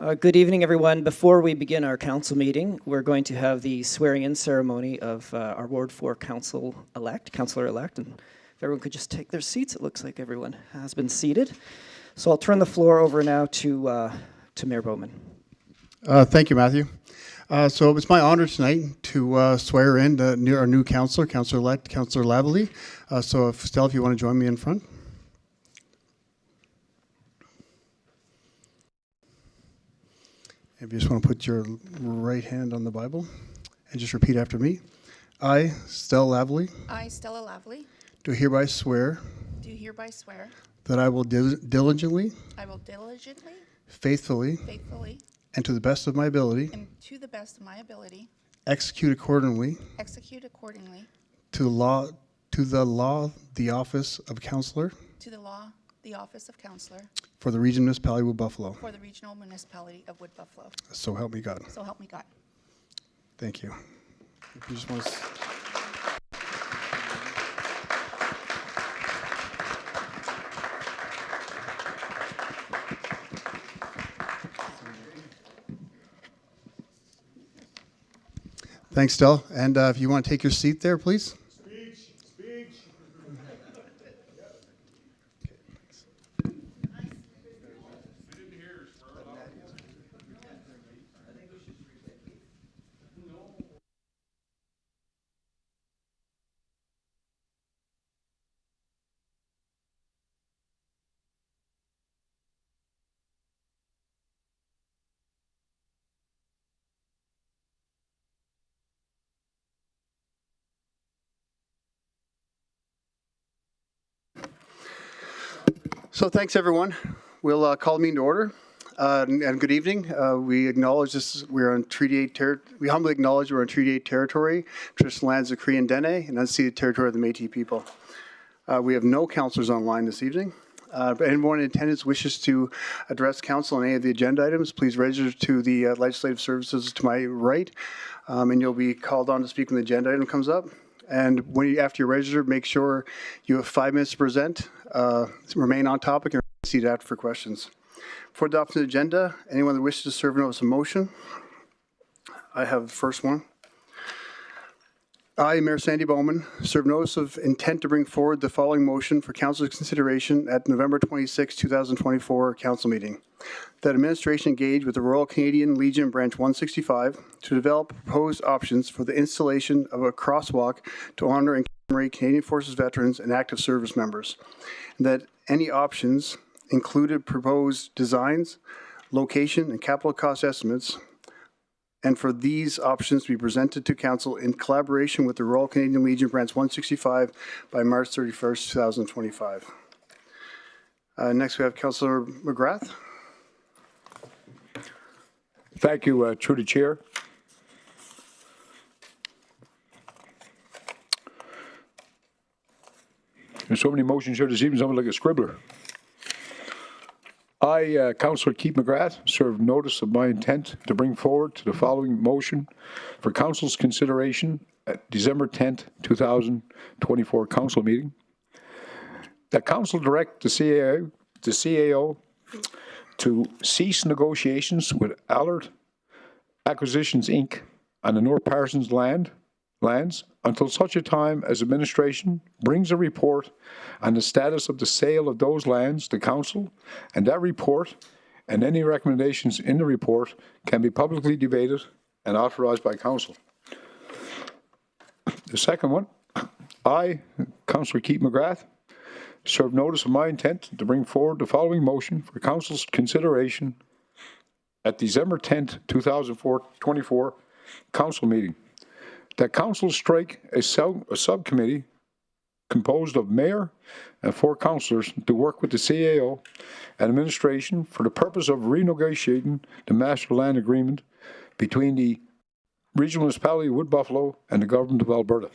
Good evening, everyone. Before we begin our council meeting, we're going to have the swearing-in ceremony of our Ward 4 Councillor-Elect, and if everyone could just take their seats. It looks like everyone has been seated. So I'll turn the floor over now to Mayor Bowman. Thank you, Matthew. So it's my honor tonight to swear in our new councillor, Councillor-Elect, Councillor Lavalley. So Stella, if you want to join me in front. If you just want to put your right hand on the Bible and just repeat after me. I, Stella Lavalley. I, Stella Lavalley. Do hereby swear. Do hereby swear. That I will diligently. I will diligently. Faithfully. Faithfully. And to the best of my ability. And to the best of my ability. Execute accordingly. Execute accordingly. To the office of councillor. To the law, the office of councillor. For the Regional Municipality of Wood Buffalo. For the Regional Municipality of Wood Buffalo. So help me God. So help me God. Thank you. If you just want to... Thanks, Stella. And if you want to take your seat there, please. Speech. So thanks, everyone. We'll call the meeting to order. And good evening. We acknowledge we're on Treaty 8 territory. We humbly acknowledge we're on Treaty 8 territory, traditional lands of Cree and Dene, and unceded territory of the Métis people. We have no councillors online this evening. If anyone in attendance wishes to address council on any of the agenda items, please register to the legislative services to my right, and you'll be called on to speak when the agenda item comes up. And after you register, make sure you have 5 minutes to present. Remain on topic and seated after for questions. For adopting the agenda, anyone that wishes to serve a notice of motion, I have the first one. I, Mayor Sandy Bowman, serve notice of intent to bring forward the following motion for council's consideration at November 26, 2024 council meeting. That administration engage with the Royal Canadian Legion Branch 165 to develop proposed options for the installation of a crosswalk to honor and commemorate Canadian Forces veterans and active service members. And that any options included proposed designs, location, and capital cost estimates, and for these options to be presented to council in collaboration with the Royal Canadian Legion Branch 165 by March 31st, 2025. Next we have Councillor McGrath. Thank you, through the chair. There's so many motions here this evening, I'm like a scribbler. I, Councillor Keith McGrath, serve notice of my intent to bring forward to the following motion for council's consideration at December 10th, 2024 council meeting. That council direct the CAO to cease negotiations with Allard Acquisitions Inc. on the North Parsons lands until such a time as administration brings a report on the status of the sale of those lands to council, and that report and any recommendations in the report can be publicly debated and authorized by council. The second one, I, Councillor Keith McGrath, serve notice of my intent to bring forward the following motion for council's consideration at December 10th, 2024 council meeting. That council strike a subcommittee composed of mayor and 4 councillors to work with the CAO and administration for the purpose of renegotiating the master land agreement between the Regional Municipality of Wood Buffalo and the Government of Alberta.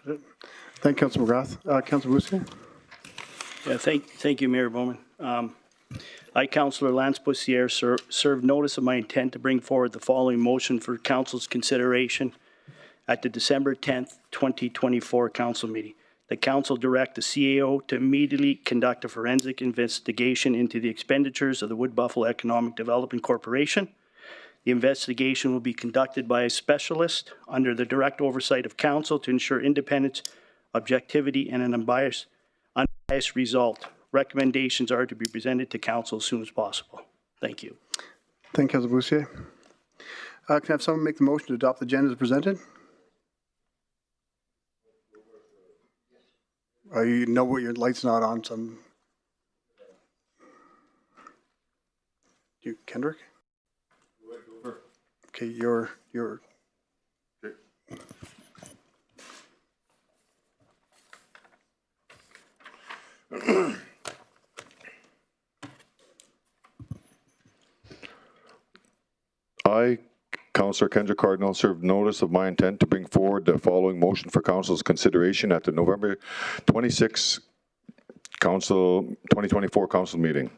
Thank you, Councillor McGrath. Councillor Busquet. Yeah, thank you, Mayor Bowman. I, Councillor Lance Bussiere, serve notice of my intent to bring forward the following motion for council's consideration at the December 10th, 2024 council meeting. The council direct the CAO to immediately conduct a forensic investigation into the expenditures of the Wood Buffalo Economic Development Corporation. The investigation will be conducted by a specialist under the direct oversight of council to ensure independence, objectivity, and an unbiased result. Recommendations are to be presented to council as soon as possible. Thank you. Thank you, Councillor Boussier. Can I have someone make the motion to adopt the agenda as presented? You know what, your light's not on, so you, Kendrick? Okay, you're. I, Councillor Kendrick Cardinal, served notice of my intent to bring forward the following motion for council's consideration at the November 26 2024 council meeting.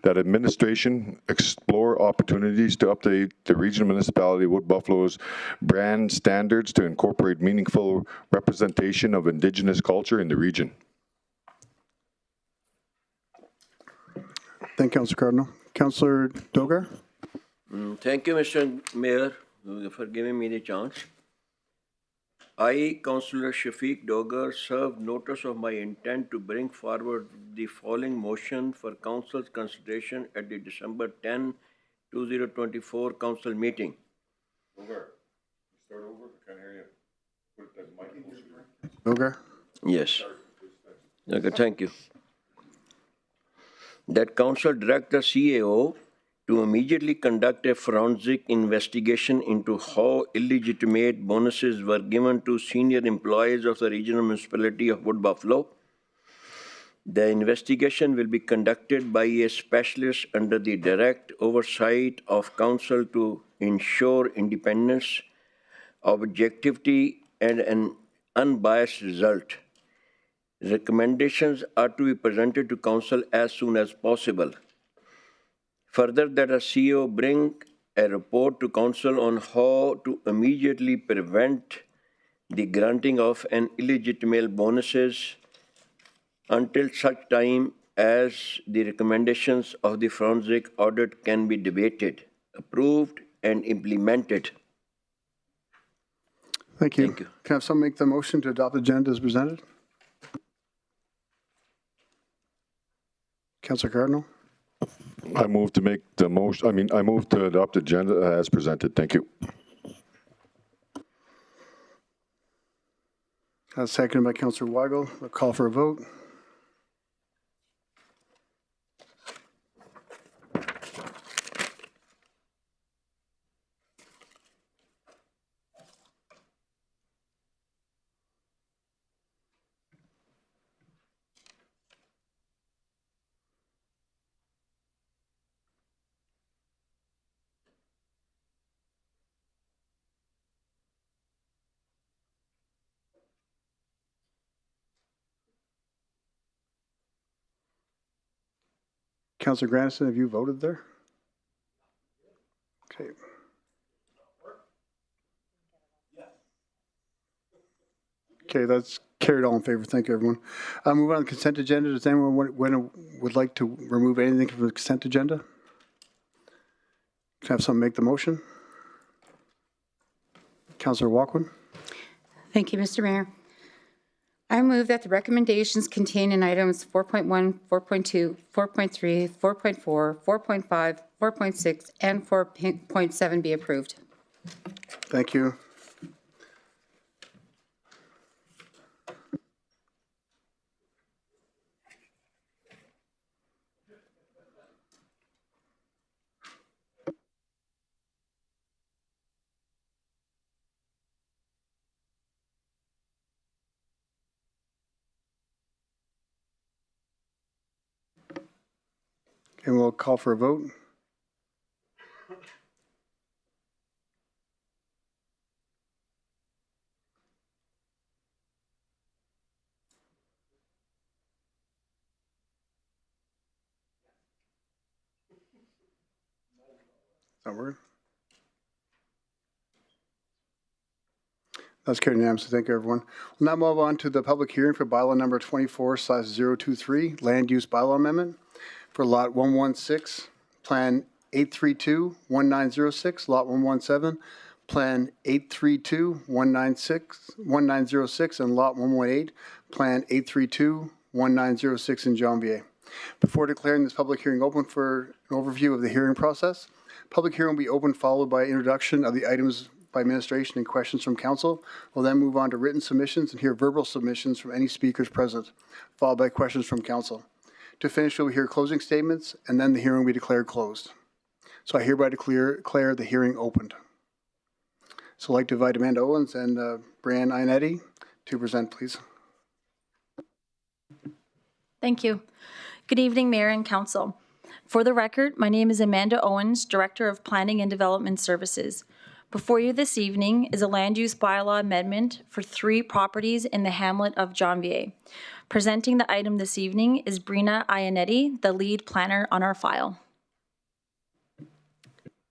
That administration explore opportunities to update the regional municipality of Wood Buffalo's brand standards to incorporate meaningful representation of Indigenous culture in the region. Thank you, Councillor Cardinal. Councillor Dogar? Thank you, Mr. Mayor, for giving me the chance. I, Councillor Shafiq Dogar, served notice of my intent to bring forward the following motion for council's consideration at the December 10, 2024 council meeting. Start over, I can't hear you. Dogar? Yes. Okay, thank you. That council direct the CAO to immediately conduct a forensic investigation into how illegitimate bonuses were given to senior employees of the regional municipality of Wood Buffalo. The investigation will be conducted by a specialist under the direct oversight of council to ensure independence, objectivity, and an unbiased result. Recommendations are to be presented to council as soon as possible. Further, that a CEO bring a report to council on how to immediately prevent the granting of an illegitimate bonuses until such time as the recommendations of the forensic audit can be debated, approved, and implemented. Thank you. Thank you. Can I have someone make the motion to adopt the agenda as presented? Councillor Cardinal? I move to make the motion, I move to adopt the agenda as presented. Thank you. Seconded by Councillor Weigel. We'll call for a vote. Councillor Grandison, have you voted there? Okay. Okay, that's carried all in favor. Thank you, everyone. Move on to the consent agenda. Does anyone would like to remove anything from the consent agenda? Can I have someone make the motion? Councillor Walkwin? Thank you, Mr. Mayor. I move that the recommendations contained in items 4.1, 4.2, 4.3, 4.4, 4.5, 4.6, and 4.7 be approved. Thank you. And we'll call for a vote. Does that work? That's carried unanimously. Thank you, everyone. We'll now move on to the public hearing for bylaw number 24/023, land use bylaw amendment for lot 116, plan 832-1906, lot 117, plan 832-1906, and lot 118, plan 832-1906 in Janvier. Before declaring this public hearing open for an overview of the hearing process, public hearing will be open followed by introduction of the items by administration and questions from council. We'll then move on to written submissions and hear verbal submissions from any speakers present, followed by questions from council. To finish, we'll hear closing statements, and then the hearing will be declared closed. So I hereby declare the hearing opened. So I'd like to invite Amanda Owens and Brianne Ionetti to present, please. Thank you. Good evening, Mayor and Council. For the record, my name is Amanda Owens, Director of Planning and Development Services. Before you this evening is a land use bylaw amendment for 3 properties in the hamlet of Janvier. Presenting the item this evening is Brina Ionetti, the lead planner on our file.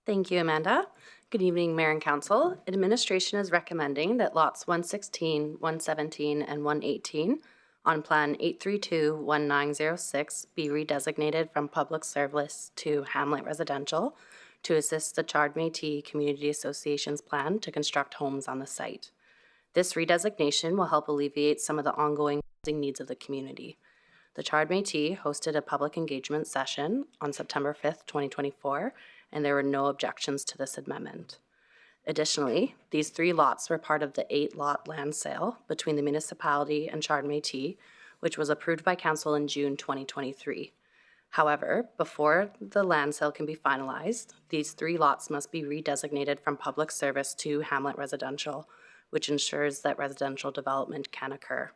Thank you, Amanda. Good evening, Mayor and Council. Administration is recommending that lots 116, 117, and 118 on Plan 832-1906 be redesignated from public service to hamlet residential to assist the Chard Métis Community Association's plan to construct homes on the site. This redesignation will help alleviate some of the ongoing housing needs of the community. The Chard Métis hosted a public engagement session on September 5th, 2024, and there were no objections to this amendment. Additionally, these 3 lots were part of the 8-lot land sale between the municipality and Chard Métis, which was approved by council in June 2023. However, before the land sale can be finalized, these 3 lots must be redesignated from public service to hamlet residential, which ensures that residential development can occur.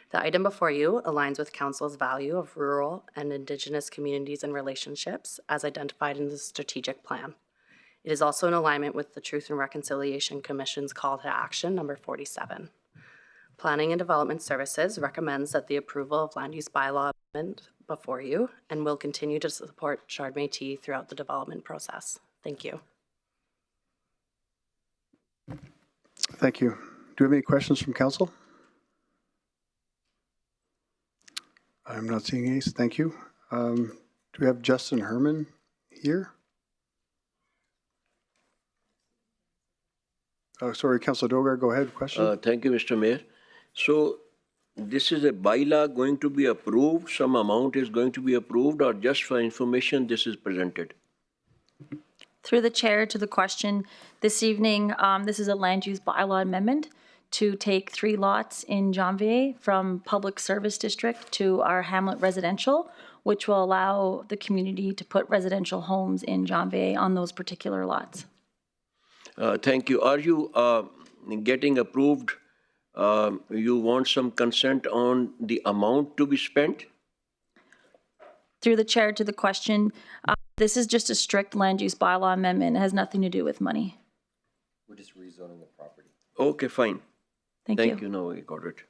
The item before you aligns with council's value of rural and Indigenous communities and relationships as identified in the strategic plan. It is also in alignment with the Truth and Reconciliation Commission's call to action number 47. Planning and Development Services recommends that the approval of land use bylaw amendment before you and will continue to support Chard Métis throughout the development process. Thank you. Thank you. Do we have any questions from council? I'm not seeing any, so thank you. Do we have Justin Herman here? Oh, sorry, Councillor Dogar, go ahead, question. Thank you, Mr. Mayor. So this is a bylaw going to be approved, some amount is going to be approved, or just for information this is presented? Through the chair to the question, this evening, this is a land use bylaw amendment to take 3 lots in Janvier from public service district to our hamlet residential, which will allow the community to put residential homes in Janvier on those particular lots. Thank you. Are you getting approved? You want some consent on the amount to be spent? Through the chair to the question, this is just a strict land use bylaw amendment. It has nothing to do with money. We're just rezoning the property. Okay, fine. Thank Thank you. Now I got it.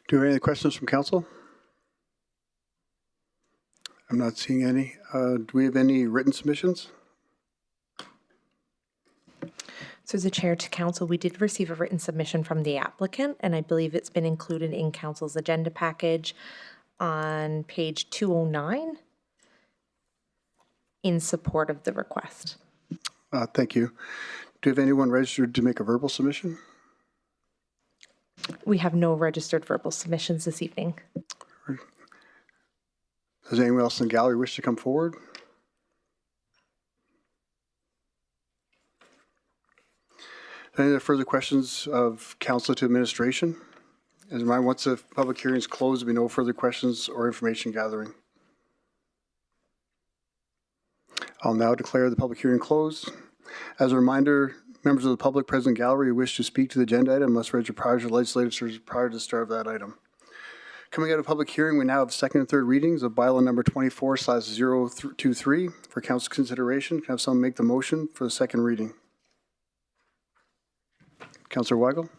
Do we have any questions from council? I'm not seeing any. Do we have any written submissions? So as a chair to council, we did receive a written submission from the applicant, and I believe it's been included in council's agenda package on page 209 in support of the request. Thank you. Do you have anyone registered to make a verbal submission? We have no registered verbal submissions this evening. Does anyone else in the gallery wish to come forward? Any other further questions of council to administration? As a reminder, once the public hearing is closed, there will be no further questions or information gathering. I'll now declare the public hearing closed. As a reminder, members of the public present in the gallery who wish to speak to the agenda item must register prior to the legislative service prior to the start of that item. Coming out of public hearing, we now have second and third readings of bylaw number 24/023 for council consideration. Can I have someone make the motion for the second reading? Councillor Weigel.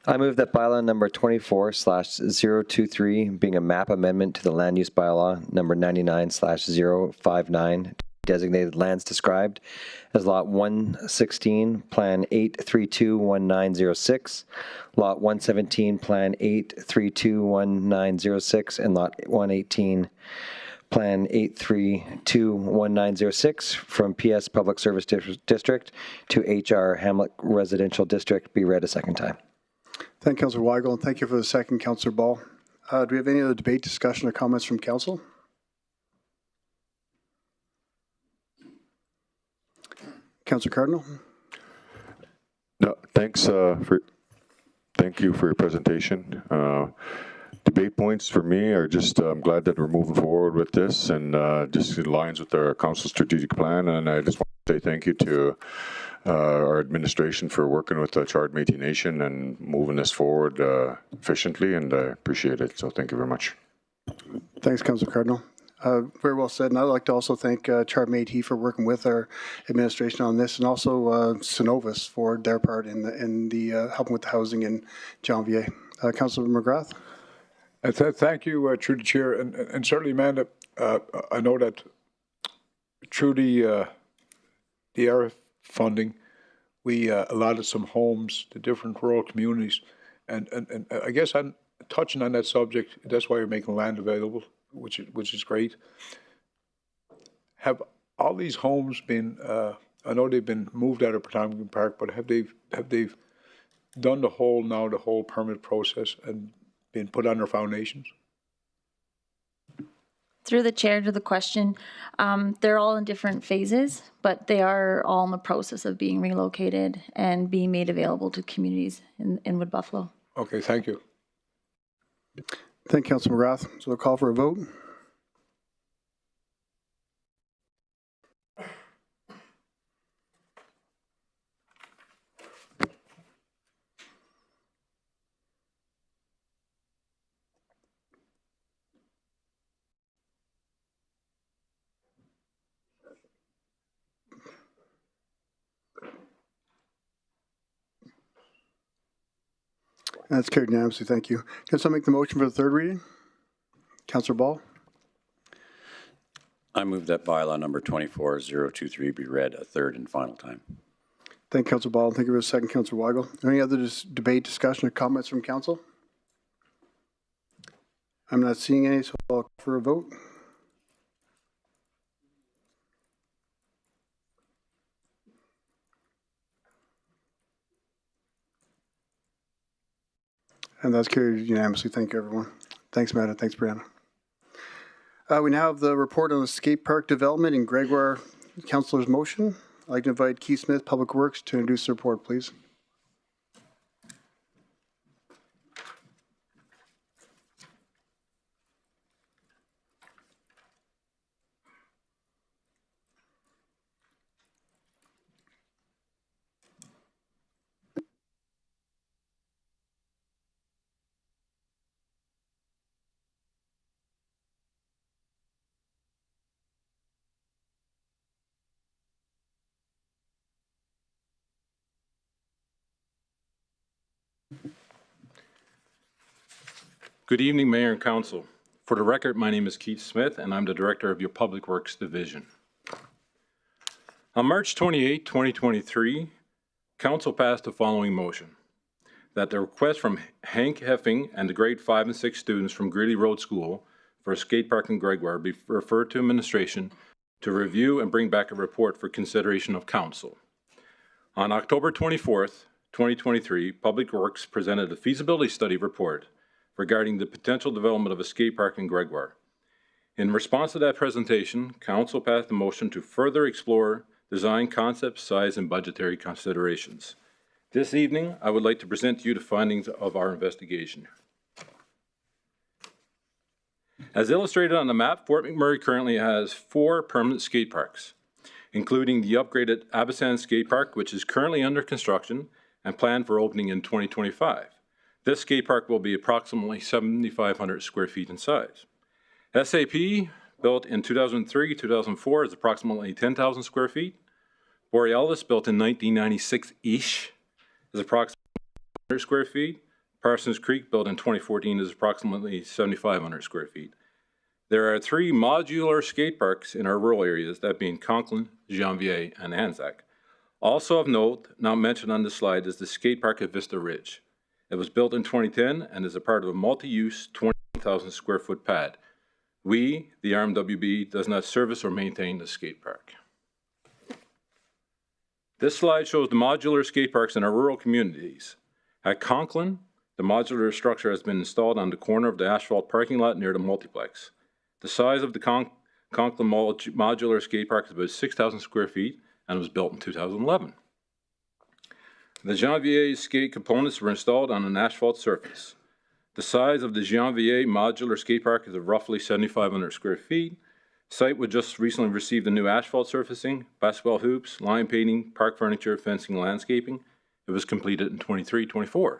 I move that bylaw number 24/023, being a map amendment to the land use bylaw number 99/059, designated lands described as Lot 116, Plan 8321906, Lot 117, Plan 8321906, and Lot 118, Plan 8321906 from PS Public Service District to HR Hamlet Residential District be read a second time. Thank you, Councillor Weigel, and thank you for the second, Councillor Ball. Do we have any other debate, discussion, or comments from council? Councillor Cardinal? No, thank you for your presentation. Debate points for me are just, I'm glad that we're moving forward with this and just aligns with our council strategic plan. And I just want to say thank you to our administration for working with the Charred Métis Nation and moving this forward efficiently, and I appreciate it. So thank you very much. Thanks, Councillor Cardinal. Very well said. And I'd like to also thank Charred Métis for working with our administration on this, and also Synovus for their part in the helping with the housing in Janvier. Councillor McGrath? Thank you, through the chair, and certainly, Amanda, I know that through the ARF funding, we allotted some homes to different rural communities, and I guess I'm touching on that subject. That's why you're making land available, which is great. Have all these homes been? I know they've been moved out of Petamkin Park, but have they done the whole permit process and been put on their foundations? Through the chair to the question, they're all in different phases, but they are all in the process of being relocated and being made available to communities in Wood Buffalo. Okay, thank you. Thank you, Councillor McGrath. So we'll call for a vote. That's carried unanimously. Thank you. Can someone make the motion for the third reading? Councillor Ball? I move that bylaw number 24023 be read a third and final time. Thank you, Councillor Ball. Thank you for the second, Councillor Weigel. Any other debate, discussion, or comments from council? I'm not seeing any, so I'll call for a vote. And that's carried unanimously. Thank you, everyone. Thanks, Matt. Thanks, Brianna. We now have the report on the skate park development in Gregoire Councillor's motion. I'd like to invite Keith Smith, Public Works, to introduce the report, please. Good evening, Mayor and Council. For the record, my name is Keith Smith, and I'm the Director of your Public Works Division. On March 28, 2023, Council passed the following motion: that the request from Hank Heffing and the grade 5 and 6 students from Greeley Road School for a skate park in Gregoire be referred to administration to review and bring back a report for consideration of Council. On October 24th, 2023, Public Works presented a feasibility study report regarding the potential development of a skate park in Gregoire. In response to that presentation, Council passed a motion to further explore design concept, size, and budgetary considerations. This evening, I would like to present to you the findings of our investigation. As illustrated on the map, Fort McMurray currently has 4 permanent skate parks, including the upgraded Abisan Skate Park, which is currently under construction and planned for opening in 2025. This skate park will be approximately 7,500 square feet in size. SAP, built in 2003-2004, is approximately 10,000 square feet. Borealis, built in 1996-ish, is approximately 100 square feet. Parsons Creek, built in 2014, is approximately 7,500 square feet. There are 3 modular skate parks in our rural areas, that being Conklin, Janvier, and Anzac. Also of note, not mentioned on this slide, is the skate park at Vista Ridge. It was built in 2010 and is a part of a multi-use 20,000 square foot pad. We, the RMWB, does not service or maintain the skate park. This slide shows the modular skate parks in our rural communities. At Conklin, the modular structure has been installed on the corner of the asphalt parking lot near the multiplex. The size of the Conklin modular skate park is about 6,000 square feet and was built in 2011. The Janvier skate components were installed on an asphalt surface. The size of the Janvier modular skate park is roughly 7,500 square feet. Site would just recently receive the new asphalt surfacing, basketball hoops, line painting, park furniture, fencing, landscaping. It was completed in 23-24.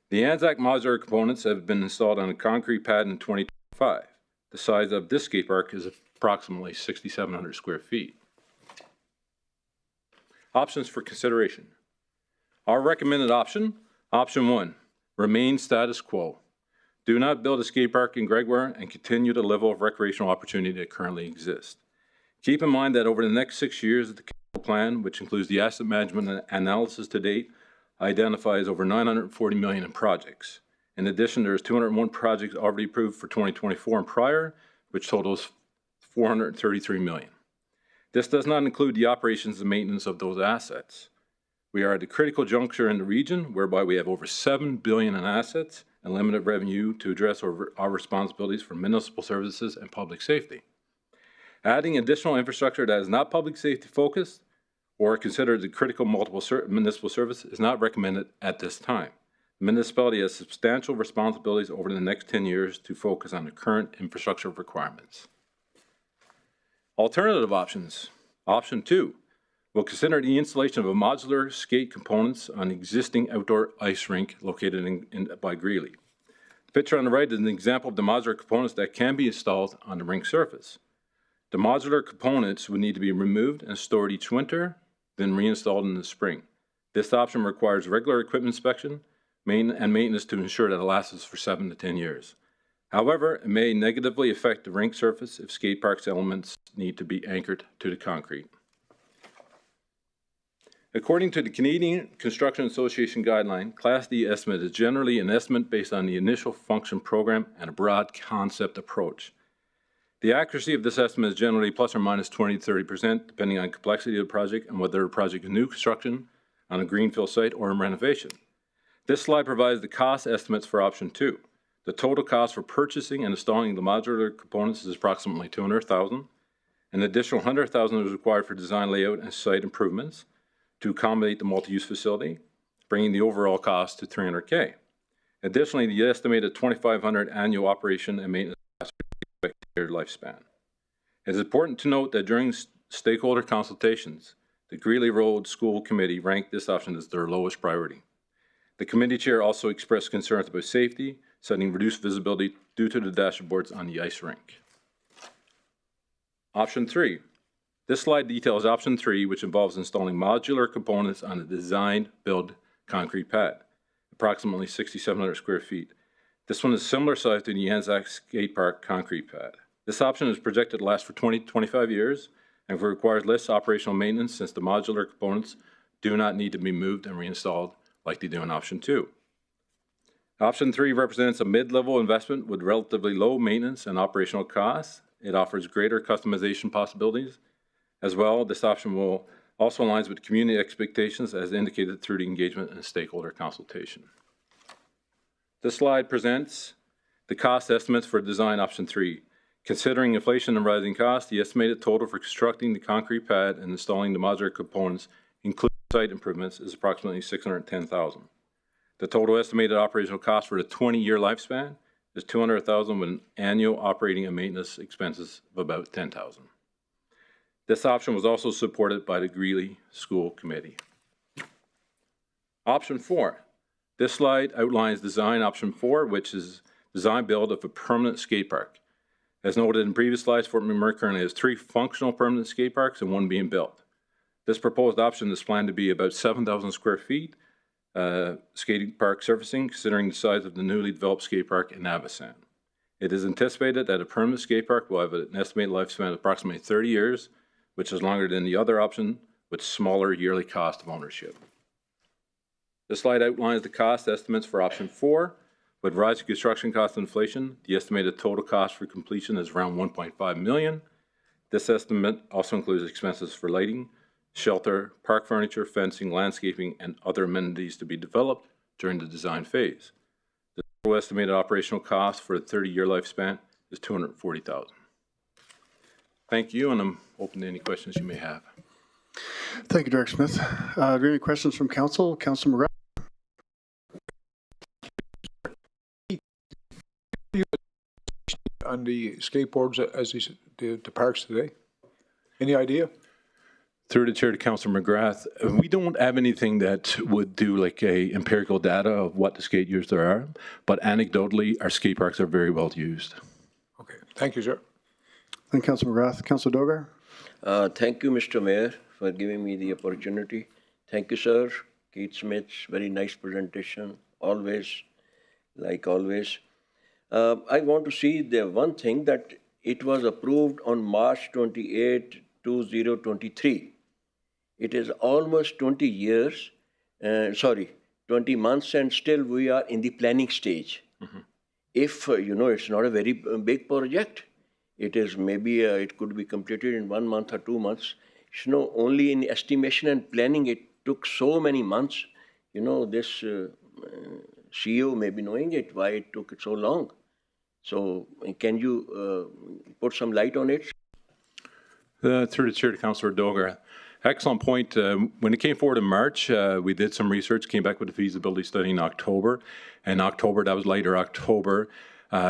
The Anzac modular components have been installed on a concrete pad in 2025. The size of this skate park is approximately 6,700 square feet. Options for consideration. Our recommended option, option 1, remain status quo. Do not build a skate park in Gregoire and continue the level of recreational opportunity that currently exists. Keep in mind that over the next 6 years, the capital plan, which includes the asset management analysis to date, identifies over $940 million in projects. In addition, there's 201 projects already approved for 2024 and prior, which totals $433 million. This does not include the operations and maintenance of those assets. We are at a critical juncture in the region whereby we have over $7 billion in assets and limited revenue to address our responsibilities for municipal services and public safety. Adding additional infrastructure that is not public safety focused or considered a critical municipal service is not recommended at this time. The municipality has substantial responsibilities over the next 10 years to focus on the current infrastructure requirements. Alternative options. Option 2. We'll consider the installation of a modular skate components on the existing outdoor ice rink located by Greeley. The picture on the right is an example of the modular components that can be installed on the rink surface. The modular components would need to be removed and stored each winter, then reinstalled in the spring. This option requires regular equipment inspection and maintenance to ensure that it lasts for 7 to 10 years. However, it may negatively affect the rink surface if skate park's elements need to be anchored to the concrete. According to the Canadian Construction Association guideline, Class D estimate is generally an estimate based on the initial function program and a broad concept approach. The accuracy of this estimate is generally plus or minus 20 to 30%, depending on complexity of the project and whether the project is new construction on a greenfield site or in renovation. This slide provides the cost estimates for option 2. The total cost for purchasing and installing the modular components is approximately $200,000. An additional $100,000 is required for design layout and site improvements to accommodate the multi-use facility, bringing the overall cost to $300K. Additionally, the estimated $2,500 annual operation and maintenance costs for the expected lifespan. It is important to note that during stakeholder consultations, the Greeley Road School Committee ranked this option as their lowest priority. The committee chair also expressed concerns about safety, citing reduced visibility due to the dashboards on the ice rink. Option 3. This slide details option 3, which involves installing modular components on a design-build concrete pad, approximately 6,700 square feet. This one is similar size to the Anzac Skate Park concrete pad. This option is projected to last for 20 to 25 years and requires less operational maintenance since the modular components do not need to be moved and reinstalled like they do in option 2. Option 3 represents a mid-level investment with relatively low maintenance and operational costs. It offers greater customization possibilities. As well, this option will also aligns with community expectations as indicated through the engagement and stakeholder consultation. This slide presents the cost estimates for design option 3. Considering inflation and rising costs, the estimated total for constructing the concrete pad and installing the modular components, including site improvements, is approximately $610,000. The total estimated operational cost for the 20-year lifespan is $200,000 with an annual operating and maintenance expenses of about $10,000. This option was also supported by the Greeley School Committee. Option 4. This slide outlines design option 4, which is design build of a permanent skate park. As noted in previous slides, Fort McMurray currently has 3 functional permanent skate parks and 1 being built. This proposed option is planned to be about 7,000 square feet skating park surfacing, considering the size of the newly developed skate park in Navasan. It is anticipated that a permanent skate park will have an estimated lifespan of approximately 30 years, which is longer than the other option with smaller yearly cost of ownership. This slide outlines the cost estimates for option 4. With rising construction cost inflation, the estimated total cost for completion is around $1.5 million. This estimate also includes expenses for lighting, shelter, park furniture, fencing, landscaping, and other amenities to be developed during the design phase. The total estimated operational cost for the 30-year lifespan is $240,000. Thank you, and I'm open to any questions you may have. Thank you, Director Smith. Are there any questions from council? Councillor McGrath? On the skateboards as the parks today? Any idea? Through the chair to Councillor McGrath, we don't have anything that would do like a empirical data of what the skate use there are, but anecdotally, our skate parks are very well used. Okay, thank you, sir. Thank you, Councillor McGrath. Councillor Dogar? Thank you, Mr. Mayor, for giving me the opportunity. Thank you, sir. Keith Smith, very nice presentation, always, like always. I want to see the one thing that it was approved on March 28, 2023. It is almost 20 years, 20 months, and still we are in the planning stage. Mm-hmm. If, it's not a very big project, it is maybe, it could be completed in 1 month or 2 months. Only in estimation and planning, it took so many months. This CEO may be knowing it, why it took it so long. So can you put some light on it? Through the chair to Councillor Dogar. Excellent point. When it came forward in March, we did some research, came back with a feasibility study in October. In October, that was later October,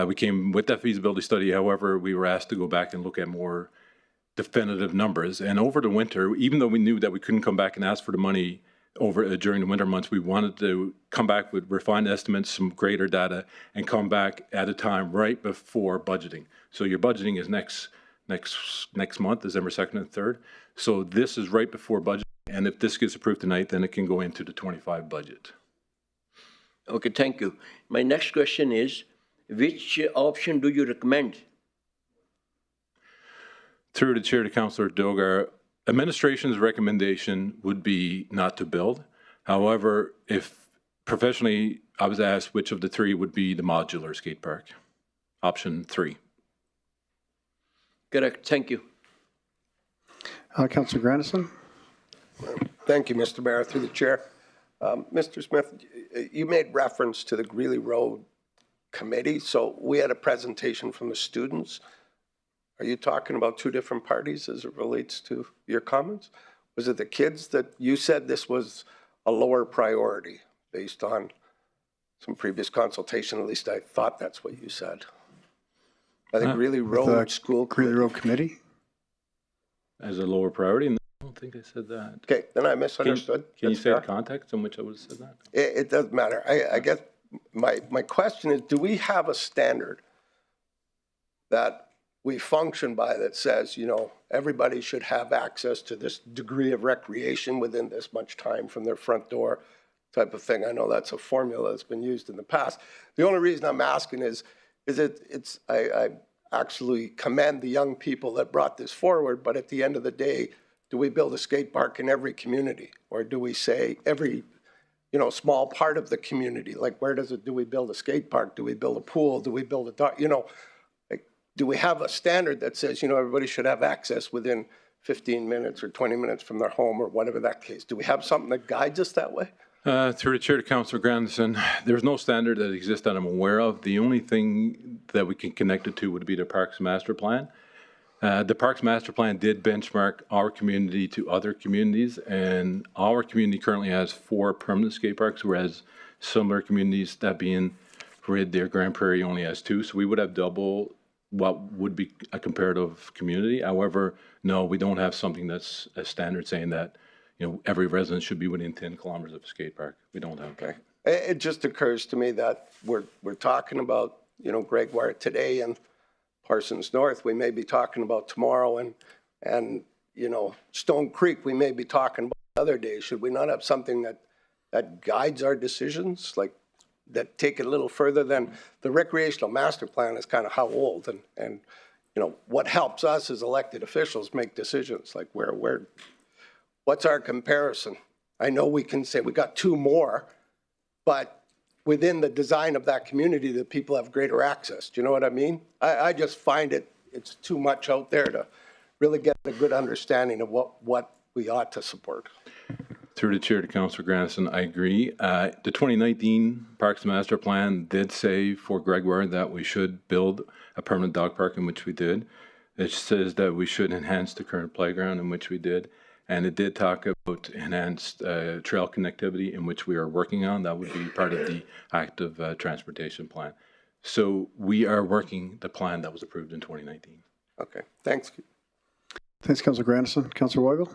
we came with that feasibility study. However, we were asked to go back and look at more definitive numbers. And over the winter, even though we knew that we couldn't come back and ask for the money over during the winter months, we wanted to come back with refined estimates, some greater data, and come back at a time right before budgeting. So your budgeting is next month, December 2nd and 3rd. So this is right before budget. And if this gets approved tonight, then it can go into the 25 budget. Okay, thank you. My next question is, which option do you recommend? Through the chair to Councillor Dogar, administration's recommendation would be not to build. However, if professionally I was asked which of the three would be the modular skate park, option 3. Correct. Thank you. Councillor Grandison? Thank you, Mr. Mayor, through the chair. Mr. Smith, you made reference to the Greeley Road Committee. So we had a presentation from the students. Are you talking about two different parties as it relates to your comments? Was it the kids that you said this was a lower priority based on some previous consultation? At least I thought that's what you said. I think Greeley Road School Greeley Road Committee? As a lower priority? No, I don't think I said that. Okay, then I misunderstood. Can you say the context in which I would have said that? It doesn't matter. I guess my question is, do we have a standard that we function by that says, everybody should have access to this degree of recreation within this much time from their front door type of thing? I know that's a formula that's been used in the past. The only reason I'm asking is I actually commend the young people that brought this forward, but at the end of the day, do we build a skate park in every community? Or do we say every, small part of the community? Like do we build a skate park? Do we build a pool? Do we build a dock? Do we have a standard that says, everybody should have access within 15 minutes or 20 minutes from their home or whatever that case? Do we have something that guides us that way? Through the chair to Councillor Grandison, there's no standard that exists that I'm aware of. The only thing that we can connect it to would be the Parks Master Plan. The Parks Master Plan did benchmark our community to other communities, and our community currently has 4 permanent skate parks, whereas similar communities, that being Red Deer, Grand Prairie, only has 2. So we would have double what would be a comparative community. However, no, we don't have something that's a standard saying that every resident should be within 10 kilometers of a skate park. We don't have that. It just occurs to me that we're talking about, Gregoire today and Parsons North. We may be talking about tomorrow and Stone Creek, we may be talking about other days. Should we not have something that guides our decisions? Like that take it a little further, then the recreational master plan is kind of how old, and you know, what helps us as elected officials make decisions, like what's our comparison? I know we can say we got 2 more, but within the design of that community, the people have greater access. Do you know what I mean? I just find it's too much out there to really get a good understanding of what we ought to support. Through the chair to Councillor Grandison, I agree. The 2019 Parks Master Plan did say for Gregoire that we should build a permanent dog park, in which we did. It says that we should enhance the current playground, in which we did. And it did talk about enhanced trail connectivity, in which we are working on. That would be part of the active transportation plan. So we are working the plan that was approved in 2019. Okay, thanks. Thanks, Councillor Grandison. Councillor Weigel?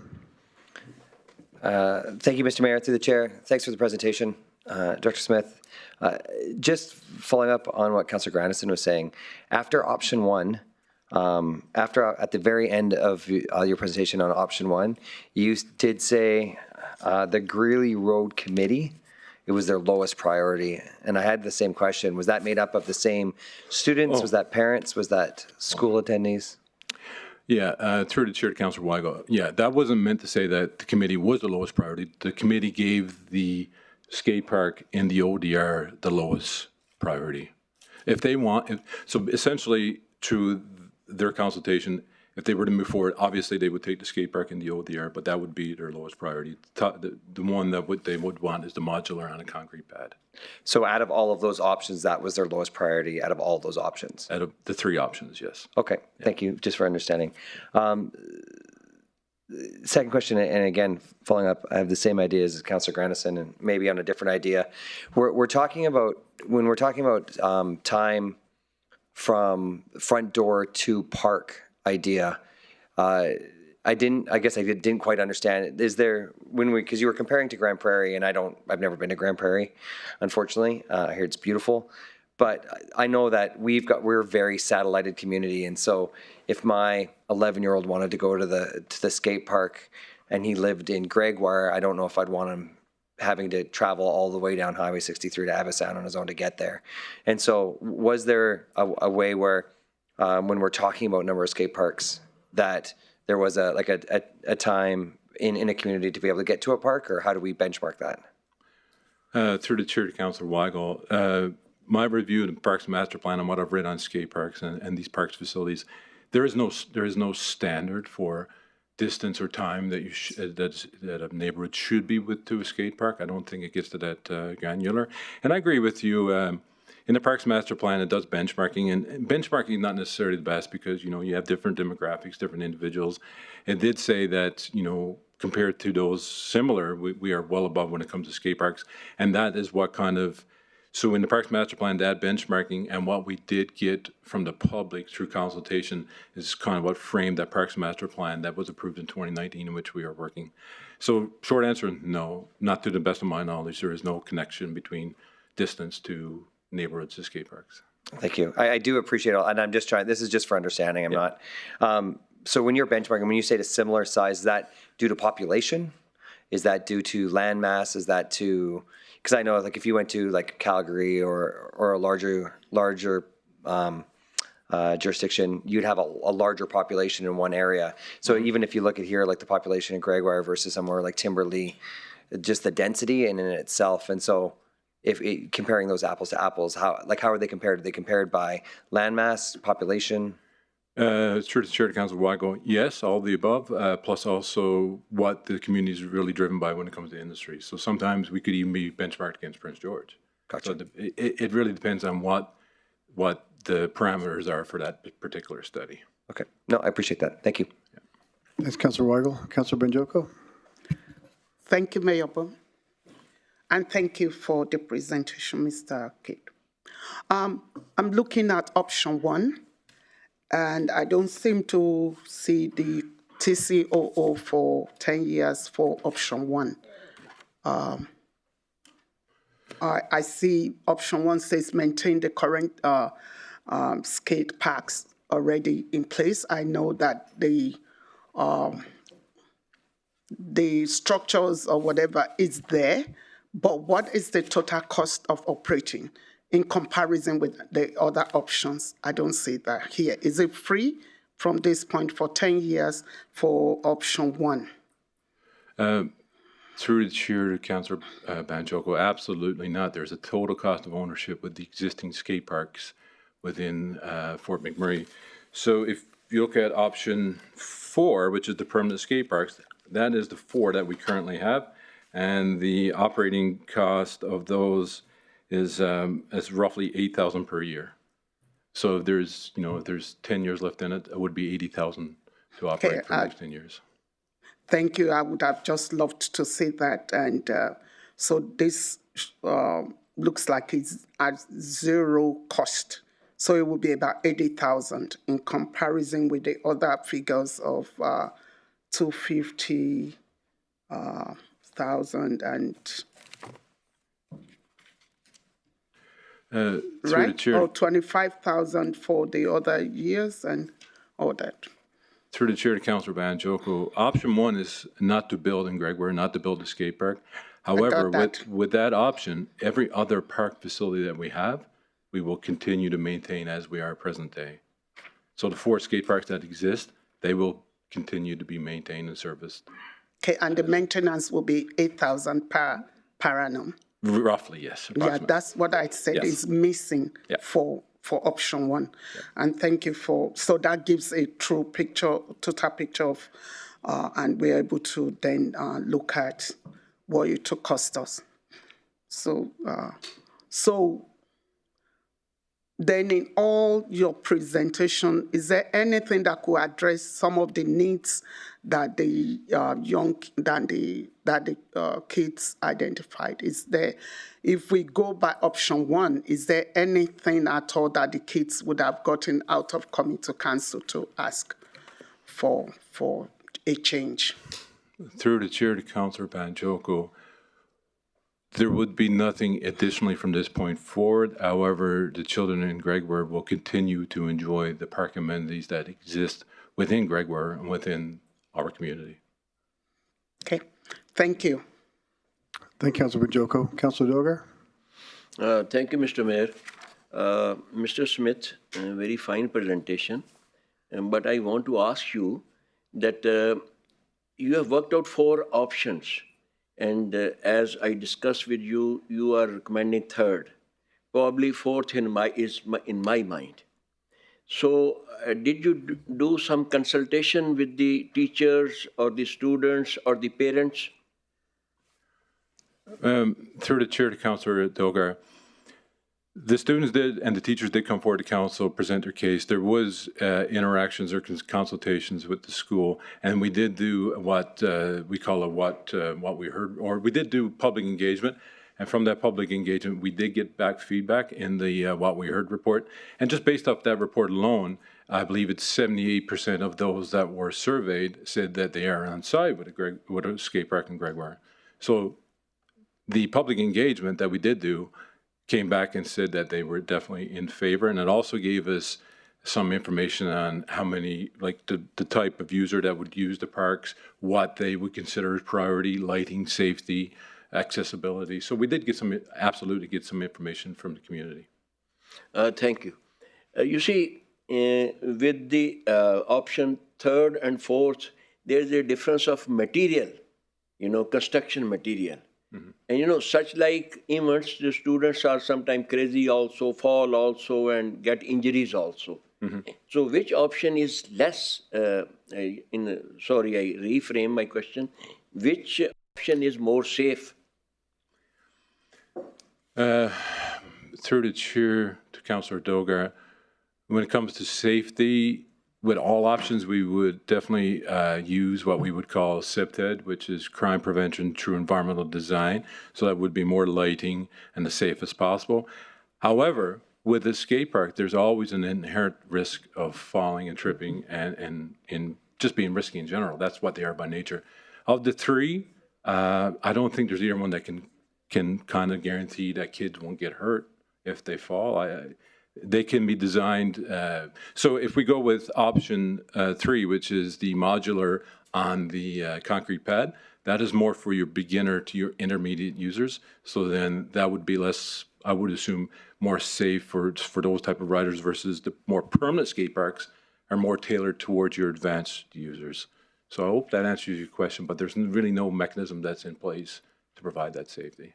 Thank you, Mr. Mayor. Through the chair, thanks for the presentation. Director Smith, just following up on what Councillor Grandison was saying, after option 1, at the very end of your presentation on option 1, you did say the Greeley Road Committee, it was their lowest priority. And I had the same question. Was that made up of the same students? Was that parents? Was that school attendees? Yeah, through the chair to Councillor Weigel. Yeah, that wasn't meant to say that the committee was the lowest priority. The committee gave the skate park in the ODR the lowest priority. If they want, so essentially through their consultation, if they were to move forward, obviously they would take the skate park in the ODR, but that would be their lowest priority. The one that they would want is the modular on a concrete pad. So out of all of those options, that was their lowest priority out of all of those options? Out of the 3 options, yes. Okay, yeah. Thank you, just for understanding. Second question, and again, following up, I have the same ideas as Councillor Grandison, and maybe on a different idea. We're talking about, when we're talking about time from front door to park idea, I guess I didn't quite understand. Is there, because you were comparing to Grand Prairie, and I've never been to Grand Prairie, unfortunately. I hear it's beautiful, but I know that we're a very satellited community, and so if my 11-year-old wanted to go to the skate park and he lived in Gregoire, I don't know if I'd want him having to travel all the way down Highway 63 to Avisan on his own to get there. And so was there a way where, when we're talking about number of skate parks, that there was a time in a community to be able to get to a park, or how do we benchmark that? Through the chair to Councillor Weigel, my review of the Parks Master Plan and what I've read on skate parks and these parks facilities, there is no standard for distance or time that a neighborhood should be to a skate park. I don't think it gets to that granular. And I agree with you. In the Parks Master Plan, it does benchmarking, and benchmarking is not necessarily the best because, you have different demographics, different individuals. It did say that, compared to those similar, we are well above when it comes to skate parks. And that is what so in the Parks Master Plan, that benchmarking and what we did get from the public through consultation is kind of what framed that Parks Master Plan that was approved in 2019, in which we are working. So short answer, no, not to the best of my knowledge. There is no connection between distance to neighborhoods to skate parks. Thank you. I do appreciate it, and I'm just trying, this is just for understanding, I'm not. So when you're benchmarking, when you say to similar size, is that due to population? Is that due to land mass? Is that to, because I know if you went to Calgary or a larger jurisdiction, you'd have a larger population in one area. So even if you look at here, the population in Gregoire versus somewhere like Timberlea, just the density in itself, and so comparing those apples to apples, how are they compared? Are they compared by landmass, population? Chair to Councillor Weigel, yes, all the above, plus also what the community is really driven by when it comes to industry. So sometimes we could even be benchmarked against Prince George. Gotcha. So it really depends on what the parameters are for that particular study. Okay. No, I appreciate that. Thank you. Yeah. Thanks, Councillor Weigel. Councillor Benjoko. Thank you, Mayor Boone. And thank you for the presentation, Mr. Kidd. I'm looking at option 1, and I don't seem to see the TCOO for 10 years for option 1. I see option 1 says maintain the current skate parks already in place. I know that the structures or whatever is there, but what is the total cost of operating in comparison with the other options? I don't see that here. Is it free from this point for 10 years for option 1? Through the chair to Councillor Banjoko, absolutely not. There's a total cost of ownership with the existing skate parks within Fort McMurray. So if you look at option 4, which is the permanent skate parks, that is the 4 that we currently have, and the operating cost of those is roughly $8,000 per year. So if there's, if there's 10 years left in it, it would be $80,000 to operate for the next 10 years. Thank you. I would have just loved to see that. And so this looks like it's at zero cost. So it would be about 80,000 in comparison with the other figures of 250,000 and right? Or 25,000 for the other years and all that. Through the chair to Councillor Banjoko, option 1 is not to build in Gregoire, not to build a skate park. However, with that option, every other park facility that we have, we will continue to maintain as we are present day. So the 4 skate parks that exist, they will continue to be maintained and serviced. Okay, and the maintenance will be 8,000 per annum. Roughly, yes. Yeah, that's what I said is missing for option 1. And thank you so that gives a true picture, total picture of, and we're able to then look at what it took cost us. So then in all your presentation, is there anything that could address some of the needs that the kids identified? Is there, if we go by option 1, is there anything at all that the kids would have gotten out of coming to council to ask for a change? Through the chair to Councillor Banjoko, there would be nothing additionally from this point forward. However, the children in Gregoire will continue to enjoy the park amenities that exist within Gregoire and within our community. Okay, thank you. Thank you, Councillor Banjoko. Councillor Dogar? Thank you, Mr. Mayor. Mr. Smith, very fine presentation. But I want to ask you that you have worked out 4 options. And as I discussed with you, you are recommending 3rd. Probably 4th in my mind. So did you do some consultation with the teachers or the students or the parents? Through the chair to Councillor Dogar, the students did and the teachers did come forward to council, present their case. There was interactions or consultations with the school, and we did do what we call what we heard, or we did do public engagement. And from that public engagement, we did get back feedback in the what we heard report. And just based off that report alone, I believe it's 78% of those that were surveyed said that they are on side with a skate park in Gregoire. So the public engagement that we did do came back and said that they were definitely in favor, and it also gave us some information on how many, like the type of user that would use the parks, what they would consider as priority, lighting, safety, accessibility. So we did get absolutely get some information from the community. Thank you. You see, with the option 3rd and 4th, there's a difference of material, construction material. And such like events, the students are sometimes crazy also, fall also, and get injuries also. So which option is less, sorry, I reframe my question. Which option is more safe? Through the chair to Councillor Dogar, when it comes to safety, with all options, we would definitely use what we would call CPTED, which is crime prevention through environmental design. So that would be more lighting and the safest possible. However, with a skate park, there's always an inherent risk of falling and tripping and just being risky in general. That's what they are by nature. Of the 3, I don't think there's either one that can kind of guarantee that kids won't get hurt if they fall. They can be designed. So if we go with option 3, which is the modular on the concrete pad, That is more for your beginner to your intermediate users. So then that would be less, I would assume, more safe for those type of riders versus the more permanent skate parks are more tailored towards your advanced users. So I hope that answers your question, but there's really no mechanism that's in place to provide that safety.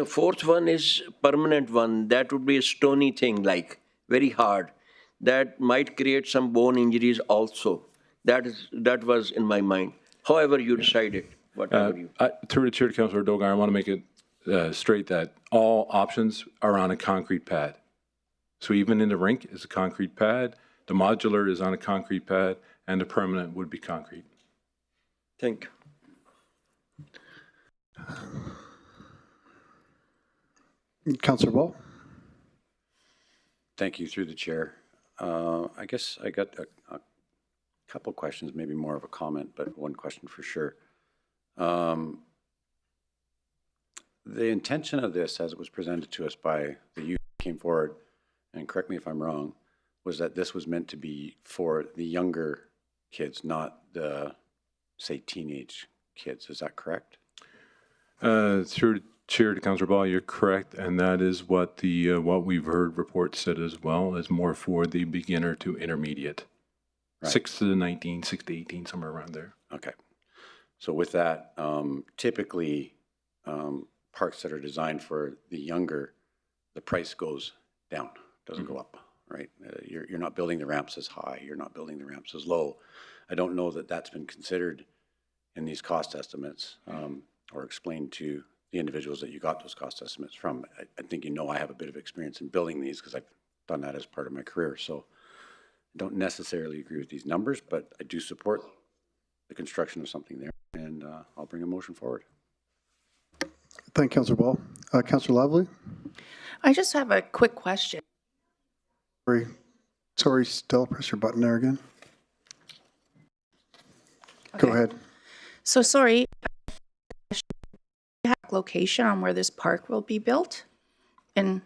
Fourth one is permanent one. That would be a stony thing, like very hard. That might create some bone injuries also. That was in my mind. However you decided, whatever you. Through the chair to Councillor Dogar, I want to make it straight that all options are on a concrete pad. So even in the rink is a concrete pad, the modular is on a concrete pad, and the permanent would be concrete. Thank you. Councillor Ball. Thank you, through the chair. I guess I got a couple questions, maybe more of a comment, but one question for sure. The intention of this, as it was presented to us by the youth who came forward, and correct me if I'm wrong, was that this was meant to be for the younger kids, not the, say, teenage kids. Is that correct? Through the chair to Councillor Ball, you're correct, and that is what the what we've heard reports said as well, is more for the beginner to intermediate. Right. 6 to 19, 6 to 18, somewhere around there. Okay. So with that, typically parks that are designed for the younger, the price goes down, doesn't go up, right? You're not building the ramps as high, you're not building the ramps as low. I don't know that that's been considered in these cost estimates or explained to the individuals that you got those cost estimates from. I think I have a bit of experience in building these because I've done that as part of my career. So I don't necessarily agree with these numbers, but I do support the construction of something there, and I'll bring a motion forward. Thank you, Councillor Ball. Councillor Lovely? I just have a quick question. Sorry, still press your button there again. Okay. Go ahead. So sorry, location on where this park will be built? And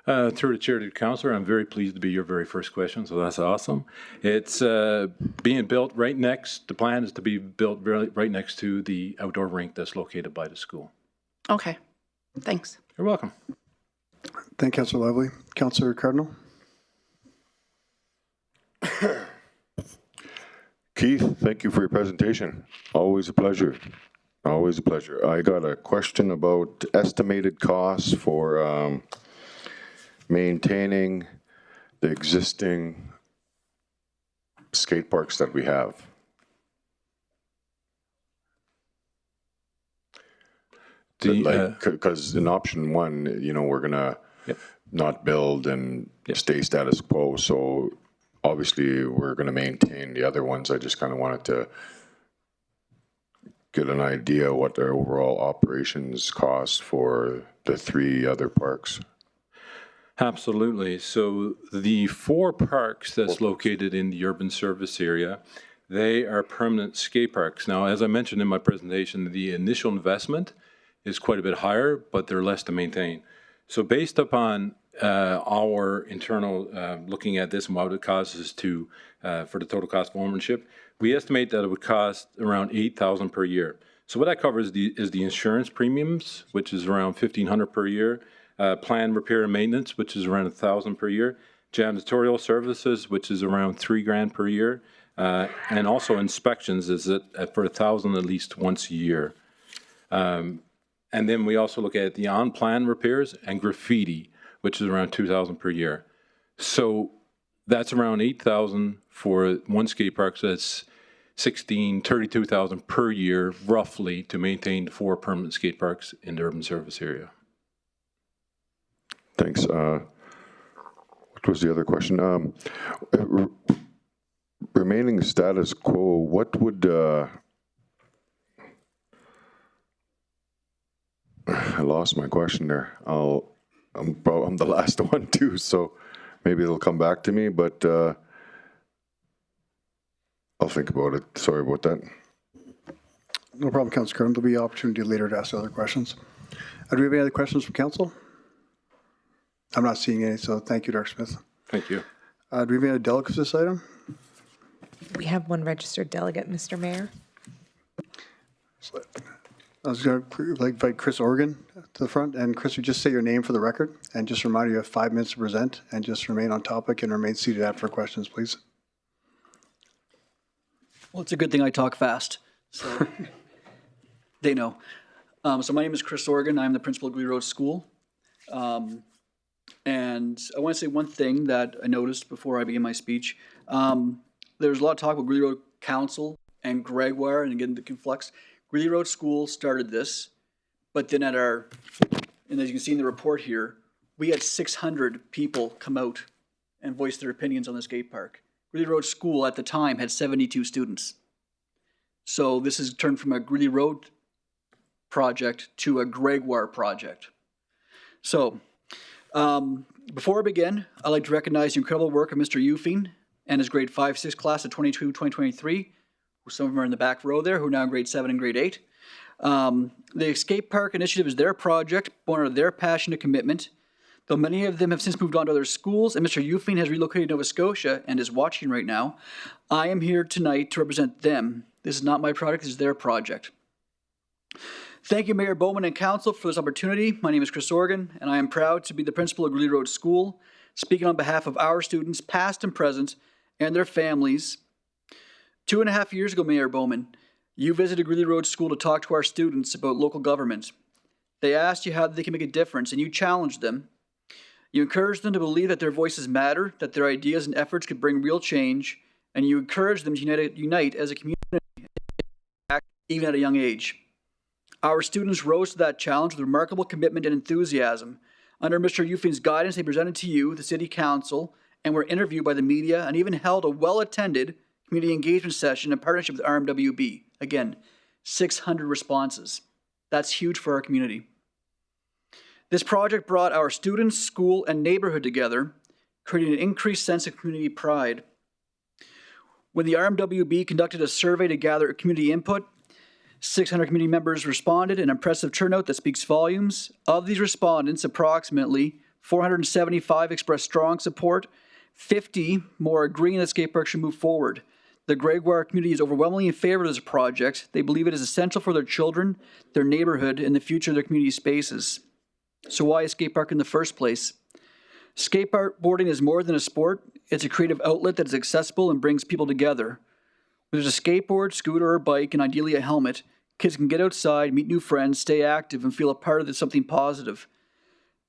through the chair to the councillor, I'm very pleased to be your very first question, so that's awesome. It's being built right next, the plan is to be built right next to the outdoor rink that's located by the school. okay, thanks. You're welcome. Thank you, Councillor Lovely. Councillor Cardinal? Keith, thank you for your presentation. Always a pleasure. Always a pleasure. I got a question about estimated costs for maintaining the existing skate parks that we have. Because in option one, we're gonna not build and stay status quo. So obviously we're gonna maintain the other ones. I just kind of wanted to get an idea what their overall operations cost for the 3 other parks. Absolutely. So the 4 parks that's located in the urban service area, they are permanent skate parks. Now, as I mentioned in my presentation, the initial investment is quite a bit higher, but they're less to maintain. So based upon our internal looking at this and what it costs us to for the total cost of ownership, we estimate that it would cost around $8,000 per year. So what that covers is the insurance premiums, which is around $1,500 per year, planned repair and maintenance, which is around $1,000 per year, janitorial services, which is around $3,000 per year, and also inspections is for $1,000 at least once a year. And then we also look at the on-plan repairs and graffiti, which is around $2,000 per year. So that's around $8,000 for one skate park. So that's $32,000 per year, roughly, to maintain the 4 permanent skate parks in the urban service area. Thanks. What was the other question? Remaining status quo, what would... I lost my question there. I'm the last one too, so maybe it'll come back to me, but I'll think about it. Sorry about that. No problem, Councillor Curran. There'll be an opportunity later to ask other questions. Do we have any other questions from council? I'm not seeing any, so thank you, Dr. Smith. Thank you. Do we have any delegates for this item? We have one registered delegate, Mr. Mayor. I was going to invite Chris Organ to the front. And Chris, you just say your name for the record and just remind you have 5 minutes to present and just remain on topic and remain seated after questions, please. Well, it's a good thing I talk fast, so they know. So my name is Chris Organ. I'm the principal of Gregoire Road School. And I want to say one thing that I noticed before I begin my speech. There's a lot of talk about Gregoire Road Council and Gregoire, and again, the conflux. Gregoire Road School started this, but then and as you can see in the report here, we had 600 people come out and voice their opinions on the skate park. Gregoire Road School at the time had 72 students. So this has turned from a Gregoire Road project to a Gregoire project. So before I begin, I'd like to recognize the incredible work of Mr. Eufing and his grade 5-6 class of 2023. Some of them are in the back row there, who are now in grade 7 and grade 8. The skate park initiative is their project, born out of their passion and commitment. Though many of them have since moved on to other schools, and Mr. Eufing has relocated to Nova Scotia and is watching right now, I am here tonight to represent them. This is not my project, this is their project. Thank you, Mayor Bowman and Council, for this opportunity. My name is Chris Organ, and I am proud to be the principal of Gregoire Road School, speaking on behalf of our students, past and present, and their families. 2.5 years ago, Mayor Bowman, you visited Gregoire Road School to talk to our students about local government. They asked you how they can make a difference, and you challenged them. You encouraged them to believe that their voices matter, that their ideas and efforts could bring real change, and you encouraged them to unite as a community, even at a young age. Our students rose to that challenge with remarkable commitment and enthusiasm. Under Mr. Eufing's guidance, they presented to you, the City Council, and were interviewed by the media, and even held a well-attended community engagement session in partnership with RMWB. Again, 600 responses. That's huge for our community. This project brought our students, school, and neighborhood together, creating an increased sense of community pride. When the RMWB conducted a survey to gather community input, 600 community members responded, an impressive turnout that speaks volumes. Of these respondents, approximately 475 expressed strong support, 50 more agreeing that skate park should move forward. The Gregoire community is overwhelmingly in favor of this project. They believe it is essential for their children, their neighborhood, and the future of their community spaces. So why a skate park in the first place? Skateboarding is more than a sport. It's a creative outlet that is accessible and brings people together. Whether there's a skateboard, scooter, or bike, and ideally a helmet, kids can get outside, meet new friends, stay active, and feel a part of something positive.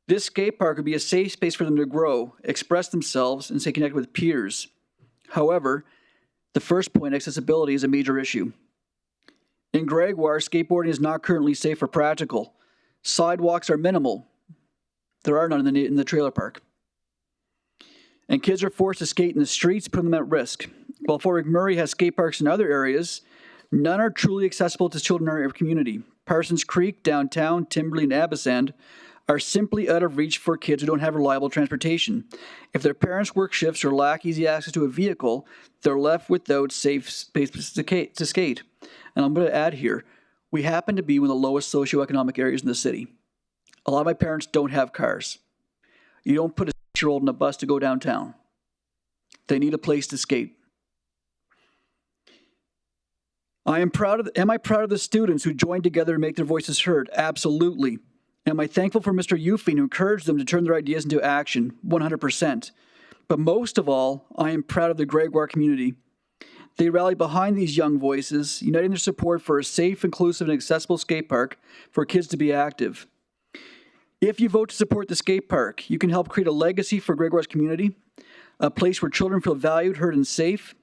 This skate park would be a safe space for them to grow, express themselves, and stay connected with peers. However, the first point, accessibility, is a major issue. In Gregoire, skateboarding is not currently safe or practical. Sidewalks are minimal. There are none in the trailer park. And kids are forced to skate in the streets, putting them at risk. While Fort McMurray has skate parks in other areas, none are truly accessible to children in our community. Parsons Creek, downtown, Timberley, and Abasand are simply out of reach for kids who don't have reliable transportation. If their parents work shifts or lack easy access to a vehicle, they're left without safe spaces to skate. And I'm going to add here, we happen to be one of the lowest socioeconomic areas in the city. A lot of my parents don't have cars. You don't put a 6-year-old in a bus to go downtown. They need a place to skate. Am I proud of the students who joined together to make their voices heard? Absolutely. Am I thankful for Mr. Eufing who encouraged them to turn their ideas into action? 100%. But most of all, I am proud of the Gregoire community. They rallied behind these young voices, uniting their support for a safe, inclusive, and accessible skate park for kids to be active. If you vote to support the skate park, you can help create a legacy for Gregoire's community, a place where children feel valued, heard, and safe,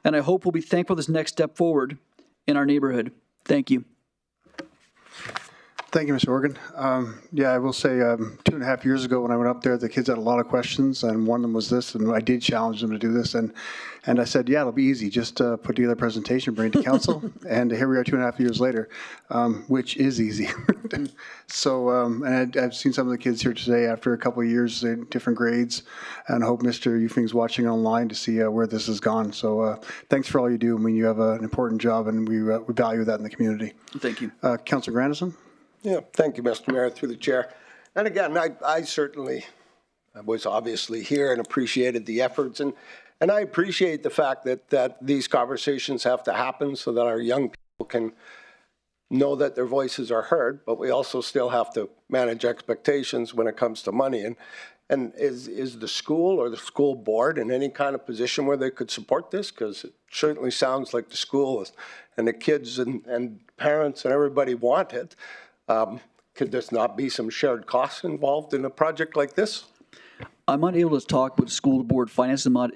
and I hope we'll be thankful for this next step forward in our neighborhood. Thank you. Thank you, Mr. Organ. Yeah, I will say 2.5 years ago when I went up there, the kids had a lot of questions, and one of them was this, and I did challenge them to do this, and I said, yeah, it'll be easy. Just put together a presentation, bring it to council, and here we are 2.5 years later, which is easy. So, and I've seen some of the kids here today after a couple of years in different grades, and I hope Mr. Eufing's watching online to see where this has gone. So thanks for all you do. I mean, you have an important job, and we value that in the community. Thank you. Councillor Grandison? Yeah, thank you, Mr. Mayor, through the chair. And again, I certainly was obviously here and appreciated the efforts, and I appreciate the fact that these conversations have to happen so that our young people can know that their voices are heard, but we also still have to manage expectations when it comes to money. And is the school or the school board in any kind of position where they could support this? Because it certainly sounds like the school and the kids and parents and everybody want it. Could this not be some shared costs involved in a project like this? I'm not able to talk with school board finance. I don't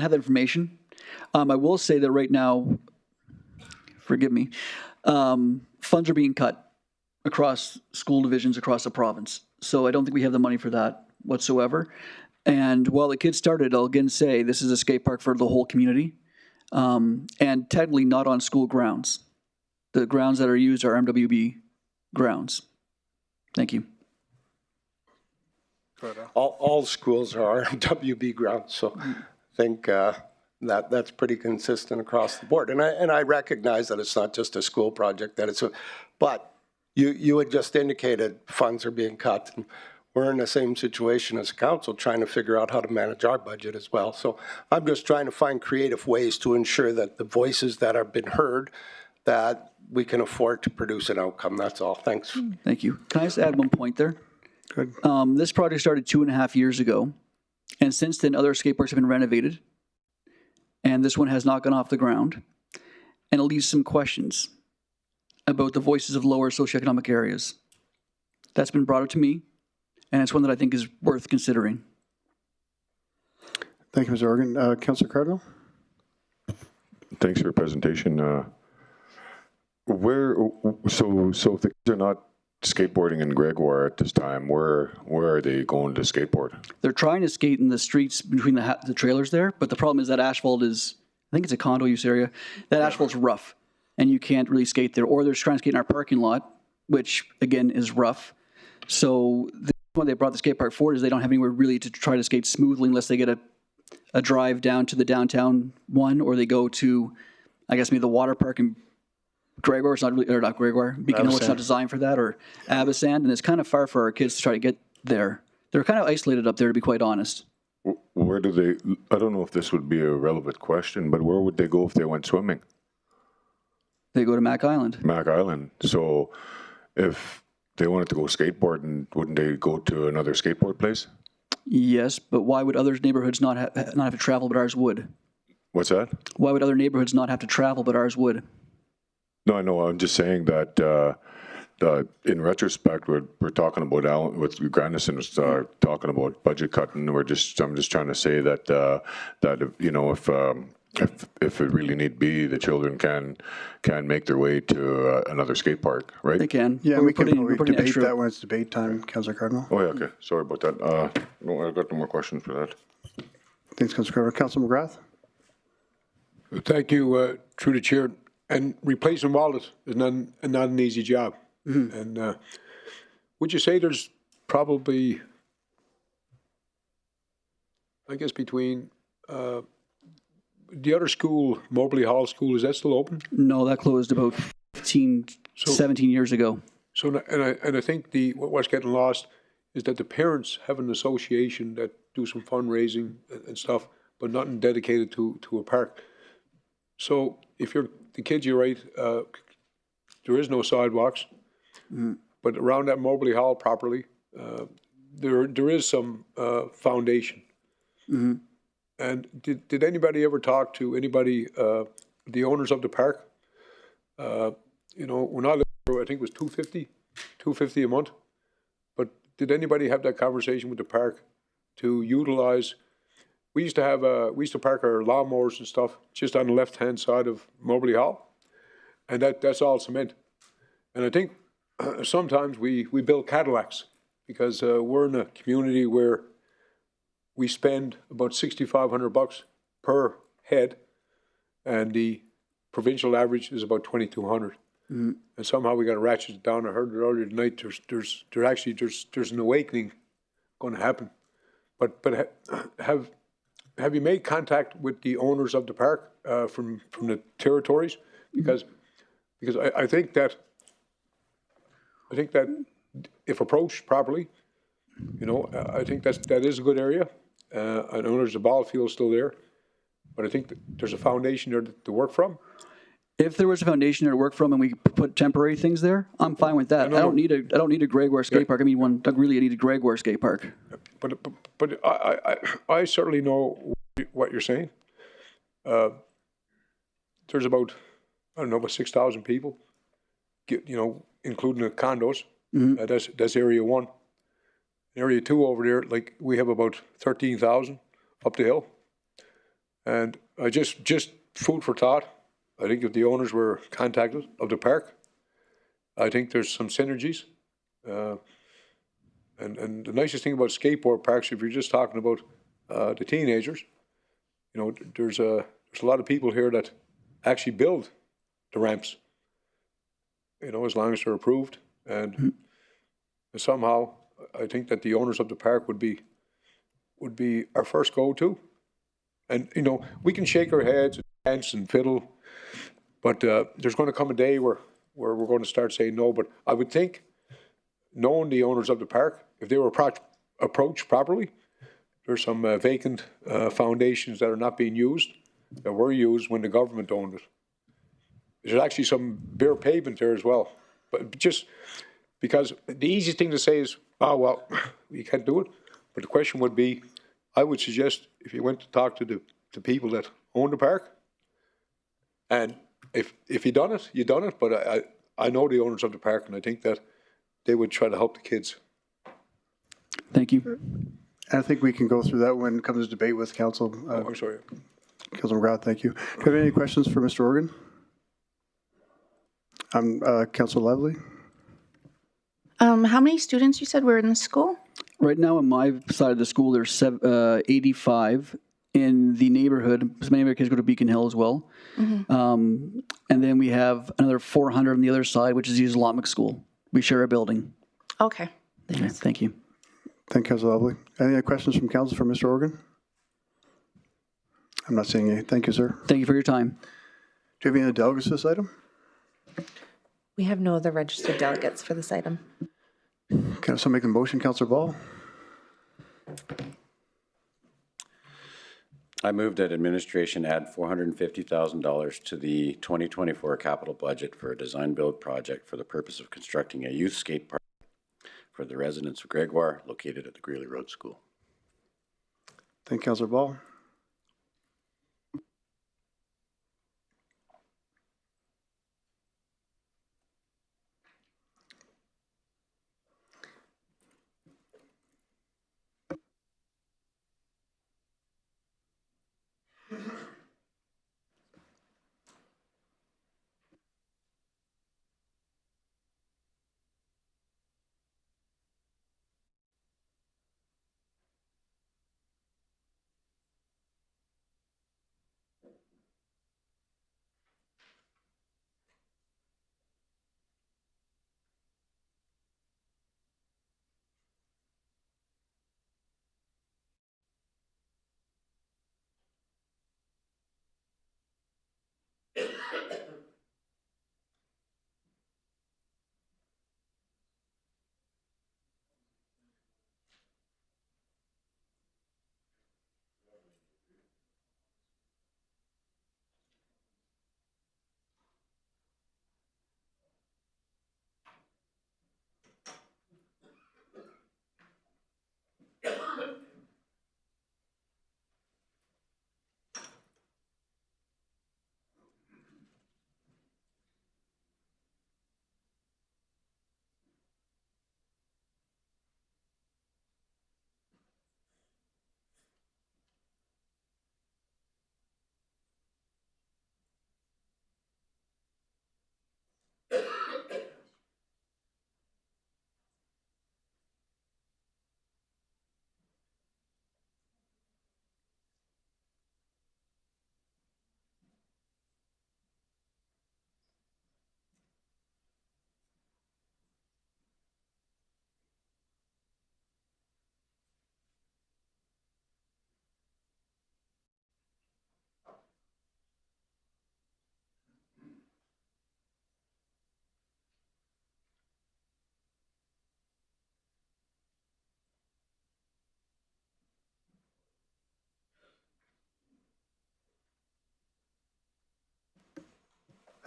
have that information. I will say that right now, forgive me, funds are being cut across school divisions across the province. So I don't think we have the money for that whatsoever. And while the kids started, I'll again say this is a skate park for the whole community, and technically not on school grounds. The grounds that are used are RMWB grounds. Thank you. All schools are RMWB grounds, so I think that's pretty consistent across the board. And I recognize that it's not just a school project, but you had just indicated funds are being cut. And we're in the same situation as a council trying to figure out how to manage our budget as well. So I'm just trying to find creative ways to ensure that the voices that have been heard, that we can afford to produce an outcome. That's all. Thanks. Thank you. Can I just add one point there? Good. This project started 2.5 years ago, and since then other skate parks have been renovated, and this one has not gone off the ground, and it leaves some questions about the voices of lower socioeconomic areas. That's been brought up to me, and it's one that I think is worth considering. Thank you, Mr. Organ. Councillor Cardinal? Thanks for your presentation. So if the kids are not skateboarding in Gregoire at this time, where are they going to skateboard? They're trying to skate in the streets between the trailers there, but the problem is that asphalt is, I think it's a condo use area, that asphalt's rough, and you can't really skate there. Or they're trying to skate in our parking lot, which again is rough. So the one they brought the skate park forward is they don't have anywhere really to try to skate smoothly unless they get a drive down to the downtown one, or they go to, I guess, maybe the water park in Gregoire. It's not really, or not Gregoire, Beacon Hill, it's not designed for that, or Abasand, and it's kind of far for our kids to try to get there. They're kind of isolated up there, to be quite honest. Where do they, I don't know if this would be a relevant question, but where would they go if they went swimming? They go to Mac Island. Mac Island. So if they wanted to go skateboarding, wouldn't they go to another skateboard place? Yes, but why would other neighborhoods not have to travel, but ours would? What's that? Why would other neighborhoods not have to travel, but ours would? No, I know. I'm just saying that in retrospect, we're talking about with Grandison was talking about budget cutting. I'm just trying to say that that you know, if it really need be, the children can make their way to another skate park, right? They can. Yeah, we can probably debate extra. that when it's debate time, Councillor Cardinal. Oh yeah, okay. Sorry about that. No, I've got no more questions for that. Thanks, Councillor Cardinal. Councillor McGrath? Thank you, through the chair. And replacing wallets is not an easy job. Mm-hmm. And would you say there's probably, I guess, between the other school, Mobley Hall School, is that still open? No, that closed about 17 years ago. So, and I think what's getting lost is that the parents have an association that do some fundraising and stuff, but nothing dedicated to a park. So if you're the kids, you're right, there is no sidewalks, but around that Mobley Hall property, there is some foundation. Mm-hmm. And did anybody ever talk to anybody, the owners of the park? You know, when I lived there, I think it was $250 a month. But did anybody have that conversation with the park to utilize? We used to park our lawnmowers and stuff just on the left-hand side of Mobley Hall, and that's all cement. And I think sometimes we build Cadillacs because we're in a community where we spend about $6,500 per head, and the provincial average is about $2,200. Mm-hmm. And somehow we got to ratchet it down. I heard earlier tonight there's an awakening going to happen. But have you made contact with the owners of the park from the territories? Because I think that if approached properly, you know, I think that is a good area. I know there's a ball field still there, but I think that there's a foundation there to work from. If there was a foundation there to work from and we put temporary things there, I'm fine with that. I don't need a Gregoire skate park. I mean, one, really, I need a Gregoire skate park. But I certainly know what you're saying. There's about, I don't know, about 6,000 people, including the condos. That's area 1. Area 2 over there, like, we have about 13,000 up the hill. And I just food for thought. I think if the owners were contacted of the park, I think there's some synergies. And the nicest thing about skateboard parks, if you're just talking about the teenagers, there's a lot of people here that actually build the ramps, as long as they're approved. And somehow, I think that the owners of the park would be our first go-to. And, we can shake our heads and dance and fiddle, but there's going to come a day where we're going to start saying no. But I would think, knowing the owners of the park, if they were approached properly, there's some vacant foundations that are not being used, that were used when the government owned it. There's actually some bare pavement there as well. But just because the easiest thing to say is, oh, well, you can't do it. But the question would be, I would suggest if you went to talk to the people that own the park, and if you done it, you done it. But I know the owners of the park, and I think that they would try to help the kids. Thank you. And I think we can go through that when it comes to debate with Council. I'm sorry. Councilor McGrath, thank you. Do you have any questions for Mr. Organ? Councilor Lively. How many students you said were in the school? Right now, on my side of the school, there's 85. In the neighborhood, because many of our kids go to Beacon Hill as well. And then we have another 400 on the other side, which is the Islamic school. We share a building. Okay. Okay, thank you. Thank you, Councilor Lovely. Any other questions from Council for Mr. Organ? I'm not seeing any. Thank you, sir. Thank you for your time. Do you have any other delegates to this item? We have no other registered delegates for this item. Can someone make the motion, Councilor Ball? I move that administration add $450,000 to the 2024 capital budget for a design-build project for the purpose of constructing a youth skate park for the residents of Gregoire located at the Greeley Road School. Thank you, Councilor Ball.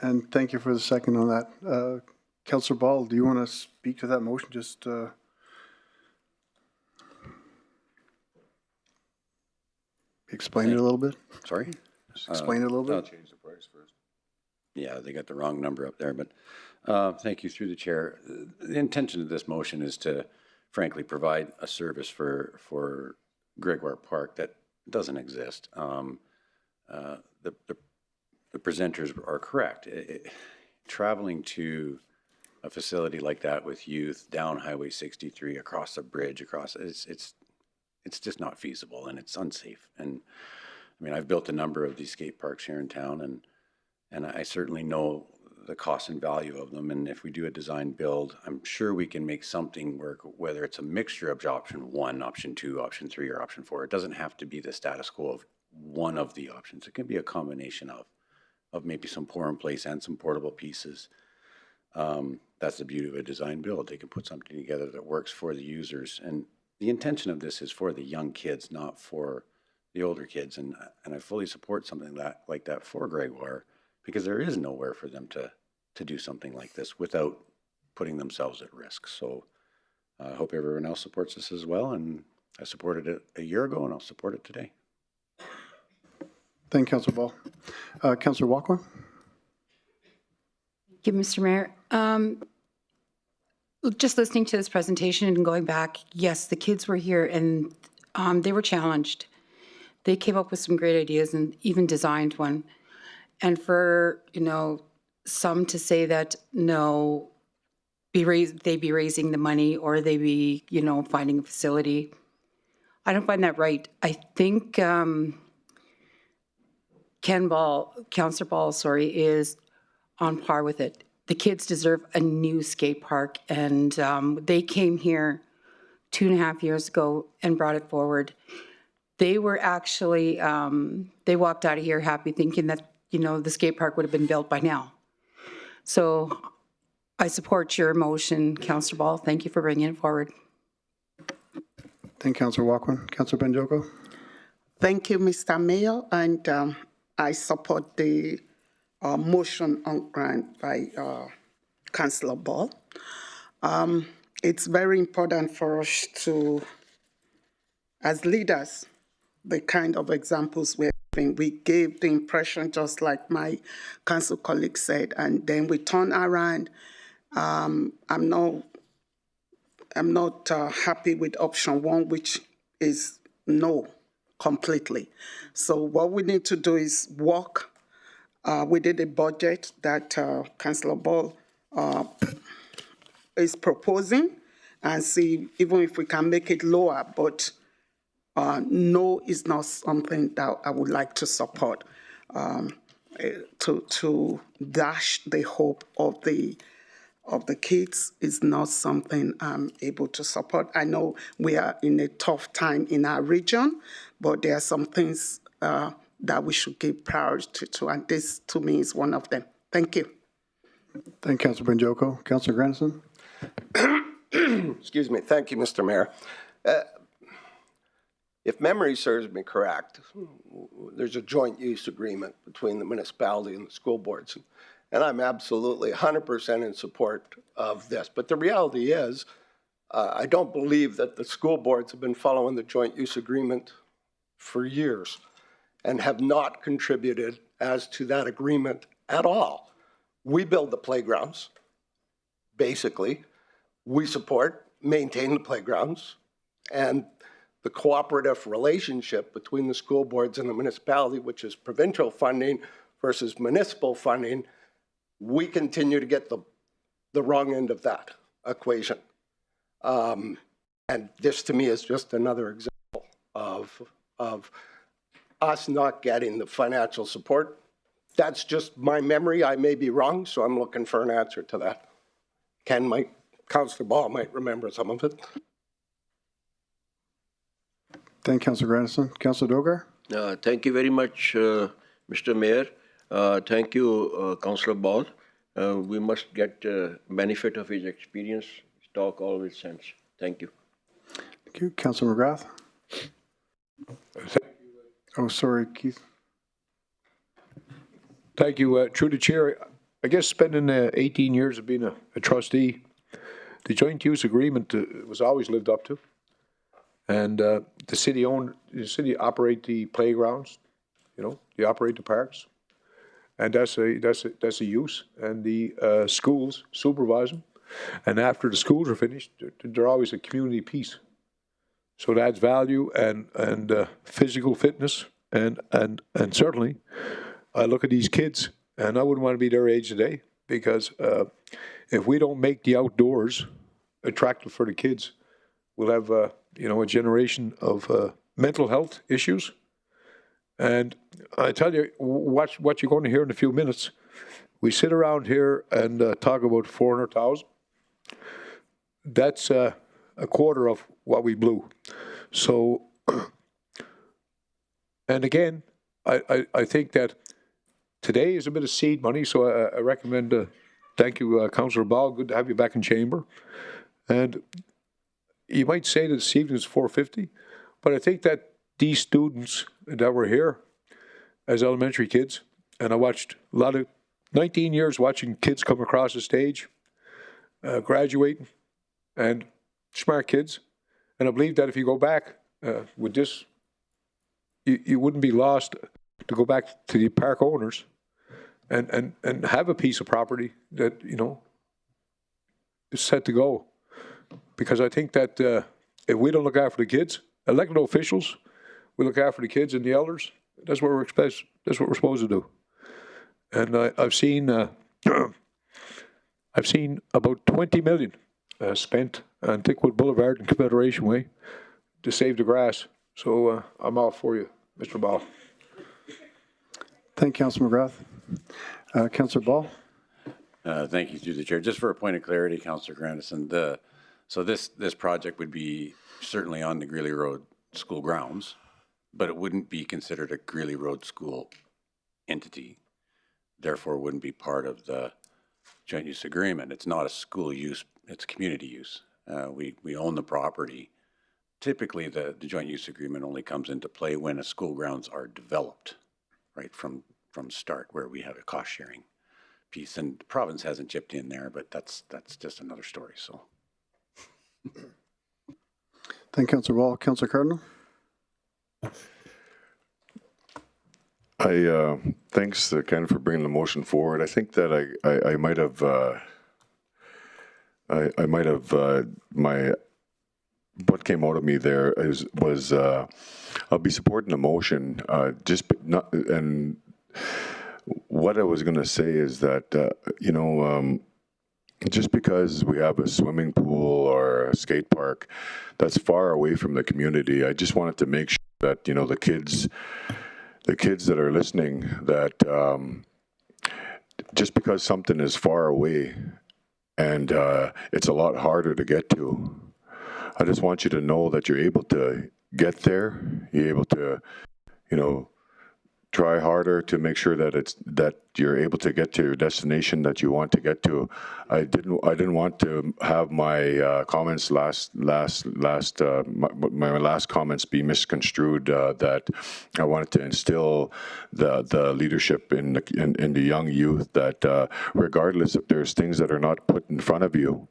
And thank you for the second on that. Councillor Ball, do you want to speak to that motion? Just explain it a little bit. Sorry? Just explain it a little bit. I'll change the price first. Yeah, they got the wrong number up there, but thank you through the chair. The intention of this motion is to frankly provide a service for Gregoire Park that doesn't exist. The presenters are correct. Traveling to a facility like that with youth down Highway 63 across a bridge, it's just not feasible, and it's unsafe. And I mean, I've built a number of these skate parks here in town, and I certainly know the cost and value of them. And if we do a design build, I'm sure we can make something work, whether it's a mixture of option 1, option 2, option 3, or option 4. It doesn't have to be the status quo of one of the options. It can be a combination of maybe some pour in place and some portable pieces. That's the beauty of a design build. They can put something together that works for the users. And the intention of this is for the young kids, not for the older kids. And I fully support something like that for Gregoire, because there is nowhere for them to do something like this without putting themselves at risk. So I hope everyone else supports this as well. And I supported it a year ago, and I'll support it today. Thank you, Councillor Ball. Councillor Walker? Thank you, Mr. Mayor. Just listening to this presentation and going back, yes, the kids were here and they were challenged. They came up with some great ideas and even designed one. And for, some to say that, no, they be raising the money or they be, finding a facility, I don't find that right. I think Councillor Ball, is on par with it. The kids deserve a new skate park, and they came here 2.5 years ago and brought it forward. They were actually, they walked out of here happy thinking that, the skate park would have been built by now. So I support your motion, Councillor Ball. Thank you for bringing it forward. Thank you, Councillor Walker. Councillor Benjoko? Thank you, Mr. Mayor, and I support the motion on grant by Councillor Ball. It's very important for us to, as leaders, the kind of examples we're giving. We gave the impression, just like my council colleague said, and then we turn around. I'm not happy with option 1, which is no, completely. So what we need to do is work. We did a budget that Councillor Ball is proposing and see even if we can make it lower, but no is not something that I would like to support. To dash the hope of the kids is not something I'm able to support. I know we are in a tough time in our region, but there are some things that we should give priority to, and this, to me, is one of them. Thank you. Thank you, Councillor Benjoko. Councillor Grandison? Excuse me. Thank you, Mr. Mayor. If memory serves me correct, there's a joint use agreement between the municipality and the school boards, and I'm absolutely 100% in support of this. But the reality is, I don't believe that the school boards have been following the joint use agreement for years and have not contributed as to that agreement at all. We build the playgrounds, basically. We support, maintain the playgrounds, and the cooperative relationship between the school boards and the municipality, which is provincial funding versus municipal funding, we continue to get the wrong end of that equation. And this, to me, is just another example of us not getting the financial support. That's just my memory. I may be wrong, so I'm looking for an answer to that. Councillor Ball might remember some of it. Thank you, Councillor Grandison. Councillor Dogar? Thank you very much, Mr. Mayor. Thank you, Councillor Ball. We must get benefit of his experience. His talk always sense. Thank you. Thank you. Councillor McGrath? Oh, sorry, Keith. Thank you. Through the chair, I guess spending 18 years of being a trustee, the joint use agreement was always lived up to. And the city operate the playgrounds, they operate the parks. And that's a use. And the schools supervise them. And after the schools are finished, they're always a community piece. So it adds value and physical fitness. And certainly, I look at these kids, and I wouldn't want to be their age today, because if we don't make the outdoors attractive for the kids, we'll have a generation of mental health issues. And I tell you, what you're going to hear in a few minutes. We sit around here and talk about 400,000. That's a quarter of what we blew. So, and again, I think that today is a bit of seed money, so I recommend, thank you, Councillor Ball, good to have you back in chamber. And you might say that this evening is 450, but I think that these students that were here as elementary kids, and I watched a lot of 19 years watching kids come across the stage, graduating, and smart kids. And I believe that if you go back with this, you wouldn't be lost to go back to the park owners and have a piece of property that, is set to go. Because I think that if we don't look after the kids, elected officials, we look after the kids and the elders. That's what we're supposed to do. And I've seen about 20 million spent on Thickwood Boulevard and Confederation Way to save the grass. So I'm all for you, Mr. Ball. Thank you, Councillor McGrath. Councillor Ball. Thank you, through the chair. Just for a point of clarity, Councillor Grandison, so this project would be certainly on the Greeley Road school grounds, but it wouldn't be considered a Greeley Road school entity. Therefore, it wouldn't be part of the joint use agreement. It's not a school use, it's community use. We own the property. Typically, the joint use agreement only comes into play when a school grounds are developed, right, from start, where we have a cost sharing piece. And the province hasn't chipped in there, but that's just another story, so. Thank you, Councillor Wall. Councillor Cardinal. Thanks, Ken, for bringing the motion forward. I think that I might have what came out of me there was I'll be supporting the motion. And what I was going to say is that just because we have a swimming pool or a skate park that's far away from the community, I just wanted to make sure that the kids that are listening, that just because something is far away and it's a lot harder to get to, I just want you to know that you're able to get there. You're able to, try harder to make sure that you're able to get to your destination that you want to get to. I didn't want to have my comments my last comments be misconstrued. That I wanted to instill the leadership in the young youth, that regardless if there's things that are not put in front of you,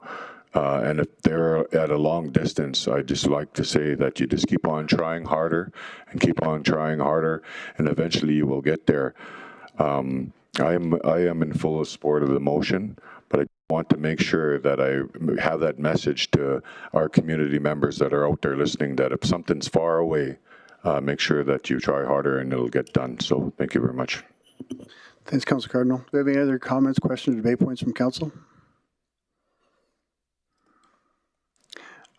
and if they're at a long distance, I just like to say that you just keep on trying harder and keep on trying harder, and eventually you will get there. I am in full support of the motion, but I want to make sure that I have that message to our community members that are out there listening, that if something's far away, make sure that you try harder and it'll get done. So thank you very much. Thanks, Councillor Cardinal. Do we have any other comments, questions, or debate points from council?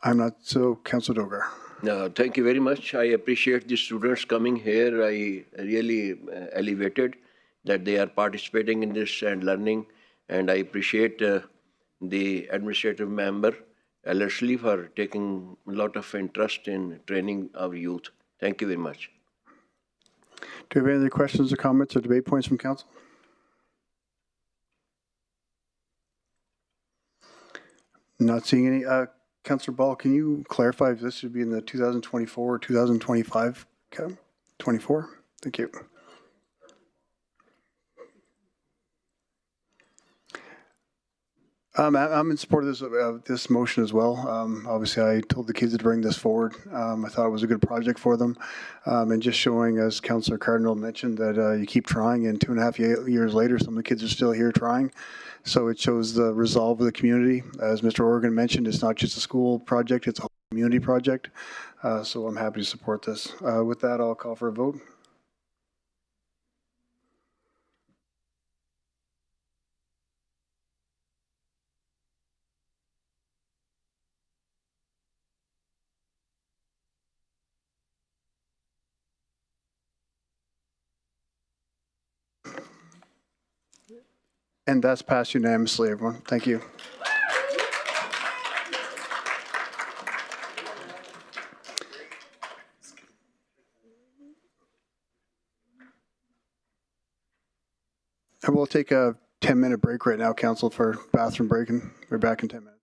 I'm not. So, Councillor Dogar. No, thank you very much. I appreciate the students coming here. I really elevated that they are participating in this and learning. And I appreciate the administrative member, Leslie, for taking a lot of interest in training our youth. Thank you very much. Do we have any other questions or comments or debate points from council? Not seeing any. Councillor Ball, can you clarify if this should be in the 2024 or 2025? Okay. 24? Thank you. I'm in support of this motion as well. Obviously, I told the kids to bring this forward. I thought it was a good project for them. And just showing, as Councillor Cardinal mentioned, that you keep trying, and 2.5 years later, some of the kids are still here trying. So it shows the resolve of the community. As Mr. Organ mentioned, it's not just a school project, it's a whole community project. So I'm happy to support this. With that, I'll call for a vote. And that's passed unanimously, everyone. Thank you. And we'll take a 10-minute break right now, Council, for bathroom break, and we're back in 10 minutes.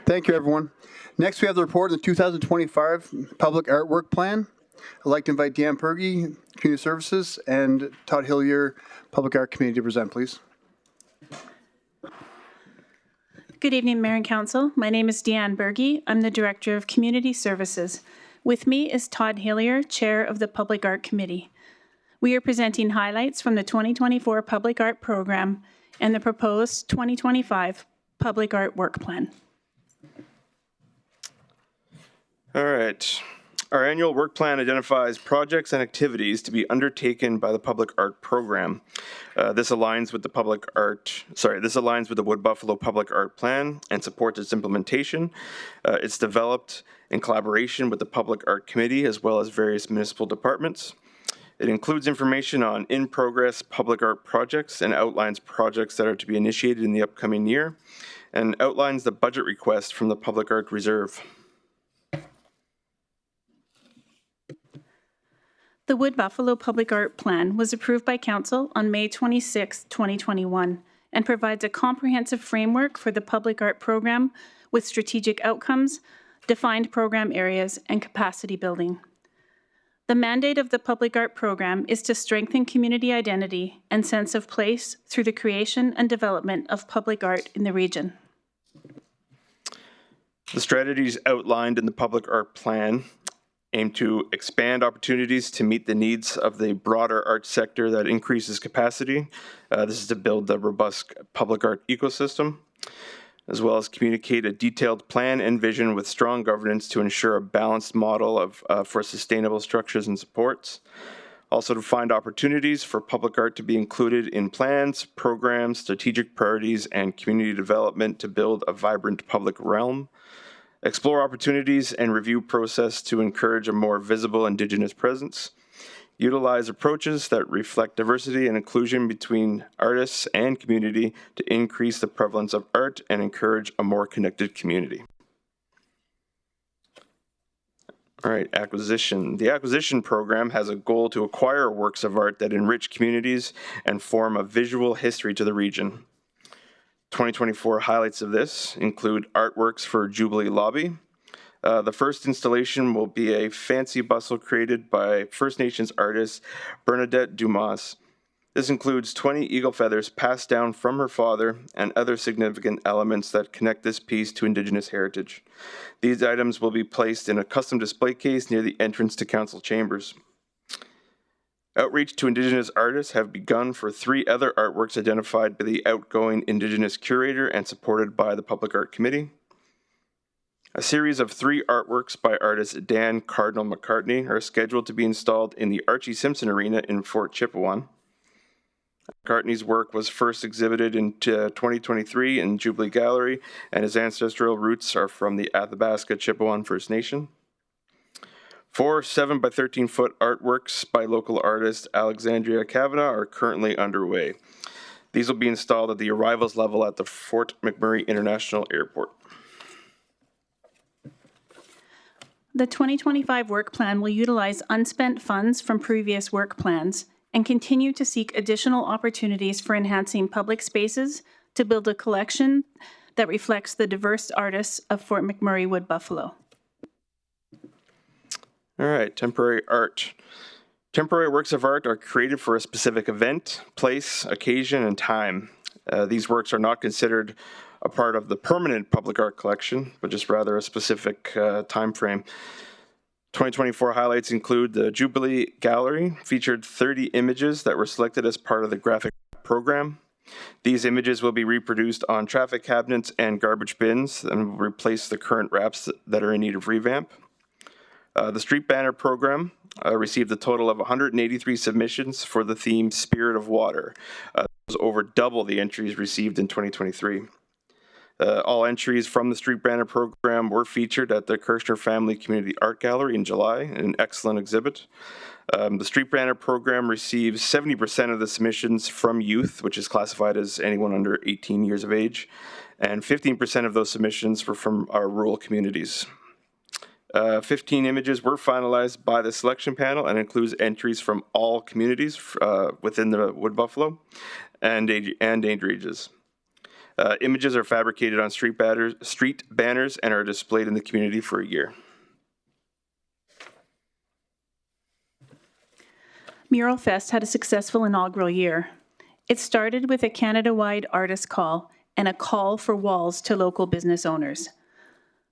Thank you, everyone. Next, we have the report of the 2025 Public Artwork Plan. I'd like to invite Deanne Pergy, Community Services, and Todd Hillier, Public Art Committee, to present, please. Good evening, Mayor and Council. My name is Deanne Berge. I'm the Director of Community Services. With me is Todd Hillier, Chair of the Public Art Committee. We are presenting highlights from the 2024 Public Art Program and the proposed 2025 Public Art Work Plan. All right. Our annual work plan identifies projects and activities to be undertaken by the Public Art Program. This aligns with the Wood Buffalo Public Art Plan and supports its implementation. It's developed in collaboration with the Public Art Committee as well as various municipal departments. It includes information on in-progress public art projects and outlines projects that are to be initiated in the upcoming year, and outlines the budget request from the Public Art Reserve. The Wood Buffalo Public Art Plan was approved by Council on May 26, 2021, and provides a comprehensive framework for the public art program with strategic outcomes, defined program areas, and capacity building. The mandate of the public art program is to strengthen community identity and sense of place through the creation and development of public art in the region. The strategies outlined in the Public Art Plan aim to expand opportunities to meet the needs of the broader art sector that increases capacity. This is to build the robust public art ecosystem, as well as communicate a detailed plan and vision with strong governance to ensure a balanced model for sustainable structures and supports. Also to find opportunities for public art to be included in plans, programs, strategic priorities, and community development to build a vibrant public realm. Explore opportunities and review process to encourage a more visible Indigenous presence. Utilize approaches that reflect diversity and inclusion between artists and community to increase the prevalence of art and encourage a more connected community. All right, acquisition. The acquisition program has a goal to acquire works of art that enrich communities and form a visual history to the region. 2024 highlights of this include artworks for Jubilee Lobby. The first installation will be a fancy bustle created by First Nations artist Bernadette Dumas. This includes 20 eagle feathers passed down from her father and other significant elements that connect this piece to Indigenous heritage. These items will be placed in a custom display case near the entrance to council chambers. Outreach to Indigenous artists have begun for 3 other artworks identified by the outgoing Indigenous curator and supported by the Public Art Committee. A series of 3 artworks by artist Dan Cardinal McCartney are scheduled to be installed in the Archie Simpson Arena in Fort Chipewyan. McCartney's work was first exhibited in 2023 in Jubilee Gallery, and his ancestral roots are from the Athabasca Chipewyan First Nation. 4 7 by 13 foot artworks by local artist Alexandria Kavanagh are currently underway. These will be installed at the arrivals level at the Fort McMurray International Airport. The 2025 work plan will utilize unspent funds from previous work plans and continue to seek additional opportunities for enhancing public spaces to build a collection that reflects the diverse artists of Fort McMurray Wood Buffalo. All right, temporary art. Temporary works of art are created for a specific event, place, occasion, and time. These works are not considered a part of the permanent public art collection, but just rather a specific time frame. 2024 highlights include the Jubilee Gallery, featured 30 images that were selected as part of the graphic program. These images will be reproduced on traffic cabinets and garbage bins and will replace the current wraps that are in need of revamp. The Street Banner program received a total of 183 submissions for the theme Spirit of Water. That was over double the entries received in 2023. All entries from the Street Banner program were featured at the Kirshner Family Community Art Gallery in July, an excellent exhibit. The Street Banner program receives 70% of the submissions from youth, which is classified as anyone under 18 years of age, and 15% of those submissions were from our rural communities. 15 images were finalized by the selection panel and includes entries from all communities within the Wood Buffalo and age ranges. Images are fabricated on street banners and are displayed in the community for a year. Mural Fest had a successful inaugural year. It started with a Canada-wide artist call and a call for walls to local business owners.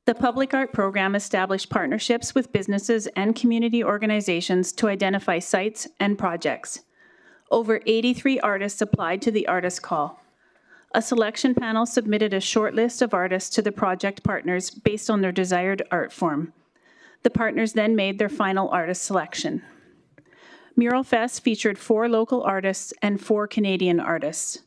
The public art program established partnerships with businesses and community organizations to identify sites and projects. Over 83 artists applied to the artist call. A selection panel submitted a short list of artists to the project partners based on their desired art form. The partners then made their final artist selection. Mural Fest featured 4 local artists and 4 Canadian artists.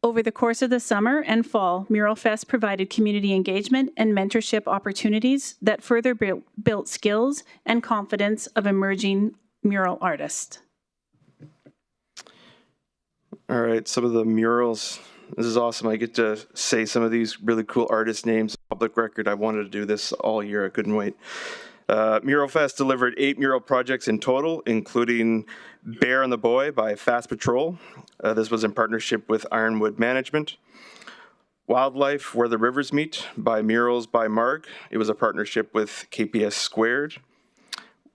Over the course of the summer and fall, Mural Fest provided community engagement and mentorship opportunities that further built skills and confidence of emerging mural artists. All right, some of the murals. This is awesome. I get to say some of these really cool artist names. Public record. I wanted to do this all year. I couldn't wait. Mural Fest delivered 8 mural projects in total, including Bear and the Boy by Fast Patrol. This was in partnership with Ironwood Management. Wildlife, Where the Rivers Meet by Murals by Marg. It was a partnership with KPS Squared.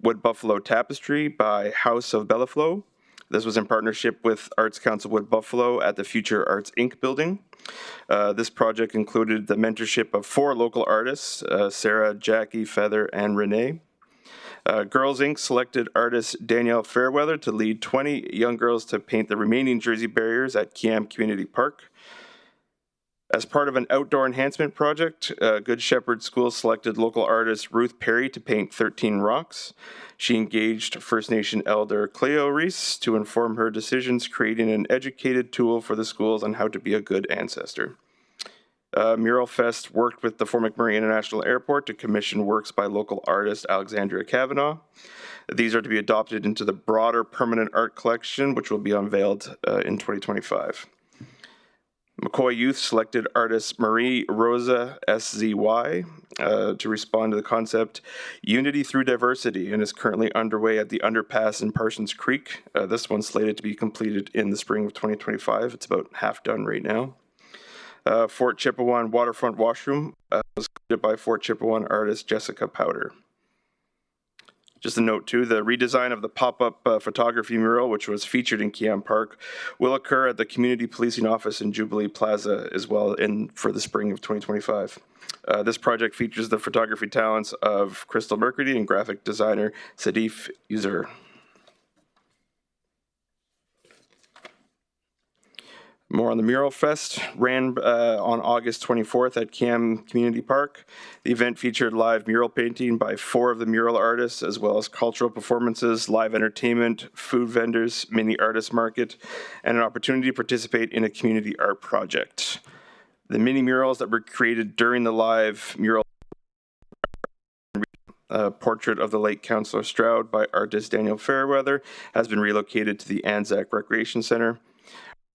Wood Buffalo Tapestry by House of Bellaflow. This was in partnership with Arts Council Wood Buffalo at the Future Arts Inc. building. This project included the mentorship of 4 local artists, Sarah, Jackie, Feather, and Renee. Girls Inc. selected artist Danielle Fairweather to lead 20 young girls to paint the remaining Jersey barriers at Kiam Community Park. As part of an outdoor enhancement project, Good Shepherd School selected local artist Ruth Perry to paint 13 rocks. She engaged First Nation elder Cleo Reese to inform her decisions, creating an educated tool for the schools on how to be a good ancestor. Mural Fest worked with the Fort McMurray International Airport to commission works by local artist Alexandria Kavanaugh. These are to be adopted into the broader permanent art collection, which will be unveiled in 2025. McCoy Youth selected artist Marie Rosa SZY to respond to the concept Unity Through Diversity, and is currently underway at the underpass in Parsons Creek. This one's slated to be completed in the spring of 2025. It's about half done right now. Fort Chippewan Waterfront Washroom was created by Fort Chippewan artist Jessica Powder. Just a note too, the redesign of the pop-up photography mural, which was featured in Kiam Park, will occur at the Community Policing Office in Jubilee Plaza as well for the spring of 2025. This project features the photography talents of Crystal Mercredi and graphic designer Sadif Uzer. More on the Mural Fest, ran on August 24th at Kiam Community Park. The event featured live mural painting by 4 of the mural artists, as well as cultural performances, live entertainment, food vendors, mini artist market, and an opportunity to participate in a community art project. The mini murals that were created during the live mural portrait of the late Councillor Stroud by artist Daniel Fairweather has been relocated to the Anzac Recreation Centre.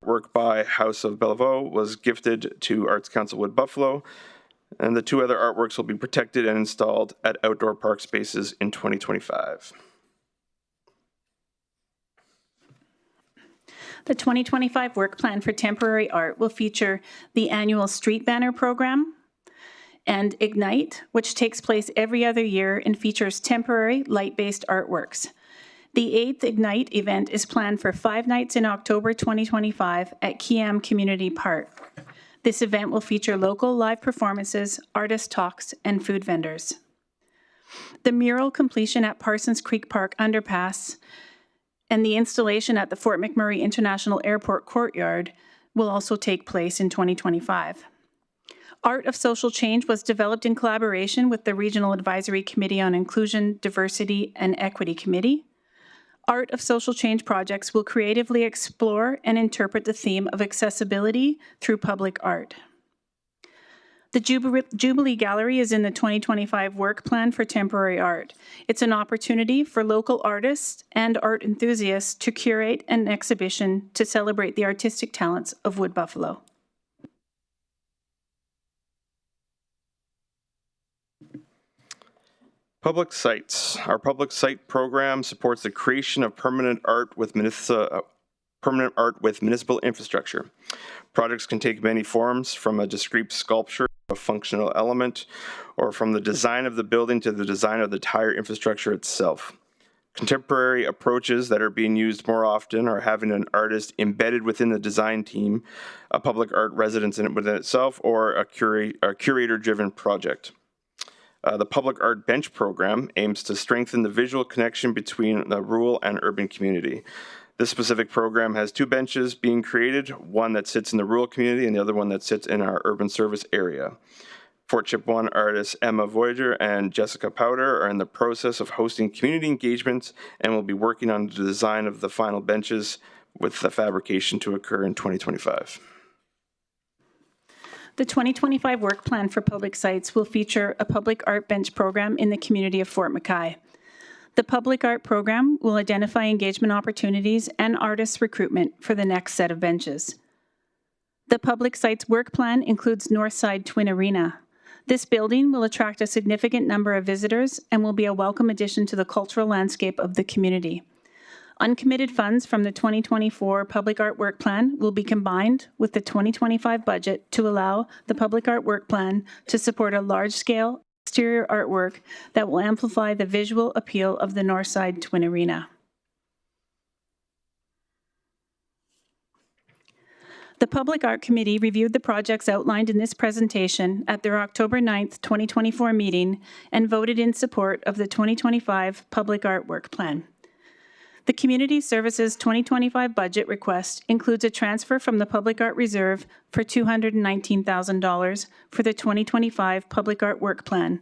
Work by House of Bellevaux was gifted to Arts Council Wood Buffalo, and the 2 other artworks will be protected and installed at outdoor park spaces in 2025. The 2025 work plan for temporary art will feature the annual Street Banner program and Ignite, which takes place every other year and features temporary light-based artworks. The 8th Ignite event is planned for 5 nights in October 2025 at Kiam Community Park. This event will feature local live performances, artist talks, and food vendors. The mural completion at Parsons Creek Park Underpass and the installation at the Fort McMurray International Airport Courtyard will also take place in 2025. Art of Social Change was developed in collaboration with the Regional Advisory Committee on Inclusion, Diversity, and Equity Committee. Art of Social Change projects will creatively explore and interpret the theme of accessibility through public art. The Jubilee Gallery is in the 2025 work plan for temporary art. It's an opportunity for local artists and art enthusiasts to curate an exhibition to celebrate the artistic talents of Wood Buffalo. Public sites. Our public site program supports the creation of permanent art with permanent art with municipal infrastructure. Projects can take many forms, from a discrete sculpture, a functional element, or from the design of the building to the design of the entire infrastructure itself. Contemporary approaches that are being used more often are having an artist embedded within the design team, a public art residence within itself, or a curator-driven project. The Public Art Bench program aims to strengthen the visual connection between the rural and urban community. This specific program has 2 benches being created, one that sits in the rural community and the other one that sits in our urban service area. Fort Chipewyan artists Emma Voyager and Jessica Powder are in the process of hosting community engagements and will be working on the design of the final benches, with the fabrication to occur in 2025. The 2025 work plan for public sites will feature a public art bench program in the community of Fort McKay. The public art program will identify engagement opportunities and artist recruitment for the next set of benches. The public sites work plan includes Northside Twin Arena. This building will attract a significant number of visitors and will be a welcome addition to the cultural landscape of the community. Uncommitted funds from the 2024 Public Art Work Plan will be combined with the 2025 budget to allow the Public Art Work Plan to support a large-scale exterior artwork that will amplify the visual appeal of the Northside Twin Arena. The Public Art Committee reviewed the projects outlined in this presentation at their October 9th, 2024 meeting and voted in support of the 2025 Public Art Work Plan. The Community Services 2025 budget request includes a transfer from the Public Art Reserve for $219,000 for the 2025 Public Art Work Plan,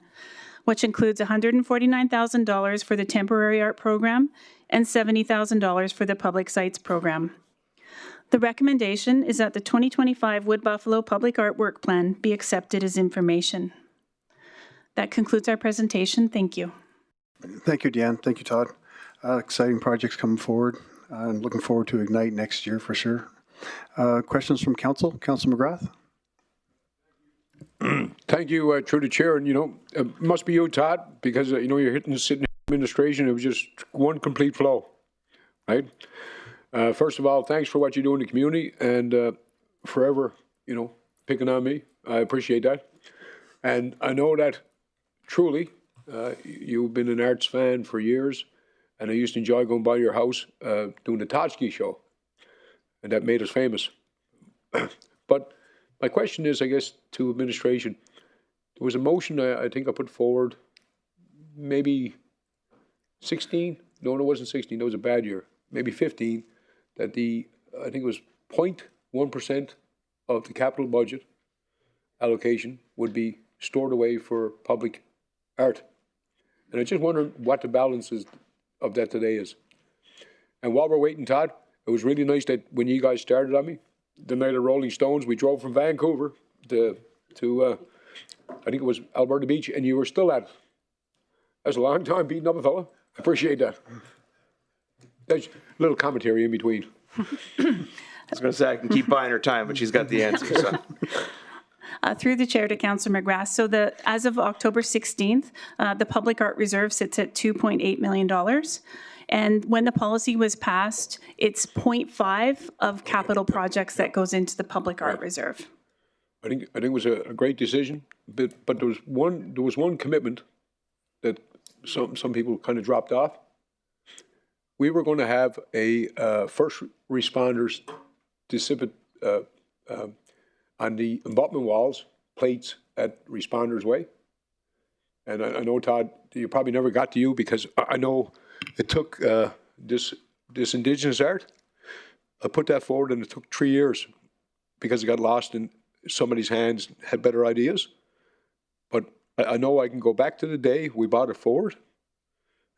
which includes $149,000 for the Temporary Art Program and $70,000 for the Public Sites Program. The recommendation is that the 2025 Wood Buffalo Public Art Work Plan be accepted as information. That concludes our presentation. Thank you. Thank you, Deanne. Thank you, Todd. Exciting projects coming forward. I'm looking forward to Ignite next year for sure. Questions from Council? Councillor McGrath? Thank you, through the chair. And, it must be you, Todd, because, you're hitting the city administration. It was just one complete flow, right? First of all, thanks for what you do in the community and forever, picking on me. I appreciate that. And I know that truly you've been an arts fan for years. And I used to enjoy going by your house doing the Totsky show. And that made us famous. But my question is, I guess, to administration. There was a motion I think I put forward maybe 16. No, it wasn't 16. That was a bad year. Maybe 15. That I think it was 0.1% of the capital budget allocation would be stored away for public art. And I just wondered what the balance is of that today is. And while we're waiting, Todd, it was really nice that when you guys started on me, the night of Rolling Stones, we drove from Vancouver to I think it was Alberta Beach, and you were still at it. That's a long time beating up a fella. I appreciate that. There's a little commentary in between. I was going to say I can keep buying her time, but she's got the answer. So. Through the chair to Councillor McGrath. So as of October 16th, the Public Art Reserve sits at $2.8 million. And when the policy was passed, it's 0.5 of capital projects that goes into the Public Art Reserve. I think it was a great decision, but there was one commitment that some people kind of dropped off. We were going to have a first responders on the abutment walls, plates at Responders Way. And I know, Todd, you probably never got to you because I know it took this Indigenous art. I put that forward and it took 3 years because it got lost in somebody's hands, had better ideas. But I know I can go back to the day we brought it forward.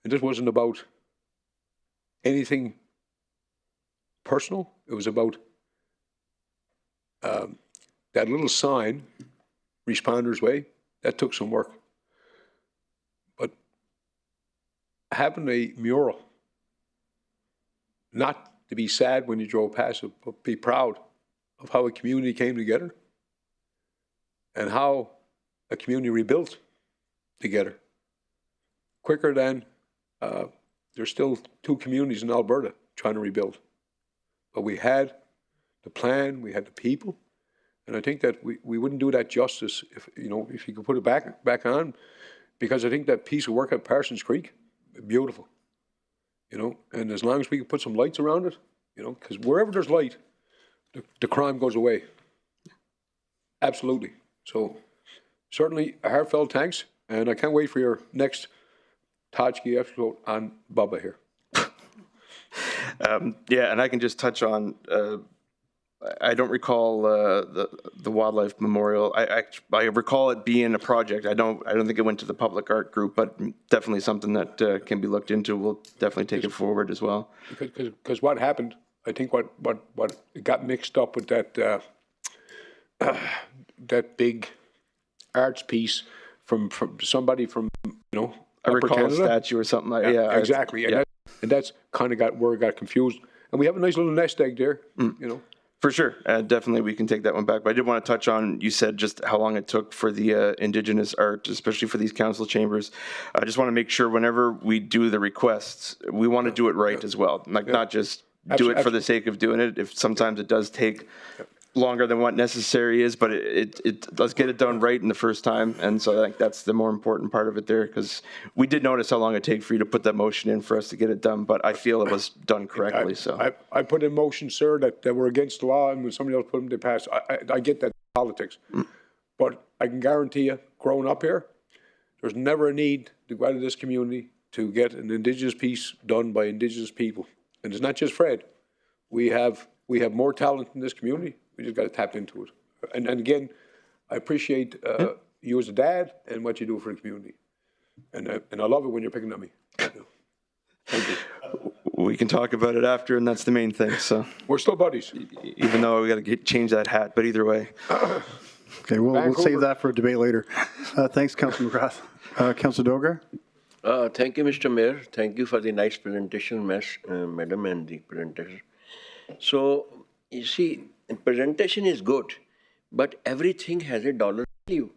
And this wasn't about anything personal. It was about that little sign, Responders Way, that took some work. But having a mural, not to be sad when you drove past it, but be proud of how a community came together and how a community rebuilt together. Quicker than there's still 2 communities in Alberta trying to rebuild. but we had the plan, we had the people, and I think that we wouldn't do that justice if, you know, if you could put it back on, because I think that piece of work at Parsons Creek, beautiful, you know, and as long as we can put some lights around it, you know, because wherever there's light, the crime goes away. Absolutely. So certainly a heartfelt thanks, and I can't wait for your next Tajki episode on Bubba here. Yeah, and I can just touch on, I don't recall the Wildlife Memorial. I recall it being a project. I don't think it went to the public art group, but definitely something that can be looked into. We'll definitely take it forward as well. Because what happened, I think what got mixed up with that that big arts piece from somebody from, you know, I recall Canada. a statue or something like yeah, exactly. Yeah. And that's kind of got where it got confused. And we have a nice little nest egg there, you know. For sure. Definitely we can take that one back. But I did want to touch on, you said just how long it took for the Indigenous art, especially for these council chambers. I just want to make sure whenever we do the requests, we want to do it right as well. Like not just do it for the sake of doing it. If sometimes it does take longer than what necessary is, but let's get it done right in the first time. And so I think that's the more important part of it there, because we did notice how long it take for you to put that motion in for us to get it done, but I feel it was done correctly. I put in motion, sir, that were against the law, and when somebody else put them, they passed. I get that politics, but I can guarantee you, growing up here, there's never a need to go out of this community to get an Indigenous piece done by Indigenous people. And it's not just Fred. We have more talent in this community. We just got to tap into it. And again, I appreciate you as a dad and what you do for the community. And I love it when you're picking on me. Thank you. We can talk about it after, and that's the main thing. So we're still buddies, even though we got to change that hat. But either way, okay, we'll save that for a debate later. Thanks, Councillor McGrath. Councillor Dogar. Thank you, Mr. Mayor. Thank you for the nice presentation, Madam, and the presenter. So, you see, presentation is good, but everything has a dollar value.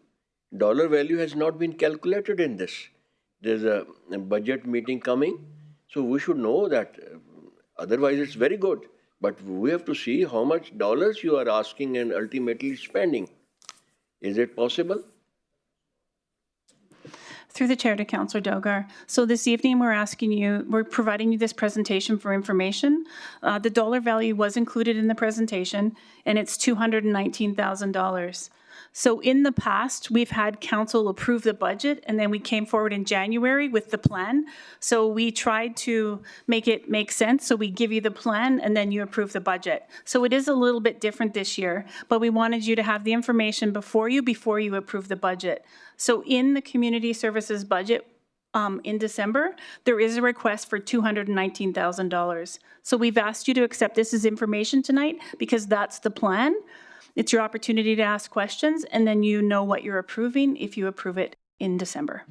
Dollar value has not been calculated in this. There's a budget meeting coming, so we should know that. Otherwise, it's very good. But we have to see how much dollars you are asking and ultimately spending. Is it possible? Through the chair to Councillor Dogar. So this evening, we're providing you this presentation for information. The dollar value was included in the presentation, and it's $219,000. So in the past, we've had council approve the budget, and then we came forward in January with the plan. So we tried to make it make sense. So we give you the plan, and then you approve the budget. So it is a little bit different this year, but we wanted you to have the information before you approve the budget. So in the community services budget in December, there is a request for $219,000. So we've asked you to accept this as information tonight because that's the plan. It's your opportunity to ask questions, and then you know what you're approving if you approve it in December.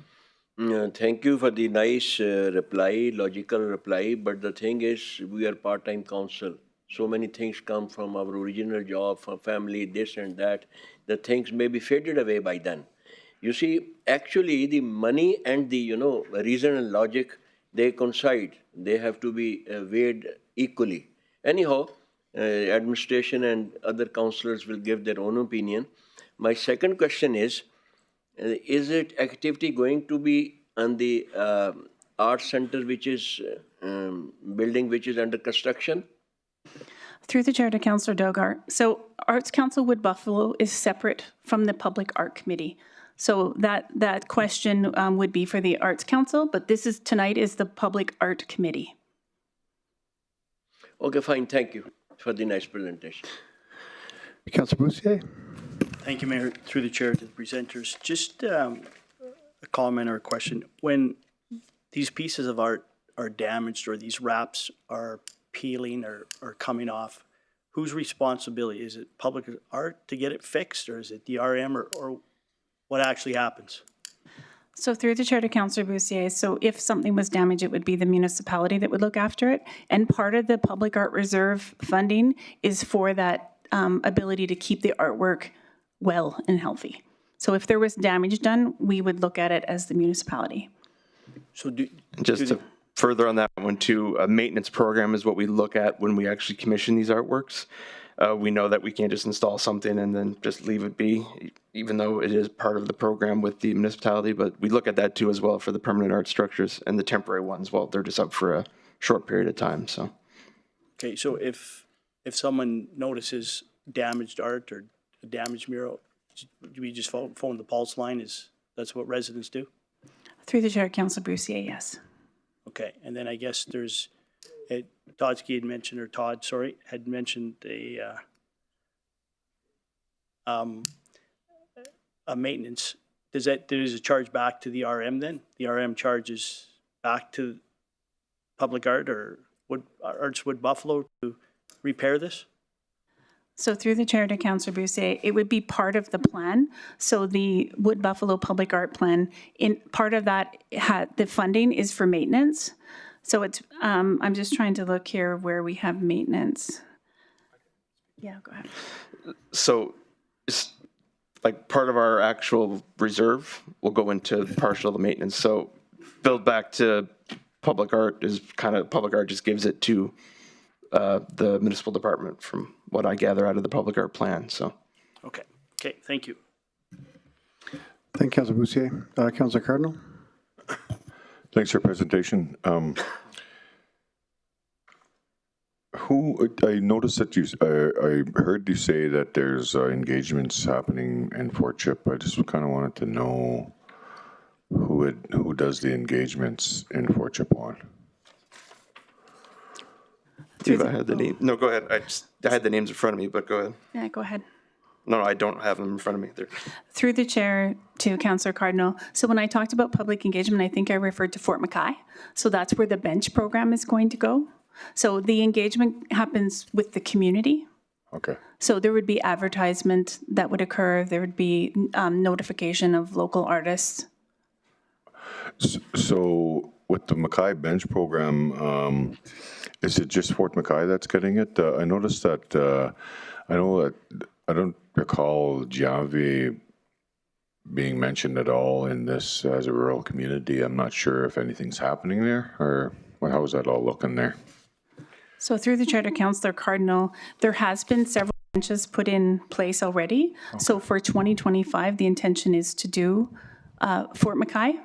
Thank you for the nice reply, logical reply. But the thing is, we are part-time council. So many things come from our original job, from family, this and that. The things may be faded away by then. You see, actually, the money and the reason and logic, they coincide. They have to be weighed equally. Anyhow. Administration and other councillors will give their own opinion. My second question is it activity going to be on the arts center, which is building which is under construction? Through the chair to Councillor Dogar. So Arts Council Wood Buffalo is separate from the Public Art Committee. So that question would be for the Arts Council, but tonight is the Public Art Committee. Okay, fine. Thank you for the nice presentation. Councillor Boussier. Thank you, Mayor. Through the chair to the presenters. Just a comment or a question. When these pieces of art are damaged or these wraps are peeling or coming off, whose responsibility? Is it public art to get it fixed, or is it the RM, or what actually happens? So through the chair to Councillor Boussier, so if something was damaged, it would be the municipality that would look after it. And part of the Public Art Reserve funding is for that ability to keep the artwork well and healthy. So if there was damage done, we would look at it as the municipality. So further on that one too, a maintenance program is what we look at when we actually commission these artworks. We know that we can't just install something and then just leave it be, even though it is part of the program with the municipality, but we look at that too as well for the permanent art structures and the temporary ones. Well, they're just up for a short period of time, so. Okay, so if someone notices damaged art or a damaged mural, do we just phone the pulse line? That's what residents do? Through the chair, Councillor Bussier, yes. Okay, and then I guess there's, Todd had mentioned a maintenance. There is a charge back to the RM then? The RM charges back to Public Art or Arts Wood Buffalo to repair this? So through the chair to Councillor Bussier, it would be part of the plan. So the Wood Buffalo Public Art Plan, in part of that, the funding is for maintenance. So it's, I'm just trying to look here where we have maintenance. Yeah, go ahead. So it's like part of our actual reserve will go into partial maintenance. So build back to Public Art is kind of, Public Art just gives it to the municipal department from what I gather out of the Public Art plan, so. Okay, thank you. Thank you, Councillor Bussier. Councillor Cardinal? Thanks for your presentation. I noticed that I heard you say that there's engagements happening in Fort Chip. I just kind of wanted to know who does the engagements in Fort Chippewa. If I had the name, no, go ahead. I had the names in front of me, but go ahead. Yeah, go ahead. No, I don't have them in front of me. Through the chair to Councillor Cardinal. So when I talked about public engagement, I think I referred to Fort McKay. So that's where the bench program is going to go. So the engagement happens with the community. Okay. So there would be advertisement that would occur. There would be notification of local artists. So with the Mackay bench program, is it just Fort McKay that's getting it? I noticed that, I don't recall Janvier being mentioned at all in this as a rural community. I'm not sure if anything's happening there, or how is that all looking there? So through the chair to Councillor Cardinal, there has been several benches put in place already. Okay. So for 2025, the intention is to do Fort McKay. Okay.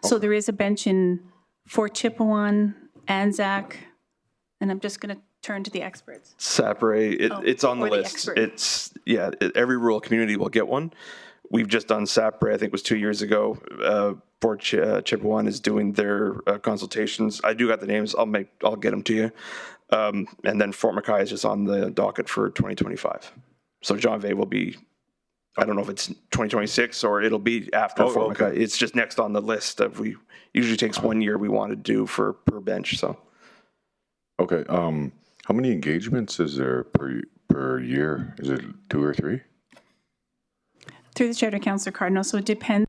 So there is a bench in Fort Chipewyan, Anzac, and I'm just going to turn to the experts. Sapre, it's on the list. It's, every rural community will get one. We've just done Sapre, I think it was 2 years ago. Fort Chipewyan is doing their consultations. I do got the names. I'll get them to you. And then Fort McKay is just on the docket for 2025. So Janvier will be, I don't know if it's 2026 or it'll be after Fort McKay. It's just next on the list of usually takes 1 year we want to do per bench. So. Okay. How many engagements is there per year? Is it 2 or 3? Through the chair to Councillor Cardinal. So it depends.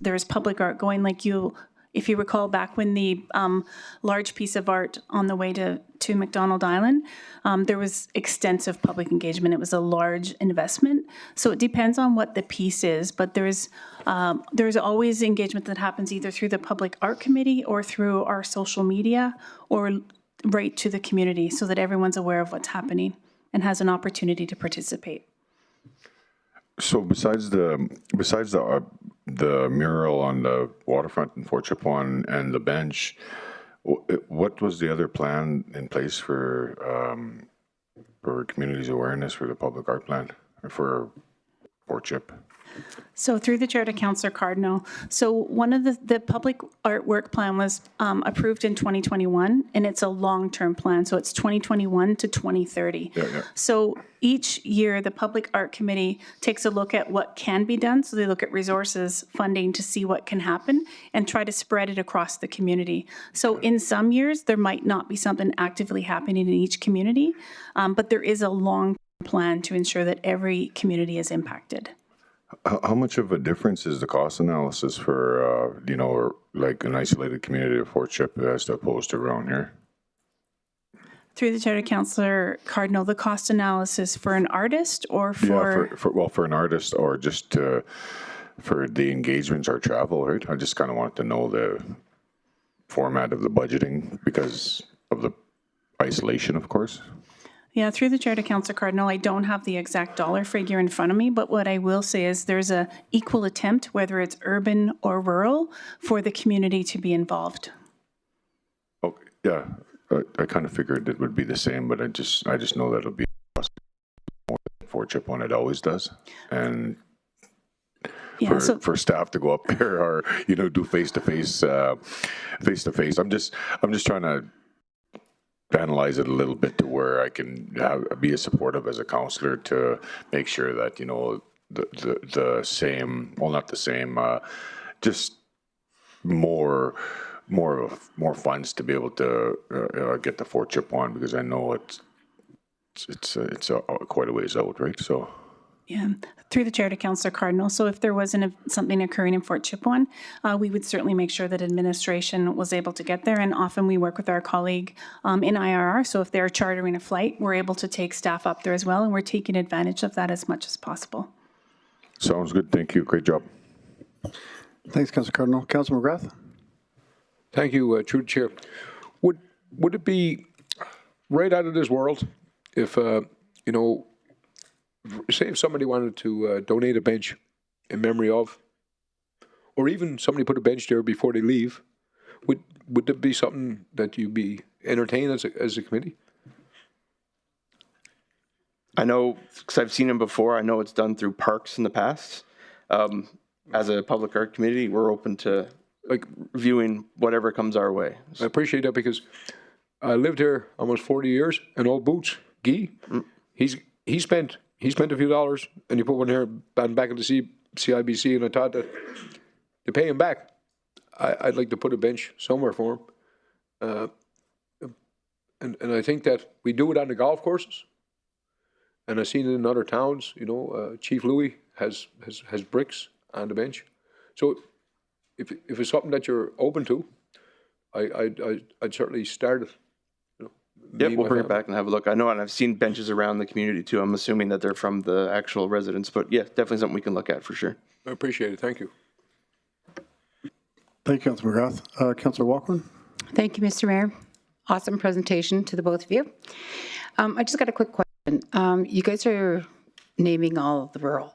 There's public art going, like if you recall back when the large piece of art on the way to McDonald Island, there was extensive public engagement. It was a large investment. So it depends on what the piece is, but there's always engagement that happens either through the Public Art Committee or through our social media or right to the community so that everyone's aware of what's happening and has an opportunity to participate. So besides the mural on the waterfront in Fort Chipewyan and the bench, what was the other plan in place for communities awareness for the public art plan for Fort Chip? So through the chair to Councillor Cardinal. So one of the public artwork plan was approved in 2021, and it's a long-term plan. So it's 2021 to 2030. Yeah. So each year, the Public Art Committee takes a look at what can be done. So they look at resources, funding to see what can happen and try to spread it across the community. So in some years, there might not be something actively happening in each community, but there is a long-term plan to ensure that every community is impacted. How much of a difference is the cost analysis for, like an isolated community of Fort Chip as opposed to around here? Through the chair to Councillor Cardinal, the cost analysis for an artist or for? Yeah, for an artist or just for the engagements or travel, right? I just kind of wanted to know format of the budgeting because of the isolation, of course. Yeah, through the chair to Councillor Cardinal, I don't have the exact dollar figure in front of me, but what I will say is there's a equal attempt, whether it's urban or rural, for the community to be involved. Okay, yeah, I kind of figured it would be the same, but I just know that it'll be more for chip one. It always does, and yeah, for staff to go up there or do face to face. I'm just trying to analyze it a little bit to where I can be as supportive as a councillor to make sure that the same, well, not the same, just more funds to be able to get the Fort Chip on, because I know it's quite a ways out, right? So. Yeah, through the chair to Councillor Cardinal. So if there wasn't something occurring in Fort Chipewyan, we would certainly make sure that administration was able to get there. And often we work with our colleague in IRR. So if they're chartering a flight, we're able to take staff up there as well. And we're taking advantage of that as much as possible. Sounds good. Thank you. Great job. Thanks, Councillor Cardinal. Councillor McGrath. Thank you, through the chair. Would it be right out of this world if, say if somebody wanted to donate a bench in memory of, or even somebody put a bench there before they leave, would there be something that you'd be entertained as a committee? I know, because I've seen them before, I know it's done through parks in the past. As a public art committee, we're open to viewing whatever comes our way. I appreciate that, because I lived here almost 40 years, and old Boots, Guy, he spent a few dollars, and he put one here back at the CIBC, and I thought that to pay him back, I'd like to put a bench somewhere for him. And I think that we do it on the golf courses, and I've seen it in other towns. Chief Louis has bricks on the bench. So if it's something that you're open to, I'd certainly start it. Yep, we'll bring it back and have a look. I know, and I've seen benches around the community too. I'm assuming that they're from the actual residents, but yeah, definitely something we can look at for sure. I appreciate it. Thank you. Thank you, Councillor McGrath. Councillor Walkman. Thank you, Mr. Mayor. Awesome presentation to the both of you. I just got a quick question. You guys are naming all of the rural.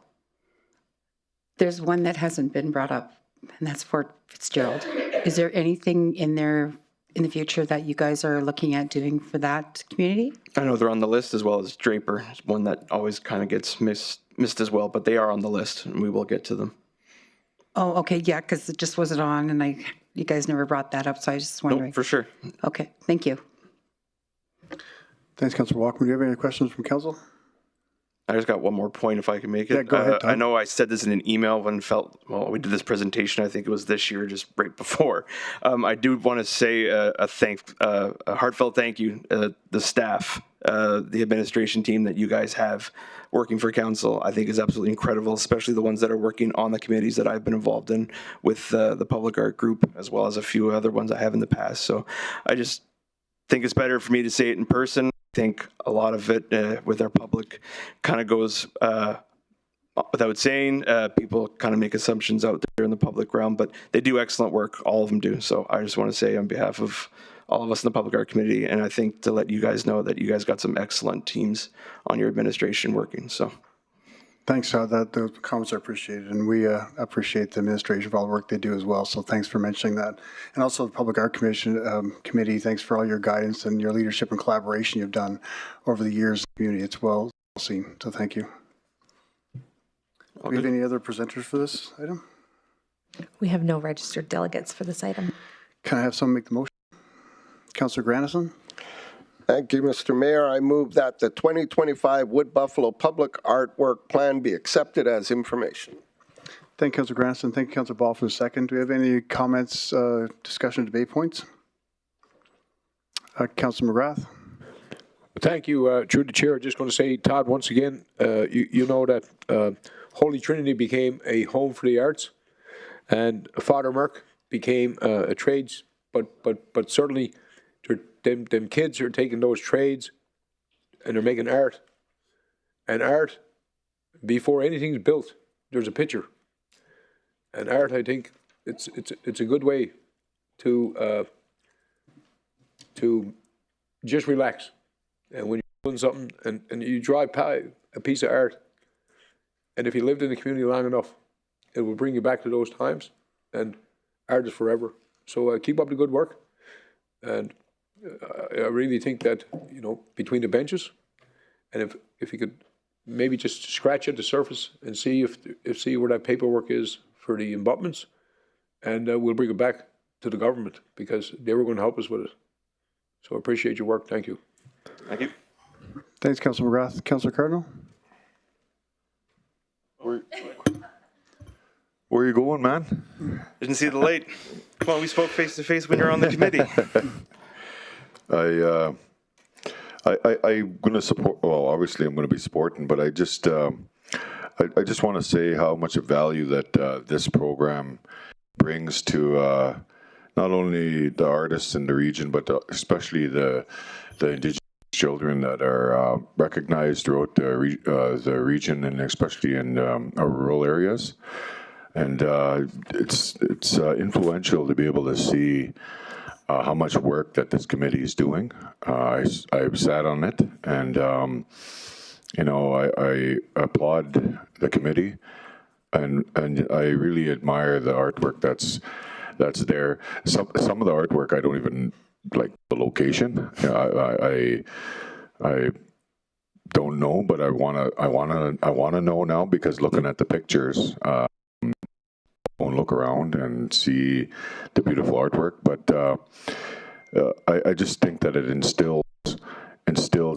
There's one that hasn't been brought up, and that's Fort Fitzgerald. Is there anything in there in the future that you guys are looking at doing for that community? I know they're on the list, as well as Draper, one that always kind of gets missed as well, but they are on the list, and we will get to them. Oh, okay, yeah, because it just wasn't on, and you guys never brought that up, so I was just wondering. Nope, for sure. Okay, thank you. Thanks, Councillor Walkman. Do you have any questions from council? I just got one more point, if I can make it. Yeah, go ahead, Tom. I know I said this in an email when we did this presentation. I think it was this year, just right before. I do want to say a heartfelt thank you, the staff, the administration team that you guys have working for council. I think is absolutely incredible, especially the ones that are working on the committees that I've been involved in with the public art group, as well as a few other ones I have in the past. So I just think it's better for me to say it in person. I think a lot of it with our public kind of goes without saying. People kind of make assumptions out there in the public realm, but they do excellent work. All of them do. So I just want to say on behalf of all of us in the Public Art Committee, and I think to let you guys know that you guys got some excellent teams on your administration working. So thanks, Todd. The comments are appreciated, and we appreciate the administration for all the work they do as well. So thanks for mentioning that. And also the Public Art Committee, thanks for all your guidance and your leadership and collaboration you've done over the years in the community. It's well seen, so thank you. Do we have any other presenters for this item? We have no registered delegates for this item. Can I have someone make the motion? Councillor Grandison. Thank you, Mr. Mayor. I move that the 2025 Wood Buffalo Public Artwork Plan be accepted as information. Thank you, Councillor Grandison. Thank you, Councillor Ball, for the second. Do we have any comments, discussion, debate points? Councillor McGrath. Thank you, through the chair. Just going to say, Todd, once again, you know that Holy Trinity became a home for the arts, and Father Merck became a trades, but certainly them kids are taking those trades and they're making art. And art, before anything's built, there's a picture. And art, I think, it's a good way to to just relax. And when you're doing something and you drive by a piece of art, and if you lived in the community long enough, it will bring you back to those times, and art is forever. So keep up the good work. And I really think that, you know, between the benches, and if you could maybe just scratch at the surface and see see where that paperwork is for the abutments, and we'll bring it back to the government because they were going to help us with it. So I appreciate your work. Thank you. Thank you. Thanks, Councillor McGrath. Councillor Cardinal? Where are you going, man? Didn't see the light. Come on, we spoke face to face when you're on the committee. I'm going to support, well, obviously I'm going to be supporting, but I just want to say how much of value that this program brings to not only the artists in the region, but especially the Indigenous children that are recognized throughout the region, and especially in our rural areas. And it's influential to be able to see how much work that this committee is doing. I've sat on it, and you know, I applaud the committee, and I really admire the artwork that's there. Some of the artwork I don't even like the location. I don't know, but I wanna know now, because looking at the pictures. And look around and see the beautiful artwork, but I just think that it instills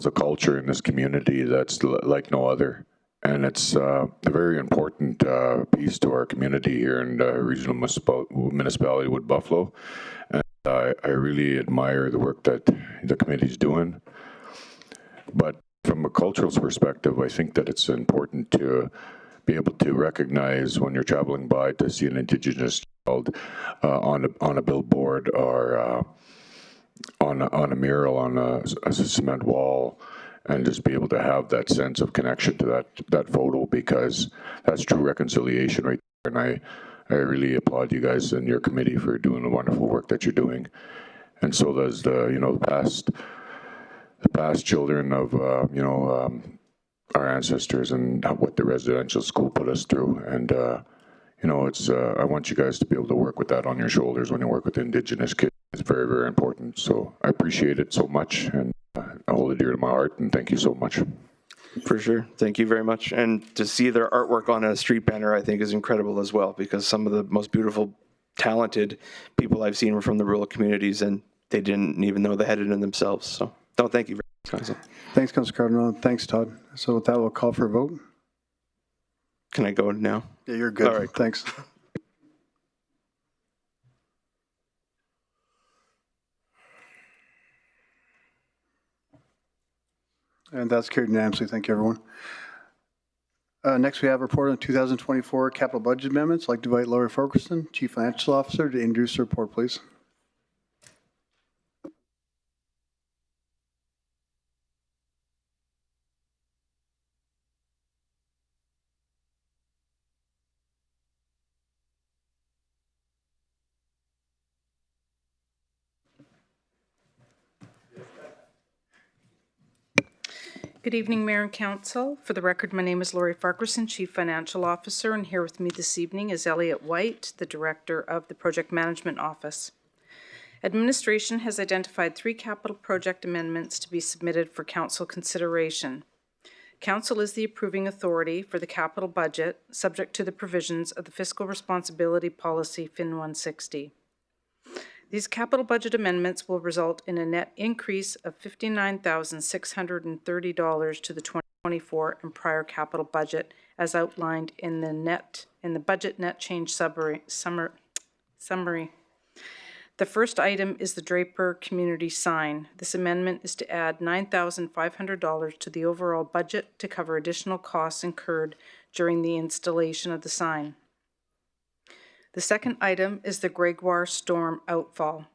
a culture in this community that's like no other, and it's a very important piece to our community here in the regional municipality Wood Buffalo, and I really admire the work that the committee's doing. But from a cultural perspective, I think that it's important to be able to recognize when you're traveling by to see an Indigenous child on a billboard or on a mural on a cement wall, and just be able to have that sense of connection to that photo, because that's true reconciliation right there. And I really applaud you guys and your committee for doing the wonderful work that you're doing. And so does the past children of our ancestors and what the residential school put us through. And you know, it's I want you guys to be able to work with that on your shoulders when you work with Indigenous kids. It's very, very important. So I appreciate it so much, and I hold it dear to my heart, and thank you so much. For sure. Thank you very much. And to see their artwork on a street banner, I think, is incredible as well, because some of the most beautiful, talented people I've seen were from the rural communities, and they didn't even know they had it in themselves. So, no, thank you very much, Council. Thanks, Councillor Cardinal. Thanks, Todd. So with that, we'll call for a vote. Can I go now? Yeah, you're good. All right. Thanks. And that's carried unanimously. Thank you, everyone. Next, we have a report on 2024 capital budget amendments. I'd like to invite Laurie Ferguson, Chief Financial Officer, to introduce the report, please. Good evening, Mayor and Council. For the record, my name is Laurie Farquharson, Chief Financial Officer, and here with me this evening is Elliot White, the Director of the Project Management Office. Administration has identified 3 capital project amendments to be submitted for Council consideration. Council is the approving authority for the capital budget, subject to the provisions of the Fiscal Responsibility Policy FIN 160. These capital budget amendments will result in a net increase of $59,630 to the 2024 and prior capital budget, as outlined in the budget net change summary. The first item is the Draper Community Sign. This amendment is to add $9,500 to the overall budget to cover additional costs incurred during the installation of the sign. The second item is the Gregoire storm outfall.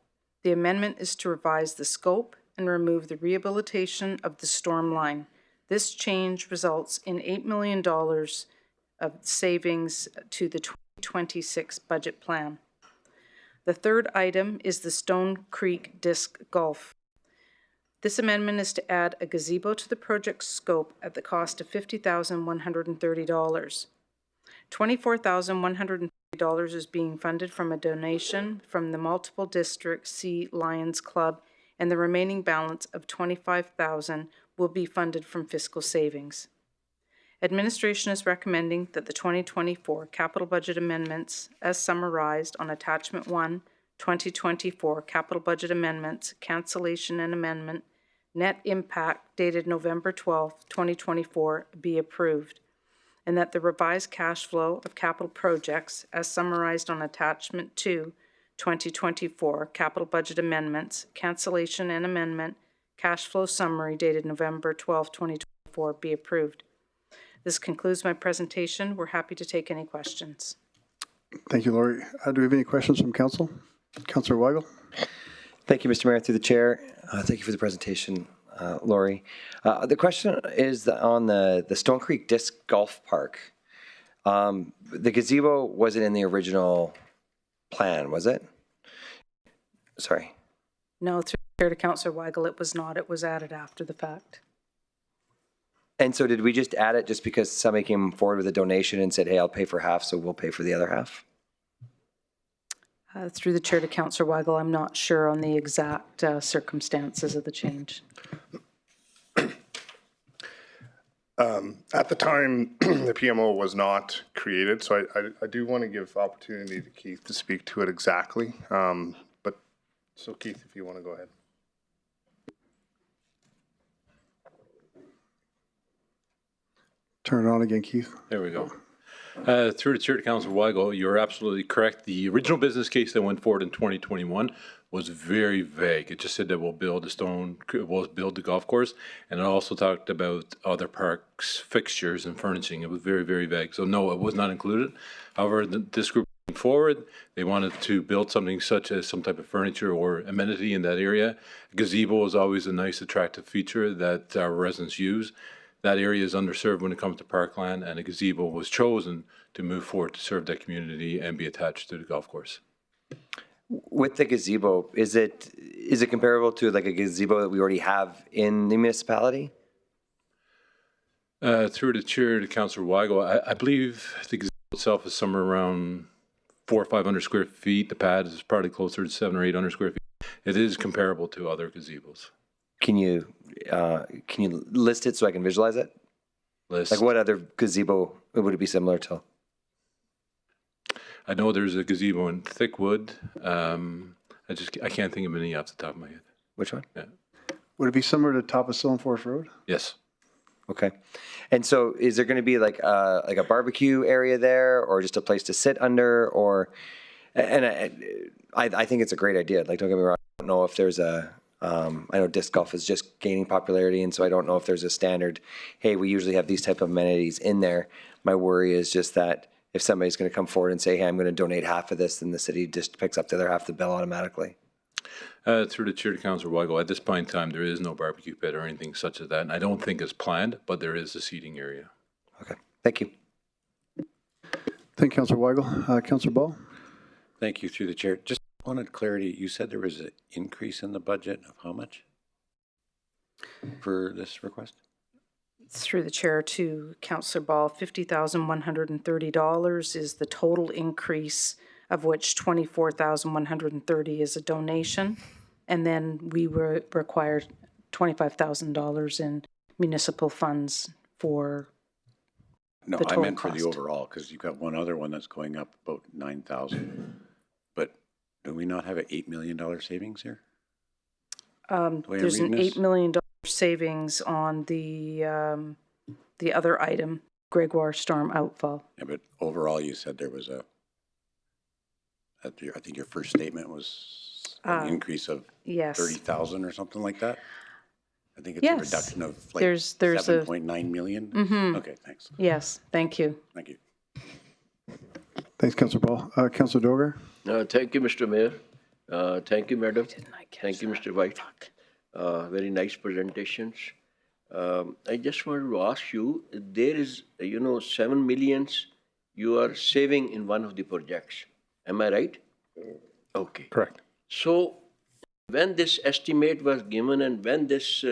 The amendment is to revise the scope and remove the rehabilitation of the storm line. This change results in $8 million of savings to the 2026 budget plan. The third item is the Stone Creek Disc Golf. This amendment is to add a gazebo to the project scope at the cost of $50,130. $24,130 is being funded from a donation from the Multiple District C Lions Club, and the remaining balance of $25,000 will be funded from fiscal savings. Administration is recommending that the 2024 capital budget amendments, as summarized on Attachment 1, 2024 capital budget amendments, cancellation and amendment, net impact dated November 12, 2024, be approved, and that the revised cash flow of capital projects, as summarized on Attachment 2, 2024 capital budget amendments, cancellation and amendment, cash flow summary dated November 12, 2024, be approved. This concludes my presentation. We're happy to take any questions. Thank you, Laurie. Do we have any questions from council? Councillor Weigel? Thank you, Mr. Mayor, through the chair. Thank you for the presentation, Laurie. The question is on the Stone Creek Disc Golf Park. The gazebo wasn't in the original plan, was it? Sorry. No, through the chair to Councillor Weigel, it was not. It was added after the fact. And so did we just add it just because somebody came forward with a donation and said, hey, I'll pay for half, so we'll pay for the other half? Through the chair to Councillor Weigel, I'm not sure on the exact circumstances of the change. At the time, the PMO was not created, so I do want to give opportunity to Keith to speak to it exactly. So Keith, if you want to go ahead. Turn it on again, Keith. There we go. Through the chair to Councillor Weigel, you're absolutely correct. The original business case that went forward in 2021 was very vague. It just said that we'll build the golf course, and it also talked about other parks fixtures and furnishing. It was very, very vague. So no, it was not included. However, this group moving forward, they wanted to build something such as some type of furniture or amenity in that area. Gazebo is always a nice, attractive feature that our residents use. That area is underserved when it comes to parkland, and a gazebo was chosen to move forward to serve that community and be attached to the golf course. With the gazebo, is it comparable to like a gazebo that we already have in the municipality? Through the chair to Councillor Weigel, I believe the gazebo itself is somewhere around 400 or 500 square feet. The pad is probably closer to 700 or 800 square feet. It is comparable to other gazebos. Can you list it so I can visualize it? Like what other gazebo would it be similar to? I know there's a gazebo in Thickwood. I can't think of any off the top of my head. Which one? Yeah. Would it be similar to top of Stone Forest Road? Yes. Okay. And so is there going to be like a barbecue area there, or just a place to sit under, or, and I think it's a great idea. Like, don't get me wrong. I don't know if there's I know disc golf is just gaining popularity, and so I don't know if there's a standard, hey, we usually have these type of amenities in there. My worry is just that if somebody's going to come forward and say, hey, I'm going to donate half of this, then the city just picks up the other half of the bill automatically. Through the chair to Councillor Weigel, at this point in time, there is no barbecue pit or anything such as that, and I don't think it's planned, but there is a seating area. Okay, thank you. Thank you, Councillor Weigel. Councillor Ball? Thank you, through the chair. Just wanted clarity. You said there was an increase in the budget of how much for this request? Through the chair to Councillor Ball, $50,130 is the total increase, of which $24,130 is a donation, and then we were required $25,000 in municipal funds for No, the total I meant cost. for the overall, because you've got one other one that's going up about 9,000. But do we not have an $8 million savings here? There's an $8 million savings on the other item, Gregoire storm outfall. Yeah, but overall, you said there was I think your first statement was an increase of yes. 30,000 or something like that. I think it's Yes. a reduction of like There's 7.9 million. Mhm. Okay, thanks. Yes, thank you. Thank you. Thanks, Councillor Ball. Councillor Doger? Thank you, Mr. Mayor. Thank you, Madam. Thank you, Mr. White. Very nice presentations. I just wanted to ask you, there is, 7 millions you are saving in one of the projects. Am I right? Okay. Correct. So when this estimate was given and when this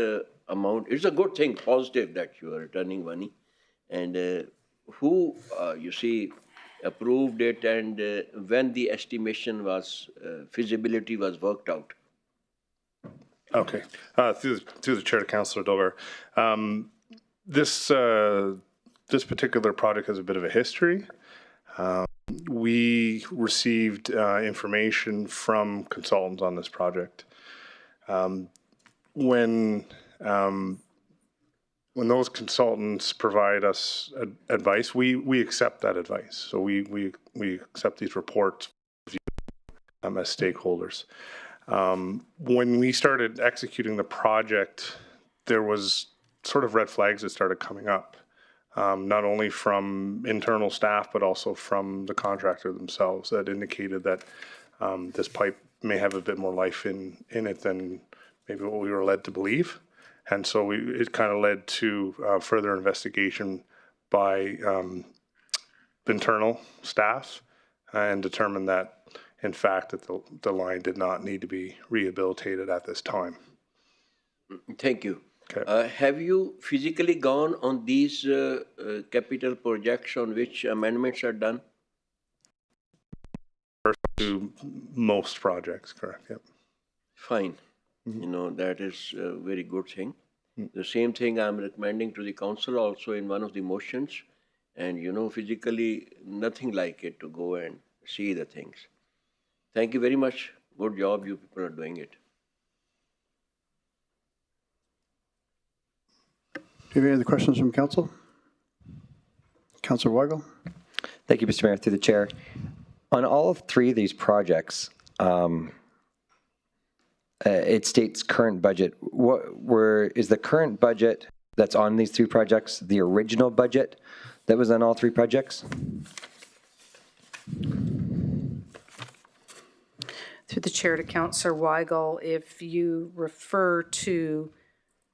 amount, it's a good thing, positive that you are returning money. And who, you see, approved it and when the estimation was, feasibility was worked out? Okay. Through the chair to Councillor Dover. This particular project has a bit of a history. We received information from consultants on this project. When those consultants provide us advice, we accept that advice. So we accept these reports as stakeholders. When we started executing the project, there was sort of red flags that started coming up, not only from internal staff, but also from the contractor themselves that indicated that this pipe may have a bit more life in it than maybe what we were led to believe. And so it kind of led to further investigation by internal staff and determined that, in fact, that the line did not need to be rehabilitated at this time. Thank you. Okay. Have you physically gone on these capital projects on which amendments are done? To most projects, correct, yep. Fine. You know, that is a very good thing. The same thing I'm recommending to the council also in one of the motions. And, you know, physically, nothing like it to go and see the things. Thank you very much. Good job, you people are doing it. Do you have any other questions from council? Councillor Weigel? Thank you, Mr. Mayor. Through the chair. On all three of these projects, it states current budget. Is the current budget that's on these three projects the original budget that was on all three projects? Through the chair to Councillor Weigel, if you refer to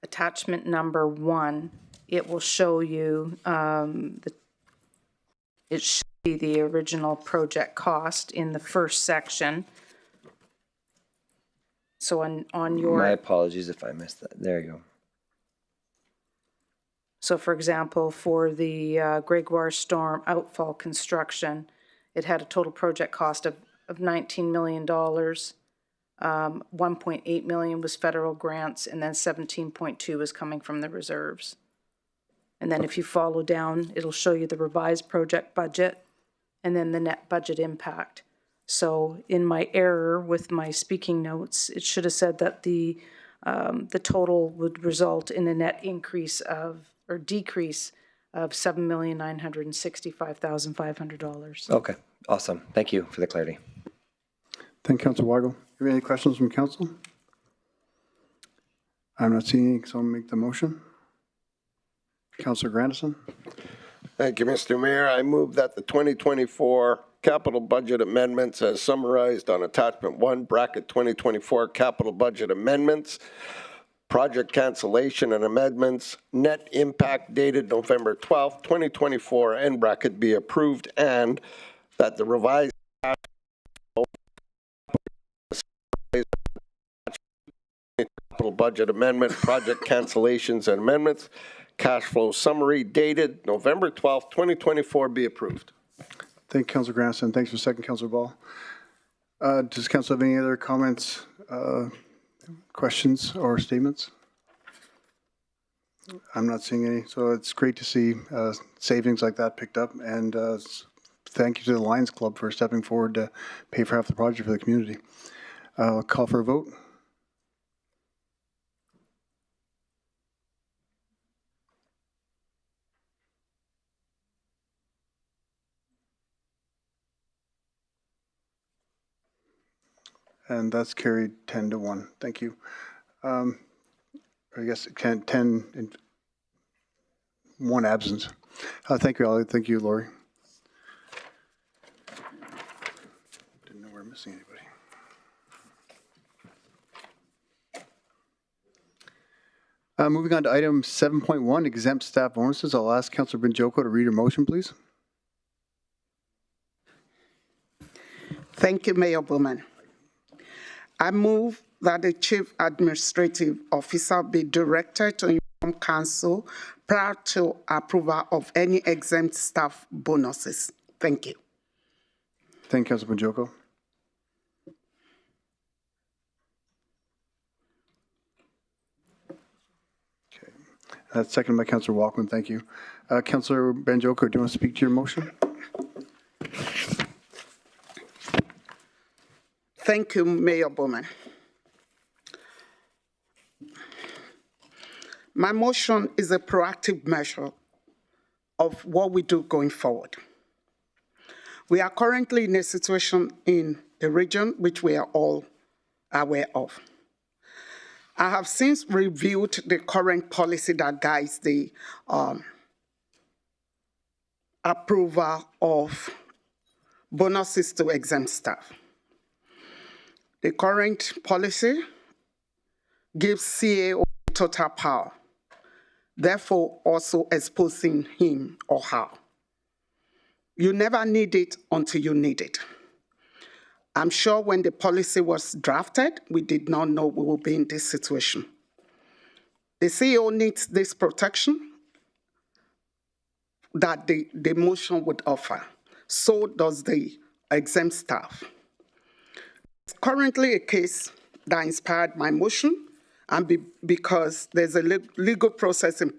attachment number 1, it will show you it should be the original project cost in the first section. So on your... My apologies if I missed that. There you go. So for example, for the Gregoire storm outfall construction, it had a total project cost of $19 million. 1.8 million was federal grants, and then 17.2 was coming from the reserves. And then if you follow down, it'll show you the revised project budget and then the net budget impact. So in my error with my speaking notes, it should have said that the total would result in a net increase of, or decrease of $7,965,500. Okay, awesome. Thank you for the clarity. Thank you, Councillor Weigel. Do you have any questions from council? I'm not seeing any, so I'll make the motion. Councillor Grandison? Thank you, Mr. Mayor. I move that the 2024 capital budget amendments as summarized on attachment 1, bracket 2024 capital budget amendments, project cancellation and amendments, net impact dated November 12th, 2024, end bracket be approved, and that the revised capital budget amendment, project cancellations and amendments, cash flow summary dated November 12th, 2024 be approved. Thank you, Councillor Grandison. Thanks for second, Councillor Ball. Does council have any other comments, questions, or statements? I'm not seeing any, so it's great to see savings like that picked up, and thank you to the Lions Club for stepping forward to pay for half the project for the community. I'll call for a vote. And that's carried 10-1. Thank you. I guess 10 and 1 absent. Thank you, Ollie. Thank you, Lori. Didn't know we were missing anybody. Moving on to item 7.1, exempt staff bonuses. I'll ask Councillor Binjoko to read her motion, please. Thank you, Mayor Bowman. I move that the Chief Administrative Officer be directed to inform Council prior to approval of any exempt staff bonuses. Thank you. Thank you, Councilor Banjoko. Okay. That's seconded by Councilor Walkman. Thank you. Councilor Banjoko, do you want to speak to your motion? Thank you, Mayor Bowman. My motion is a proactive measure of what we do going forward. We are currently in a situation in the region which we are all aware of. I have since reviewed the current policy that guides the approval of bonuses to exempt staff. The current policy gives CAO total power, therefore also exposing him or her. You never need it until you need it. I'm sure when the policy was drafted, we did not know we would be in this situation. The CEO needs this protection that the motion would offer. So does the exempt staff. It's currently a case that inspired my motion, and because there's a legal process in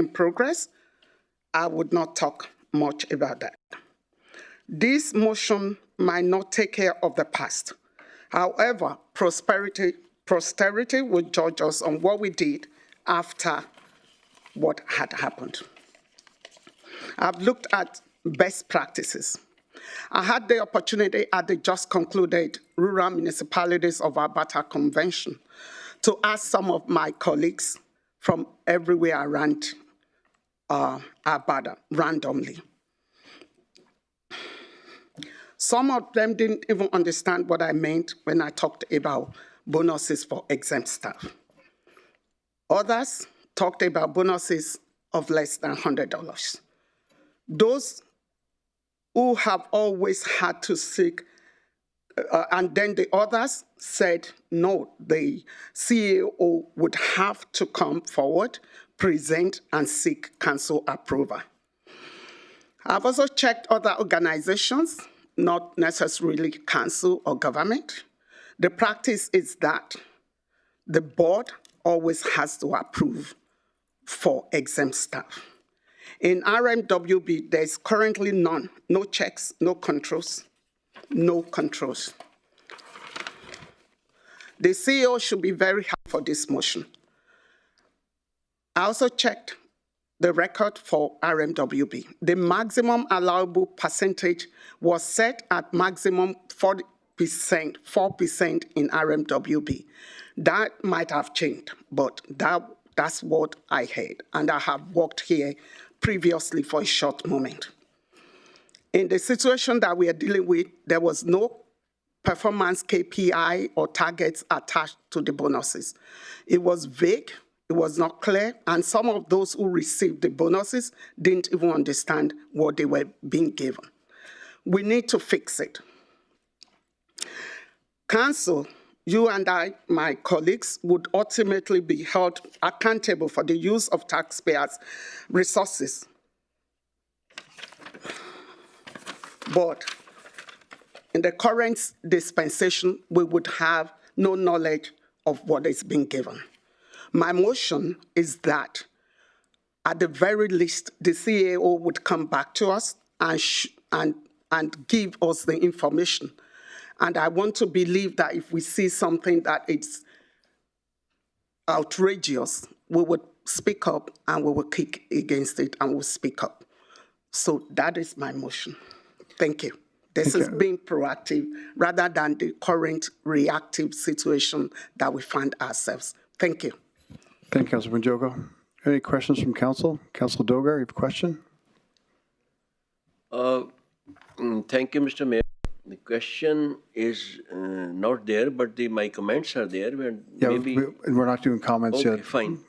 progress, I would not talk much about that. This motion might not take care of the past. However, posterity will judge us on what we did after what had happened. I've looked at best practices. I had the opportunity at the just concluded Rural Municipalities of Alberta Convention to ask some of my colleagues from everywhere around Alberta randomly. Some of them didn't even understand what I meant when I talked about bonuses for exempt staff. Others talked about bonuses of less than $100. Those who have always had to seek, and then the others said, no, the CEO would have to come forward, present, and seek council approval. I've also checked other organizations, not necessarily council or government. The practice is that the board always has to approve for exempt staff. In RMWB, there's currently none, no checks, no controls, no controls. The CEO should be very happy for this motion. I also checked the record for RMWB. The maximum allowable percentage was set at maximum 4% in RMWB. That might have changed, but that's what I heard, and I have worked here previously for a short moment. In the situation that we are dealing with, there was no performance KPI or targets attached to the bonuses. It was vague, it was not clear, and some of those who received the bonuses didn't even understand what they were being given. We need to fix it. Council, you and I, my colleagues, would ultimately be held accountable for the use of taxpayers' resources. But in the current dispensation, we would have no knowledge of what is being given. My motion is that, at the very least, the CAO would come back to us and give us the information. And I want to believe that if we see something that is outrageous, we would speak up and we will kick against it and we'll speak up. So that is my motion. Thank you. This is being proactive rather than the current reactive situation that we find ourselves. Thank you. Thank you, Councilor Banjoko. Any questions from council? Councilor Dogar, you have a question? Thank you, Mr. Mayor. The question is not there, but my comments are there. Yeah, we're not doing comments yet. Okay, fine.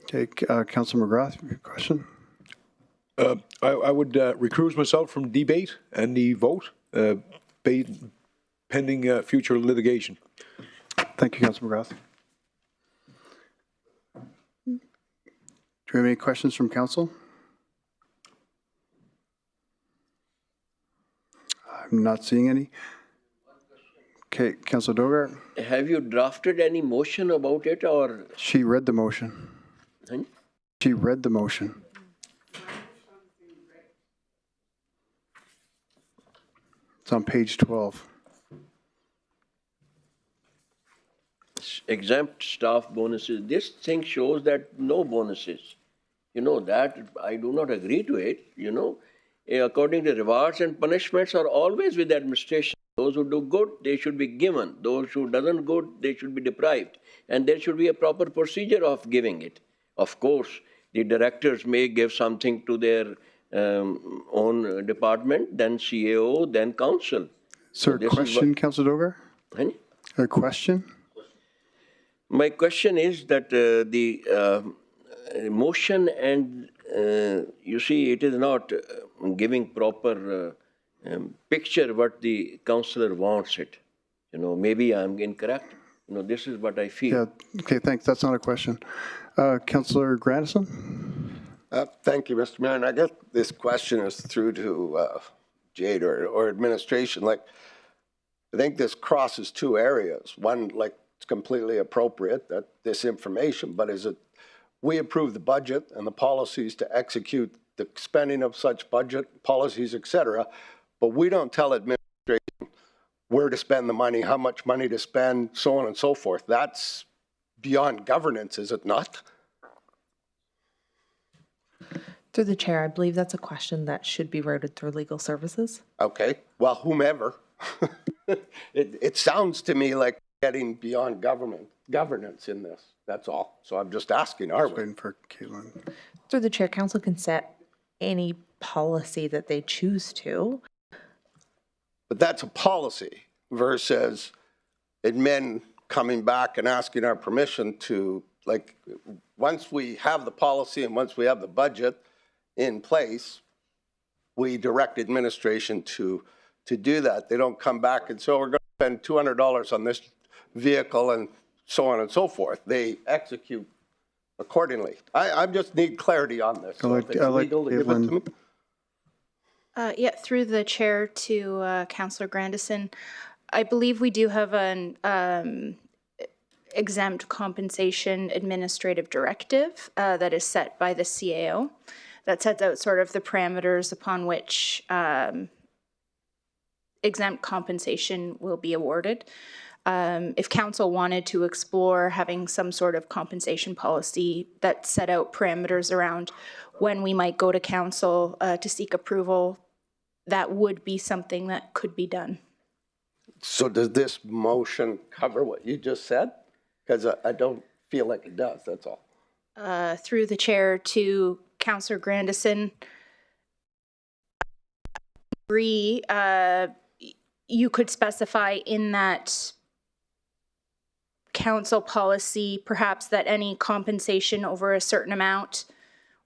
Okay, Councilor McGrath, you have a question? I would recuse myself from debate and the vote. pending future litigation. Thank you, Councilor McGrath. Do we have any questions from council? I'm not seeing any. Okay, Councilor Dogart? Have you drafted any motion about it or? She read the motion. Hmm? She read the motion. It's on page 12. Exempt staff bonuses. This thing shows that no bonuses. You know, that I do not agree to it, you know. According to rewards and punishments are always with the administration. Those who do good, they should be given. Those who doesn't good, they should be deprived. And there should be a proper procedure of giving it. Of course, the directors may give something to their own department, then CAO, then council. Sir, question, Councilor Dogart? Any? A question? My question is that the motion and you see, it is not giving proper picture what the councillor wants it. You know, maybe I'm incorrect. You know, this is what I feel. Yeah, okay, thanks. That's not a question. Councillor Grandison? Thank you, Mr. Mayor. And I guess this question is through to Jade or administration. Like, I think this crosses two areas. One, like, it's completely appropriate that this information, but is it, we approve the budget and the policies to execute the spending of such budget, policies, et cetera, but we don't tell administration where to spend the money, how much money to spend, so on and so forth. That's beyond governance, is it not? Through the chair, I believe that's a question that should be routed through legal services. Okay, well, whomever. It sounds to me like getting beyond governance in this. That's all. So I'm just asking, are we? Waiting for Caitlin. Through the chair, council can set any policy that they choose to. But that's a policy versus admin coming back and asking our permission to, like, once we have the policy and once we have the budget in place, we direct administration to do that. They don't come back and say, oh, we're going to spend $200 on this vehicle and so on and so forth. They execute accordingly. I just need clarity on this. So if it's legal to give it to me. Yeah, through the chair to Councillor Grandison, I believe we do have an exempt compensation administrative directive that is set by the CAO that sets out sort of the parameters upon which exempt compensation will be awarded. If council wanted to explore having some sort of compensation policy that set out parameters around when we might go to council to seek approval, that would be something that could be done. So does this motion cover what you just said? Because I don't feel like it does, that's all. Through the chair to Councillor Grandison, agree, you could specify in that council policy perhaps that any compensation over a certain amount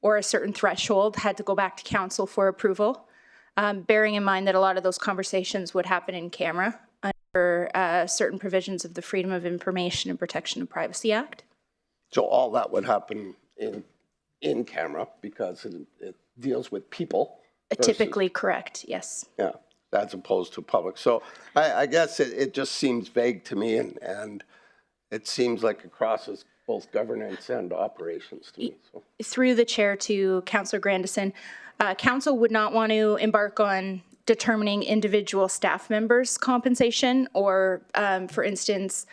or a certain threshold had to go back to council for approval, bearing in mind that a lot of those conversations would happen in camera under certain provisions of the Freedom of Information and Protection of Privacy Act. So all that would happen in camera because it deals with people. Typically correct, yes. Yeah, as opposed to public. So I guess it just seems vague to me and it seems like it crosses both governance and operations to me. So. Through the chair to Councillor Grandison, council would not want to embark on determining individual staff members' compensation or, for instance,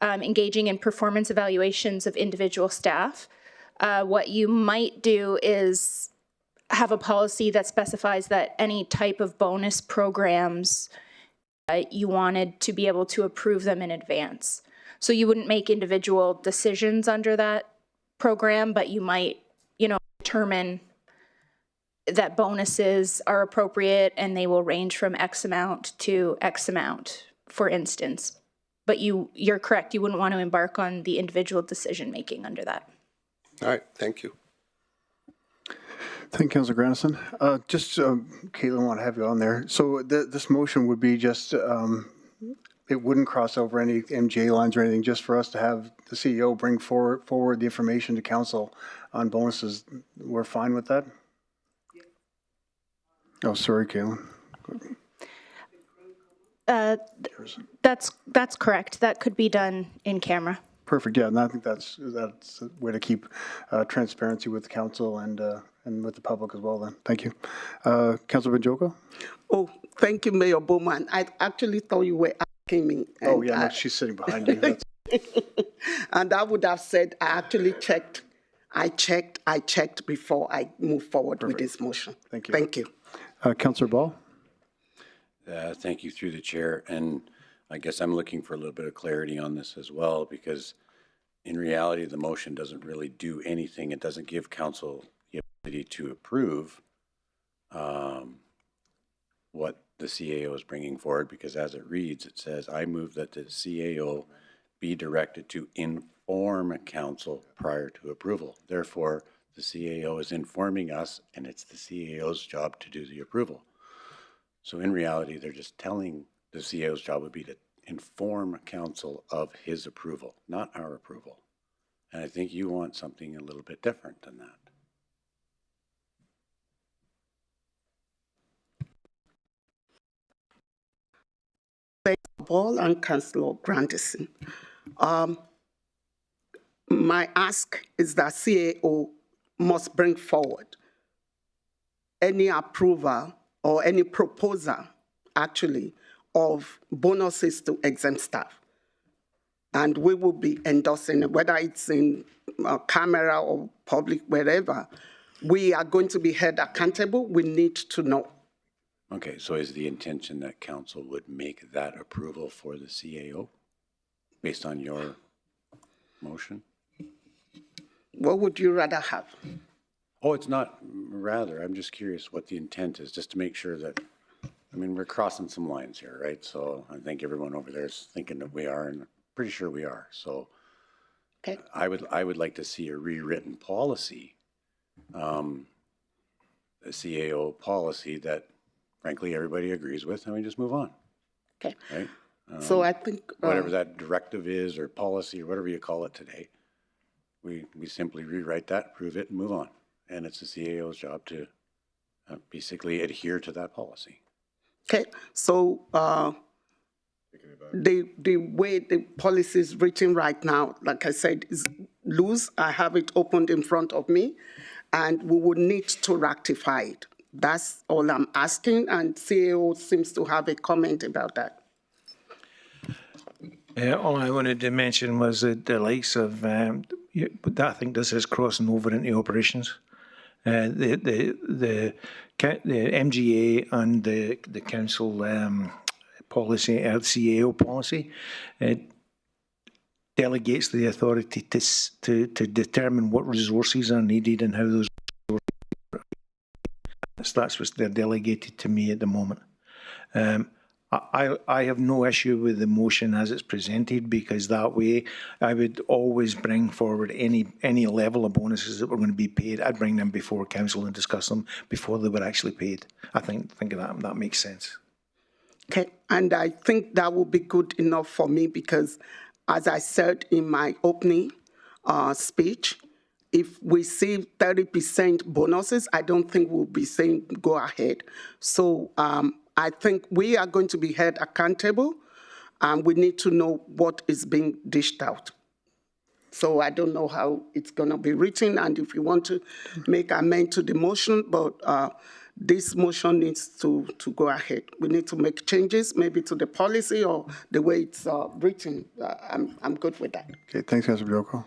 engaging in performance evaluations of individual staff. What you might do is have a policy that specifies that any type of bonus programs you wanted to be able to approve them in advance. So you wouldn't make individual decisions under that program, but you might, determine that bonuses are appropriate and they will range from X amount to X amount, for instance. But you're correct, you wouldn't want to embark on the individual decision making under that. All right, thank you. Thank you, Councillor Grandison. Caitlin, I want to have you on there. So this motion would be just, it wouldn't cross over any MGA lines or anything, just for us to have the CEO bring forward the information to council on bonuses. We're fine with that? Oh, sorry, Caitlin. That's correct. That could be done in camera. Perfect, yeah, and I think that's a way to keep transparency with the council and with the public as well then. Thank you. Councillor Banjoko? Oh, thank you, Mayor Bowman. I actually thought you were asking me. Oh, yeah, no, she's sitting behind you. That's... And I would have said, I actually checked. I checked before I moved forward with this motion. Thank you. Thank you. Councillor Ball? Thank you through the chair. And I guess I'm looking for a little bit of clarity on this as well, because in reality, the motion doesn't really do anything. It doesn't give council the ability to approve what the CAO is bringing forward, because as it reads, it says, I move that the CAO be directed to inform council prior to approval. Therefore, the CAO is informing us, and it's the CAO's job to do the approval. So in reality, they're just telling the CAO's job would be to inform council of his approval, not our approval. And I think you want something a little bit different than that. Ball and Councillor Grandison. My ask is that CAO must bring forward any approval or any proposal, actually, of bonuses to exempt staff. And we will be endorsing it, whether it's in camera or public, wherever. We are going to be held accountable. We need to know. Okay, so is the intention that council would make that approval for the CAO based on your motion? What would you rather have? Oh, it's not rather. I'm just curious what the intent is, just to make sure that, I mean, we're crossing some lines here, right? So I think everyone over there is thinking that we are, and I'm pretty sure we are. So okay. I would like to see a rewritten policy, a CAO policy that frankly everybody agrees with, and we just move on. Okay. Right? So I think whatever that directive is or policy or whatever you call it today, we simply rewrite that, approve it, and move on. And it's the CAO's job to basically adhere to that policy. Okay, so the way the policy is written right now, like I said, is loose. I have it opened in front of me, and we would need to rectify it. That's all I'm asking, and CAO seems to have a comment about that. All I wanted to mention was that the likes of, I think this is crossing over into operations. The MGA and the council policy, CAO policy, delegates the authority to determine what resources are needed and how those resources. That's what they're delegated to me at the moment. I have no issue with the motion as it's presented, because that way I would always bring forward any level of bonuses that were going to be paid. I'd bring them before council and discuss them before they were actually paid. I think that makes sense. Okay, and I think that will be good enough for me, because as I said in my opening speech, if we see 30% bonuses, I don't think we'll be saying go ahead. So I think we are going to be held accountable, and we need to know what is being dished out. So I don't know how it's going to be written, and if you want to make amend to the motion, but this motion needs to go ahead. We need to make changes, maybe to the policy or the way it's written. I'm good with that. Okay, thanks, Councillor Bioko.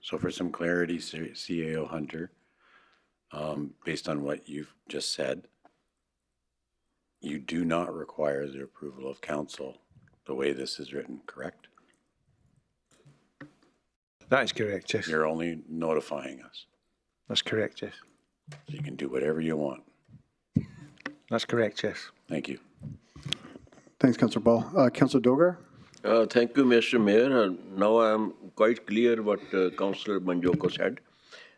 So for some clarity, CAO Hunter, based on what you've just said, you do not require the approval of council the way this is written, correct? That is correct, yes. You're only notifying us. That's correct, yes. So you can do whatever you want. That's correct, yes. Thank you. Thanks, Councillor Ball. Councillor Dogar? Thank you, Mr. Mayor. Now I am quite clear what Councillor Banjoko said.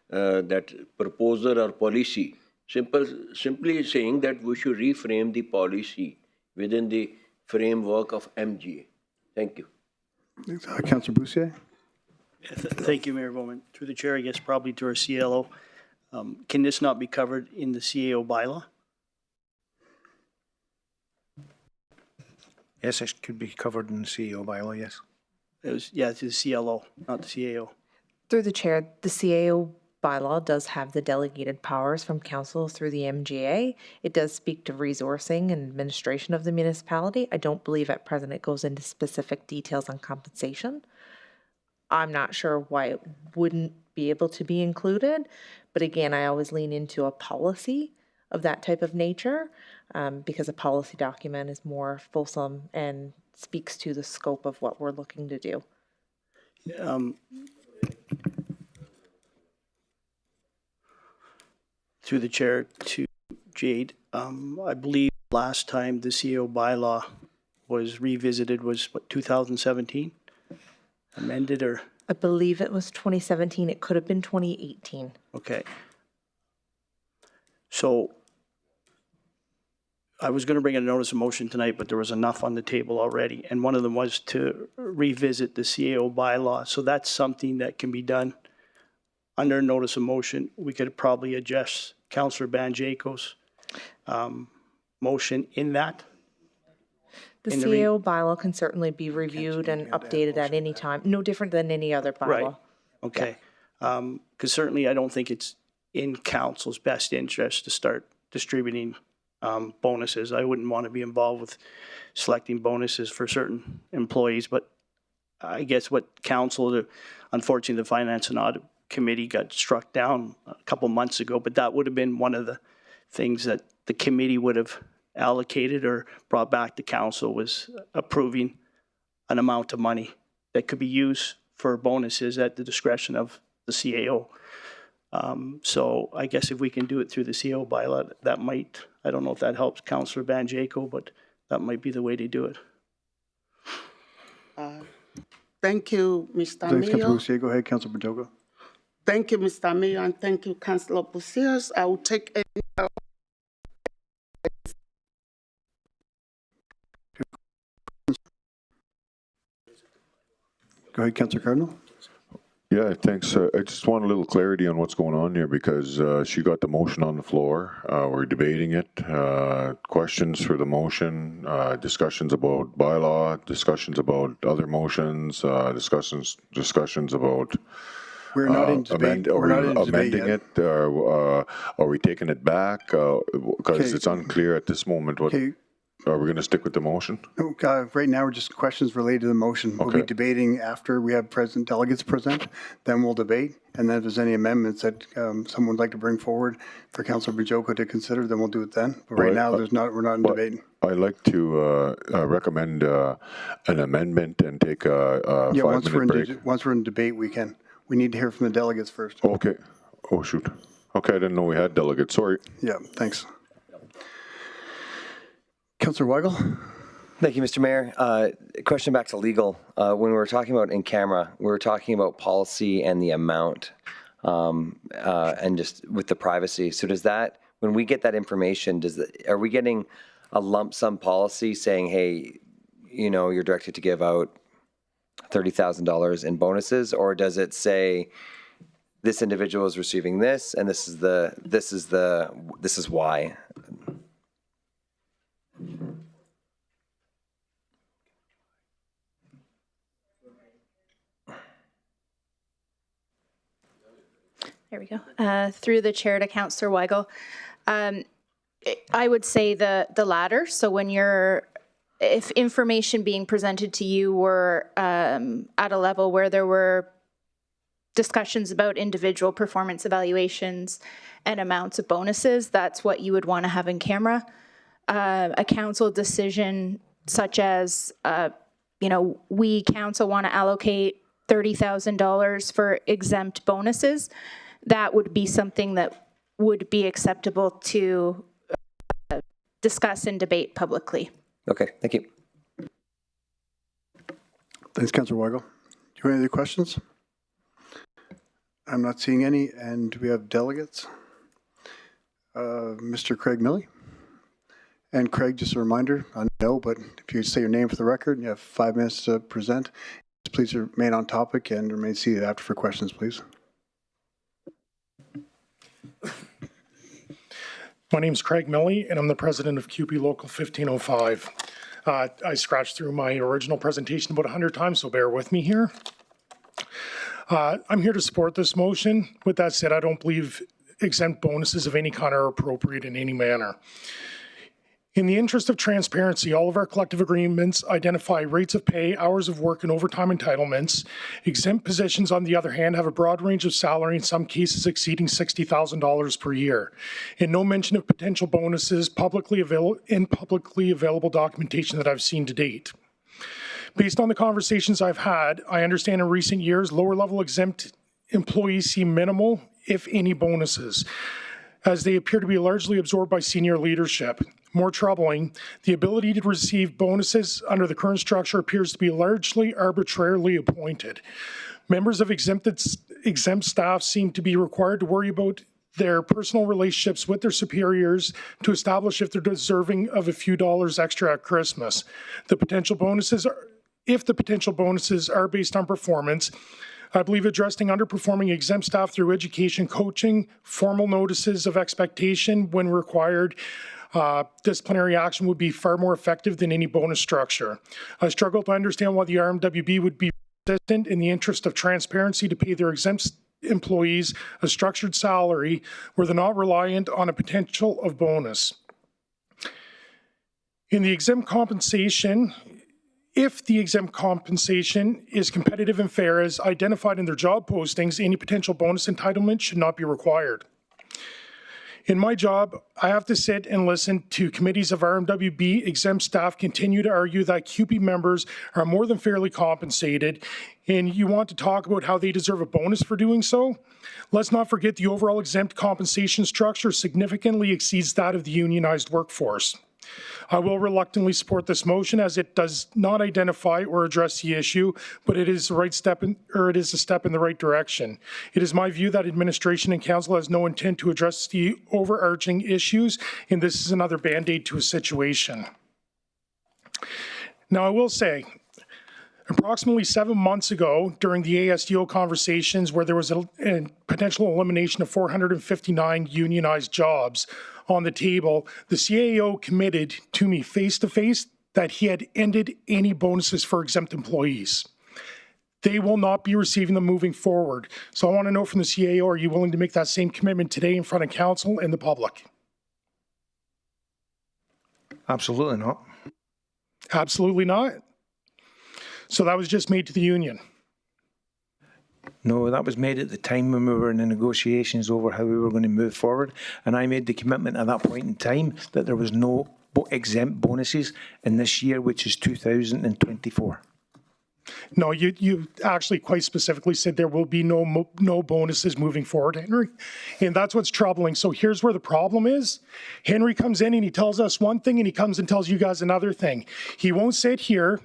that proposal or policy. Simply saying that we should reframe the policy within the framework of MGA. Thank you. Councillor Boussier? Thank you, Mayor Bowman. Through the chair, I guess probably to our CLO. Can this not be covered in the CAO bylaw? Yes, it could be covered in the CEO bylaw, yes. It's the CLO, not the CAO. Through the chair, the CAO bylaw does have the delegated powers from council through the MGA. It does speak to resourcing and administration of the municipality. I don't believe at present it goes into specific details on compensation. I'm not sure why it wouldn't be able to be included, but again, I always lean into a policy of that type of nature because a policy document is more fulsome and speaks to the scope of what we're looking to do. Through the chair to Jade, I believe last time the CAO bylaw was revisited was, what, 2017? Amended or? I believe it was 2017. It could have been 2018. Okay. So I was going to bring a notice of motion tonight, but there was enough on the table already. And one of them was to revisit the CAO bylaw. So that's something that can be done under notice of motion. We could probably adjust Councillor Banjaco's motion in that. The CAO bylaw can certainly be reviewed and updated at any time, no different than any other bylaw. Right. Okay. Because certainly I don't think it's in council's best interest to start distributing bonuses. I wouldn't want to be involved with selecting bonuses for certain employees, but I guess what council, unfortunately the Finance and Audit Committee got struck down a couple months ago, but that would have been one of the things that the committee would have allocated or brought back to council, was approving an amount of money that could be used for bonuses at the discretion of the CAO. So I guess if we can do it through the CAO bylaw, that might, I don't know if that helps Councillor Banjaco, but that might be the way to do it. Thank you, Mr. Thanks, Mayor. Councillor Boussier. Go ahead, Councillor Bertoga. Thank you, Mr. Mayor, and thank you, Councillor Boussier. I will take any. Go ahead, Councillor Cardinal. Yeah, thanks. I just want a little clarity on what's going on here because she got the motion on the floor. We're debating it. Questions for the motion, discussions about bylaw, discussions about other motions, discussions about We're not in debate. We're not in debate amending yet. it. Are we taking it back? Because it's unclear at this moment. What are we going to stick with the motion? No, right now, we're just questions related to the motion. We'll be debating after we have delegates present, then we'll debate. And then if there's any amendments that someone would like to bring forward for Councillor Bajoko to consider, then we'll do it then. But right now, we're not in debate. I'd like to recommend an amendment and take a 5-minute break. Once we're in debate, we can. We need to hear from the delegates first. Okay. Oh, shoot. Okay, I didn't know we had delegates. Sorry. Yeah, thanks. Councillor Weigel? Thank you, Mr. Mayor. Question back to legal. When we were talking about in camera, we were talking about policy and the amount and just with the privacy. So does that, when we get that information, are we getting a lump sum policy saying, hey, you know, you're directed to give out $30,000 in bonuses, or does it say this individual is receiving this and this is why? There we go. Through the chair to Councillor Weigel. I would say the latter. So when if information being presented to you were at a level where there were discussions about individual performance evaluations and amounts of bonuses, that's what you would want to have in camera. A council decision such as, we council want to allocate $30,000 for exempt bonuses, that would be something that would be acceptable to discuss and debate publicly. Okay, thank you. Thanks, Councillor Weigel. Do you have any other questions? I'm not seeing any, and we have delegates. Mr. Craig Milley. And Craig, just a reminder, I know, but if you say your name for the record, you have 5 minutes to present. Please remain on topic and remain seated after for questions, please. My name is Craig Milley, and I'm the president of QP Local 1505. I scratched through my original presentation about 100 times, so bear with me here. I'm here to support this motion. With that said, I don't believe exempt bonuses of any kind are appropriate in any manner. In the interest of transparency, all of our collective agreements identify rates of pay, hours of work, and overtime entitlements. Exempt positions, on the other hand, have a broad range of salary, in some cases exceeding $60,000 per year. And no mention of potential bonuses publicly available documentation that I've seen to date. Based on the conversations I've had, I understand in recent years, lower-level exempt employees see minimal, if any, bonuses, as they appear to be largely absorbed by senior leadership. More troubling, the ability to receive bonuses under the current structure appears to be largely arbitrarily appointed. Members of exempt staff seem to be required to worry about their personal relationships with their superiors to establish if they're deserving of a few dollars extra at Christmas. If the potential bonuses are based on performance, I believe addressing underperforming exempt staff through education, coaching, formal notices of expectation when required, disciplinary action would be far more effective than any bonus structure. I struggle to understand why the RMWB would be resistant in the interest of transparency to pay their exempt employees a structured salary where they're not reliant on a potential of bonus. In the exempt compensation, if the exempt compensation is competitive and fair as identified in their job postings, any potential bonus entitlement should not be required. In my job, I have to sit and listen to committees of RMWB exempt staff continue to argue that QP members are more than fairly compensated, and you want to talk about how they deserve a bonus for doing so? Let's not forget the overall exempt compensation structure significantly exceeds that of the unionized workforce. I will reluctantly support this motion as it does not identify or address the issue, but it is a step in the right direction. It is my view that administration and council has no intent to address the overarching issues, and this is another band-aid to a situation. Now, I will say, approximately 7 months ago, during the ASDO conversations where there was a potential elimination of 459 unionized jobs on the table, the CAO committed to me face-to-face that he had ended any bonuses for exempt employees. They will not be receiving them moving forward. So I want to know from the CAO, are you willing to make that same commitment today in front of council and the public? Absolutely not. Absolutely not. So that was just made to the union. No, that was made at the time when we were in the negotiations over how we were going to move forward. And I made the commitment at that point in time that there was no exempt bonuses in this year, which is 2024. No, you actually quite specifically said there will be no bonuses moving forward, Henry. And that's what's troubling. So here's where the problem is. Henry comes in and he tells us one thing and he comes and tells you guys another thing. He won't sit here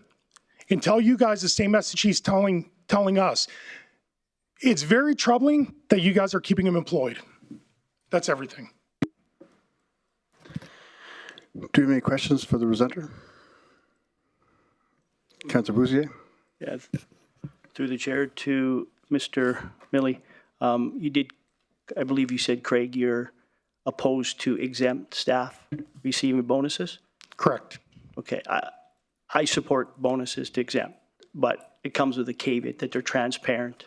and tell you guys the same message he's telling us. It's very troubling that you guys are keeping him employed. That's everything. Do you have any questions for the presenter? Councillor Bouzier? Yeah, through the chair to Mr. Milley. You did, I believe you said, Craig, you're opposed to exempt staff receiving bonuses? Correct. Okay, I support bonuses to exempt, but it comes with a caveat that they're transparent.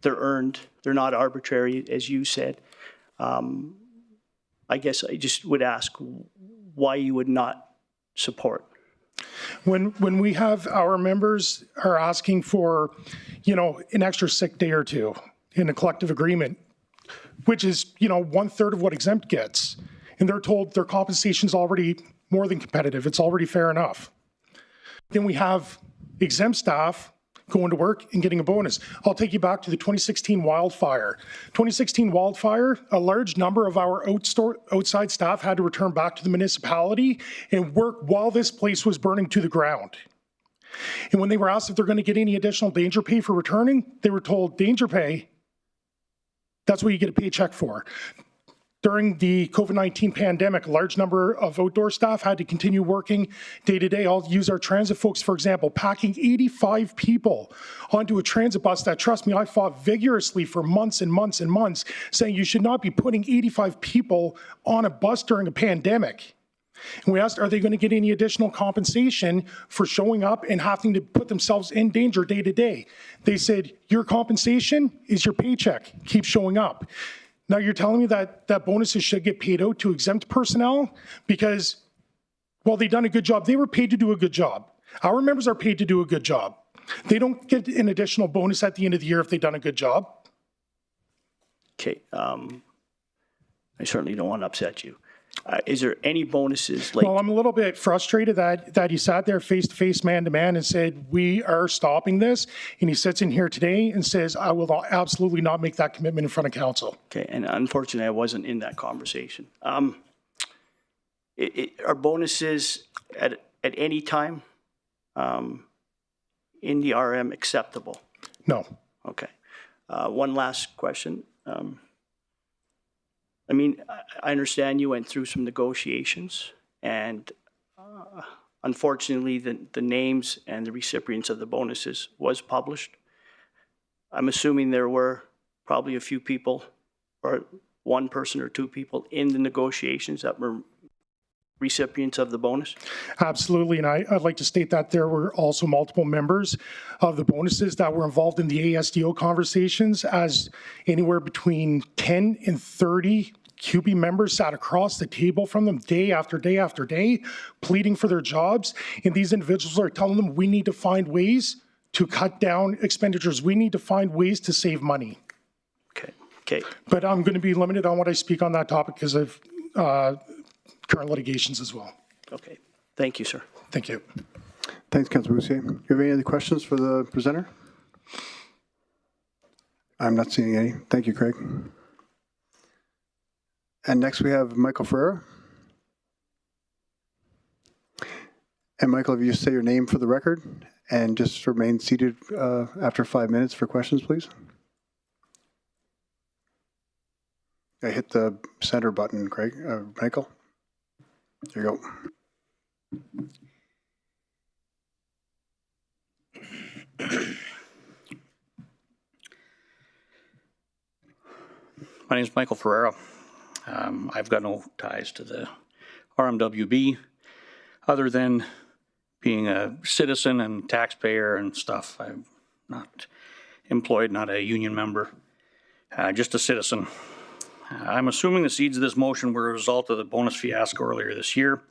They're earned. They're not arbitrary, as you said. I guess I just would ask why you would not support. When we have our members are asking for, an extra sick day or two in a collective agreement, which is, 1/3 of what exempt gets, and they're told their compensation is already more than competitive. It's already fair enough. Then we have exempt staff going to work and getting a bonus. I'll take you back to the 2016 wildfire. 2016 wildfire, a large number of our outside staff had to return back to the municipality and work while this place was burning to the ground. And when they were asked if they're going to get any additional danger pay for returning, they were told danger pay? That's what you get a paycheck for. During the COVID-19 pandemic, a large number of outdoor staff had to continue working day to day. I'll use our transit folks, for example, packing 85 people onto a transit bus that, trust me, I fought vigorously for months and months and months, saying you should not be putting 85 people on a bus during a pandemic. And we asked, are they going to get any additional compensation for showing up and having to put themselves in danger day to day? They said, your compensation is your paycheck. Keep showing up. Now you're telling me that bonuses should get paid out to exempt personnel because, well, they've done a good job. They were paid to do a good job. Our members are paid to do a good job. They don't get an additional bonus at the end of the year if they've done a good job. Okay. I certainly don't want to upset you. Is there any bonuses? Like, well, I'm a little bit frustrated that he sat there face-to-face, man-to-man and said, we are stopping this. And he sits in here today and says, I will absolutely not make that commitment in front of council. okay, and unfortunately, I wasn't in that conversation. Are bonuses at any time in the RM acceptable? No. Okay. One last question. I mean, I understand you went through some negotiations, and unfortunately, the names and the recipients of the bonuses was published. I'm assuming there were probably a few people, or one person or two people in the negotiations that were recipients of the bonus? Absolutely, and I'd like to state that there were also multiple members of the bonuses that were involved in the ASDO conversations, as anywhere between 10 and 30 QB members sat across the table from them day after day after day, pleading for their jobs, and these individuals are telling them we need to find ways to cut down expenditures. We need to find ways to save money. Okay. But I'm going to be limited on what I speak on that topic because of current litigations as well. Okay. Thank you, sir. Thank you. Thanks, Councillor Boussier. Do you have any other questions for the presenter? I'm not seeing any. Thank you, Craig. And next we have Michael Ferreira. And Michael, if you just say your name for the record and just remain seated after 5 minutes for questions, please. I hit the center button, Craig. Michael. There you go. My name is Michael Ferreira. I've got no ties to the RMWB other than being a citizen and taxpayer and stuff. I'm not employed, not a union member, just a citizen. I'm assuming the seeds of this motion were a result of the bonus fiasco earlier this year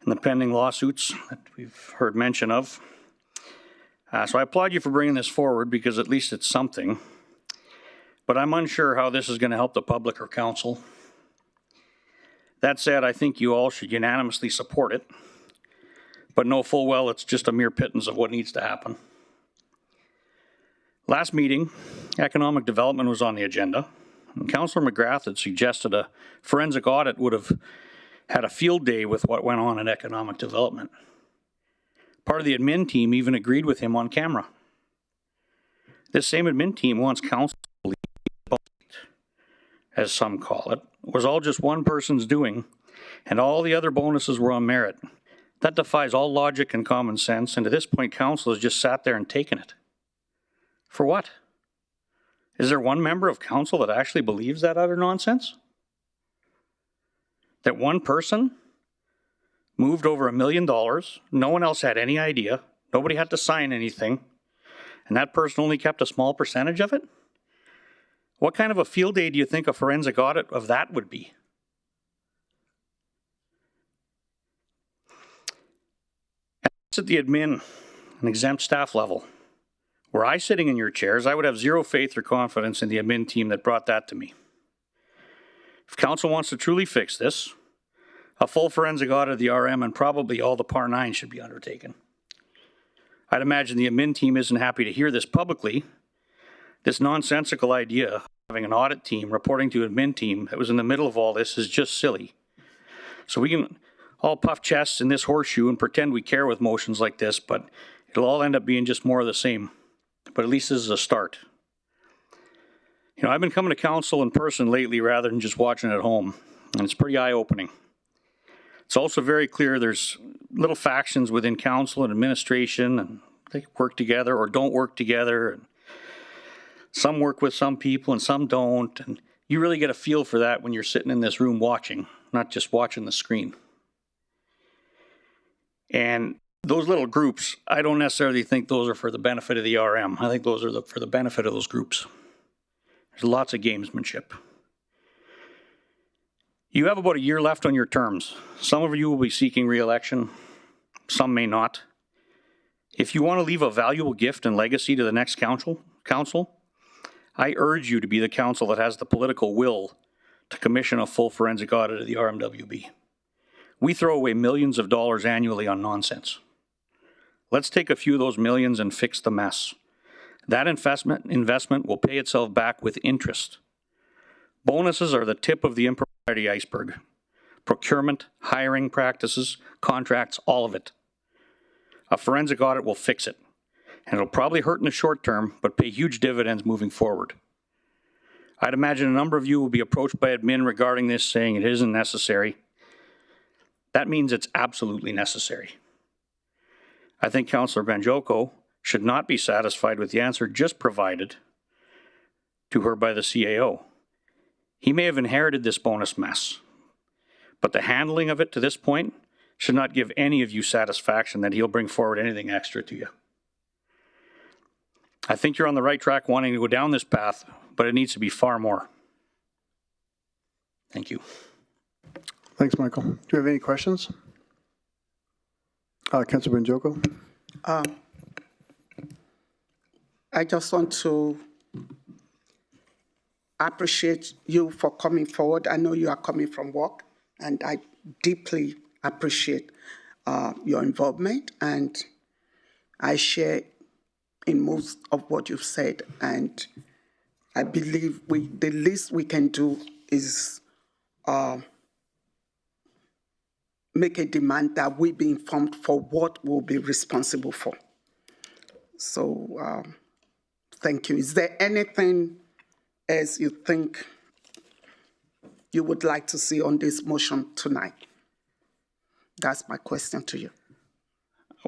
and the pending lawsuits that we've heard mention of. So I applaud you for bringing this forward because at least it's something. But I'm unsure how this is going to help the public or council. That said, I think you all should unanimously support it, but know full well it's just a mere pittance of what needs to happen. Last meeting, economic development was on the agenda, and Councillor McGrath had suggested a forensic audit would have had a field day with what went on in economic development. Part of the admin team even agreed with him on camera. This same admin team wants council, as some call it, was all just one person's doing, and all the other bonuses were on merit. That defies all logic and common sense, and to this point, council has just sat there and taken it. For what? Is there one member of council that actually believes that utter nonsense? That one person moved over $1 million, no one else had any idea, nobody had to sign anything, and that person only kept a small percentage of it? What kind of a field day do you think a forensic audit of that would be? And that's at the admin and exempt staff level. Were I sitting in your chairs, I would have zero faith or confidence in the admin team that brought that to me. If council wants to truly fix this, a full forensic audit of the RM and probably all the Par 9 should be undertaken. I'd imagine the admin team isn't happy to hear this publicly. This nonsensical idea of having an audit team reporting to an admin team that was in the middle of all this is just silly. So we can all puff chests in this horseshoe and pretend we care with motions like this, but it'll all end up being just more of the same. But at least this is a start. You know, I've been coming to council in person lately rather than just watching at home, and it's pretty eye-opening. It's also very clear there's little factions within council and administration, and they work together or don't work together. And some work with some people and some don't, and you really get a feel for that when you're sitting in this room watching, not just watching the screen. And those little groups, I don't necessarily think those are for the benefit of the RM. I think those are for the benefit of those groups. There's lots of gamesmanship. You have about a year left on your terms. Some of you will be seeking re-election, some may not. If you want to leave a valuable gift and legacy to the next council, I urge you to be the council that has the political will to commission a full forensic audit of the RMWB. We throw away millions of dollars annually on nonsense. Let's take a few of those millions and fix the mess. That investment will pay itself back with interest. Bonuses are the tip of the impropriety iceberg. Procurement, hiring practices, contracts, all of it. A forensic audit will fix it. And it'll probably hurt in the short term, but pay huge dividends moving forward. I'd imagine a number of you will be approached by admin regarding this, saying it isn't necessary. That means it's absolutely necessary. I think Councillor Banjoko should not be satisfied with the answer just provided to her by the CAO. He may have inherited this bonus mess, but the handling of it to this point should not give any of you satisfaction that he'll bring forward anything extra to you. I think you're on the right track wanting to go down this path, but it needs to be far more. Thank you. Thanks, Michael. Do you have any questions? Councillor Banjoko. I just want to appreciate you for coming forward. I know you are coming from work, and I deeply appreciate your involvement, and I share in most of what you've said, and I believe the least we can do is make a demand that we be informed for what we'll be responsible for. So thank you. Is there anything else you think you would like to see on this motion tonight? That's my question to you.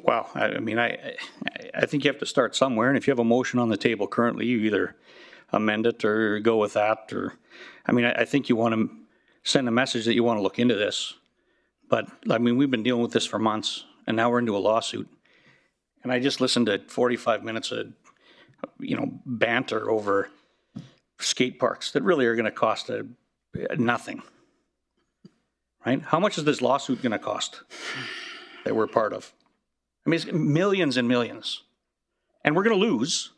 Well, I mean, I think you have to start somewhere, and if you have a motion on the table currently, you either amend it or go with that, or, I mean, I think you want to send a message that you want to look into this. But, I mean, we've been dealing with this for months, and now we're into a lawsuit. And I just listened to 45 minutes of, banter over skate parks that really are going to cost nothing, right? How much is this lawsuit going to cost that we're part of? I mean, it's millions and millions. And we're going to lose,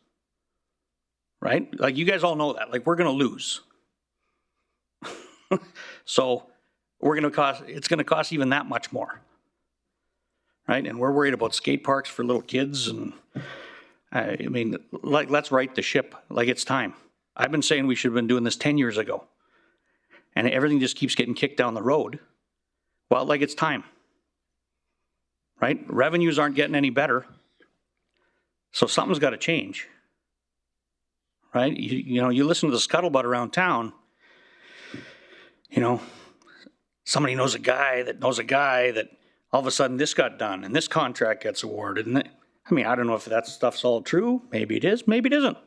right? Like, you guys all know that. Like, we're going to lose. So it's going to cost even that much more, right? And we're worried about skate parks for little kids. And I mean, like, let's right the ship. Like, it's time. I've been saying we should have been doing this 10 years ago. And everything just keeps getting kicked down the road. Well, like, it's time. Right? Revenues aren't getting any better. So something's got to change. Right? You listen to the scuttlebutt around town. Somebody knows a guy that all of a sudden this got done and this contract gets awarded. And I don't know if that stuff's all true. Maybe it is, maybe it isn't.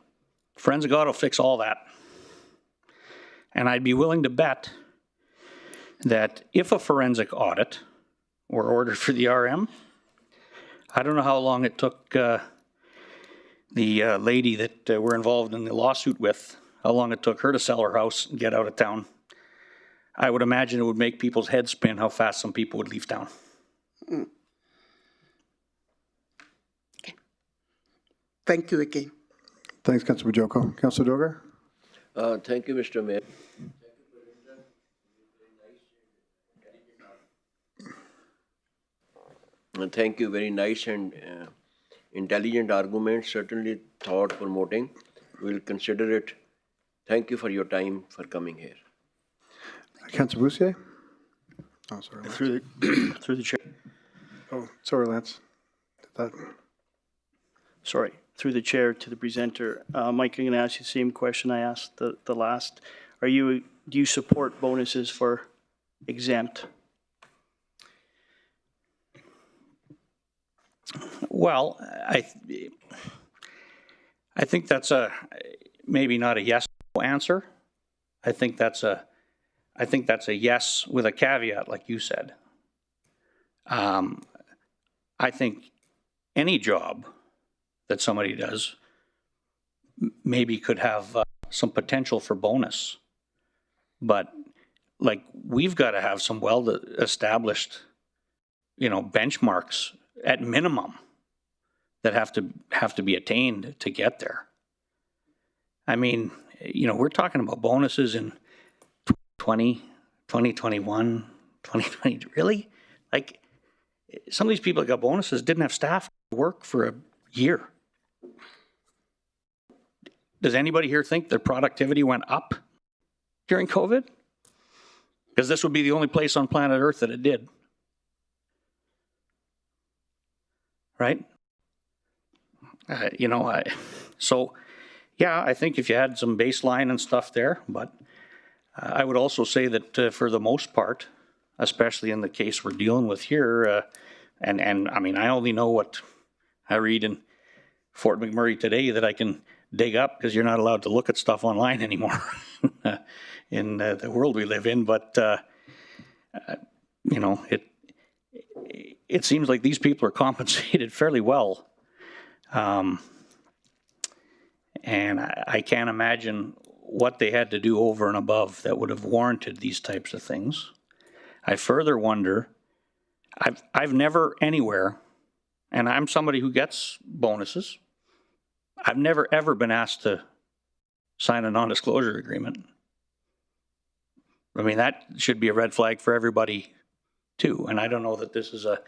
Forensic audit will fix all that. And I'd be willing to bet that if a forensic audit were ordered for the RM, I don't know how long it took the lady that we're involved in the lawsuit with, how long it took her to sell her house and get out of town. I would imagine it would make people's heads spin how fast some people would leave town. Okay. Thank you again. Thanks, Councillor Banjoko. Councillor Dogar. Thank you, Mr. Mayor. And thank you. Very nice and intelligent arguments, certainly thought promoting. We'll consider it. Thank you for your time for coming here. Councillor Boussier. Oh, sorry. Through the chair. Oh, sorry, Lance. Sorry. through the chair to the presenter. Mike, I'm going to ask you the same question I asked the last. Do you support bonuses for exempt? Well, I think that's maybe not a yes answer. I think that's a yes with a caveat, like you said. I think any job that somebody does maybe could have some potential for bonus. But like, we've got to have some well-established, benchmarks at minimum that have to be attained to get there. I mean, we're talking about bonuses in 2021, 2020. Really? Like, some of these people that got bonuses didn't have staff to work for a year. Does anybody here think their productivity went up during COVID? Because this would be the only place on planet Earth that it did. Right? So yeah, I think if you had some baseline and stuff there, but I would also say that for the most part, especially in the case we're dealing with here, and I mean, I only know what I read in Fort McMurray today that I can dig up, because you're not allowed to look at stuff online anymore in the world we live in. But it seems like these people are compensated fairly well. And I can't imagine what they had to do over and above that would have warranted these types of things. I further wonder, I've never anywhere, and I'm somebody who gets bonuses, I've never ever been asked to sign a non-disclosure agreement. I mean, that should be a red flag for everybody too. And I don't know that this is a,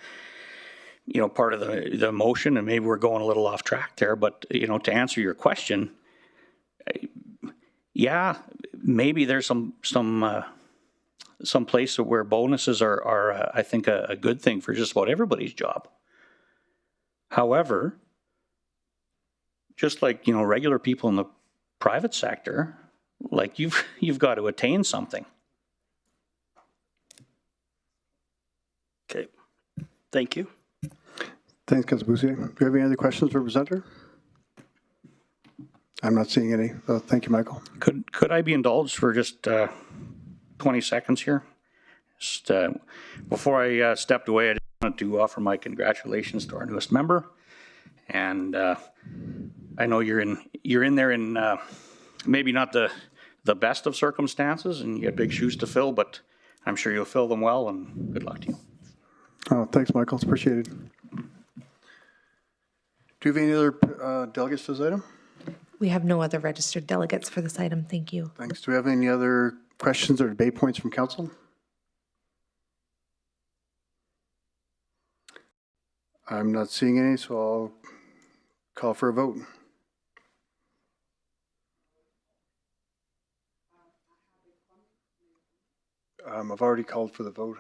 part of the motion, and maybe we're going a little off track there, but, to answer your question, yeah, maybe there's some place where bonuses are I think, a good thing for just about everybody's job. However, just like, regular people in the private sector, like you've got to attain something. Okay, thank you. Thanks, Councillor Boussier. Do you have any other questions for the presenter? I'm not seeing any. So thank you, Michael. Could I be indulged for just 20 seconds here? Just before I stepped away, I just wanted to offer my congratulations to our newest member. And I know you're in there in maybe not the best of circumstances, and you got big shoes to fill, but I'm sure you'll fill them well, and good luck to you. Oh, thanks, Michael. It's appreciated. Do you have any other delegates to this item? We have no other registered delegates for this item. Thank you. Thanks. Do we have any other questions or debate points from council? I'm not seeing any, so I'll call for a vote. I've already called for the vote.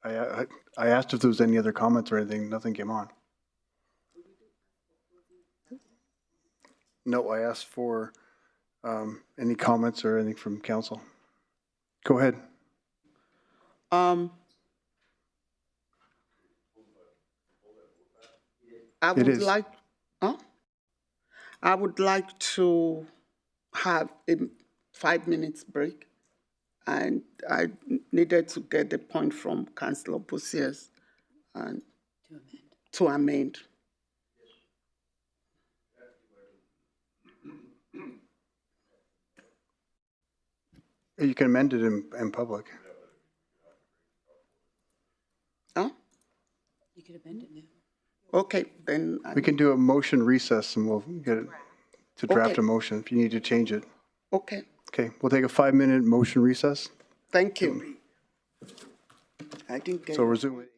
I asked if there was any other comments or anything. Nothing came on. No, I asked for any comments or anything from council. Go ahead. I would like to have a 5 minutes break, and I needed to get the point from Councillor Boussier and to amend. You can amend it in public. Huh? You could amend it now. Okay, then. We can do a motion recess and we'll get it to draft a motion if you need to change it. Okay. Okay, we'll take a 5-minute motion recess. Thank you. I didn't get So resume it.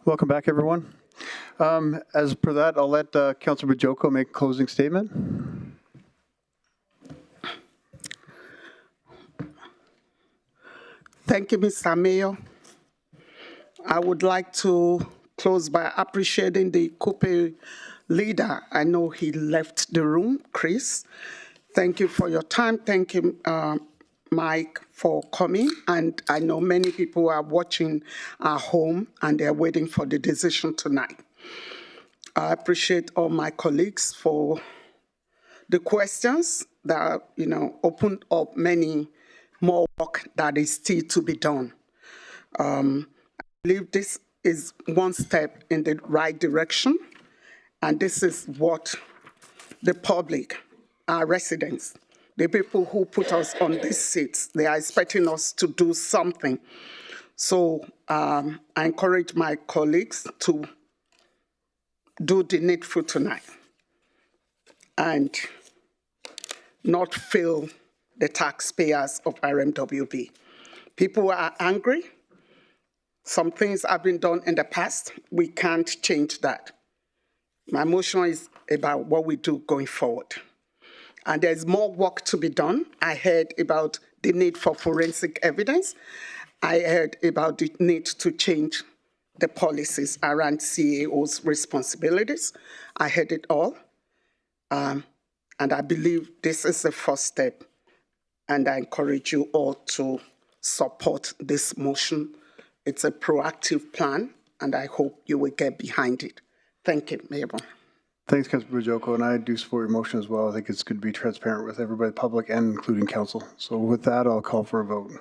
Welcome back, everyone. As per that, I'll let Councillor Bajoko make a closing statement. Thank you, Mr. Mayor. I would like to close by appreciating the Coupe leader. I know he left the room, Chris. Thank you for your time. Thank you, Mike, for coming. And I know many people are watching at home and they're waiting for the decision tonight. I appreciate all my colleagues for the questions that, opened up many more work that is still to be done. I believe this is one step in the right direction, and this is what the public, our residents, the people who put us on these seats, they are expecting us to do something. So I encourage my colleagues to do the needful tonight and not fail the taxpayers of RMWB. People are angry. Some things have been done in the past. We can't change that. My motion is about what we do going forward. And there's more work to be done. I heard about the need for forensic evidence. I heard about the need to change the policies around CAO's responsibilities. I heard it all. And I believe this is the first step. And I encourage you all to support this motion. It's a proactive plan, and I hope you will get behind it. Thank you, Mayor. Thanks, Councillor Bajoko, and I do support your motion as well. I think it's good to be transparent with everybody, public and including council. So with that, I'll call for a vote.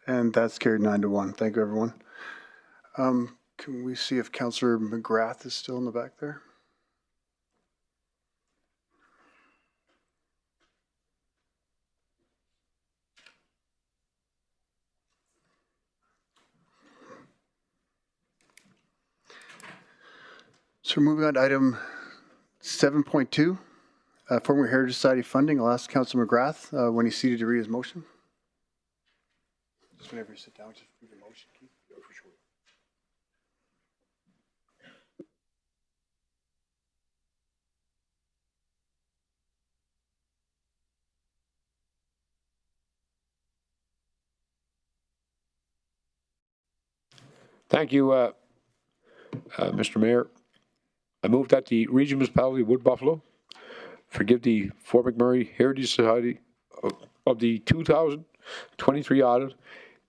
And that's carried 9-1. Thank you, everyone. Can we see if Councillor McGrath is still in the back there? So moving on to item 7.2, former Heritage Society funding. I'll ask Councillor McGrath when he's seated to read his motion. Just whenever you sit down, just read your motion, Keith. For sure. Thank you, Mr. Mayor. I move that the Regional Municipality of Wood Buffalo forgive the Fort McMurray Heritage Society of the 2023 audit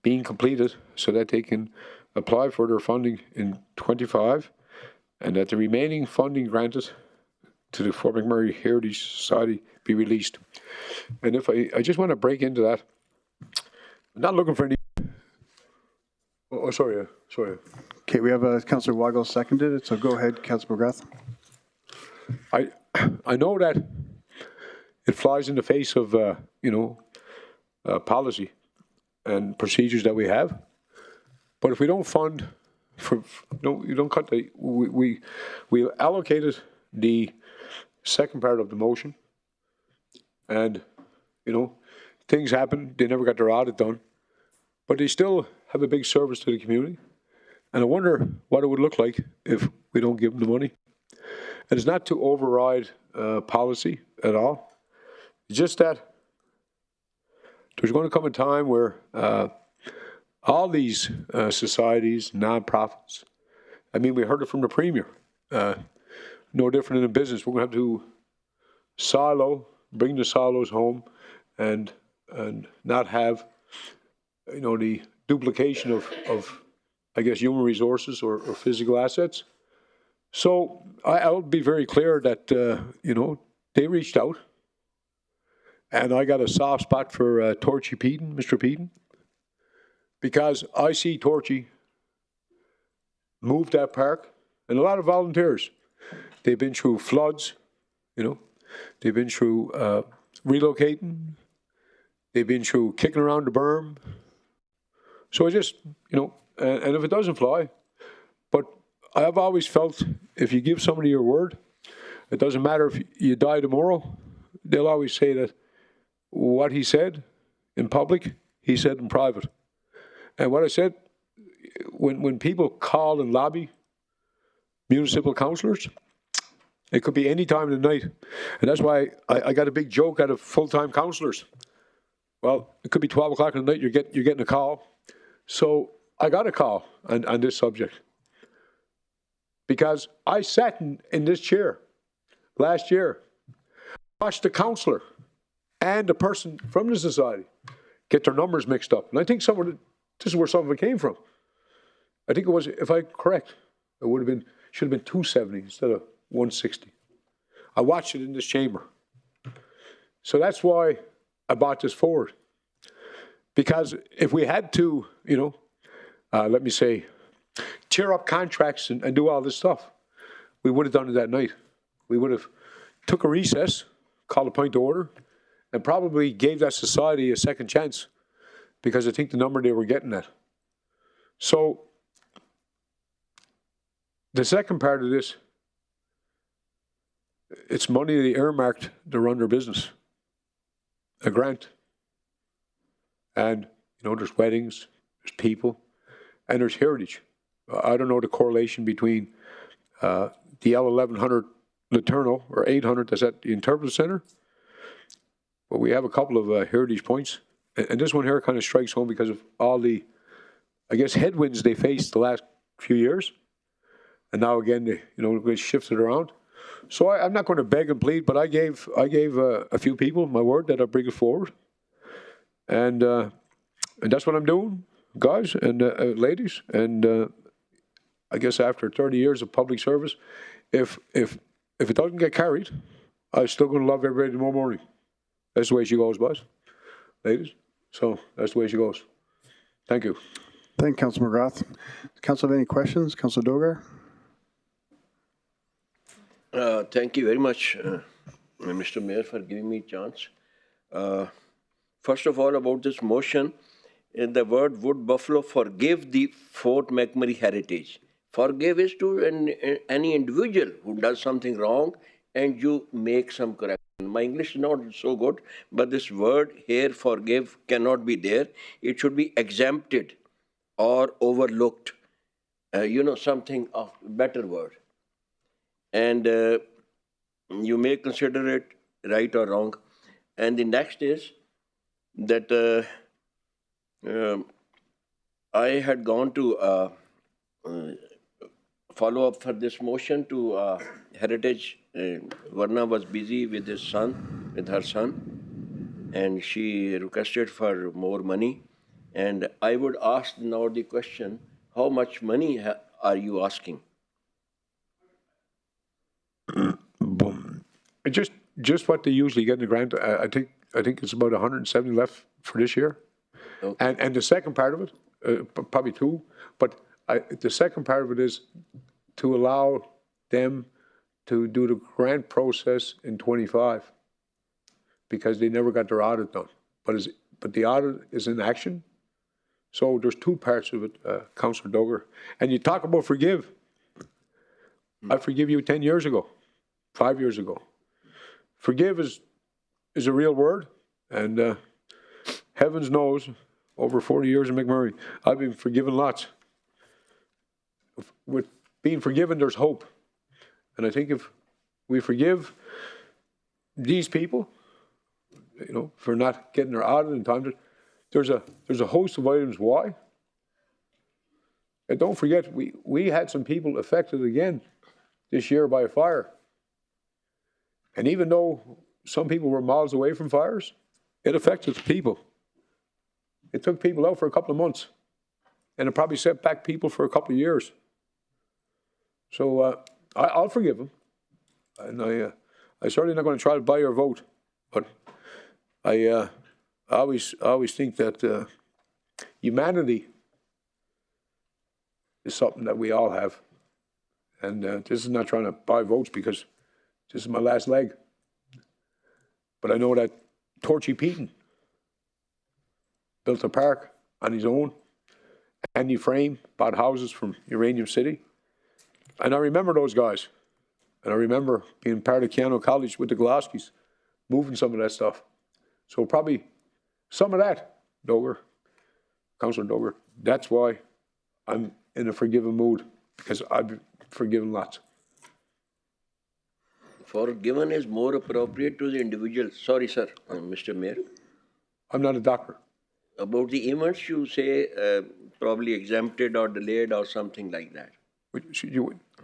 being completed so that they can apply for their funding in 25, and that the remaining funding granted to the Fort McMurray Heritage Society be released. And if I just want to break into that, I'm not looking for any. Oh, sorry. Okay, we have Councillor Wago seconded it, so go ahead, Councillor McGrath. I know that it flies in the face of policy and procedures that we have, but if we don't fund you don't cut the we allocated the second part of the motion, and things happen. They never got their audit done, but they still have a big service to the community. And I wonder what it would look like if we don't give them the money. And it's not to override policy at all. It's just that there's going to come a time where all these societies, nonprofits, I mean, we heard it from the Premier, no different in a business. We're going to have to bring the silos home and not have, the duplication of I guess, human resources or physical assets. So I'll be very clear that, they reached out. And I got a soft spot for Torchy Peden, Mr. Peden, because I see Torchy move that park, and a lot of volunteers. They've been through floods, they've been through relocating, They've been through kicking around the berm. So I just, and if it doesn't fly, but I have always felt if you give somebody your word, it doesn't matter if you die tomorrow, they'll always say that what he said in public, he said in private. And what I said, when people call and lobby municipal councillors, it could be any time of the night. And that's why I got a big joke out of full-time councillors. Well, it could be 12 o'clock in the night, you're getting a call. So I got a call on this subject. Because I sat in this chair last year, watched the councillor and the person from the society get their numbers mixed up. And I think this is where some of it came from. I think it was, if I'm correct, it should have been 270 instead of 160. I watched it in this chamber. So that's why I brought this forward. Because if we had to, let me say, tear up contracts and do all this stuff, we would have done it that night. We would have took a recess, called a point of order, and probably gave that society a second chance, because I think the number they were getting at. So the second part of this, it's money they earmarked to run their business, a grant. And, there's weddings, there's people, and there's heritage. I don't know the correlation between the L1100 Laterno or 800 that's at the Interpretive Centre, but we have a couple of heritage points. And this one here kind of strikes home because of all the, I guess, headwinds they faced the last few years. And now again, they shifted around. So I'm not going to beg and plead, but I gave a few people my word that I'll bring it forward. And that's what I'm doing, guys and ladies. And I guess after 30 years of public service, if it doesn't get carried, I'm still going to love everybody tomorrow morning. That's the way she goes, boys, ladies. So that's the way she goes. Thank you. Thank you, Councillor McGrath. Council have any questions? Councillor Dogar? Thank you very much, Mr. Mayor, for giving me a chance. First of all, about this motion, in the word wood buffalo forgive the Fort McMurray heritage. Forgive is to any individual who does something wrong and you make some correction. My English is not so good, but this word here, forgive, cannot be there. It should be exempted or overlooked. Something of better word. And you may consider it right or wrong. And the next is that I had gone to follow up for this motion to Heritage. Varna was busy with her son, and she requested for more money. And I would ask now the question, how much money are you asking? Just what they usually get in the grant. I think it's about 170 left for this year. Okay. And the second part of it, probably two, but the second part of it is to allow them to do the grant process in 25, because they never got their audit done. But the audit is in action. So there's two parts of it, Councillor Dogar. And you talk about forgive. I forgive you 10 years ago, 5 years ago. Forgive is a real word, and heavens knows, over 40 years in McMurray, I've been forgiven lots. With being forgiven, there's hope. And I think if we forgive these people, for not getting their audit in time, there's a host of items why. And don't forget, we had some people affected again this year by a fire. And even though some people were miles away from fires, it affected the people. It took people out for a couple of months. And it probably set back people for a couple of years. So I'll forgive them. And I'm certainly not going to try to buy your vote. But I always think that humanity is something that we all have. And this is not trying to buy votes, because this is my last leg. But I know that Torchy Peaton built a park on his own. Andy Frame bought houses from Uranium City. And I remember those guys. And I remember being part of Keanu College with the Goloskis, moving some of that stuff. So probably some of that, Doger, Councillor Doger, that's why I'm in a forgiving mood, because I've forgiven lots. Forgiven is more appropriate to the individual. Sorry, sir, Mr. Mayor. I'm not a doctor. About the events, you say probably exempted or delayed or something like that.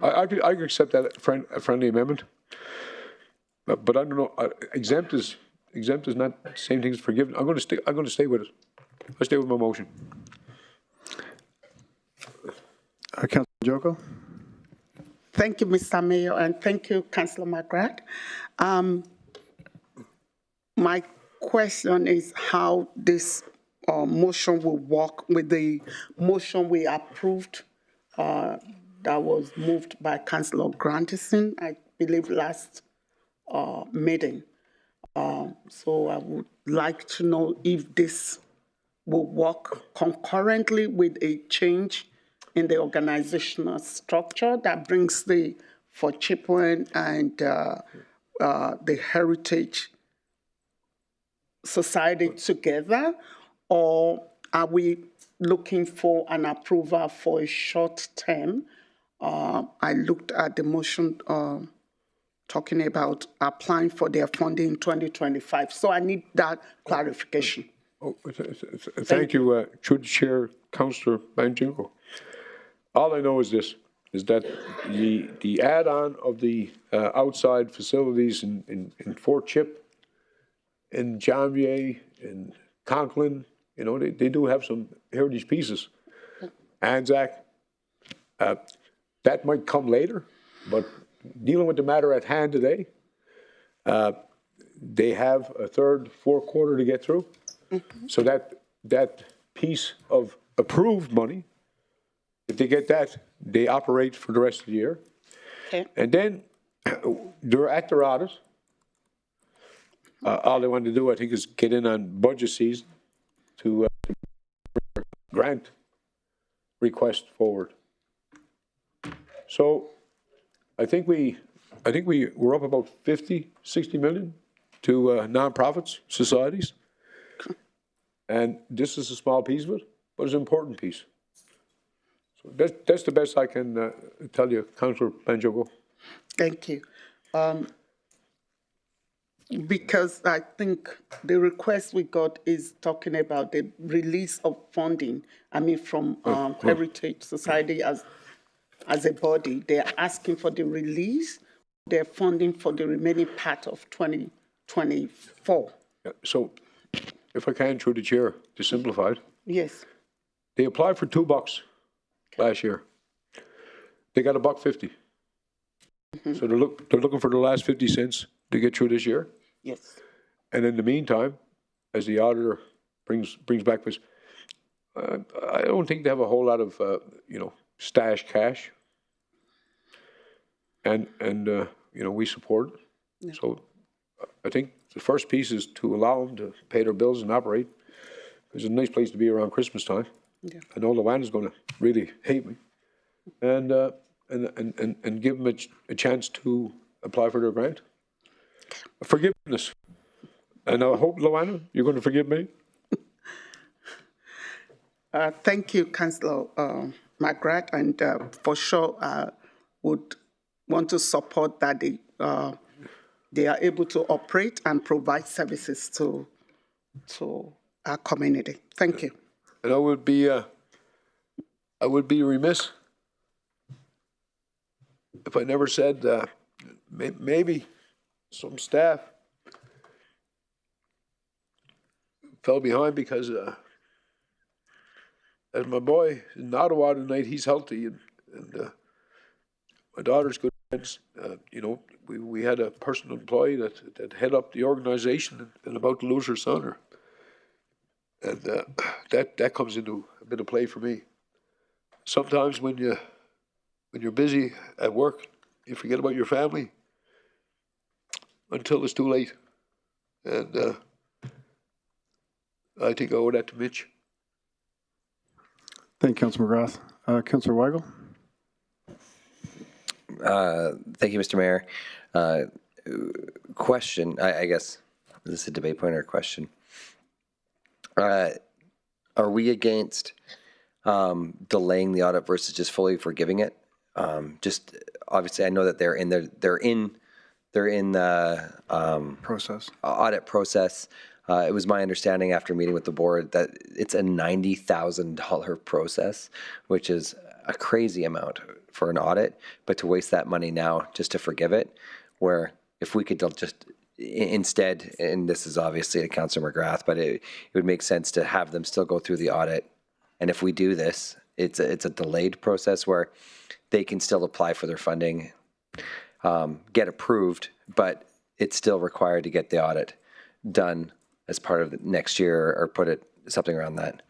I could accept that a friendly amendment, but I don't know. Exempt is not the same thing as forgiven. I'm going to stay with it. I stay with my motion. Councillor Joko. Thank you, Mr. Mayor, and thank you, Councillor McGrath. My question is how this motion will work with the motion we approved that was moved by Councillor Grandison, I believe, last meeting. So I would like to know if this will work concurrently with a change in the organizational structure that brings the Forchipwin and the Heritage Society together, or are we looking for an approval for a short term? I looked at the motion talking about applying for their funding in 2025. So I need that clarification. Oh, thank you, through the chair, Councillor Banjunko. All I know is this, is that the add-on of the outside facilities in Fort Chip, in Janvier, in Conklin, you know, they do have some heritage pieces. Anzac, that might come later, but dealing with the matter at hand today, they have a third, fourth quarter to get through. So that piece of approved money, if they get that, they operate for the rest of the year. Okay. And then they're at their audit. All they want to do, I think, is get in on budget season to bring a grant request forward. So I think we're up about 50, 60 million to nonprofits, societies. And this is a small piece of it, but it's an important piece. So that's the best I can tell you, Councillor Banjogo. Thank you. Because I think the request we got is talking about the release of funding, I mean, from Heritage Society as a body. They're asking for the release, their funding for the remaining part of 2024. Yeah, so, if I can, through the chair, to simplify it. Yes. They applied for $2 last year. They got $1.50. So they're looking for the last 50 cents to get through this year. Yes. And in the meantime, as the auditor brings back this, I don't think they have a whole lot of stash cash. And we support it. Yeah. So I think the first piece is to allow them to pay their bills and operate. It's a nice place to be around Christmas time. Yeah. I know Luana's going to really hate me, and give them a chance to apply for their grant. Forgiveness, and I hope, Luana, you're going to forgive me. Thank you, Councillor McGrath, and for sure I would want to support that they are able to operate and provide services to our community. Thank you. And I would be remiss if I never said maybe some staff fell behind because as my boy in Ottawa tonight, he's healthy, and my daughter's good friends. We had a personal employee that head up the organization and about to lose her son. And that comes into a bit of play for me. Sometimes when you're busy at work, you forget about your family until it's too late. And I think I owe that to Mitch. Thank you, Councillor McGrath. Councillor Weigel? Thank you, Mr. Mayor. Question, I guess, is this a debate point or a question? Are we against delaying the audit versus just fully forgiving it? Just obviously, I know that they're in the Process. audit process. It was my understanding after meeting with the board that it's a $90,000 process, which is a crazy amount for an audit. But to waste that money now just to forgive it, where if we could just instead, and this is obviously to Councillor McGrath, but it would make sense to have them still go through the audit. And if we do this, it's a delayed process where they can still apply for their funding, get approved, but it's still required to get the audit done as part of the next year, or put it something around that.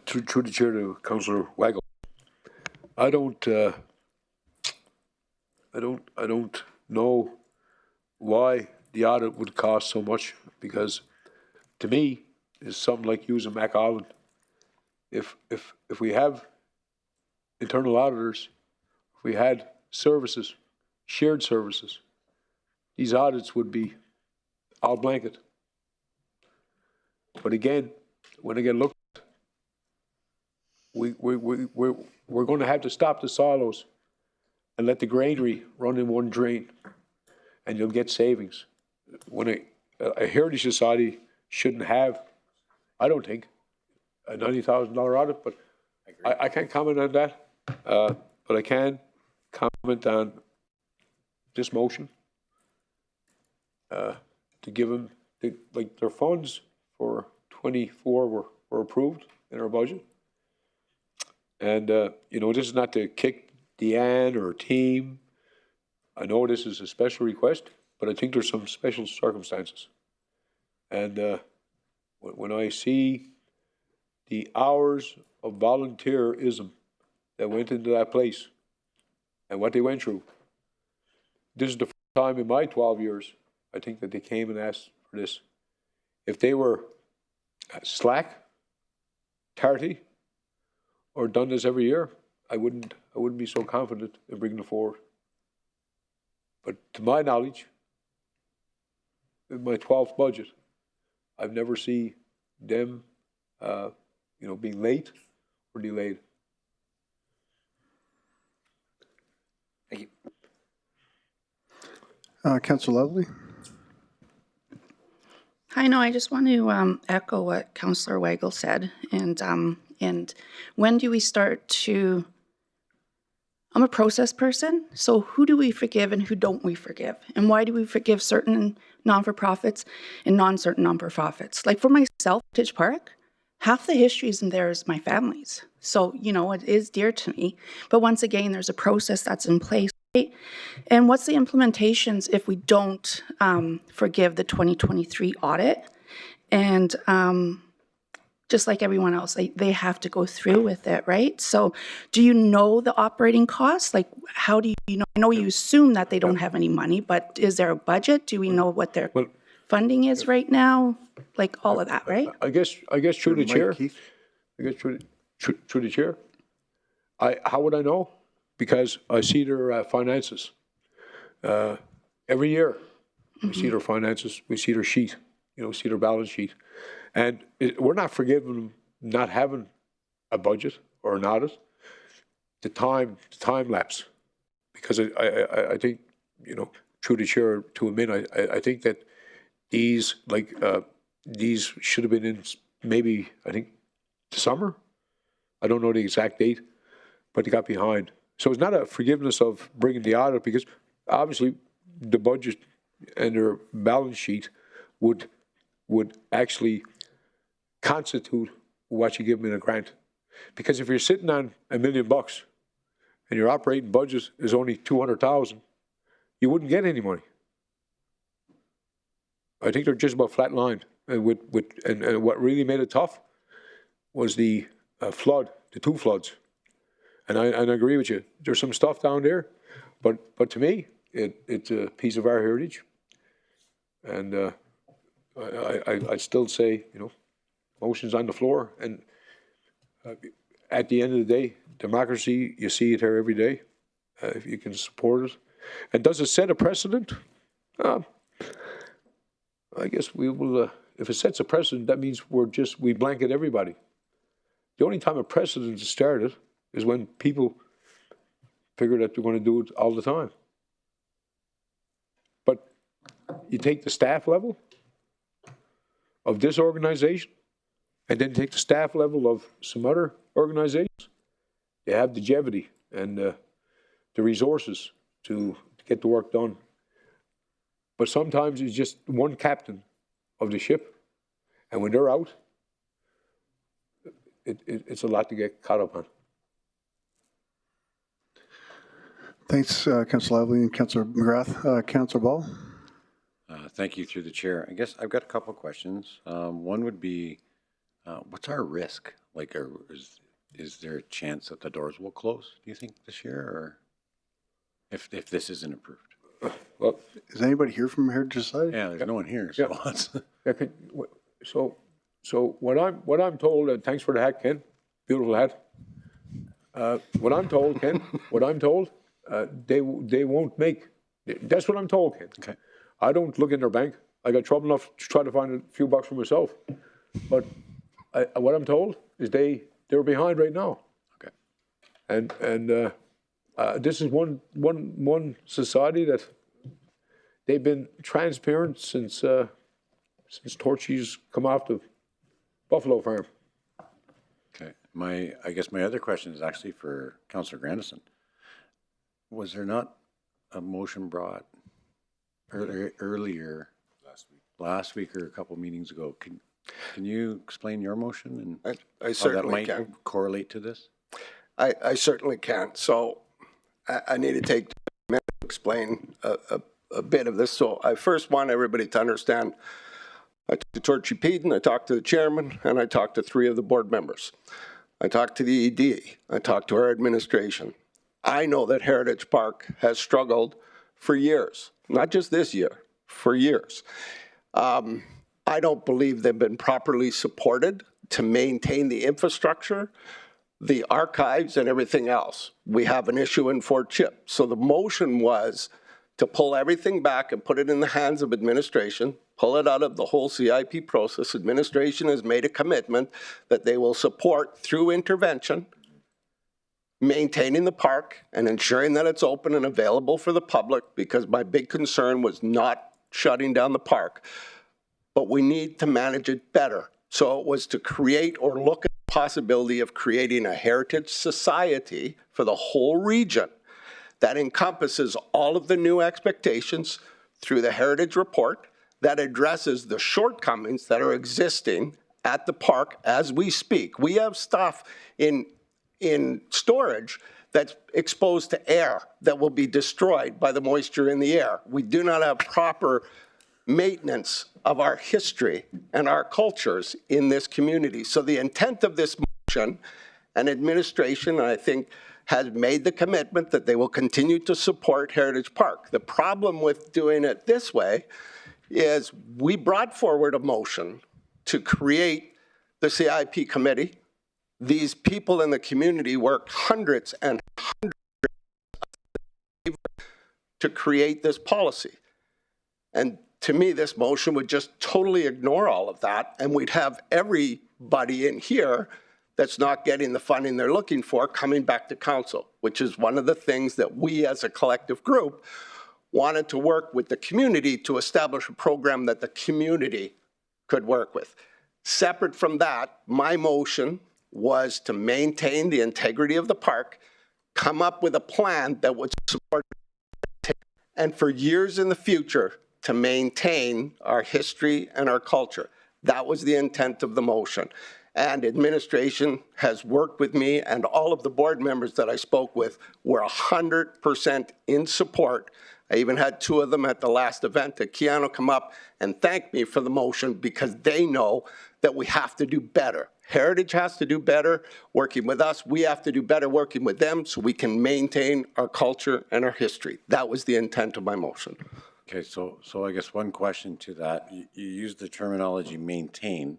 Through the chair to Councillor Waggle. I don't know why the audit would cost so much, because to me, it's something like using Mac Island. If we have internal auditors, if we had services, shared services, these audits would be all blanket. But again, when they get looked at, we're going to have to stop the silos and let the granary run in one drain, and you'll get savings. When a heritage society shouldn't have, I don't think, a $90,000 audit, but I can't comment on that. But I can comment on this motion to give them, like, their funds for 24 were approved in our budget. And, this is not to kick Deanne or team. I know this is a special request, but I think there's some special circumstances. And when I see the hours of volunteerism that went into that place and what they went through, this is the first time in my 12 years, I think, that they came and asked for this. If they were slack, tardy, or done this every year, I wouldn't be so confident in bringing it forward. But to my knowledge, in my 12th budget, I've never seen them, being late or delayed. Thank you. Councillor Lovely? Hi, no, I just want to echo what Councillor Weigel said. And when do we start to, I'm a process person, so who do we forgive and who don't we forgive? And why do we forgive certain non-for-profits and non-certain non-for-profits? Like for myself, Heritage Park, half the histories in there is my family's. So, it is dear to me. But once again, there's a process that's in place. Right? And what's the implications if we don't forgive the 2023 audit? And just like everyone else, they have to go through with it, right? So do you know the operating costs? Like, how do you know? I know you assume that they don't have any money, but is there a budget? Do we know what their funding is right now? Like all of that, right? I guess through the chair. I guess through the chair. How would I know? Because I see their finances. Every year, we see their finances, we see their sheet, see their balance sheet. And we're not forgiving them not having a budget or an audit. The time lapse. Because I think, through the chair to admit, I think that these should have been in maybe, I think, the summer. I don't know the exact date, but they got behind. So it's not a forgiveness of bringing the audit, because obviously the budget and their balance sheet would actually constitute what you give them in a grant. Because if you're sitting on $1 million and your operating budget is only $200,000, you wouldn't get any money. I think they're just about flatlined. And what really made it tough was the two floods. And I agree with you. There's some stuff down there, but to me, it's a piece of our heritage. And I still say, motion's on the floor, and at the end of the day, democracy, you see it here every day, if you can support it. And does it set a precedent? I guess we will, if it sets a precedent, that means we blanket everybody. The only time a precedent is started is when people figure that they're going to do it all the time. But you take the staff level of this organization, and then take the staff level of some other organizations, you have the longevity and the resources to get the work done. But sometimes it's just one captain of the ship, and when they're out, it's a lot to get caught up on. Thanks, Councillor Lively and Councillor McGrath. Councillor Ball. Thank you, through the chair. I guess I've got a couple of questions. One would be, what's our risk? Like, is there a chance that the doors will close, do you think, this year, or if this isn't approved? Well, is anybody here from Heritage Society? Yeah, there's no one here, so So what I'm told, and thanks for the hat, Ken, beautiful hat. What I'm told, Ken, they won't make. That's what I'm told, Ken. Okay. I don't look in their bank. I got trouble enough to try to find a few bucks for myself. But what I'm told is they're behind right now. Okay. And this is one society that they've been transparent since Torchy's come off the Buffalo farm. Okay. I guess my other question is actually for Councillor Grandison. Was there not a motion brought earlier last week or a couple meetings ago? Can you explain your motion and I certainly how that might correlate to this? I certainly can. So I need to take a minute to explain a bit of this. So I first want everybody to understand, I talked to Torchy Peden, I talked to the chairman, and I talked to 3 of the board members. I talked to the ED, I talked to our administration. I know that Heritage Park has struggled for years, not just this year, for years. I don't believe they've been properly supported to maintain the infrastructure, the archives, and everything else. We have an issue in Fort Chip. So the motion was to pull everything back and put it in the hands of administration, pull it out of the whole CIP process. Administration has made a commitment that they will support through intervention, maintaining the park and ensuring that it's open and available for the public, because my big concern was not shutting down the park. But we need to manage it better. So it was to create or look at the possibility of creating a heritage society for the whole region that encompasses all of the new expectations through the heritage report, that addresses the shortcomings that are existing at the park as we speak. We have stuff in storage that's exposed to air that will be destroyed by the moisture in the air. We do not have proper maintenance of our history and our cultures in this community. So the intent of this motion, and administration, I think, has made the commitment that they will continue to support Heritage Park. The problem with doing it this way is we brought forward a motion to create the CIP committee. These people in the community worked hundreds and hundreds of hours to create this policy. And to me, this motion would just totally ignore all of that, and we'd have everybody in here that's not getting the funding they're looking for coming back to council, which is one of the things that we as a collective group wanted to work with the community to establish a program that the community could work with. Separate from that, my motion was to maintain the integrity of the park, come up with a plan that would support, and for years in the future, to maintain our history and our culture. That was the intent of the motion. And administration has worked with me, and all of the board members that I spoke with were 100% in support. I even had 2 of them at the last event at Keanu come up and thank me for the motion, because they know that we have to do better. Heritage has to do better working with us. We have to do better working with them so we can maintain our culture and our history. That was the intent of my motion. Okay, so I guess one question to that, you use the terminology maintain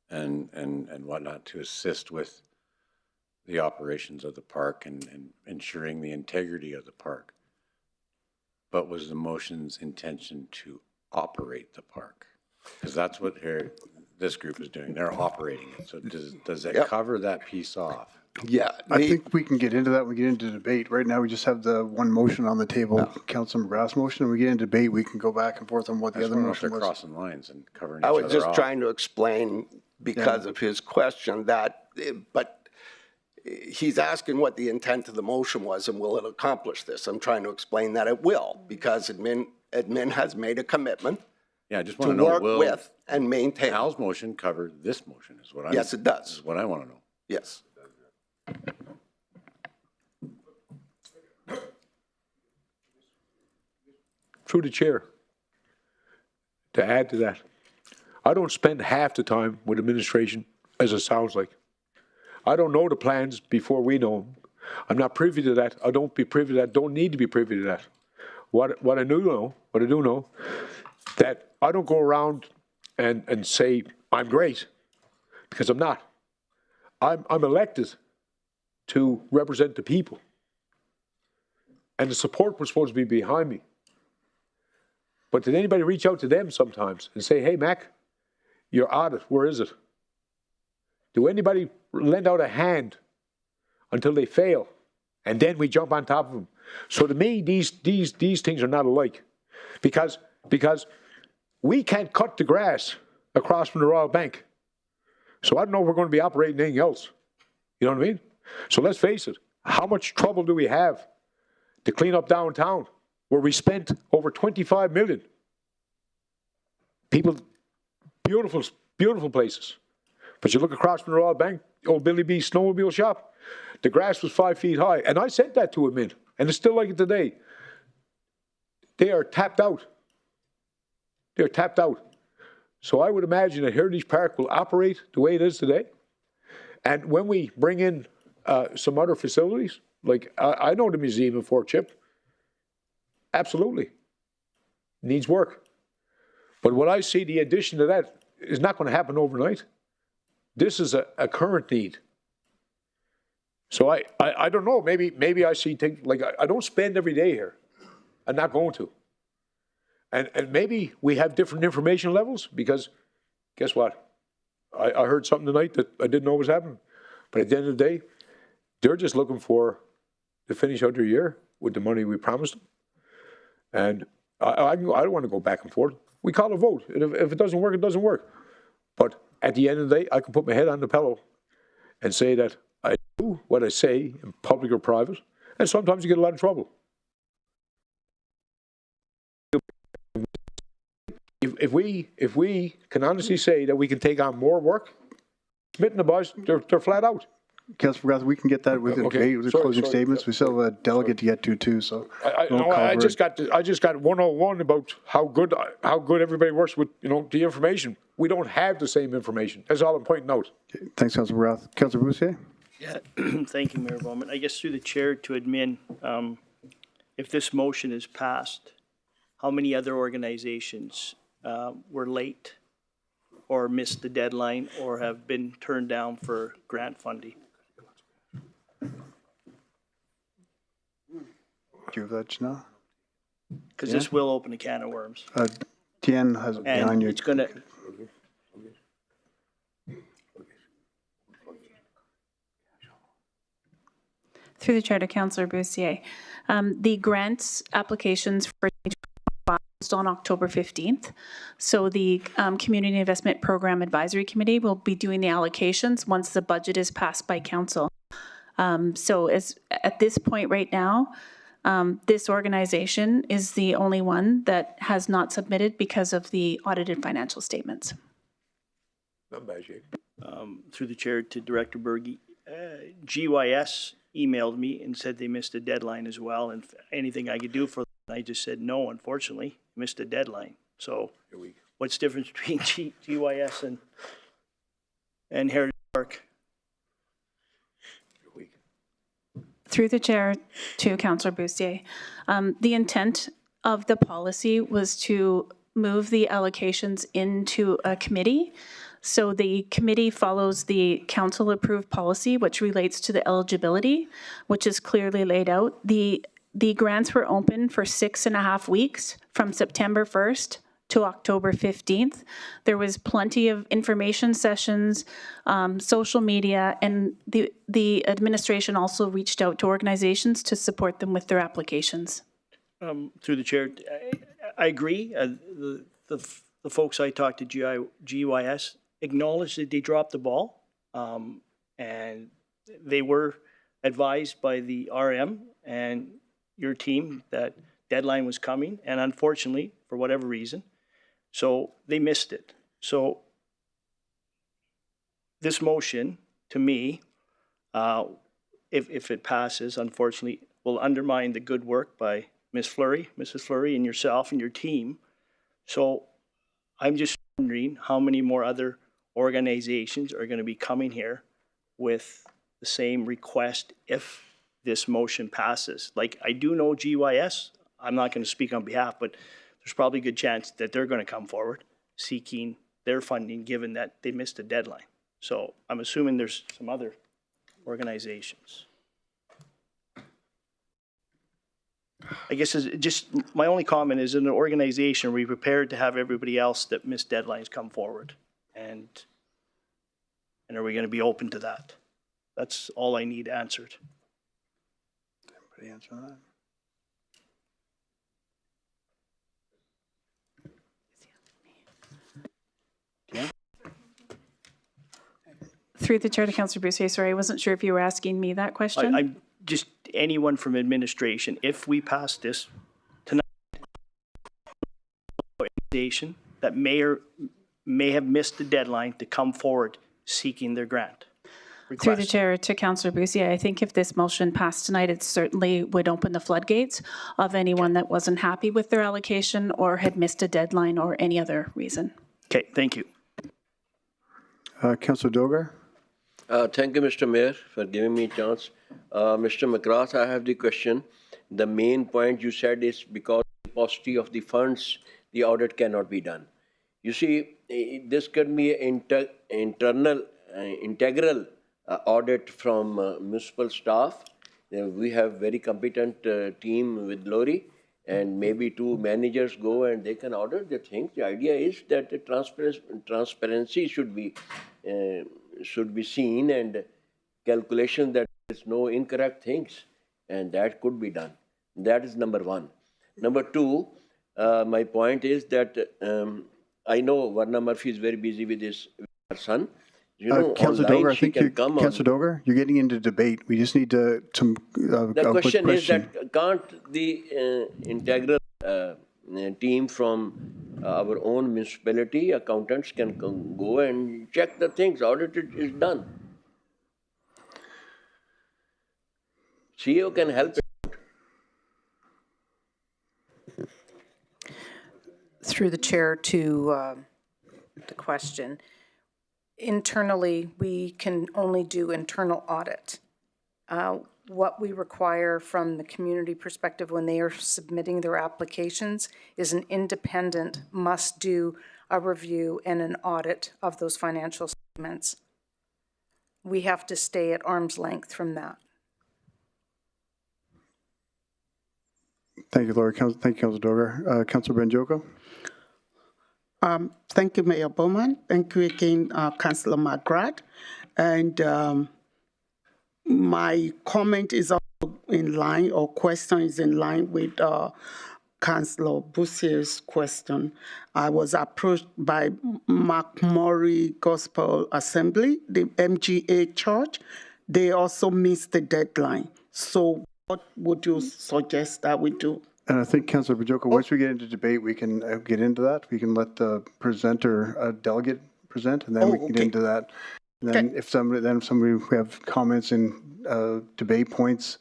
and whatnot to assist with the operations of the park and ensuring the integrity of the park. But was the motion's intention to operate the park? Because that's what this group is doing. They're operating it. So does it cover that piece off? Yeah. I think we can get into that when we get into debate. Right now, we just have the one motion on the table, Councilor McGrath's motion. When we get into debate, we can go back and forth on what the other motion was. Crossing lines and covering I each was other just off. trying to explain because of his question that, but he's asking what the intent of the motion was and will it accomplish this? I'm trying to explain that it will, because admin has made a commitment. Yeah, I just want to know, work with and maintain. Al's motion cover this motion is what I Yes, it does. Is what I want to know. Yes. Through the chair, to add to that, I don't spend half the time with administration as it sounds like. I don't know the plans before we know them. I'm not privy to that. I don't be privy to that. Don't need to be privy to that. What I do know, that I don't go around and say I'm great, because I'm not. I'm elected to represent the people, and the support was supposed to be behind me. But did anybody reach out to them sometimes and say, hey, Mac, your audit, where is it? Do anybody lend out a hand until they fail, and then we jump on top of them? So to me, these things are not alike, because we can't cut the grass across from the Royal Bank. So I don't know if we're going to be operating anything else. You know what I mean? So let's face it. How much trouble do we have to clean up downtown, where we spent over 25 million? People, beautiful places. But you look across from the Royal Bank, old Billy B's snowmobile shop, the grass was 5 feet high. And I said that to admin, and it's still like it today. They are tapped out. They're tapped out. So I would imagine that Heritage Park will operate the way it is today. And when we bring in some other facilities, like I know the museum in Fort Chip, absolutely needs work. But what I see, the addition to that is not going to happen overnight. This is a current need. So I don't know, maybe I see things, like I don't spend every day here. I'm not going to. And maybe we have different information levels, because guess what? I heard something tonight that I didn't know was happening. But at the end of the day, they're just looking to finish out their year with the money we promised them. And I don't want to go back and forth. We call a vote. If it doesn't work, it doesn't work. But at the end of the day, I can put my head on the pillow and say that I do what I say in public or private, and sometimes you get a lot of trouble. If we can honestly say that we can take on more work, Smith and the boys, they're flat out. Councilor McGrath, we can get that with the debate, with the closing statements. We still have a delegate to get to too, so. I just got 101 about how good everybody works with, the information. We don't have the same information. That's all I'm pointing out. Okay, thanks, Councilor McGrath. Councilor Boussier? Yeah, thank you, Mayor Bowman. I guess through the chair to admin, if this motion is passed, how many other organizations were late or missed the deadline or have been turned down for grant funding? Do you have that, Janelle? Because this will open a can of worms. Tien has it behind you. It's going to... Through the chair to Councillor Boussier. The grants applications for closed on October 15th. So the Community Investment Program Advisory Committee will be doing the allocations once the budget is passed by council. So at this point right now, this organization is the only one that has not submitted because of the audited financial statements. Through the chair to Director Berge, GYS emailed me and said they missed a deadline as well, and anything I could do for them. I just said no, unfortunately, missed a deadline. So what's the difference between GYS and Heritage Park? Through the chair to Councillor Boussier, the intent of the policy was to move the allocations into a committee. So the committee follows the council-approved policy, which relates to the eligibility, which is clearly laid out. The grants were open for 6.5 weeks from September 1st to October 15th. There was plenty of information sessions, social media, and the administration also reached out to organizations to support them with their applications. Through the chair, I agree. The folks I talked to, GYS, acknowledged that they dropped the ball, and they were advised by the RM and your team that deadline was coming, and unfortunately, for whatever reason, so they missed it. So this motion, to me, if it passes, unfortunately, will undermine the good work by Mrs. Fleury, and yourself and your team. So I'm just wondering how many more other organizations are going to be coming here with the same request if this motion passes. Like, I do know GYS, I'm not going to speak on behalf, but there's probably a good chance that they're going to come forward seeking their funding given that they missed a deadline. So I'm assuming there's some other organizations. I guess just my only comment is, in an organization, are we prepared to have everybody else that missed deadlines come forward? And are we going to be open to that? That's all I need answered. Anybody answer that? Yeah. Through the chair to Councillor Bussier, sorry, I wasn't sure if you were asking me that question. I'm just anyone from administration. If we pass this tonight, organization that may have missed the deadline to come forward seeking their grant request. Through the chair to Councillor Bussier, I think if this motion passed tonight, it certainly would open the floodgates of anyone that wasn't happy with their allocation or had missed a deadline or any other reason. Okay, thank you. Councillor Dogar. Thank you, Mr. Mayor, for giving me a chance. Mr. McGrath, I have the question. The main point you said is because of the paucity of the funds, the audit cannot be done. You see, this could be an integral audit from municipal staff. We have very competent team with Lori, and maybe 2 managers go and they can audit the things. The idea is that the transparency should be seen, and calculation that there's no incorrect things, and that could be done. That is number 1. Number 2, my point is that I know Varna Murphy is very busy with her son. You know, Councillor Dogar, I think Councillor Dogar, you're getting into debate. We just need to the question is that can't the integral team from our own municipality, accountants can go and check the things, audit it is done. CEO can help it. Through the chair to the question. Internally, we can only do internal audit. What we require from the community perspective when they are submitting their applications is an independent must do a review and an audit of those financial statements. We have to stay at arm's length from that. Thank you, Laura. Thank you, Councillor Dogar. Councillor Benjoko. Thank you, Mayor Bowman. Thank you again, Councillor McGrath. And my comment is also in line, or question is in line with Councillor Bussier's question. I was approached by McMurray Gospel Assembly, the MGA church. They also missed the deadline. So what would you suggest that we do? And I think, Councillor Benjoko, once we get into debate, we can get into that. We can let the presenter, delegate present, and then we can get into that. And then if somebody we have comments in debate points,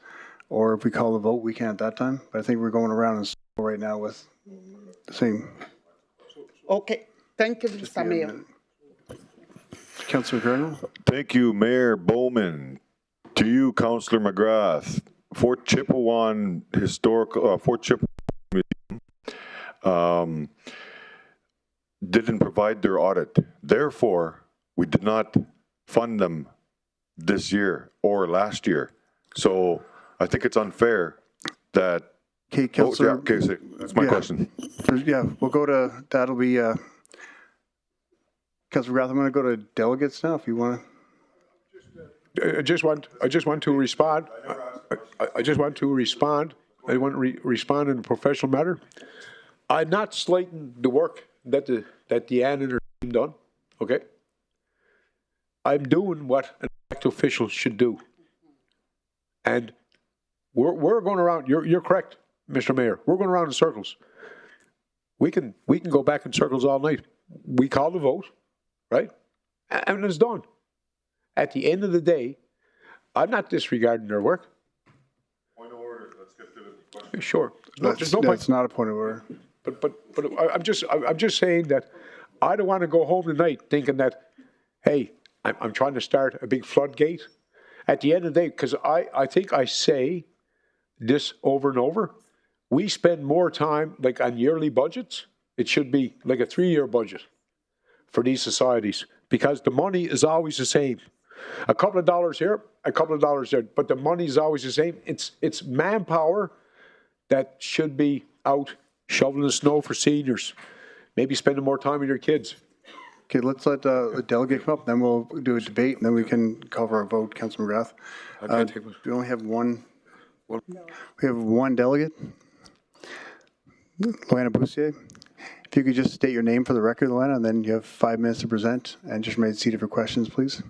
or if we call a vote, we can at that time. But I think we're going around in circle right now with the same. Okay, thank you, Mr. Mayor. Councillor Colonel. Thank you, Mayor Bowman. To you, Councillor McGrath. Fort Chipewyan Museum didn't provide their audit. Therefore, we did not fund them this year or last year. So I think it's unfair that. Okay, Councillor. Okay, so that's my question. Yeah, we'll go to, that'll be, Councillor McGrath, I'm going to go to delegates now if you want to. I just want to respond. I just want to respond. I want to respond in a professional matter. I'm not slighting the work that the Ann and her team done. Okay. I'm doing what an elected official should do, and we're going around. You're correct, Mr. Mayor. We're going around in circles. We can go back in circles all night. We call the vote, right, and it's done. At the end of the day, I'm not disregarding their work. Point of order. Let's get to the question. Sure. There's no point. That's not a point of order. But I'm just saying that I don't want to go home tonight thinking that, hey, I'm trying to start a big floodgate. At the end of the day, because I think I say this over and over, we spend more time like on yearly budgets. It should be like a 3-year budget for these societies because the money is always the same. A couple of dollars here, a couple of dollars there, but the money is always the same. It's manpower that should be out shoveling the snow for seniors, maybe spending more time with your kids. Okay, let's let the delegate come up, then we'll do a debate, and then we can cover a vote, Councillor McGrath. We only have one. We have one delegate, Luana Boussier. If you could just state your name for the record, Luana, and then you have 5 minutes to present, and just remain seated for questions, please.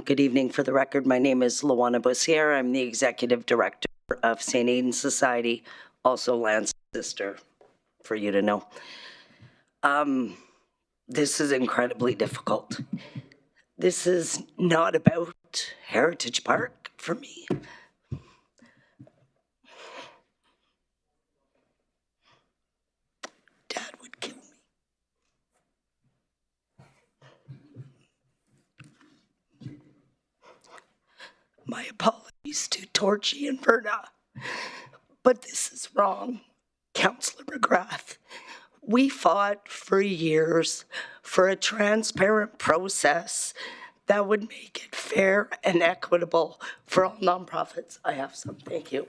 Good evening. For the record, my name is Luana Boussier. I'm the Executive Director of St. Aidan Society, also Land's sister, for you to know. This is incredibly difficult. This is not about Heritage Park for me. Dad would kill me. My apologies to Torchy and Verna, but this is wrong. Councillor McGrath, we fought for years for a transparent process that would make it fair and equitable for all nonprofits. I have some, thank you.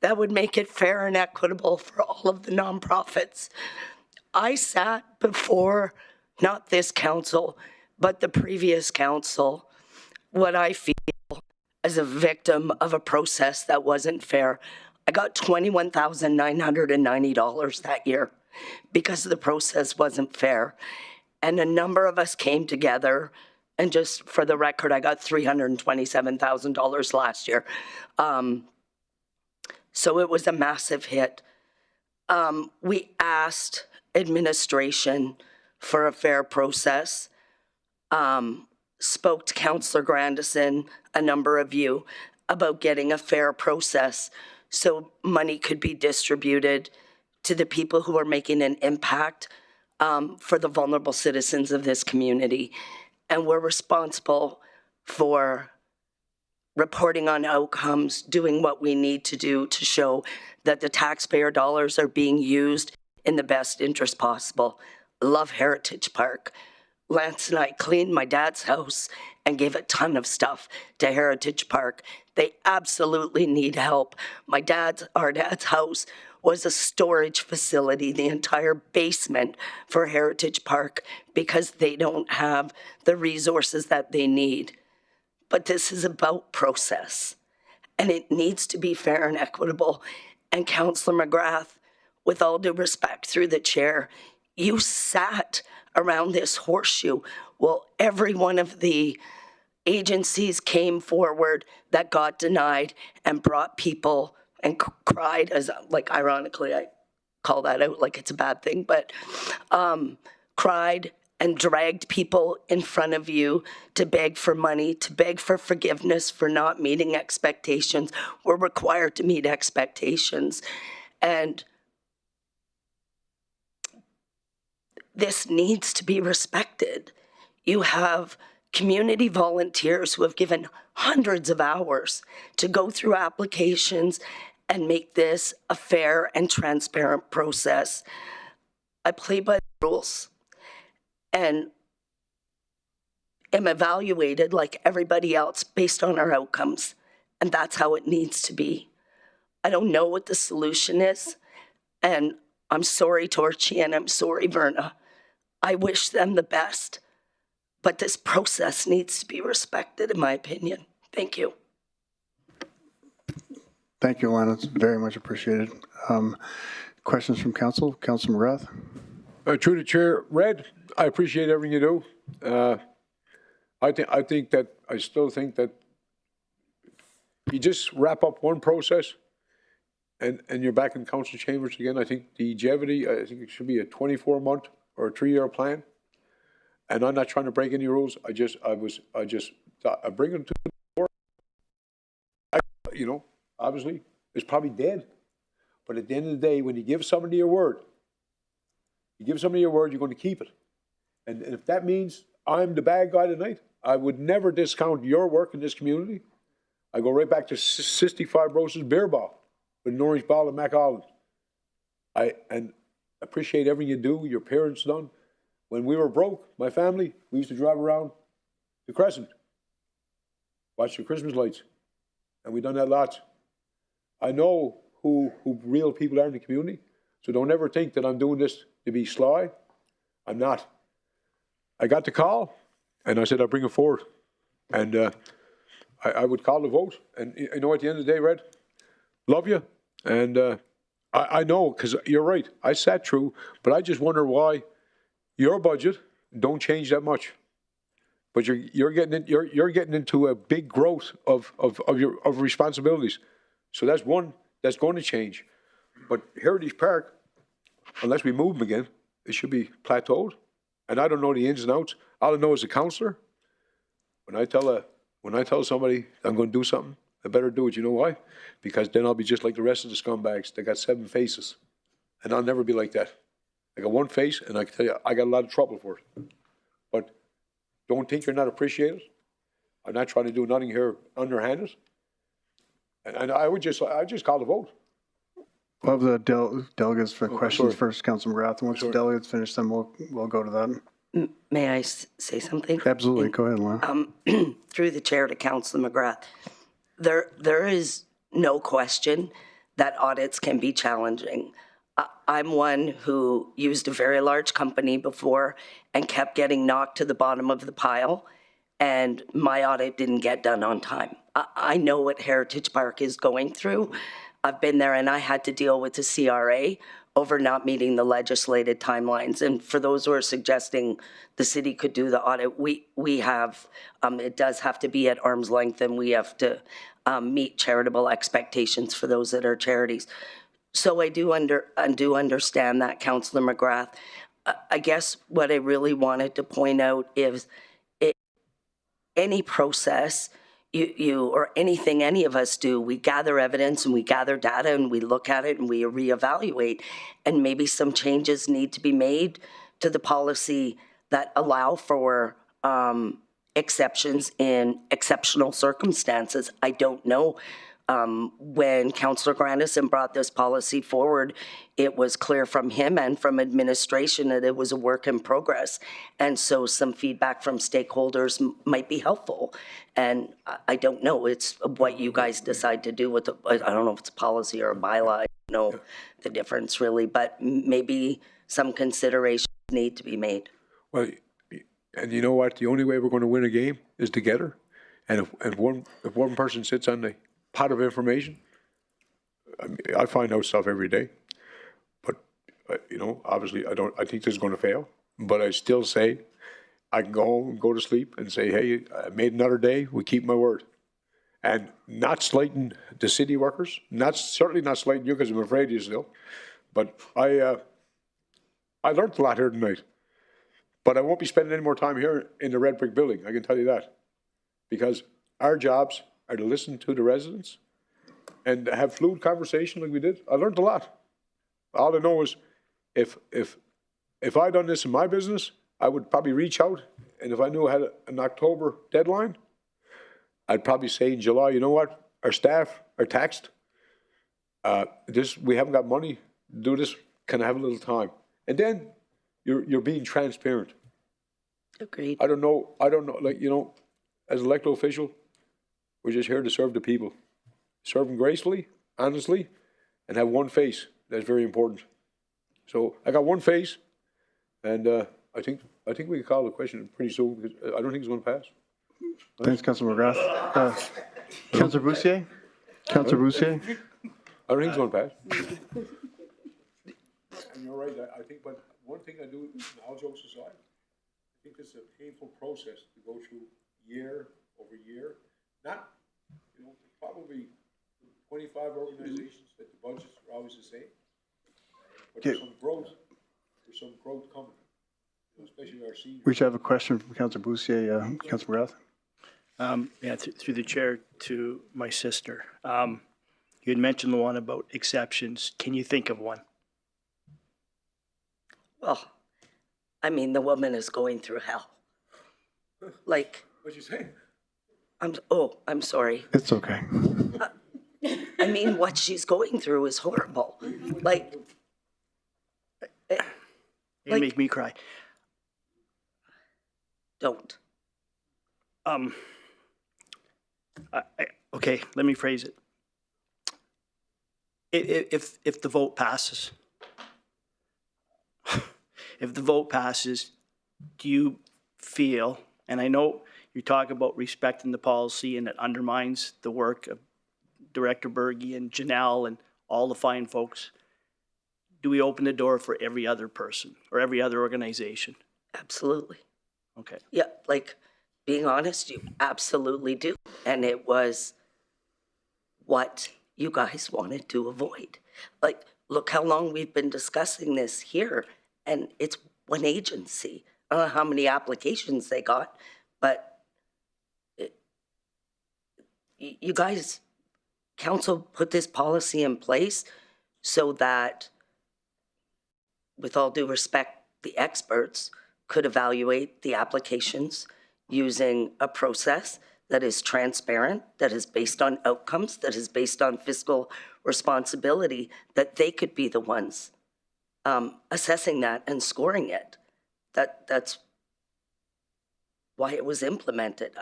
That would make it fair and equitable for all of the nonprofits. I sat before, not this council, but the previous council, what I feel as a victim of a process that wasn't fair. I got $21,990 that year because the process wasn't fair. And a number of us came together, and just for the record, I got $327,000 last year. So it was a massive hit. We asked administration for a fair process. Spoke to Councillor Grandison, a number of you, about getting a fair process so money could be distributed to the people who are making an impact for the vulnerable citizens of this community. And we're responsible for reporting on outcomes, doing what we need to do to show that the taxpayer dollars are being used in the best interest possible. Love Heritage Park. Lance and I cleaned my dad's house and gave a ton of stuff to Heritage Park. They absolutely need help. Our dad's house was a storage facility, the entire basement for Heritage Park, because they don't have the resources that they need. But this is about process, and it needs to be fair and equitable. And Councillor McGrath, with all due respect through the chair, you sat around this horseshoe. Well, every one of the agencies came forward that got denied and brought people and cried, as like ironically I call that out like it's a bad thing, but cried and dragged people in front of you to beg for money, to beg for forgiveness for not meeting expectations. We're required to meet expectations. And this needs to be respected. You have community volunteers who have given hundreds of hours to go through applications and make this a fair and transparent process. I play by the rules and am evaluated like everybody else based on our outcomes. And that's how it needs to be. I don't know what the solution is. And I'm sorry, Torchy, and I'm sorry, Verna. I wish them the best. But this process needs to be respected, in my opinion. Thank you. Thank you, Alana. It's very much appreciated. Questions from council? Councillor McGrath? Through the chair, Red, I appreciate everything you do. I still think that you just wrap up one process and you're back in council chambers again. I think the longevity, I think it should be a 24-month or a 3-year plan. And I'm not trying to break any rules. I bring them to the board. You know, obviously, it's probably dead. But at the end of the day, when you give somebody your word, you're going to keep it. And if that means I'm the bad guy tonight, I would never discount your work in this community. I go right back to 65 Roses Beer Ball with Norwich Ball and McAllen. I appreciate everything you do, your parents done. When we were broke, my family, we used to drive around the Crescent, watch the Christmas lights, and we done that lots. I know who real people are in the community, so don't ever think that I'm doing this to be sly. I'm not. I got the call, and I said I'd bring it forward. And I would call the vote. And you know, at the end of the day, Red, love you. And I know, because you're right, I sat through, but I just wonder why your budget don't change that much. But you're getting into a big growth of responsibilities. So that's one that's going to change. But Heritage Park, unless we move them again, it should be plateaued. And I don't know the ins and outs. All I know as a councillor, when I tell somebody I'm going to do something, I better do it. You know why? Because then I'll be just like the rest of the scumbags. They got 7 faces. And I'll never be like that. I got one face, and I can tell you, I got a lot of trouble for it. But don't think you're not appreciated. I'm not trying to do nothing here underhanded. And I just call the vote. We'll have the delegates for questions first, Councillor McGrath. Once the delegates finish, then we'll go to that. May I say something? Absolutely. Go ahead, Lana. Through the chair to Councillor McGrath, there is no question that audits can be challenging. I'm one who used a very large company before and kept getting knocked to the bottom of the pile, and my audit didn't get done on time. I know what Heritage Park is going through. I've been there, and I had to deal with the CRA over not meeting the legislated timelines. And for those who are suggesting the city could do the audit, we have, it does have to be at arm's length, and we have to meet charitable expectations for those that are charities. So I do understand that, Councillor McGrath. I guess what I really wanted to point out is any process you or anything any of us do, we gather evidence and we gather data and we look at it and we reevaluate, and maybe some changes need to be made to the policy that allow for exceptions in exceptional circumstances. I don't know. When Councillor Grandison brought this policy forward, it was clear from him and from administration that it was a work in progress. And so some feedback from stakeholders might be helpful. And I don't know, it's what you guys decide to do with the, I don't know if it's a policy or a bylaw, I don't know the difference really, but maybe some considerations need to be made. Well, and you know what? The only way we're going to win a game is together. And if one person sits on the pot of information, I find out stuff every day. But you know, obviously, I think this is going to fail. But I still say, I can go home and go to sleep and say, hey, I made another day. We keep my word, and not slighting the city workers. Certainly not slighting you, because I'm afraid of you still. But I learned a lot here tonight. But I won't be spending any more time here in the red brick building, I can tell you that. Because our jobs are to listen to the residents and have fluid conversation like we did. I learned a lot. All I know is if I'd done this in my business, I would probably reach out and if I knew I had an October deadline, I'd probably say in July, you know what, our staff are taxed. We haven't got money to do this, can I have a little time? And then you're being transparent. Agreed. I don't know, like, you know, as an elected official, we're just here to serve the people. Serve them gracefully, honestly, and have one face. That's very important. So I got one face, and I think we can call the question pretty soon, because I don't think it's going to pass. Thanks, Councillor McGrath. Councillor Boussier? Councillor Boussier? I don't think it's going to pass. And you're right, I think, but one thing I do, all jokes aside, I think it's a painful process to go through year over year. Not, you know, probably 25 organizations that the budgets are always the same. But there's some growth coming, especially our seniors. We should have a question from Councillor Boussier, Councillor McGrath. Yeah, through the chair to my sister. You had mentioned the one about exceptions. Can you think of one? Well, I mean, the woman is going through hell. Like. What'd you say? I'm sorry. It's okay. I mean, what she's going through is horrible. Like. You make me cry. Don't. Okay, let me phrase it. If the vote passes, do you feel, and I know you talk about respecting the policy and it undermines the work of Director Berge and Janelle and all the fine folks, do we open the door for every other person or every other organization? Absolutely. Okay. Yeah, like, being honest, you absolutely do. And it was what you guys wanted to avoid. Like, look how long we've been discussing this here, and it's one agency. I don't know how many applications they got, but you guys, council put this policy in place so that, with all due respect, the experts could evaluate the applications using a process that is transparent, that is based on outcomes, that is based on fiscal responsibility, that they could be the ones assessing that and scoring it. That's why it was implemented.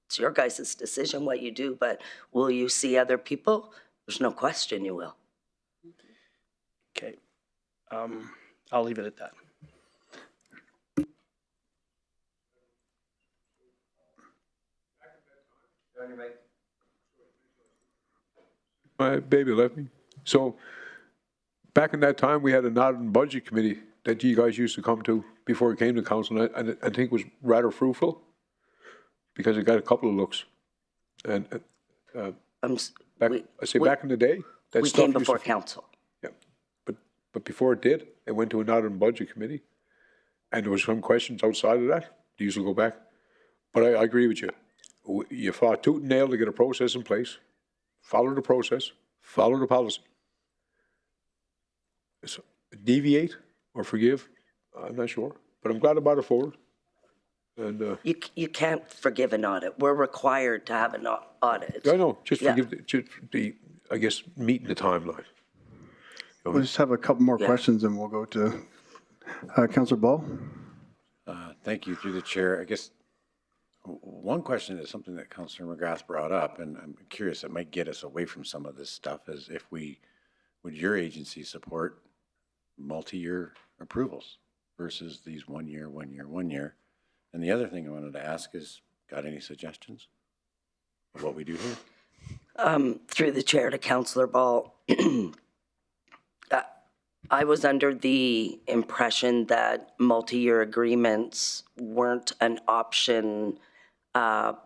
It's your guys' decision what you do, but will you see other people? There's no question you will. Okay. I'll leave it at that. My baby left me. So back in that time, we had a nod and budget committee that you guys used to come to before it came to council, and I think it was rather fruitful because it got a couple of looks. And back in the day, that we stuff came used before to, council. Yeah, but before it did, it went to a nod and budget committee, and there was some questions outside of that. They used to go back. But I agree with you. You fought tooth and nail to get a process in place. Follow the process. Follow the policy. So, deviate or forgive, I'm not sure. But I'm glad about it forward. And You can't forgive an audit. We're required to have an audit. I know. Just Yeah. forgive the, I guess, meeting the timeline. We'll just have a couple more questions and we'll go to Councillor Ball. Thank you, through the chair. I guess one question is something that Councillor McGrath brought up, and I'm curious, it might get us away from some of this stuff, is if would your agency support multi-year approvals versus these 1 year, 1 year, 1 year? And the other thing I wanted to ask is, got any suggestions of what we do here? Through the chair to Councillor Ball, I was under the impression that multi-year agreements weren't an option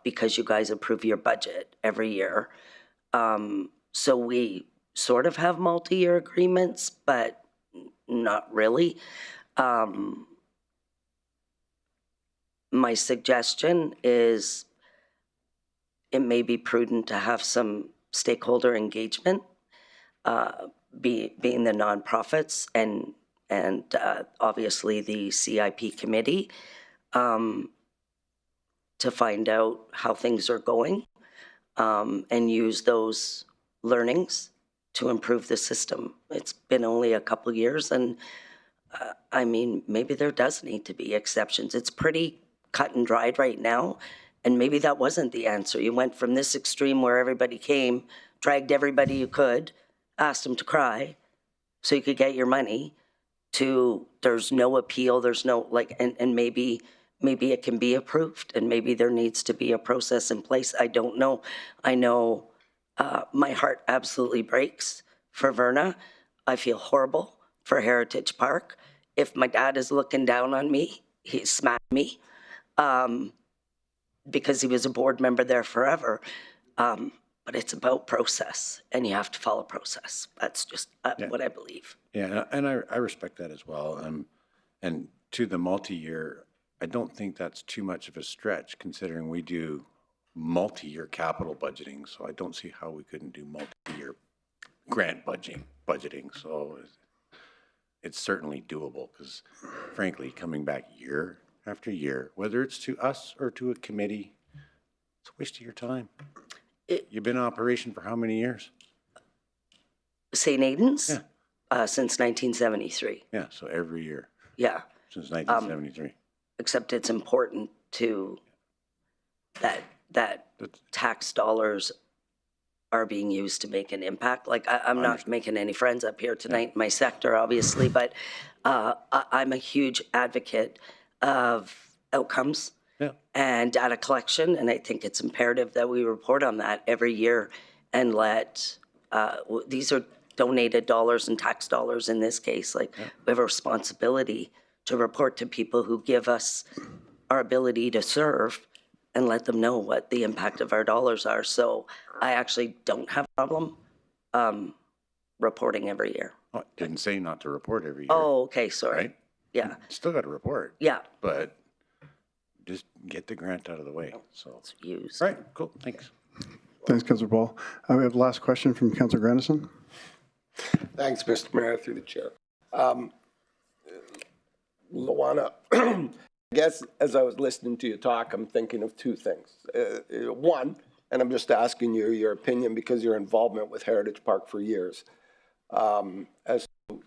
because you guys approve your budget every year. So we sort of have multi-year agreements, but not really. My suggestion is it may be prudent to have some stakeholder engagement, being the nonprofits and obviously the CIP committee, to find out how things are going and use those learnings to improve the system. It's been only a couple years, and I mean, maybe there does need to be exceptions. It's pretty cut and dried right now, and maybe that wasn't the answer. You went from this extreme where everybody came, dragged everybody you could, asked them to cry so you could get your money, to there's no appeal, there's no, like, and maybe it can be approved, and maybe there needs to be a process in place. I don't know. I know my heart absolutely breaks for Verna. I feel horrible for Heritage Park. If my dad is looking down on me, he smacked me because he was a board member there forever. But it's about process, and you have to follow process. That's just what I believe. Yeah, and I respect that as well. And to the multi-year, I don't think that's too much of a stretch, considering we do multi-year capital budgeting. So I don't see how we couldn't do multi-year grant budgeting. So it's certainly doable, because frankly, coming back year after year, whether it's to us or to a committee, it's a waste of your time. You've been in operation for how many years? St. Aidan's? Yeah. Since 1973. Yeah, so every year. Yeah. Since 1973. Except it's important to that tax dollars are being used to make an impact. Like, I'm not making any friends up here tonight in my sector, obviously, but I'm a huge advocate of outcomes and data collection, and I think it's imperative that we report on that every year and let, these are donated dollars and tax dollars in this case. Like, we have a responsibility to report to people who give us our ability to serve and let them know what the impact of our dollars are. So I actually don't have a problem reporting every year. Oh, didn't say not to report every year. Oh, okay, sorry. Right? Yeah. Still got to report. Yeah. But just get the grant out of the way. So it's used. All right, cool, thanks. Thanks, Councillor Paul. We have the last question from Councillor Grandison. Thanks, Mr. Mayor, through the chair. Luana, I guess as I was listening to you talk, I'm thinking of two things. One, and I'm just asking you your opinion because your involvement with Heritage Park for years, as to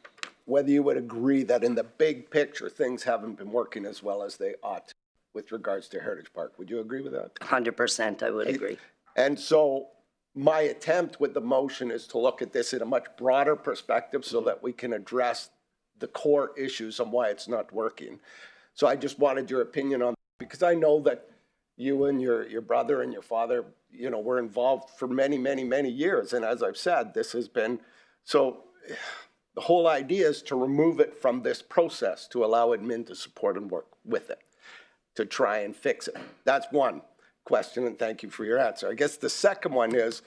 whether you would agree that in the big picture, things haven't been working as well as they ought to with regards to Heritage Park. Would you agree with that? 100%, I would agree. And so my attempt with the motion is to look at this in a much broader perspective so that we can address the core issues on why it's not working. So I just wanted your opinion on that, because I know that you and your brother and your father, you know, were involved for many, many, many years. And as I've said, this has been, so the whole idea is to remove it from this process, to allow admin to support and work with it, to try and fix it. That's one question, and thank you for your answer. I guess the second one is,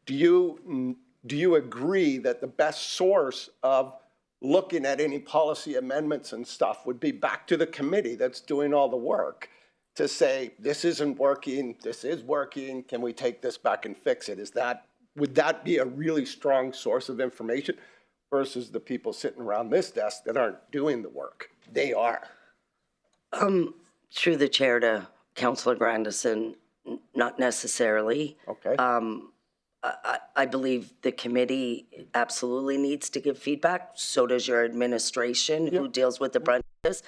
do you agree that the best source of looking at any policy amendments and stuff would be back to the committee that's doing all the work to say, this isn't working, this is working, can we take this back and fix it? Would that be a really strong source of information versus the people sitting around this desk that aren't doing the work? They are. Through the chair to Councillor Grandison, not necessarily. Okay. I believe the committee absolutely needs to give feedback. So does your administration, who deals with the brunt of this.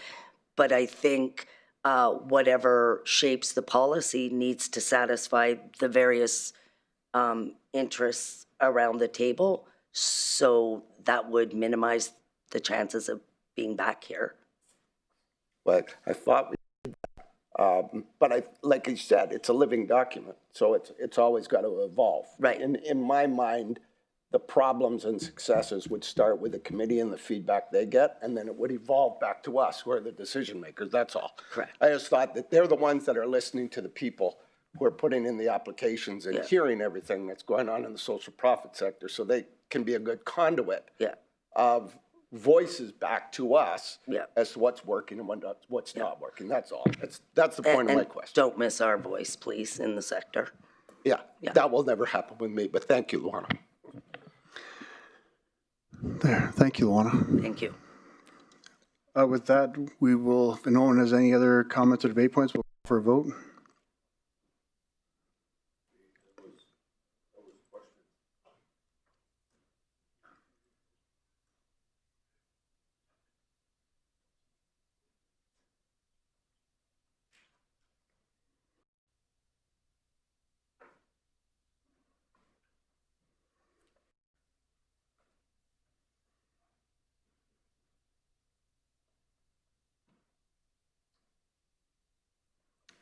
But I think whatever shapes the policy needs to satisfy the various interests around the table. So that would minimize the chances of being back here. But I thought, like you said, it's a living document, so it's always got to evolve. Right. In my mind, the problems and successes would start with the committee and the feedback they get, and then it would evolve back to us, who are the decision makers. That's all. Correct. I just thought that they're the ones that are listening to the people who are putting in the applications and hearing everything that's going on in the social profit sector, so they can be a good conduit of voices back to us as to what's working and what's not working. That's all. That's the point of my question. Don't miss our voice, please, in the sector. Yeah, that will never happen with me, but thank you, Luana. There, thank you, Luana. Thank you. With that, we will, if no one has any other comments or debate points, we'll go for a vote.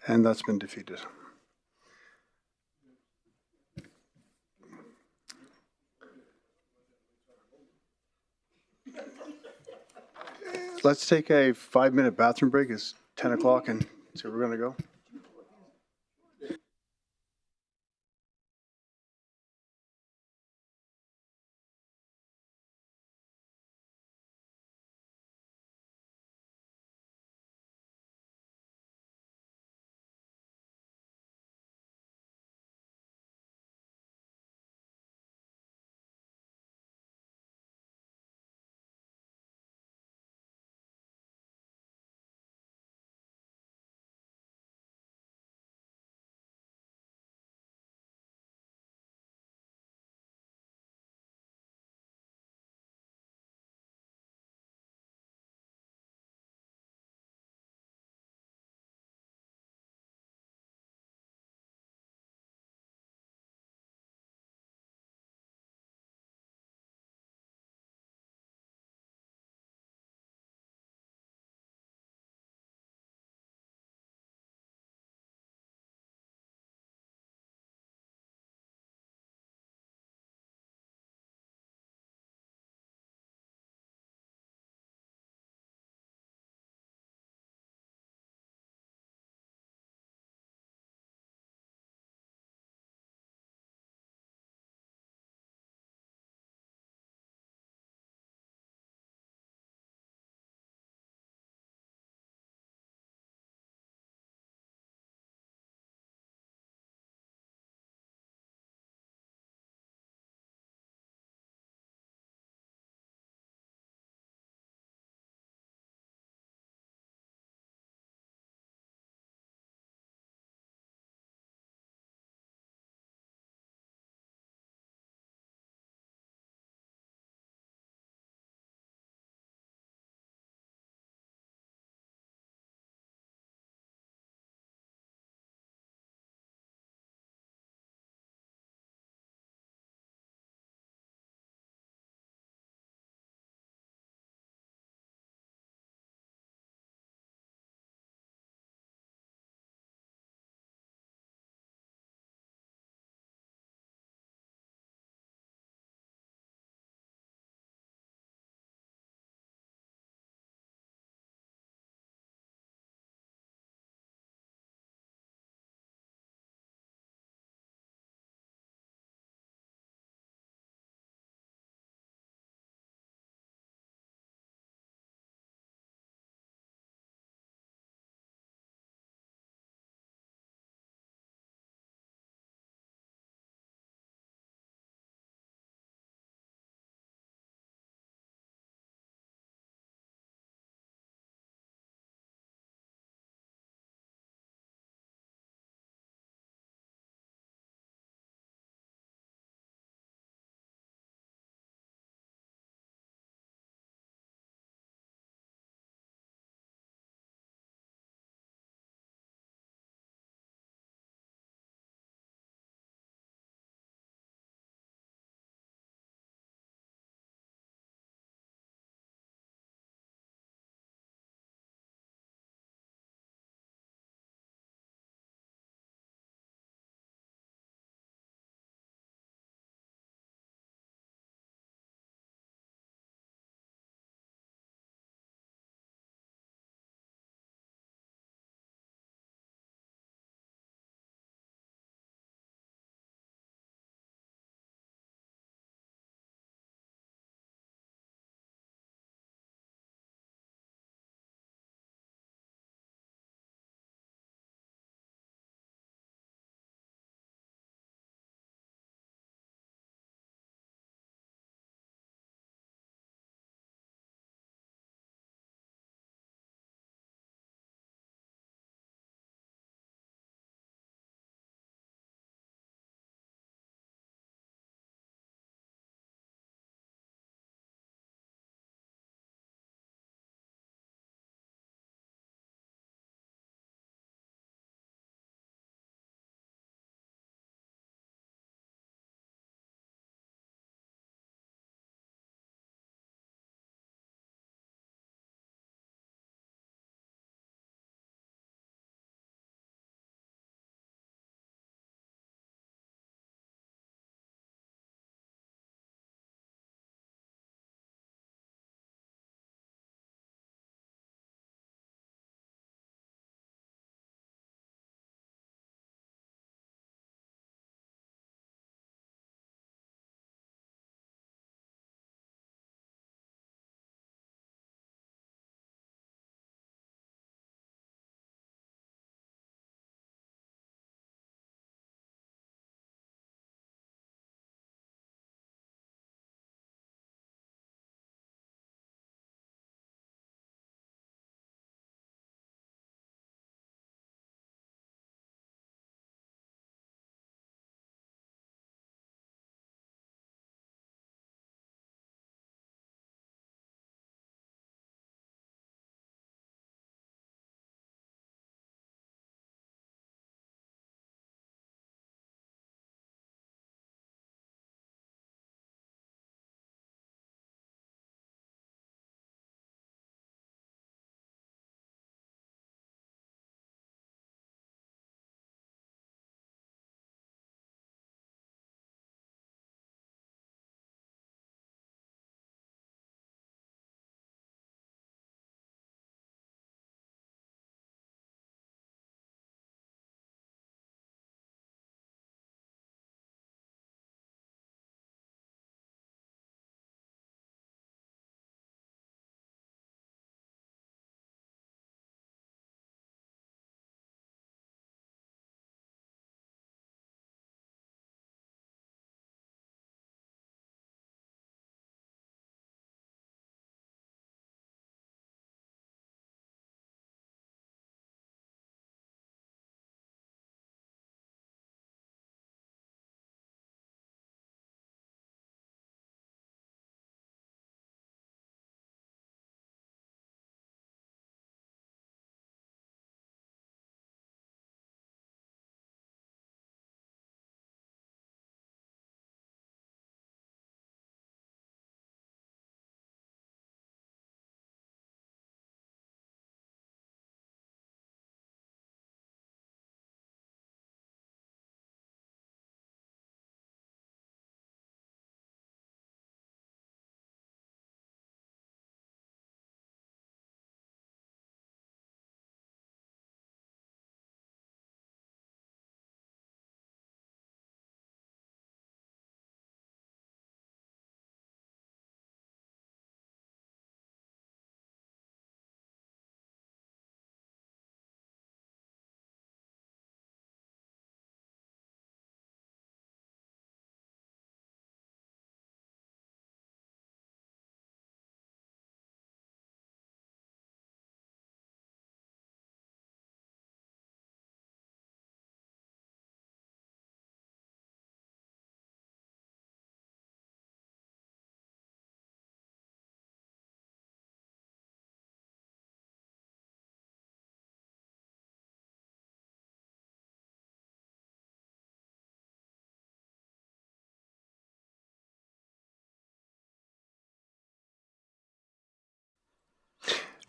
And that's been defeated. Let's take a 5-minute bathroom break. It's 10 o'clock and see where we're going to go.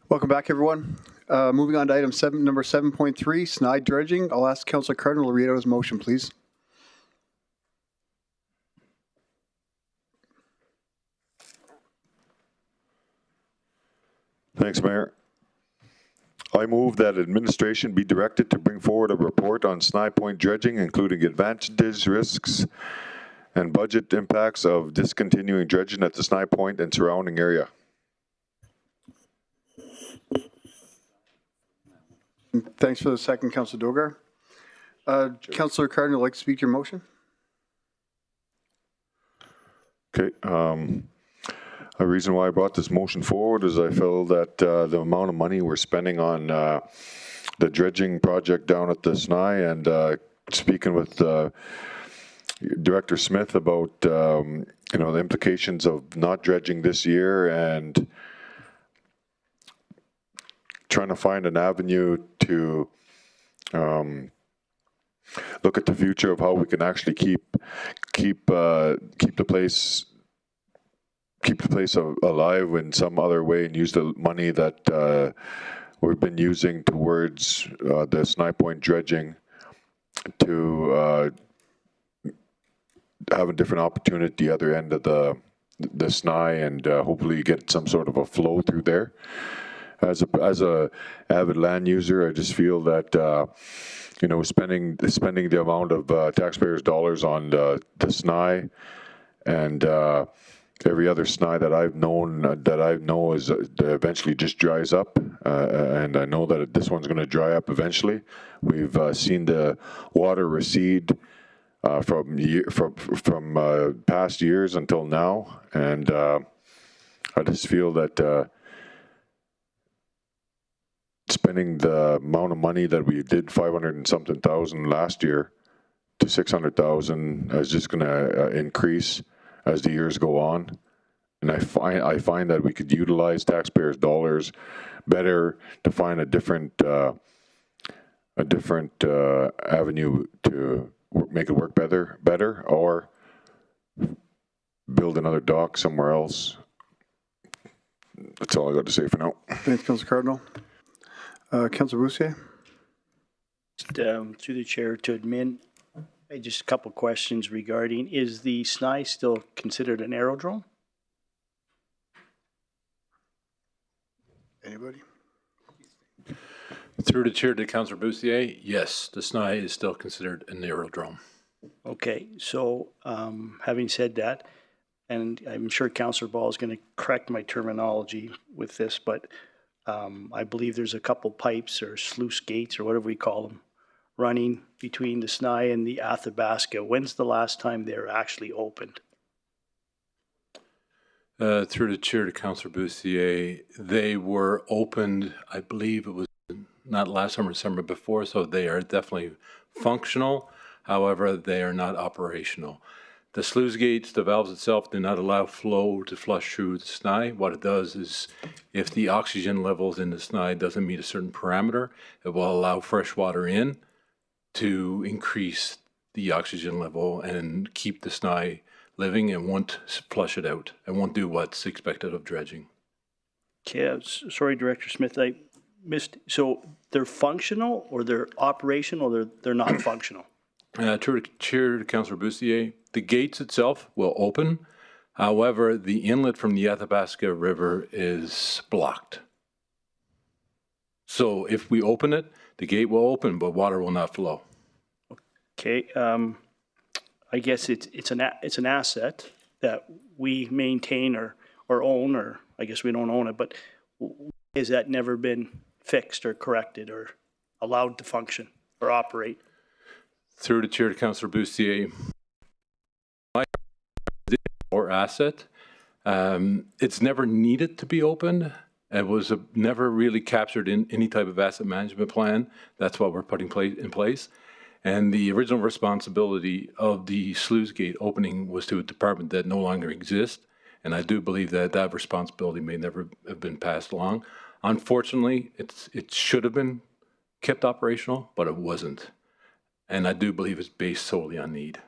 Welcome back, everyone. Moving on to item number 7.3, Snipe dredging. I'll ask Councillor Cardinal to read out his motion, please. Thanks, Mayor. I move that administration be directed to bring forward a report on Snipe Point dredging, including advantages, risks, and budget impacts of discontinuing dredging at the Snipe Point and surrounding area. Thanks for the second, Councillor Dogar. Councillor Cardinal, like to speak to your motion? Okay. A reason why I brought this motion forward is I feel that the amount of money we're spending on the dredging project down at the SNI, and speaking with Director Smith about the implications of not dredging this year and trying to find an avenue to look at the future of how we can actually keep the place alive in some other way and use the money that we've been using towards the Snipe Point dredging to have a different opportunity at the other end of the SNI, and hopefully get some sort of a flow through there. As a avid land user, I just feel that spending the amount of taxpayers' dollars on the SNI and every other SNI that I've known is eventually just dries up, and I know that this one's going to dry up eventually. We've seen the water recede from past years until now, and I just feel that spending the amount of money that we did, 500 and something thousand last year, to 600,000 is just going to increase as the years go on. And I find that we could utilize taxpayers' dollars better to find a different avenue to make it work better, or build another dock somewhere else. That's all I got to say for now. Thanks, Councillor Cardinal. Councillor Boussier. Through the chair to admin, just a couple questions regarding, is the SNI still considered an aerodrome? Anybody? Through the chair to Councillor Boussier, yes, the SNI is still considered an aerodrome. Okay, so having said that, and I'm sure Councillor Ball is going to correct my terminology with this, but I believe there's a couple pipes or sluice gates or whatever we call them running between the SNI and the Athabasca. When's the last time they were actually opened? Through the chair to Councillor Boussier, they were opened, I believe it was not last summer, summer before, so they are definitely functional. However, they are not operational. The sluice gates, the valves itself, do not allow flow to flush through the SNI. What it does is, if the oxygen levels in the SNI doesn't meet a certain parameter, it will allow fresh water in to increase the oxygen level and keep the SNI living, and won't flush it out, and won't do what's expected of dredging. Okay, sorry, Director Smith, I missed. So they're functional, or they're operational, or they're not functional? Through the chair to Councillor Boussier, the gates itself will open. However, the inlet from the Athabasca River is blocked. So if we open it, the gate will open, but water will not flow. Okay, I guess it's an asset that we maintain or own, or I guess we don't own it, but has that never been fixed or corrected or allowed to function or operate? Through the chair to Councillor Boussier, or asset, it's never needed to be opened. It was never really captured in any type of asset management plan. That's what we're putting in place. And the original responsibility of the sluice gate opening was to a department that no longer exists. And I do believe that that responsibility may never have been passed along. Unfortunately, it should have been kept operational, but it wasn't. And I do believe it's based solely on need.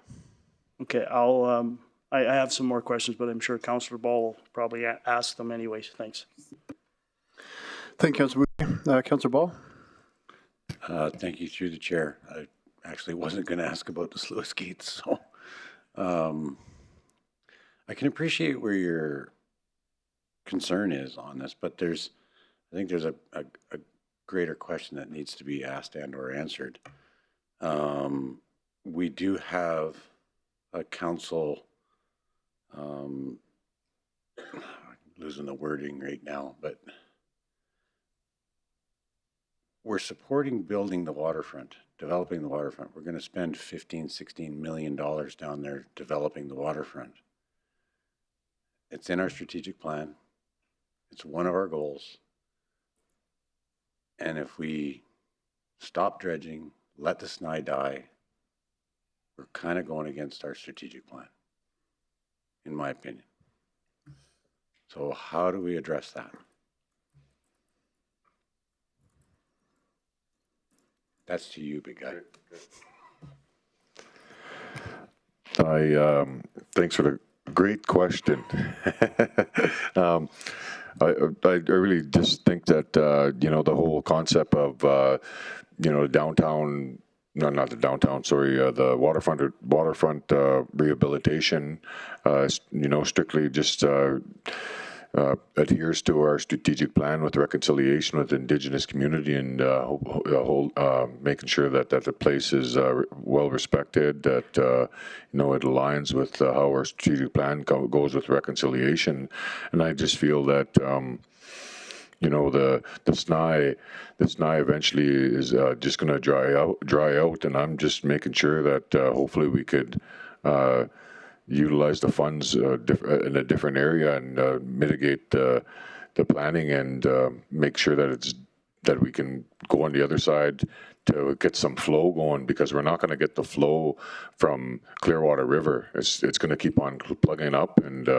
Okay, I have some more questions, but I'm sure Councillor Ball will probably ask them anyways. Thanks. Thank you, Councillor Boucher. Councillor Ball. Thank you, through the chair. I actually wasn't going to ask about the sluice gates, so I can appreciate where your concern is on this, but I think there's a greater question that needs to be asked and or answered. We do have a council, I'm losing the wording right now, but we're supporting building the waterfront, developing the waterfront. We're going to spend $15-16 million down there developing the waterfront. It's in our strategic plan. It's one of our goals. And if we stop dredging, let the Snipe die, we're kind of going against our strategic plan, in my opinion. So how do we address that? That's to you, big guy. Thanks for the great question. I really just think that, the whole concept of, downtown, no, not the downtown, sorry, the waterfront rehabilitation, strictly just adheres to our strategic plan with reconciliation with the Indigenous community and making sure that the place is well respected, that it aligns with how our strategic plan goes with reconciliation. And I just feel that the Snipe eventually is just going to dry out, and I'm just making sure that hopefully we could utilize the funds in a different area and mitigate the planning and make sure that we can go on the other side to get some flow going, because we're not going to get the flow from Clearwater River. It's going to keep on plugging up, and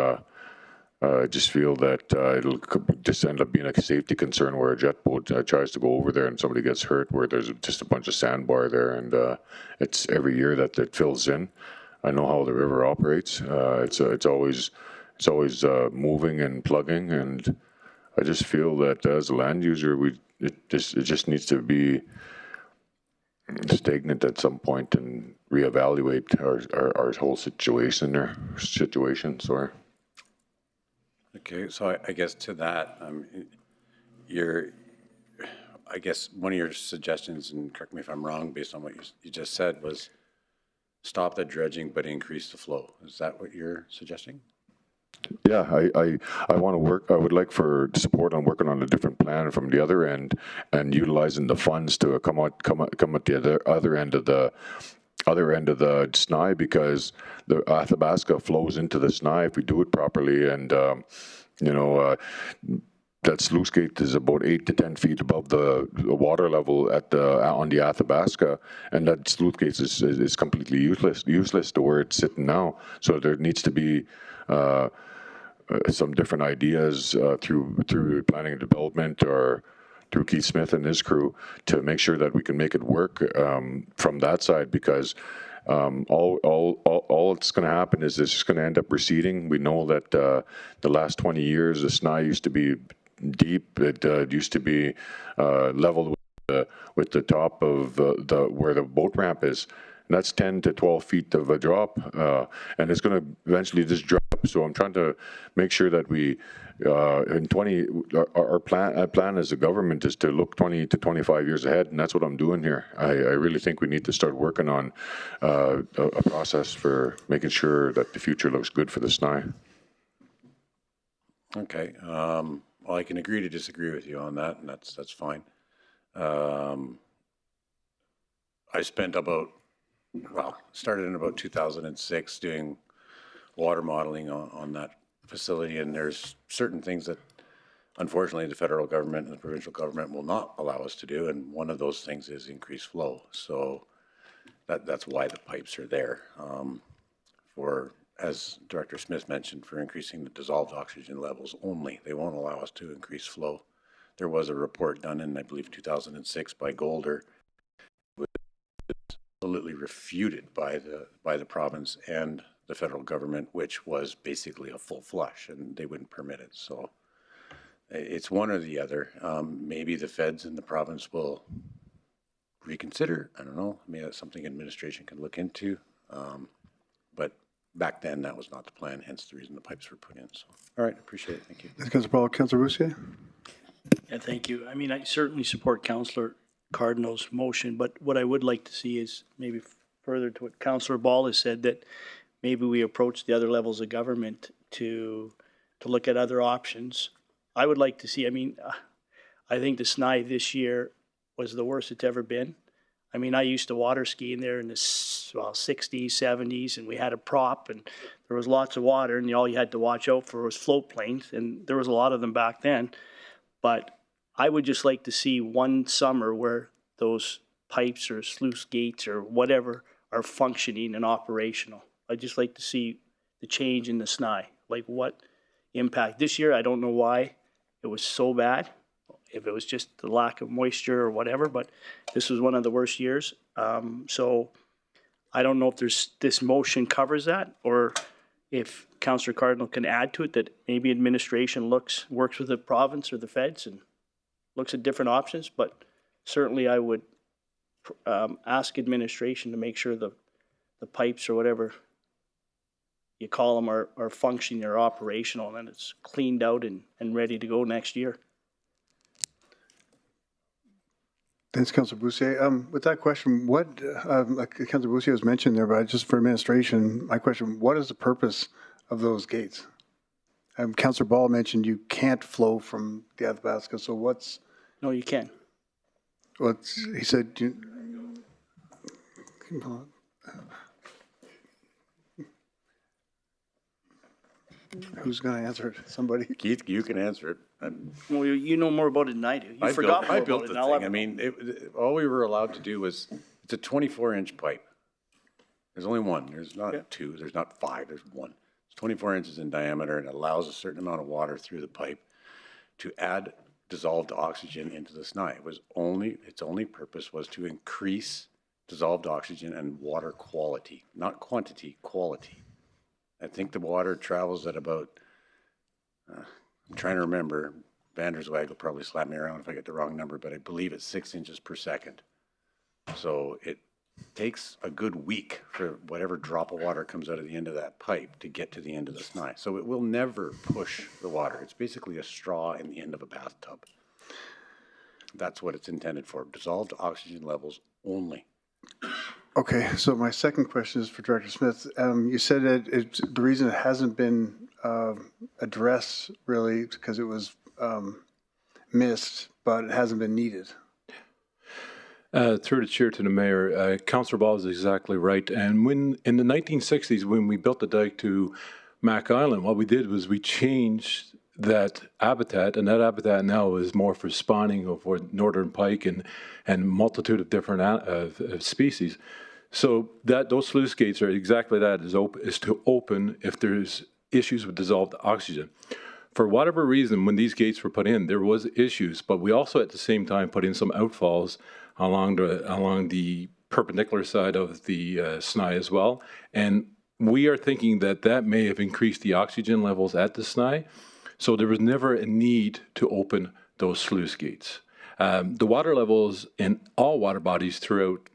I just feel that it'll just end up being a safety concern where a jet boat tries to go over there and somebody gets hurt, where there's just a bunch of sandbar there, and it's every year that it fills in. I know how the river operates. It's always moving and plugging, and I just feel that as a land user, it just needs to be stagnant at some point and reevaluate our whole situation. Sorry. Okay, so I guess to that, I guess one of your suggestions, and correct me if I'm wrong, based on what you just said, was stop the dredging but increase the flow. Is that what you're suggesting? Yeah, I want to work. I would like for support on working on a different plan from the other end and utilizing the funds to come at the other end of the Snipe, because the Athabasca flows into the Snipe if we do it properly, and that sluice gate is about 8 to 10 feet above the water level on the Athabasca, and that sluice gate is completely useless to where it's sitting now. So there needs to be some different ideas through planning and development or through Keith Smith and his crew to make sure that we can make it work from that side, because all it's going to happen is it's just going to end up receding. We know that the last 20 years, the Snipe used to be deep. It used to be leveled with the top of where the boat ramp is. And that's 10 to 12 feet of a drop, and it's going to eventually just drop. So I'm trying to make sure that we, our plan as a government is to look 20 to 25 years ahead, and that's what I'm doing here. I really think we need to start working on a process for making sure that the future looks good for the Snipe. Okay. Well, I can agree to disagree with you on that, and that's fine. I started in about 2006 doing water modeling on that facility, and there's certain things that unfortunately the federal government and the provincial government will not allow us to do, and one of those things is increased flow. So that's why the pipes are there, for, as Director Smith mentioned, for increasing the dissolved oxygen levels only. They won't allow us to increase flow. There was a report done in, I believe, 2006 by Golder, absolutely refuted by the province and the federal government, which was basically a full flush, and they wouldn't permit it. So it's one or the other. Maybe the feds and the province will reconsider. I don't know. Maybe that's something administration can look into. But back then, that was not the plan, hence the reason the pipes were put in. So, all right, appreciate it. Thank you. Councillor Paul, Councillor Roussier? Yeah, thank you. I mean, I certainly support Councillor Cardinal's motion, but what I would like to see is maybe further to what Councillor Ball has said, that maybe we approach the other levels of government to look at other options. I would like to see, I mean, I think the Snipe this year was the worst it's ever been. I mean, I used to water ski in there in the 60s, 70s, and we had a prop, and there was lots of water, and all you had to watch out for was float planes, and there was a lot of them back then. But I would just like to see one summer where those pipes or sluice gates or whatever are functioning and operational. I'd just like to see the change in the Snipe, like what impact. This year, I don't know why it was so bad, if it was just the lack of moisture or whatever, but this was one of the worst years. So I don't know if this motion covers that, or if Councillor Cardinal can add to it that maybe administration works with the province or the feds and looks at different options. But certainly I would ask administration to make sure the pipes or whatever you call them are functioning, they're operational, and it's cleaned out and ready to go next year. Thanks, Councillor Boussier. With that question, what, Councillor Boussier was mentioned there, but just for administration, my question, what is the purpose of those gates? Councillor Ball mentioned you can't flow from the Athabasca, so what's... No, you can. He said... Who's going to answer it? Somebody? Keith, you can answer it. Well, you know more about it than I do. You forgot more about it. I mean, all we were allowed to do was, it's a 24-inch pipe. There's only one. There's not two. There's not five. There's one. It's 24 inches in diameter, and it allows a certain amount of water through the pipe to add dissolved oxygen into the Snipe. Its only purpose was to increase dissolved oxygen and water quality, not quantity, quality. I think the water travels at about, I'm trying to remember, Vanderswag will probably slap me around if I get the wrong number, but I believe it's 6 inches per second. So it takes a good week for whatever drop of water comes out of the end of that pipe to get to the end of the Snipe. So it will never push the water. It's basically a straw in the end of a bathtub. That's what it's intended for, dissolved oxygen levels only. Okay, so my second question is for Director Smith. You said that the reason it hasn't been addressed really because it was missed, but it hasn't been needed. Through the chair to the mayor, Councillor Ball is exactly right. And when in the 1960s, when we built the dike to Mac Island, what we did was we changed that habitat, and that habitat now is more for spawning of northern pike and multitude of different species. So those sluice gates are exactly that, is to open if there's issues with dissolved oxygen. For whatever reason, when these gates were put in, there was issues, but we also at the same time put in some outfalls along the perpendicular side of the Snipe as well. And we are thinking that may have increased the oxygen levels at the Snipe. So there was never a need to open those sluice gates. The water levels in all water bodies throughout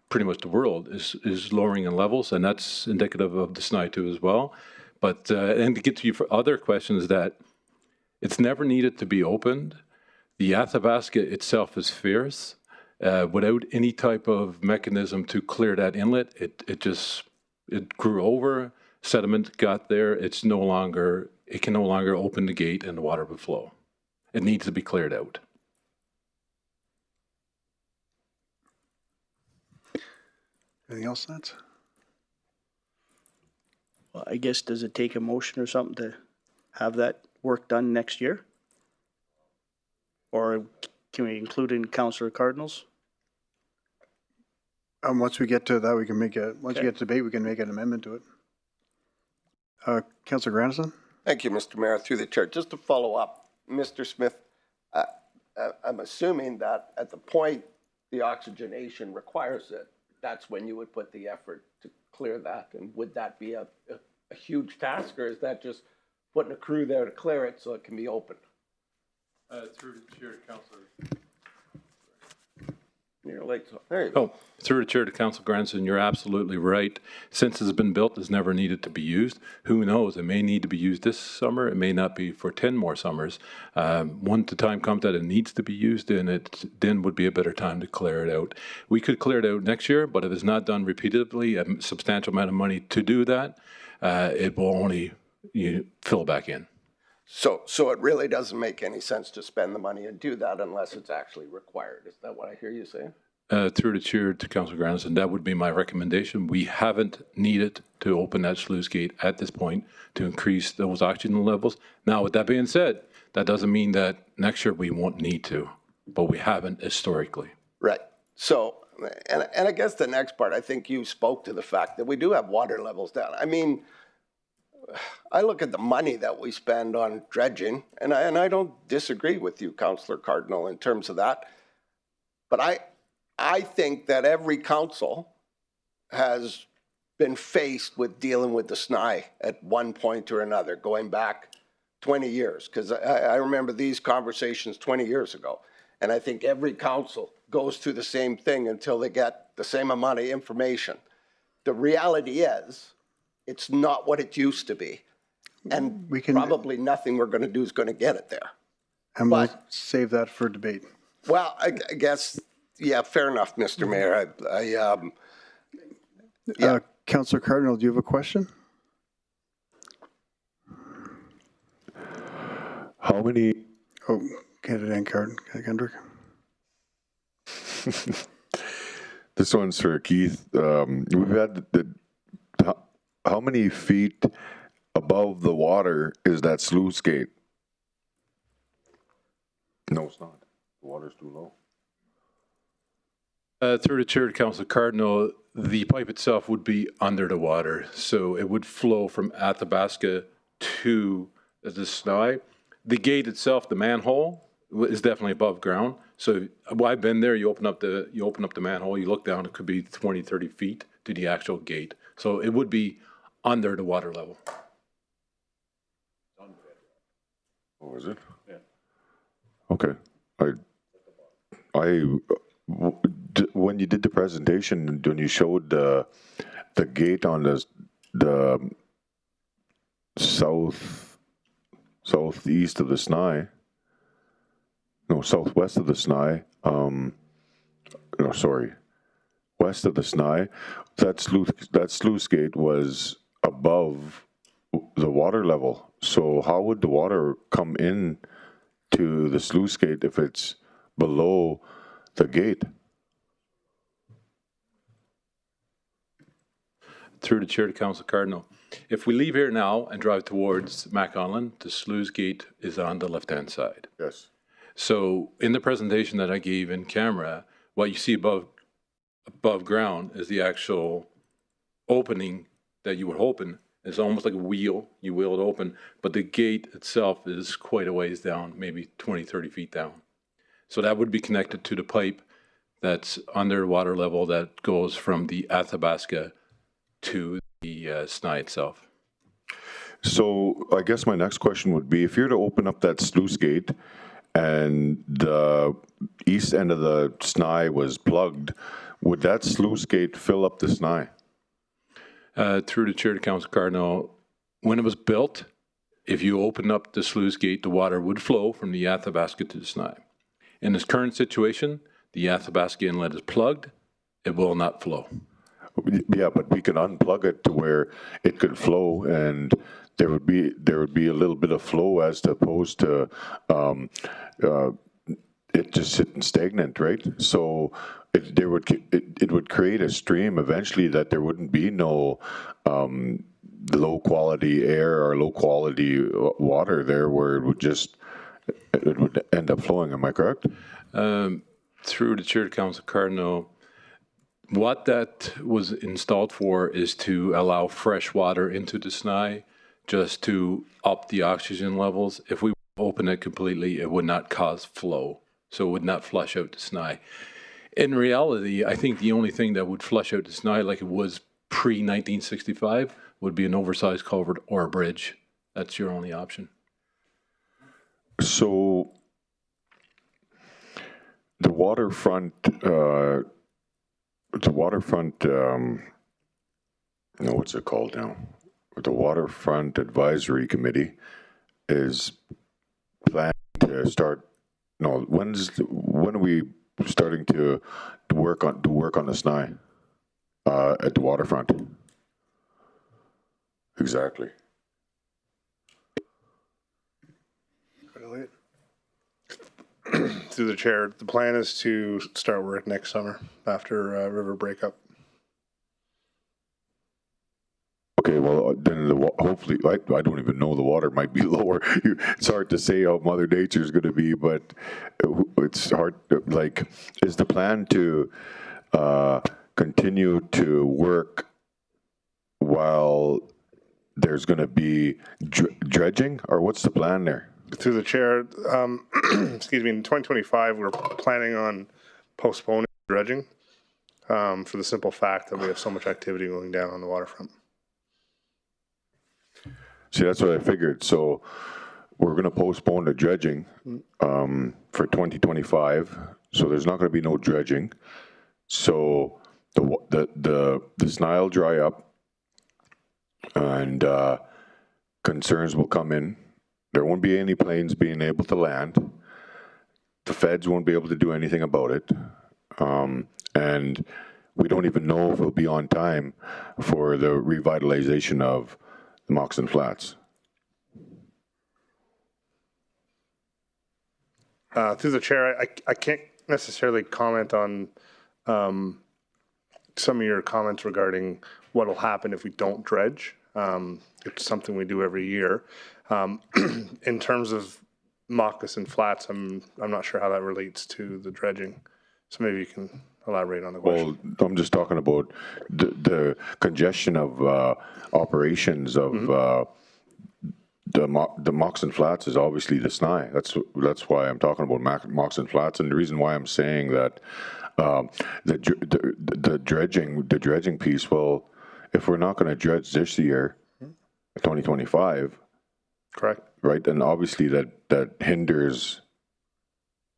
pretty much the world is lowering in levels, and that's indicative of the Snipe too as well. But and to get to you for other questions, that it's never needed to be opened. The Athabasca itself is fierce. Without any type of mechanism to clear that inlet, it grew over, sediment got there, it can no longer open the gate and the water would flow. It needs to be cleared out. Anything else, Lance? Well, I guess, does it take a motion or something to have that work done next year? Or can we include in Councillor Cardinal's? Once we get to that, we can make once you get to debate, we can make an amendment to it. Councillor Grandison? Thank you, Mr. Mayor. Through the chair, just to follow up, Mr. Smith, I'm assuming that at the point the oxygenation requires it, that's when you would put the effort to clear that. And would that be a huge task, or is that just putting a crew there to clear it so it can be opened? Through the chair to Councillor. There you go. Oh, through the chair to Councillor Granson, you're absolutely right. Since it's been built, it's never needed to be used. Who knows? It may need to be used this summer. It may not be for 10 more summers. When the time comes that it needs to be used, then would be a better time to clear it out. We could clear it out next year, but if it's not done repeatedly, a substantial amount of money to do that, it will only fill back in. So it really doesn't make any sense to spend the money and do that unless it's actually required. Is that what I hear you saying? Through the chair to Councillor Granson, that would be my recommendation. We haven't needed to open that sluice gate at this point to increase those oxygen levels. Now, with that being said, that doesn't mean that next year we won't need to, but we haven't historically. Right. So, and I guess the next part, I think you spoke to the fact that we do have water levels down. I mean, I look at the money that we spend on dredging, and I don't disagree with you, Councillor Cardinal, in terms of that. But I think that every council has been faced with dealing with the SNI at one point or another, going back 20 years, because I remember these conversations 20 years ago. And I think every council goes through the same thing until they get the same amount of information. The reality is, it's not what it used to be. And probably nothing we're going to do is going to get it there. And we'll save that for debate. Well, I guess, yeah, fair enough, Mr. Mayor. Yeah. Councillor Cardinal, do you have a question? How many? Oh, get it in, Kendrick. This one's for Keith. We've had how many feet above the water is that sluice gate? No, it's not. The water's too low. Through the chair to Councillor Cardinal, the pipe itself would be under the water, so it would flow from Athabasca to the Snipe. The gate itself, the manhole, is definitely above ground. So I've been there. You open up the manhole, you look down. It could be 20, 30 feet to the actual gate. So it would be under the water level. Oh, is it? Yeah. Okay. When you did the presentation, when you showed the gate on the southeast of the Snipe, no, southwest of the Snipe, no, sorry, west of the Snipe, that sluice gate was above the water level. So how would the water come in to the sluice gate if it's below the gate? Through the chair to Councillor Cardinal. If we leave here now and drive towards McConnell, the sluice gate is on the left-hand side. Yes. So in the presentation that I gave in camera, what you see above ground is the actual opening that you would open. It's almost like a wheel. You wheel it open, but the gate itself is quite a ways down, maybe 20, 30 feet down. So that would be connected to the pipe that's under water level that goes from the Athabasca to the Snipe itself. So I guess my next question would be, if you're to open up that sluice gate and the east end of the Snipe was plugged, would that sluice gate fill up the Snipe? Through the chair to Council Cardinal, when it was built, if you open up the sluice gate, the water would flow from the Athabasca to the Snipe. In this current situation, the Athabasca inlet is plugged. It will not flow. Yeah, but we could unplug it to where it could flow, and there would be a little bit of flow as opposed to it just sitting stagnant, right? So it would create a stream eventually that there wouldn't be no low quality air or low quality water there, where it would end up flowing. Am I correct? Through the chair to Council Cardinal, what that was installed for is to allow fresh water into the Snipe, just to up the oxygen levels. If we open it completely, it would not cause flow, so it would not flush out the Snipe. In reality, I think the only thing that would flush out the Snipe like it was pre-1965 would be an oversized culvert or a bridge. That's your only option. So the waterfront, what's it called now? The Waterfront Advisory Committee is planning to start, when are we starting to work on the SNI at the waterfront? Exactly. Through the chair, the plan is to start work next summer after river breakup. Okay, well, then hopefully, I don't even know, the water might be lower. It's hard to say how Mother Nature is going to be, but it's hard, like, is the plan to continue to work while there's going to be dredging, or what's the plan there? Through the chair, excuse me, in 2025, we're planning on postponing dredging for the simple fact that we have so much activity going down on the waterfront. See, that's what I figured. So we're going to postpone the dredging for 2025. So there's not going to be no dredging. So the SNI will dry up, and concerns will come in. There won't be any planes being able to land. The feds won't be able to do anything about it. And we don't even know if it'll be on time for the revitalization of the Moxon Flats. Through the chair, I can't necessarily comment on some of your comments regarding what will happen if we don't dredge. It's something we do every year. In terms of Moccasin Flats, I'm not sure how that relates to the dredging. So maybe you can elaborate on the question. Well, I'm just talking about the congestion of operations of the Moxon Flats is obviously the SNI. That's why I'm talking about Moxon Flats, and the reason why I'm saying that the dredging piece. Well, if we're not going to dredge this year, 2025, correct? Right, and obviously that hinders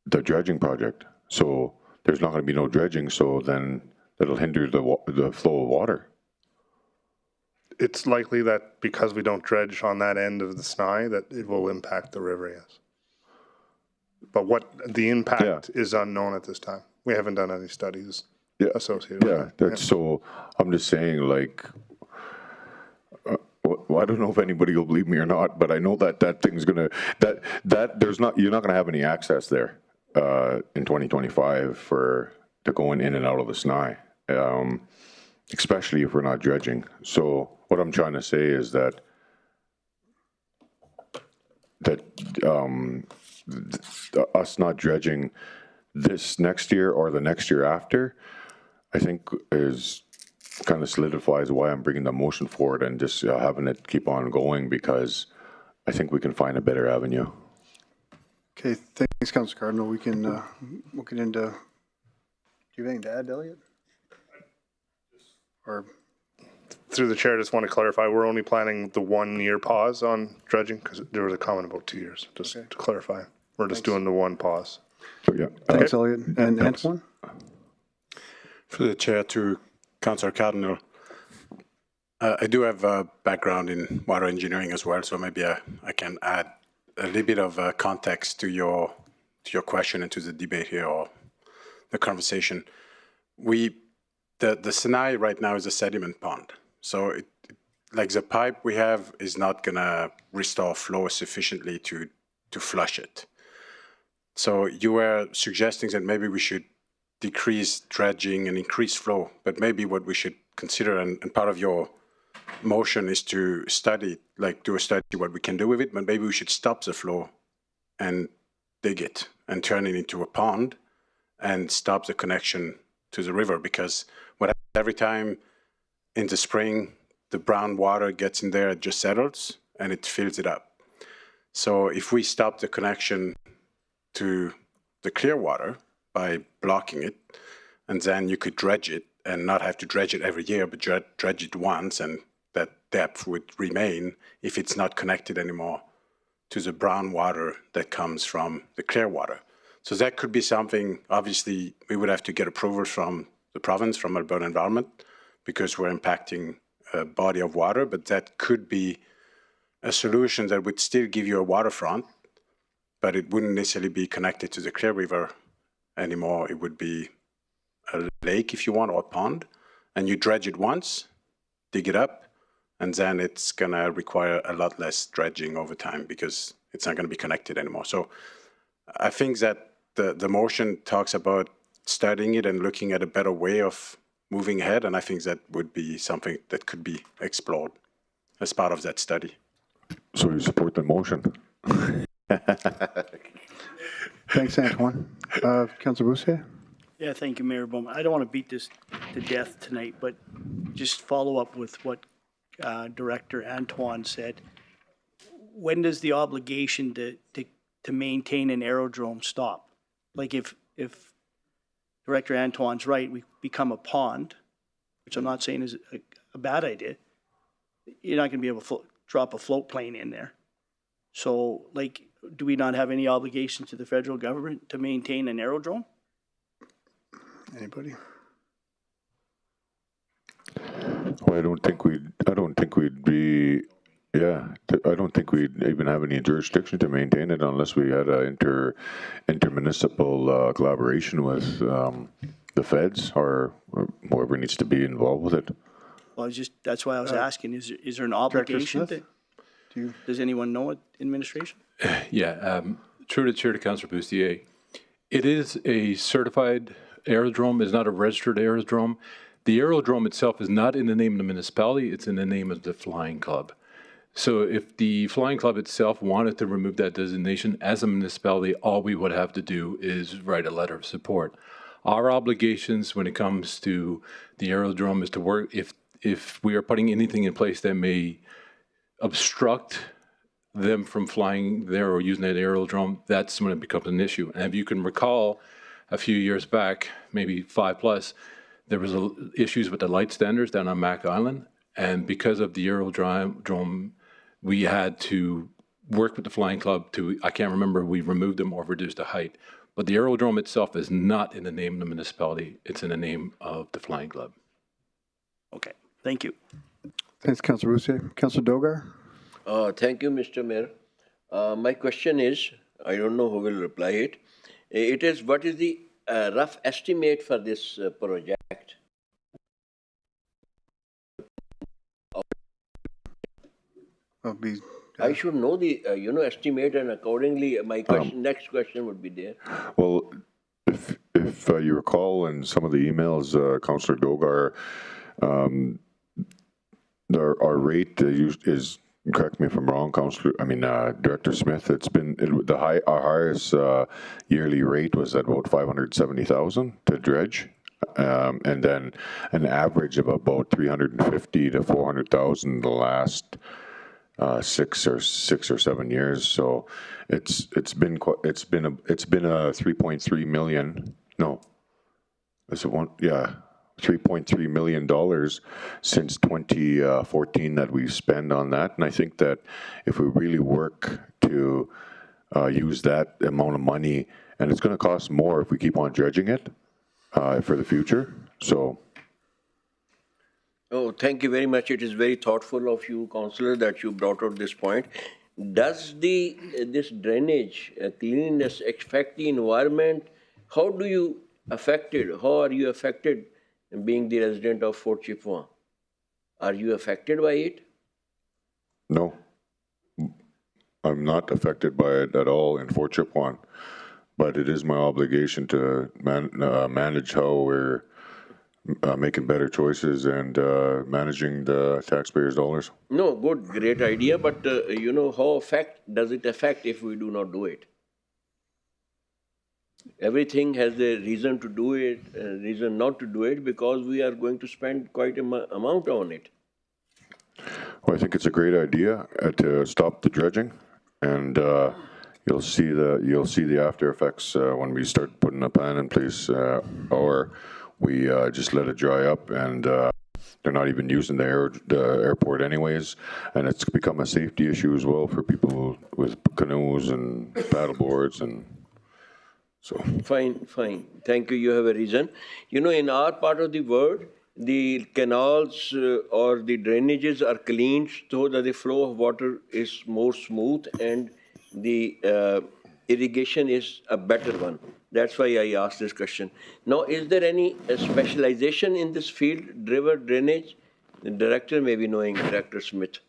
the dredging project. So there's not going to be no dredging. So then that'll hinder the flow of water. It's likely that because we don't dredge on that end of the SNI, that it will impact the river, yes. But what the impact is unknown at this time. We haven't done any studies associated with that. That's so I'm just saying, like, well, I don't know if anybody will believe me or not, but I know that thing's gonna, you're not gonna have any access there in 2025 to going in and out of the SNI, especially if we're not dredging. So what I'm trying to say is that us not dredging this next year or the next year after, I think is kind of solidifies why I'm bringing the motion forward and just having it keep on going, because I think we can find a better avenue. Okay, thanks, Councillor Cardinal. We can we'll get into. Do you have anything to add, Elliot? Or through the chair, I just want to clarify, we're only planning the 1 year pause on dredging because there was a comment about 2 years. Just to clarify, we're just doing the one pause. So, yeah. Thanks, Elliot. And Antoine? Through the chair to Councillor Cardinal. I do have a background in water engineering as well, so maybe I can add a little bit of context to your question and to the debate here or the conversation. The SNI right now is a sediment pond, so like the pipe we have is not gonna restore flow sufficiently to flush it. So you were suggesting that maybe we should decrease dredging and increase flow, but maybe what we should consider, and part of your motion is to study, like do a study what we can do with it, but maybe we should stop the flow and dig it and turn it into a pond and stop the connection to the river, because what happens every time in the spring, the brown water gets in there, it just settles and it fills it up. So if we stop the connection to the clear water by blocking it, and then you could dredge it and not have to dredge it every year, but dredge it once, and that depth would remain if it's not connected anymore to the brown water that comes from the clear water. So that could be something, obviously, we would have to get approval from the province, from Alberta Environment, because we're impacting a body of water, but that could be a solution that would still give you a waterfront, but it wouldn't necessarily be connected to the Clear River anymore. It would be a lake, if you want, or a pond, and you dredge it once, dig it up, and then it's going to require a lot less dredging over time because it's not going to be connected anymore. So I think that the motion talks about studying it and looking at a better way of moving ahead, and I think that would be something that could be explored as part of that study. So you support the motion? Thanks, Antoine. Councillor Boussier? Yeah, thank you, Mayor Bowman. I don't want to beat this to death tonight, but just follow up with what Director Antoine said. When does the obligation to maintain an aerodrome stop? Like if Director Antoine's right, we become a pond, which I'm not saying is a bad idea, you're not going to be able to drop a float plane in there. So, like, do we not have any obligation to the federal government to maintain an aerodrome? Anybody? Well, I don't think we'd be, yeah, I don't think we'd even have any jurisdiction to maintain it unless we had an intermunicipal collaboration with the feds or whoever needs to be involved with it. Well, that's why I was asking, is there an obligation? Does anyone know it, administration? Yeah, through the chair to Councillor Boussier. It is a certified aerodrome. It's not a registered aerodrome. The aerodrome itself is not in the name of the municipality. It's in the name of the flying club. So if the flying club itself wanted to remove that designation as a municipality, all we would have to do is write a letter of support. Our obligations when it comes to the aerodrome is to work, if we are putting anything in place that may obstruct them from flying there or using that aerodrome, that's when it becomes an issue. And if you can recall, a few years back, maybe 5+, there was issues with the light standards down on Mac Island, and because of the aerodrome, we had to work with the flying club to, I can't remember, we removed them or reduced the height. But the aerodrome itself is not in the name of the municipality, it's in the name of the flying club. Okay, thank you. Thanks, Councillor Boussier. Councillor Dogar? Thank you, Mr. Mayor. My question is, I don't know who will reply it. It is, what is the rough estimate for this project? I should know the, estimate, and accordingly, my question, next question would be there. Well, if you recall in some of the emails, Councillor Dogar, our rate is, correct me if I'm wrong, Director Smith, it's been, our highest yearly rate was at about 570,000 to dredge. And then an average of about 350 to 400,000 the last 6 or 7 years. So it's been a 3.3 million. No, is it one? Yeah. $3.3 million since 2014 that we've spent on that. And I think that if we really work to use that amount of money, and it's going to cost more if we keep on dredging it for the future. So. Oh, thank you very much. It is very thoughtful of you, Councillor, that you brought out this point. Does this drainage cleanliness affect the environment? How do you affect it? How are you affected? Being the resident of Fort Chippewa, are you affected by it? No, I'm not affected by it at all in Fort Chippewa, but it is my obligation to manage how we're making better choices and managing the taxpayers' dollars. No, good, great idea, but how does it affect if we do not do it? Everything has a reason to do it, a reason not to do it, because we are going to spend quite an amount on it. Well, I think it's a great idea to stop the dredging, and you'll see the after effects when we start putting a plan in place, or we just let it dry up, and they're not even using the airport anyways, and it's become a safety issue as well for people with canoes and paddle boards and. So Fine, fine. Thank you. You have a reason. You know, in our part of the world, the canals or the drainages are cleaned so that the flow of water is more smooth and the irrigation is a better one. That's why I asked this question. Now, is there any specialization in this field, river drainage? The director may be knowing, Director Smith.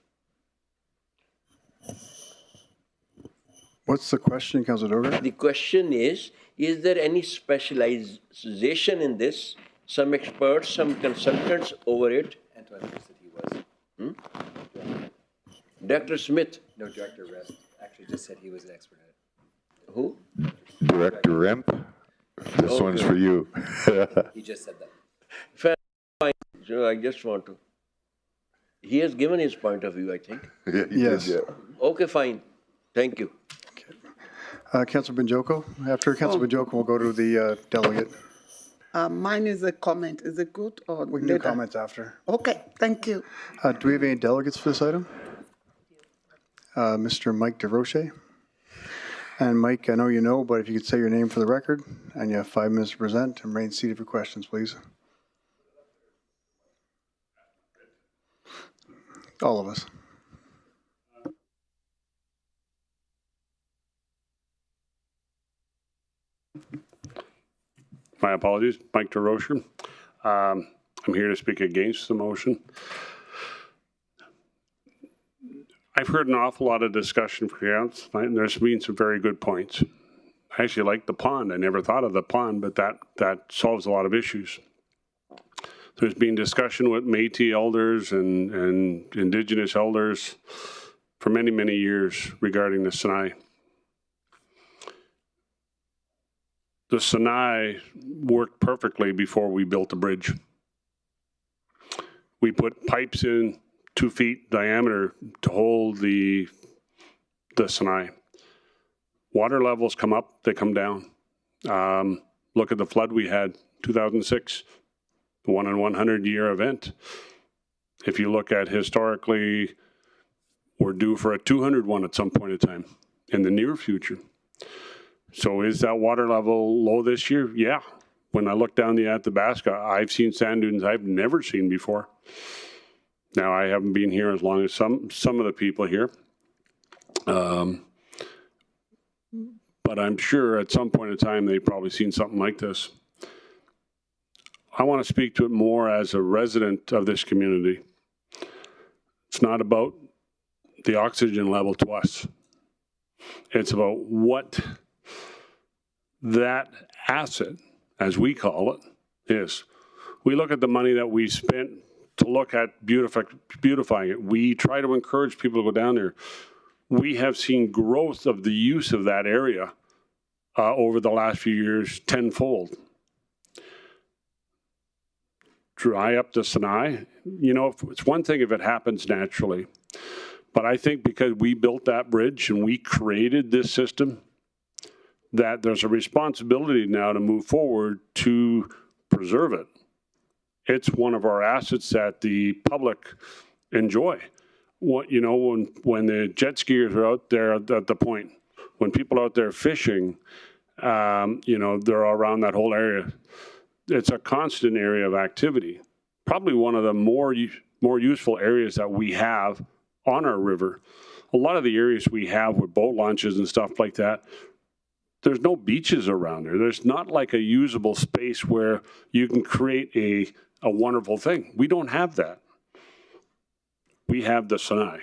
What's the question, Councillor Doger? The question is there any specialization in this? Some experts, some consultants over it? Antoine said he was. Dr. Smith. No, Director Rest actually just said he was an expert at it. Who? Director Remp, this one's for you. He just said that. Fair, fine. So I just want to. He has given his point of view, I think. Yeah, he Yes. did, yeah. Okay, fine. Thank you. Councillor Benjoko. After Councillor Benjoko, we'll go to the delegate. Mine is a comment. Is it good or? We can do comments after. Okay, thank you. Do we have any delegates for this item? Mr. Mike DeRoche. And Mike, I know you know, but if you could say your name for the record, and you have 5 minutes to present, and remain seated for questions, please. All of us. My apologies, Mike DeRocher. I'm here to speak against the motion. I've heard an awful lot of discussion for council tonight, and there's been some very good points. I actually like the pond. I never thought of the pond, but that solves a lot of issues. There's been discussion with Métis elders and Indigenous elders for many, many years regarding the Sinai. The Sinai worked perfectly before we built the bridge. We put pipes in 2 feet diameter to hold the Sinai. Water levels come up, they come down. Look at the flood we had, 2006, the 1 in 100-year event. If you look at historically, we're due for a 201 at some point in time in the near future. So is that water level low this year? Yeah. When I look down the Athabasca, I've seen sand dunes I've never seen before. Now, I haven't been here as long as some of the people here. But I'm sure at some point in time, they've probably seen something like this. I want to speak to it more as a resident of this community. It's not about the oxygen level to us. It's about what that asset, as we call it, is. We look at the money that we spent to look at beautifying it. We try to encourage people to go down there. We have seen growth of the use of that area over the last few years tenfold. Dry up the Sinai, you know, it's one thing if it happens naturally, but I think because we built that bridge and we created this system, that there's a responsibility now to move forward to preserve it. It's one of our assets that the public enjoy. What, you know, when the jet skiers are out there at the point, when people are out there fishing, you know, they're around that whole area. It's a constant area of activity. Probably one of the more useful areas that we have on our river. A lot of the areas we have with boat launches and stuff like that, there's no beaches around there. There's not like a usable space where you can create a wonderful thing. We don't have that. We have the Sinai.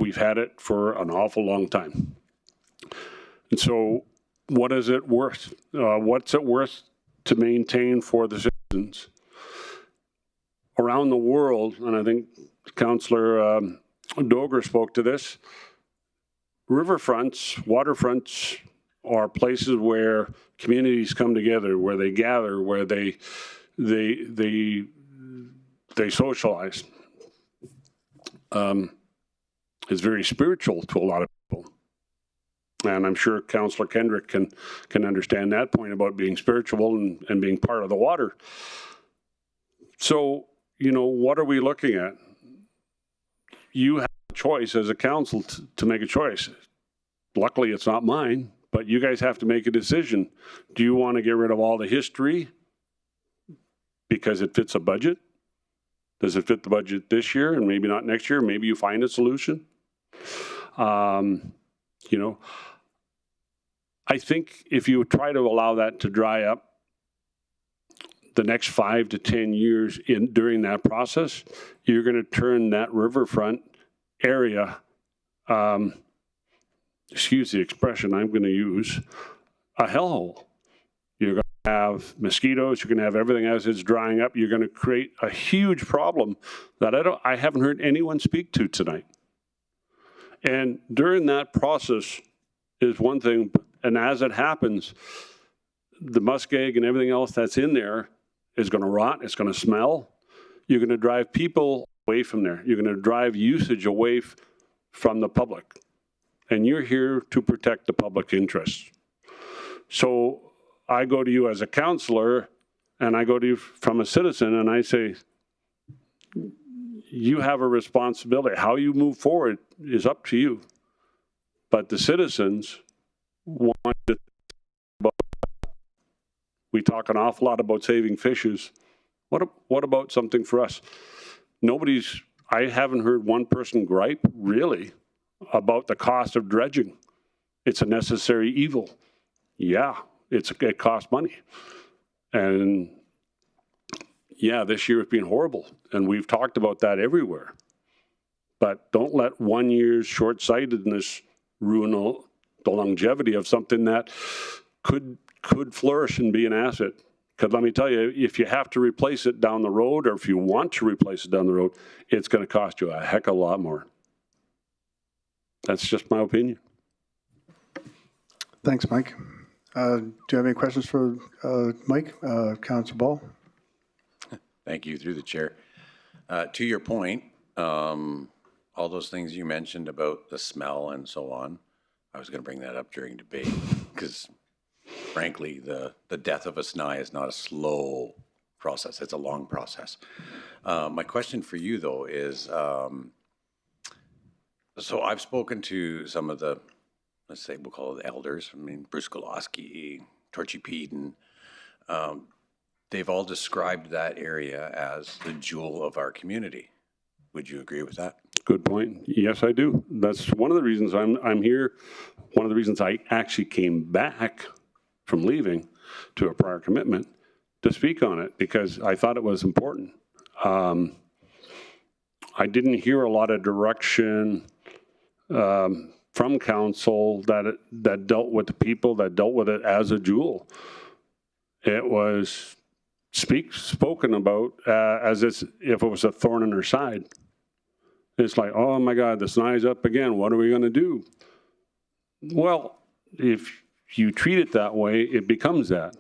We've had it for an awful long time. And so what is it worth? What's it worth to maintain for the citizens? Around the world, and I think Councillor Doger spoke to this, riverfronts, waterfronts are places where communities come together, where they gather, where they socialize. It's very spiritual to a lot of people. And I'm sure Councillor Kendrick can understand that point about being spiritual and being part of the water. So, you know, what are we looking at? You have a choice as a council to make a choice. Luckily, it's not mine, But you guys have to make a decision. Do you want to get rid of all the history because it fits a budget? Does it fit the budget this year and maybe not next year? Maybe you find a solution. You know, I think if you try to allow that to dry up the next 5 to 10 years during that process, you're going to turn that riverfront area, excuse the expression I'm going to use, a hellhole. You're going to have mosquitoes. You're going to have everything as it's drying up. You're going to create a huge problem that I haven't heard anyone speak to tonight. And during that process is one thing, and as it happens, the muskeg and everything else that's in there is going to rot. It's going to smell. You're going to drive people away from there. You're going to drive usage away from the public. And you're here to protect the public interest. So I go to you as a councillor, and I go to you from a citizen, and I say, you have a responsibility. How you move forward is up to you. But the citizens want to, we talk an awful lot about saving fishes. What about something for us? I haven't heard one person gripe, really, about the cost of dredging. It's a necessary evil. Yeah, it costs money. And yeah, this year it's been horrible, and we've talked about that everywhere. But don't let 1 year's short-sightedness ruin the longevity of something that could flourish and be an asset. Because let me tell you, if you have to replace it down the road, or if you want to replace it down the road, it's going to cost you a heck of a lot more. That's just my opinion. Thanks, Mike. Do you have any questions for Mike? Councillor Ball? Thank you, through the chair. To your point, all those things you mentioned about the smell and so on, I was going to bring that up during debate because, frankly, the death of a snai is not a slow process. It's a long process. My question for you, though, is, so I've spoken to some of the, let's say we'll call it the elders. I mean, Bruce Goloski, Torchy Peden. They've all described that area as the jewel of our community. Would you agree with that? Good point. Yes, I do. That's one of the reasons I'm here. One of the reasons I actually came back from leaving to a prior commitment to speak on it, because I thought it was important. I didn't hear a lot of direction from council that dealt with the people, that dealt with it as a jewel. It was spoken about as if it was a thorn in her side. It's like, oh my God, the snai's up again. What are we going to do? Well, if you treat it that way, it becomes that.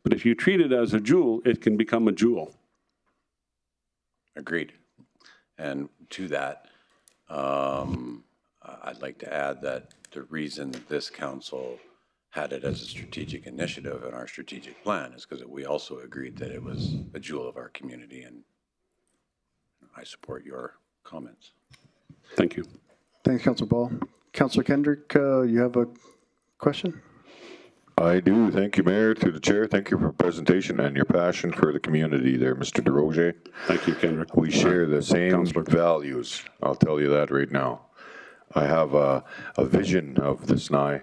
But if you treat it as a jewel, it can become a jewel. Agreed. And to that, I'd like to add that the reason this council had it as a strategic initiative in our strategic plan is because we also agreed that it was a jewel of our community, and I support your comments. Thank you. Thanks, Councillor Ball. Councillor Kendrick, you have a question? I do. Thank you, Mayor. Through the chair, thank you for your presentation and your passion for the community there, Mr. DeRoger. Thank you, Kendrick. We share the same values. I'll tell you that right now. I have a vision of the SNI,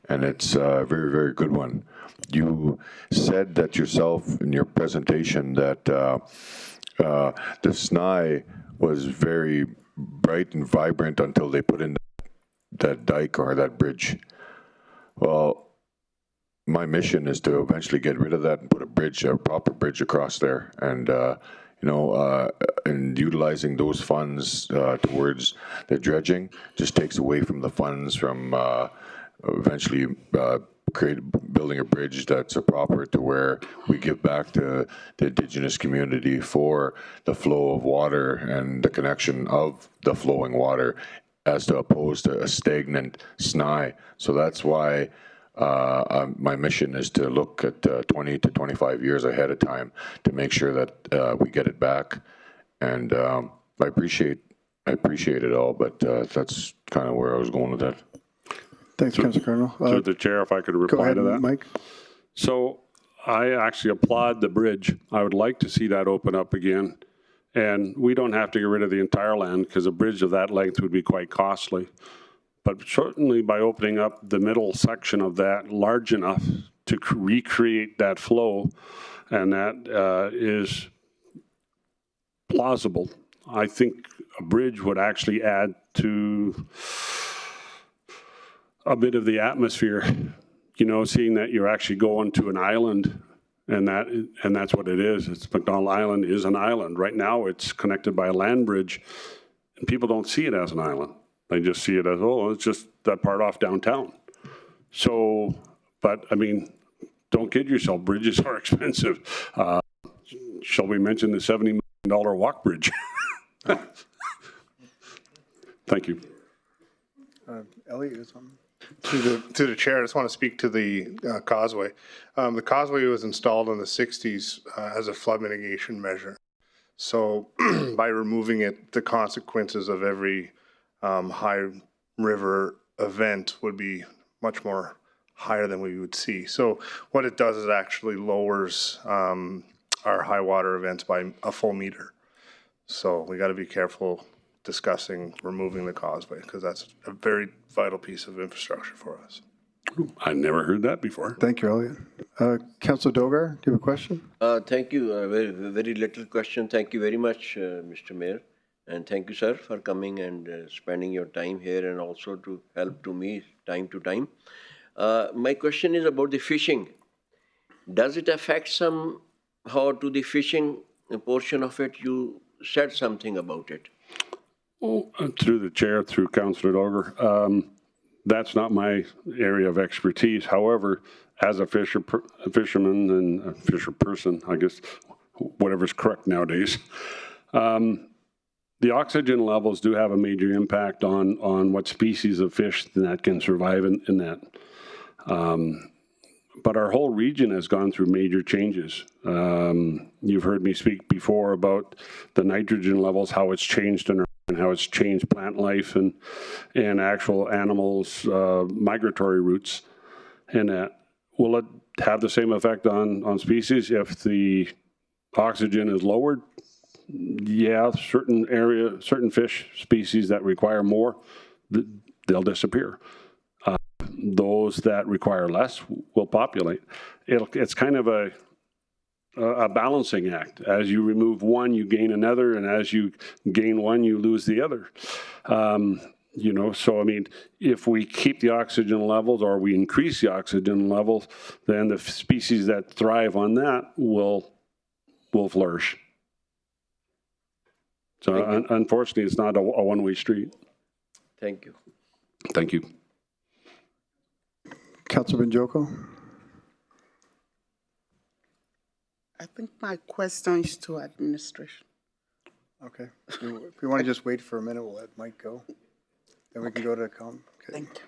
and it's a very, very good one. You said that yourself in your presentation that the SNI was very bright and vibrant until they put in that dike or that bridge. Well, my mission is to eventually get rid of that and put a proper bridge across there. And, and utilizing those funds towards the dredging just takes away from the funds from eventually building a bridge that's proper to where we give back to the Indigenous community for the flow of water and the connection of the flowing water as opposed to a stagnant SNI. So that's why my mission is to look at 20 to 25 years ahead of time to make sure that we get it back. And I appreciate it all, but that's kind of where I was going with that. Thanks, Councillor Cardinal. Through the chair, if I could Go reply ahead, to that. Mike. So I actually applaud the bridge. I would like to see that open up again. And we don't have to get rid of the entire land because a bridge of that length would be quite costly. But certainly by opening up the middle section of that large enough to recreate that flow, and that is plausible, I think a bridge would actually add to a bit of the atmosphere, you know, seeing that you're actually going to an island, and that's what it is. It's McDonald Island is an island. Right now it's connected by a land bridge, and people don't see it as an island. They just see it as, oh, it's just that part off downtown. So, but I mean, don't kid yourself, bridges are expensive. Shall we mention the $70 million walk bridge? Thank you. Elliot, is on. To the chair, I just want to speak to the causeway. The causeway was installed in the 60s as a flood mitigation measure. So by removing it, the consequences of every high river event would be much more higher than we would see. So what it does is actually lowers our high water events by a full meter. So we got to be careful discussing removing the causeway because that's a very vital piece of infrastructure for us. I never heard that before. Thank you, Elliot. Councillor Dogar, do you have a question? Thank you. Very little question. Thank you very much, Mr. Mayor. And thank you, sir, for coming and spending your time here and also to help to me time to time. My question is about the fishing. Does it affect somehow to the fishing portion of it? You said something about it. Oh, through the chair, through Councillor Dogar, that's not my area of expertise. However, as a fisherman and a fisher person, I guess, whatever's correct nowadays, the oxygen levels do have a major impact on what species of fish that can survive in that. But our whole region has gone through major changes. You've heard me speak before about the nitrogen levels, how it's changed in our, and how it's changed plant life and actual animals' migratory routes. And will it have the same effect on species if the oxygen is lowered? Yeah, certain fish species that require more, they'll disappear. Those that require less will populate. It's kind of a balancing act. As you remove one, you gain another, and as you gain one, you lose the other. You know, so I mean, if we keep the oxygen levels or we increase the oxygen levels, then the species that thrive on that will flourish. So unfortunately, it's not a one-way street. Thank you. Thank you. Councillor Benjoko. I think my question is to administration. Okay. If you want to just wait for a minute, we'll let Mike go. Then we can go to the Okay. Thank you.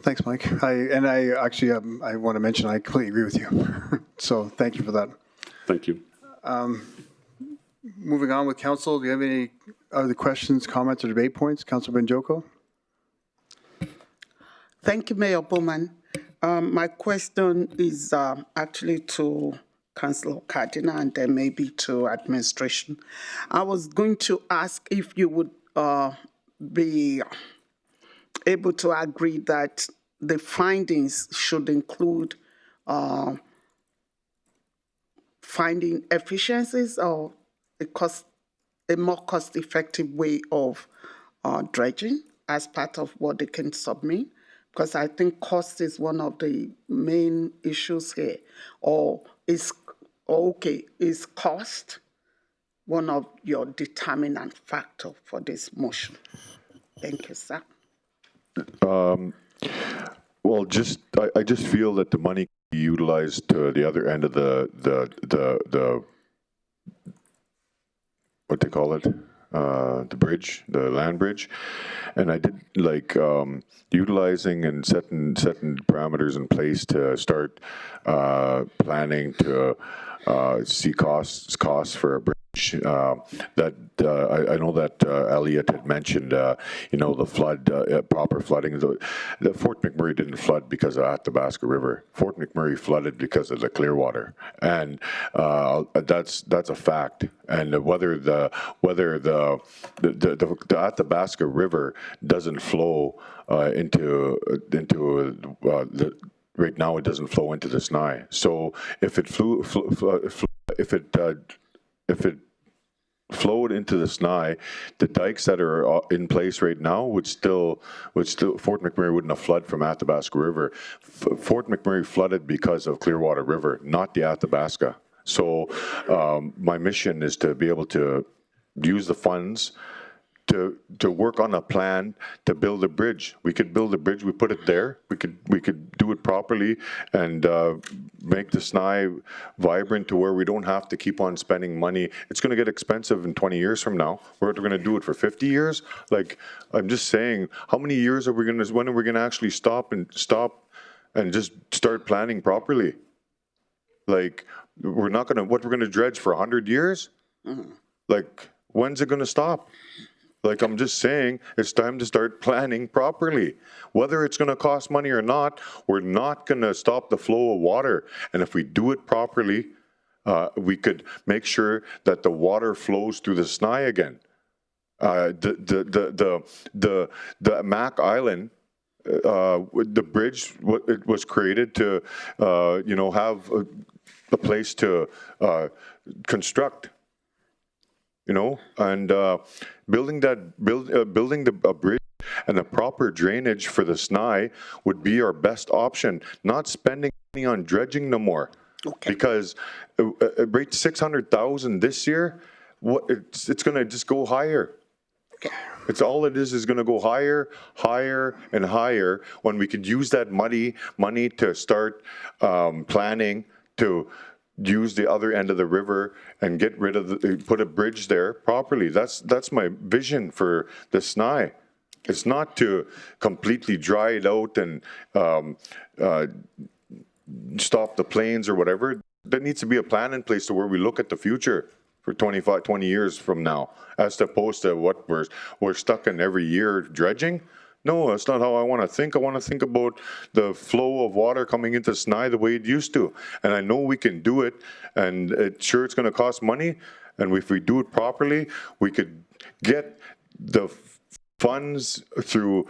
Thanks, Mike. I actually I want to mention I completely agree with you. So thank you for that. Thank you. Moving on with council, do you have any other questions, comments, or debate points? Councillor Benjoko. Thank you, Mayor Bowman. My question is actually to Councillor Cardinal and then maybe to administration. I was going to ask if you would be able to agree that the findings should include finding efficiencies or a more cost-effective way of dredging as part of what they can submit. Because I think cost is one of the main issues here. Or is cost one of your determinant factor for this motion? Thank you, sir. Well, I just feel that the money can be utilized to the other end of the what they call it, the bridge, the land bridge, and I did like utilizing and setting parameters in place to start planning to see costs for a bridge that I know that Elliot had mentioned, the flood, proper flooding. The Fort McMurray didn't flood because of Athabasca River. Fort McMurray flooded because of the Clearwater, and that's a fact. And whether the Athabasca River doesn't flow into the right now, it doesn't flow into the Snipe. So if it flowed into the Snipe, the dikes that are in place right now would still Fort McMurray wouldn't have flooded from Athabasca River. Fort McMurray flooded because of Clearwater River, not the Athabasca. So my mission is to be able to use the funds to work on a plan to build a bridge. We could build a bridge. We put it there. We could do it properly and make the Snipe vibrant to where we don't have to keep on spending money. It's going to get expensive in 20 years from now. We're going to do it for 50 years. Like, I'm just saying, how many years are we going to? When are we going to actually stop and just start planning properly? Like, we're not going to. What we're going to dredge for 100 years? Mm-hmm. Like, when's it going to stop? Like, I'm just saying, it's time to start planning properly. Whether it's going to cost money or not, we're not going to stop the flow of water. And if we do it properly, we could make sure that the water flows through the Snipe again. The Mac Island, the bridge, it was created to, have a place to construct. And building a bridge and a proper drainage for the Snipe would be our best option. Not spending money on dredging no more, because rate 600,000 this year. It's going to just go higher. It's all it is going to go higher, higher, and higher. When we could use that money to start planning to use the other end of the river and get rid of put a bridge there properly. That's my vision for the Snipe. It's not to completely dry it out and stop the planes or whatever. There needs to be a plan in place to where we look at the future for 20 years from now, as opposed to what we're stuck in every year dredging. No, that's not how I want to think. I want to think about the flow of water coming into Snipe the way it used to. And I know we can do it, and it's going to cost money. And if we do it properly, we could get the funds through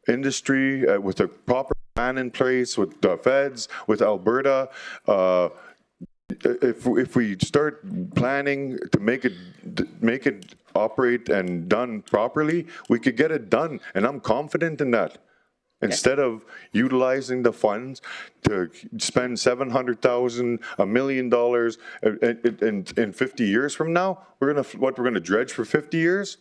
industry with a proper plan in place, with the feds, with Alberta. If we start planning to make it operate and done properly, we could get it done, and I'm confident in that. Instead of utilizing the funds to spend $700,000, $1 million in 50 years from now, we're gonna dredge for 50 years?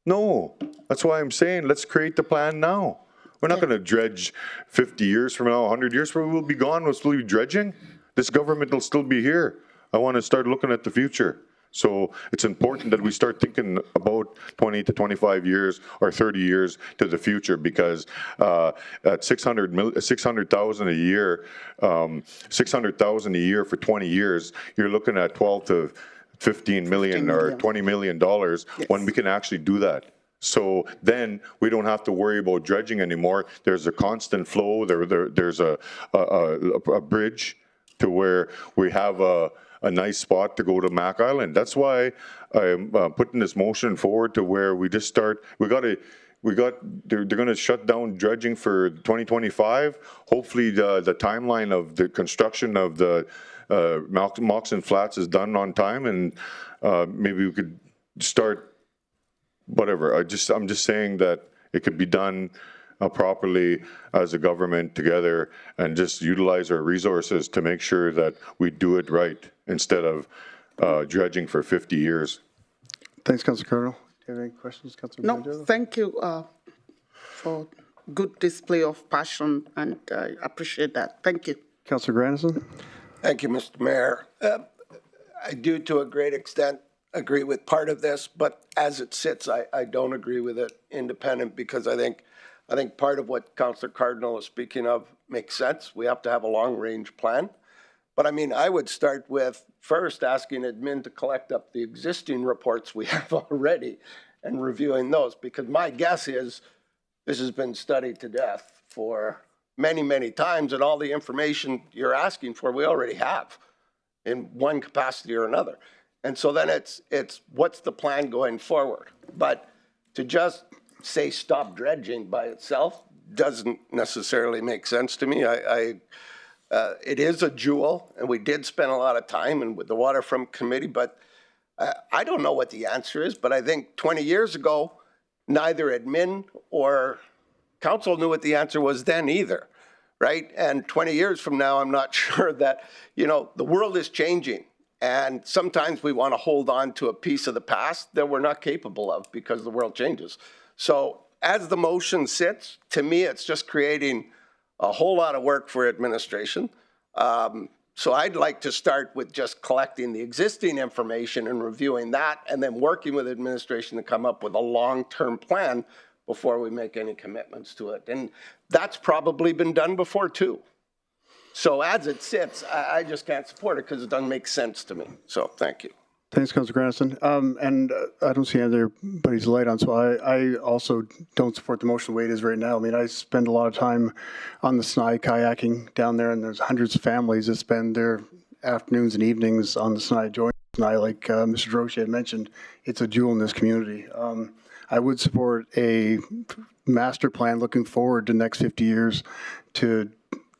No, that's why I'm saying let's create the plan now. We're not gonna dredge 50 years from now, 100 years from now. We'll be gone. We'll still be dredging. This government will still be here. I want to start looking at the future. So it's important that we start thinking about 20 to 25 years or 30 years to the future, because at 600,000 a year, 600,000 a year for 20 years, you're looking at 12 to 15 million or $20 million when we can actually do that. So then we don't have to worry about dredging anymore. There's a constant flow. There's a bridge to where we have a nice spot to go to Mac Island. That's why I'm putting this motion forward to where we just start. They're going to shut down dredging for 2025. Hopefully the timeline of the construction of the Moxon Flats is done on time, and maybe we could start whatever. I'm just saying that it could be done properly as a government together, and just utilize our resources to make sure that we do it right instead of dredging for 50 years. Thanks, Councillor Colonel. Do you have any questions, Councillor? No, thank you for good display of passion, and I appreciate that. Thank you. Councillor Grandison. Thank you, Mr. Mayor. I do, to a great extent, agree with part of this, but as it sits, I don't agree with it independent, because I think part of what Councillor Cardinal is speaking of makes sense. We have to have a long-range plan, But I mean, I would start with first asking admin to collect up the existing reports we have already and reviewing those, because my guess is this has been studied to death for many, many times, and all the information you're asking for, we already have in one capacity or another. And so then it's what's the plan going forward? But to just say stop dredging by itself doesn't necessarily make sense to me. It is a jewel, and we did spend a lot of time and with the Waterfront Committee, but I don't know what the answer is, but I think 20 years ago, neither admin or council knew what the answer was then either, right? And 20 years from now, I'm not sure that, the world is changing. And sometimes we want to hold on to a piece of the past that we're not capable of because the world changes. So as the motion sits, to me, it's just creating a whole lot of work for administration. So I'd like to start with just collecting the existing information and reviewing that, and then working with administration to come up with a long-term plan before we make any commitments to it. And that's probably been done before too. So as it sits, I just can't support it because it doesn't make sense to me. So thank you. Thanks, Councillor Grandison. And I don't see anybody's light on, so I also don't support the motion the way it is right now. I mean, I spend a lot of time on the Snipe kayaking down there, and there's hundreds of families that spend their afternoons and evenings on the Snipe, joining the Snipe. Like Mr. Droche had mentioned, it's a jewel in this community. I would support a master plan looking forward to the next 50 years to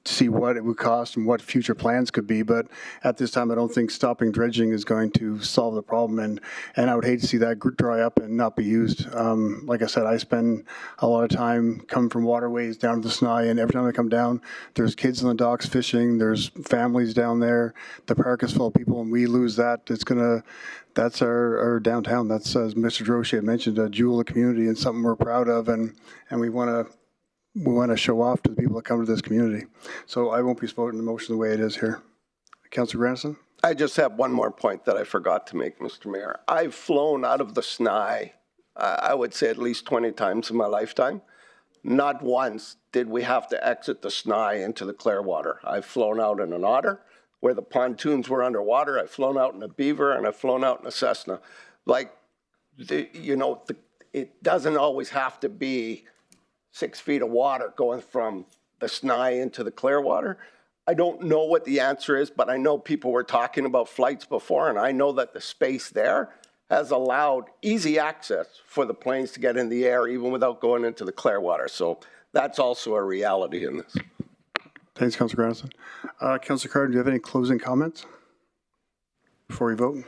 see what it would cost and what future plans could be. But at this time, I don't think stopping dredging is going to solve the problem. And I would hate to see that dry up and not be used. Like I said, I spend a lot of time coming from waterways down to the Snipe, and every time I come down, there's kids on the docks fishing, there's families down there, the park is full of people, and we lose that. That's our downtown. That's, as Mr. Droche had mentioned, a jewel of the community and something we're proud of, and we want to show off to the people that come to this community. So I won't be supporting the motion the way it is here. Councillor Grandison? I just have one more point that I forgot to make, Mr. Mayor. I've flown out of the Snipe, I would say at least 20 times in my lifetime. Not once did we have to exit the Snipe into the Clearwater. I've flown out in an otter where the pontoons were underwater. I've flown out in a beaver, and I've flown out in a Cessna. Like, it doesn't always have to be 6 feet of water going from the Snipe into the Clearwater. I don't know what the answer is, but I know people were talking about flights before, and I know that the space there has allowed easy access for the planes to get in the air even without going into the Clearwater. So that's also a reality in this. Thanks, Councillor Grandison. Councillor Carter, do you have any closing comments before we vote?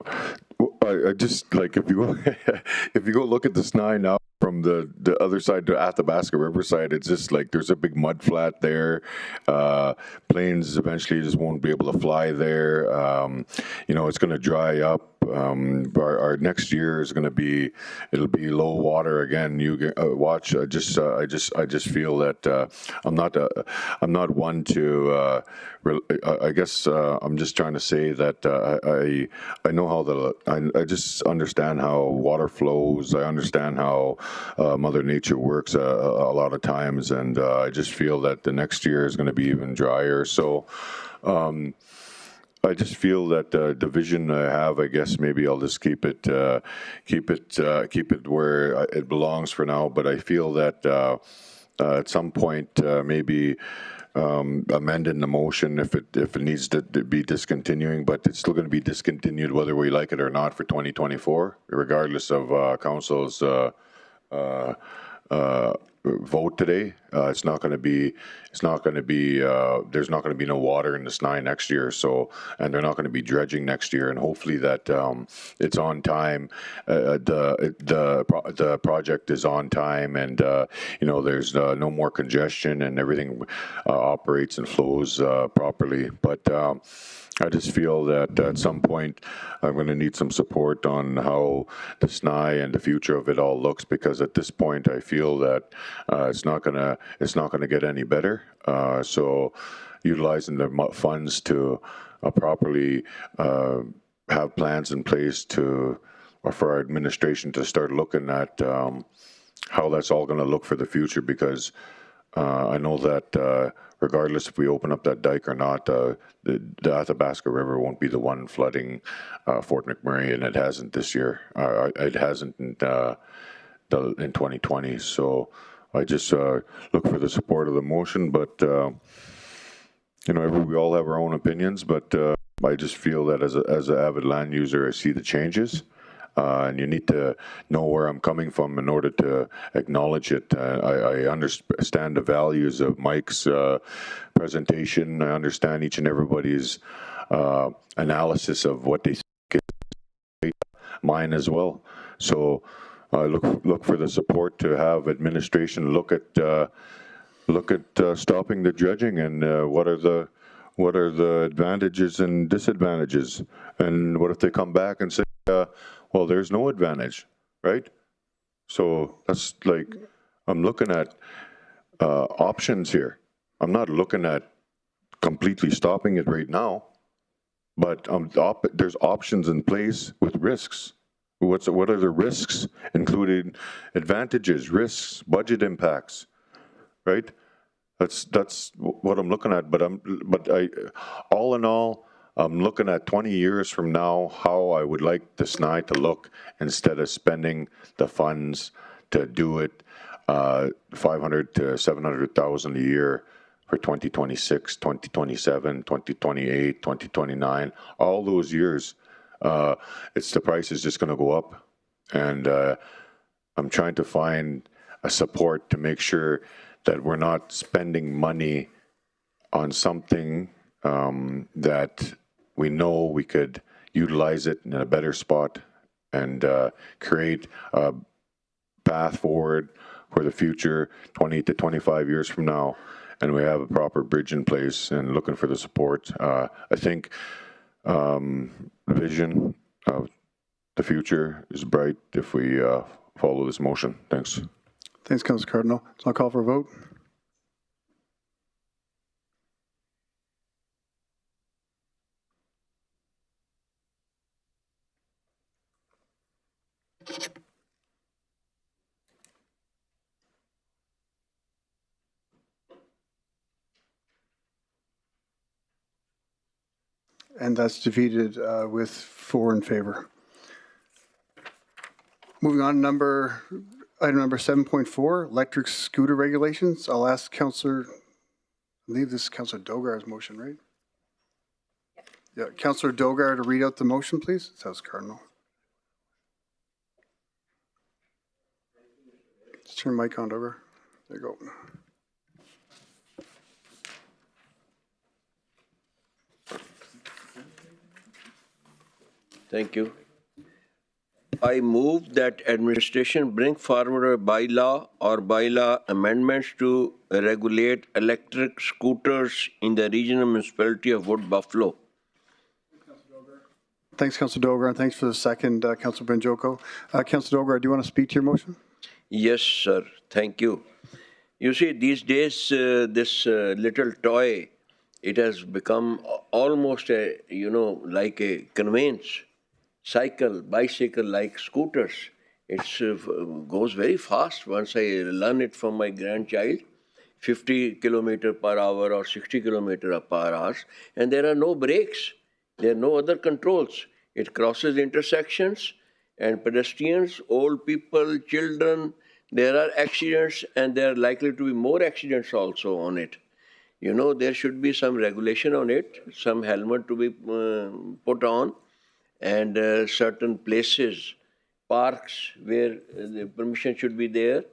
I just, like, if you go look at the Snipe now from the other side to Athabasca Riverside, it's just like there's a big mud flat there. Planes eventually just won't be able to fly there. It's going to dry up. Our next year is going to be, it'll be low water again. You watch. I just feel that I'm not one to. I guess I'm just trying to say that I know how I just understand how water flows. I understand how Mother Nature works a lot of times, and I just feel that the next year is going to be even drier. So. I just feel that the vision I have, I guess maybe I'll just keep it where it belongs for now. But I feel that at some point maybe amending the motion if it needs to be discontinuing, but it's still going to be discontinued whether we like it or not for 2024, regardless of council's vote today. It's not going to be. There's not going to be no water in the Snipe next year. So, and they're not going to be dredging next year. And hopefully that it's on time. The project is on time, and there's no more congestion, and everything operates and flows properly. But I just feel that at some point I'm going to need some support on how the Snipe and the future of it all looks, because at this point I feel that it's not going to get any better. So utilizing the funds to properly have plans in place for our administration to start looking at how that's all going to look for the future, because I know that regardless if we open up that dike or not, the Athabasca River won't be the one flooding Fort McMurray, and it hasn't this year. It hasn't in 2020. So I just look for the support of the motion, but you know, we all have our own opinions, but I just feel that as an avid land user, I see the changes. And you need to know where I'm coming from in order to acknowledge it. I understand the values of Mike's presentation. I understand each and everybody's analysis of what they think is mine as well. So I look for the support to have administration look at stopping the dredging and what are the advantages and disadvantages, and what if they come back and say, well, there's no advantage, right? So that's like, I'm looking at options here. I'm not looking at completely stopping it right now, but there's options in place with risks. What are the risks, including advantages, risks, budget impacts, right? That's what I'm looking at. But all in all, I'm looking at 20 years from now, how I would like the SNI to look instead of spending the funds to do it, 500 to 700,000 a year for 2026, 2027, 2028, 2029, all those years. The price is just going to go up, and I'm trying to find a support to make sure that we're not spending money on something that we know we could utilize it in a better spot and create a path forward for the future 20 to 25 years from now, and we have a proper bridge in place and looking for the support. I think the vision of the future is bright if we follow this motion. Thanks. Thanks, Councillor Cardinal. So I'll call for a vote. And that's defeated with 4 in favor. Moving on, item number 7.4, electric scooter regulations. I'll ask Councillor, I believe this is Councillor Dogar's motion, right? Yeah, Councillor Dogar to read out the motion, please. That's Cardinal. Just turn your mic on, Dogar. There you go. Thank you. I move that administration bring forward a bylaw or bylaw amendments to regulate electric scooters in the regional municipality of Wood Buffalo. Thanks, Councillor Dogar, and thanks for the second, Councillor Benjoko. Councillor Dogar, do you want to speak to your motion? Yes, sir. Thank you. You see, these days, this little toy, it has become almost a, like a conveyance. Cycle, bicycle like scooters. It goes very fast. Once I learn it from my grandchild, 50 km per hour or 60 km per hour, and there are no brakes. There are no other controls. It crosses intersections, and pedestrians, old people, children, there are accidents, and there are likely to be more accidents also on it. There should be some regulation on it, some helmet to be put on, and certain places, parks where the permission should be there.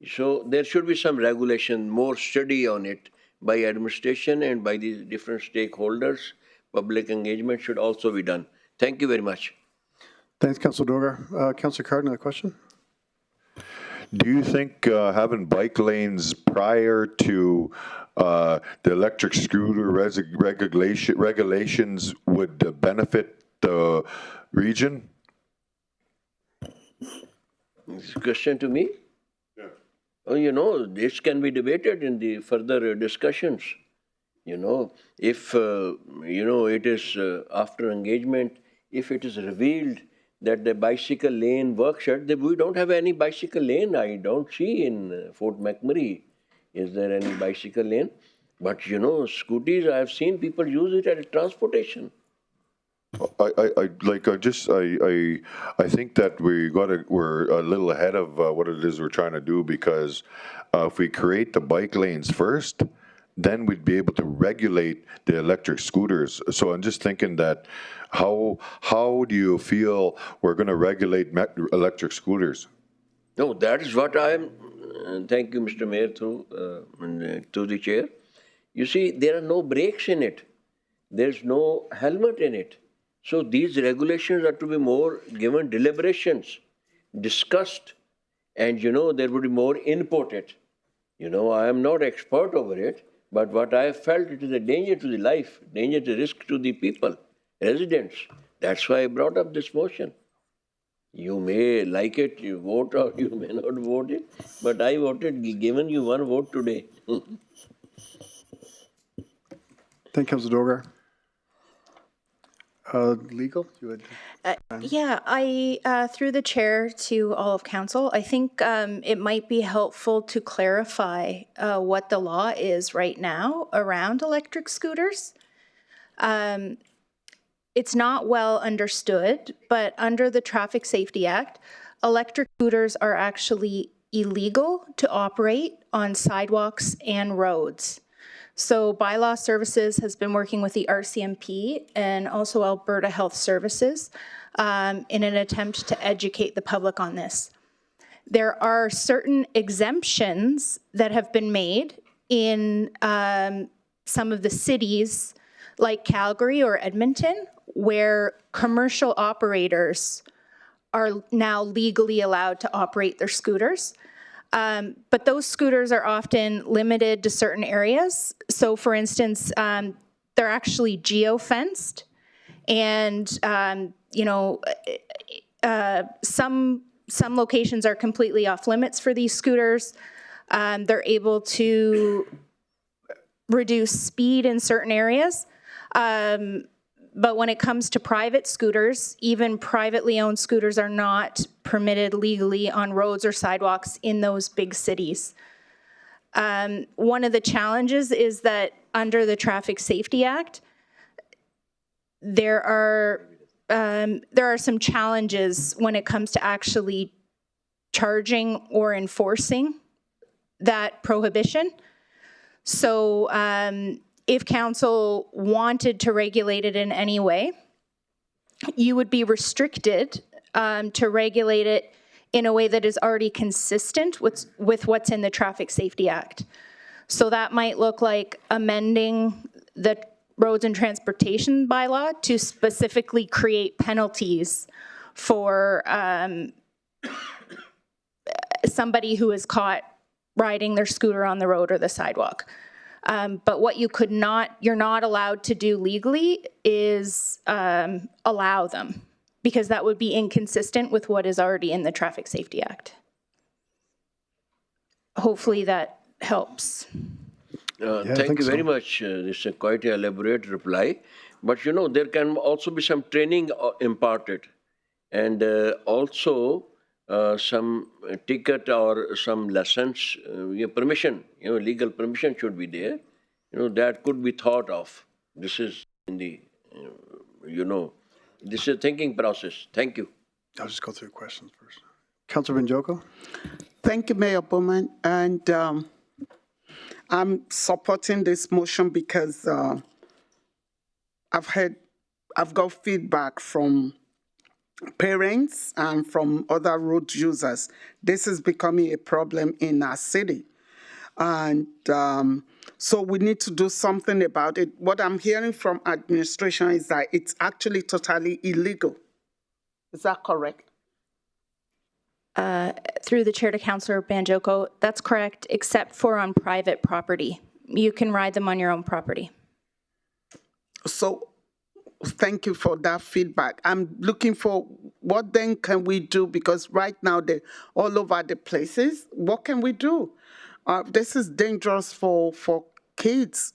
So there should be some regulation, more study on it by administration and by the different stakeholders. Public engagement should also be done. Thank you very much. Thanks, Councillor Dogar. Councillor Cardinal, a question? Do you think having bike lanes prior to the electric scooter regulations would benefit the region? This question to me? Yeah. Oh, this can be debated in the further discussions. If, it is after engagement, if it is revealed that the bicycle lane works, we don't have any bicycle lane, I don't see in Fort McMurray. Is there any bicycle lane? But you know, scooters, I've seen people use it as transportation. I think that we're a little ahead of what it is we're trying to do, because if we create the bike lanes first, then we'd be able to regulate the electric scooters. So I'm just thinking that how do you feel we're going to regulate electric scooters? No, that is what I am. Thank you, Mr. Mayor, to the chair. You see, there are no brakes in it. There's no helmet in it. So these regulations are to be more given deliberations, discussed, and you know, there would be more input it. You know, I am not expert over it, but what I have felt, it is a danger to the life, danger to risk to the people, residents. That's why I brought up this motion. You may like it, you vote, or you may not vote it, but I voted, given you one vote today. Thank you, Councilor Dogar. Legal? You would. Yeah, through the chair to all of council, I think it might be helpful to clarify what the law is right now around electric scooters. It's not well understood, but under the Traffic Safety Act, electric scooters are actually illegal to operate on sidewalks and roads. So Bylaw Services has been working with the RCMP and also Alberta Health Services in an attempt to educate the public on this. There are certain exemptions that have been made in some of the cities like Calgary or Edmonton, where commercial operators are now legally allowed to operate their scooters. But those scooters are often limited to certain areas. So for instance, they're actually geo-fenced, and you know, some locations are completely off limits for these scooters. They're able to reduce speed in certain areas. But when it comes to private scooters, even privately owned scooters are not permitted legally on roads or sidewalks in those big cities. One of the challenges is that under the Traffic Safety Act, there are some challenges when it comes to actually charging or enforcing that prohibition. So if council wanted to regulate it in any way, you would be restricted to regulate it in a way that is already consistent with what's in the Traffic Safety Act. So that might look like amending the Roads and Transportation Bylaw to specifically create penalties for somebody who is caught riding their scooter on the road or the sidewalk. But what you're not allowed to do legally is allow them, because that would be inconsistent with what is already in the Traffic Safety Act. Hopefully that helps. Thank you very much. This is quite an elaborate reply. But you know, there can also be some training imparted, and also some ticket or some lessons, permission, legal permission should be there. That could be thought of. This is in the, this is a thinking process. Thank you. I'll just go through questions first. Councillor Benjoko. Thank you, Mayor Bowman. And I'm supporting this motion because I've got feedback from parents and from other road users. This is becoming a problem in our city. And so we need to do something about it. What I'm hearing from administration is that it's actually totally illegal. Is that correct? Through the chair to Councillor Banjoko, that's correct, except for on private property. You can ride them on your own property. So thank you for that feedback. I'm looking for what then can we do, because right now they're all over the places. What can we do? This is dangerous for kids.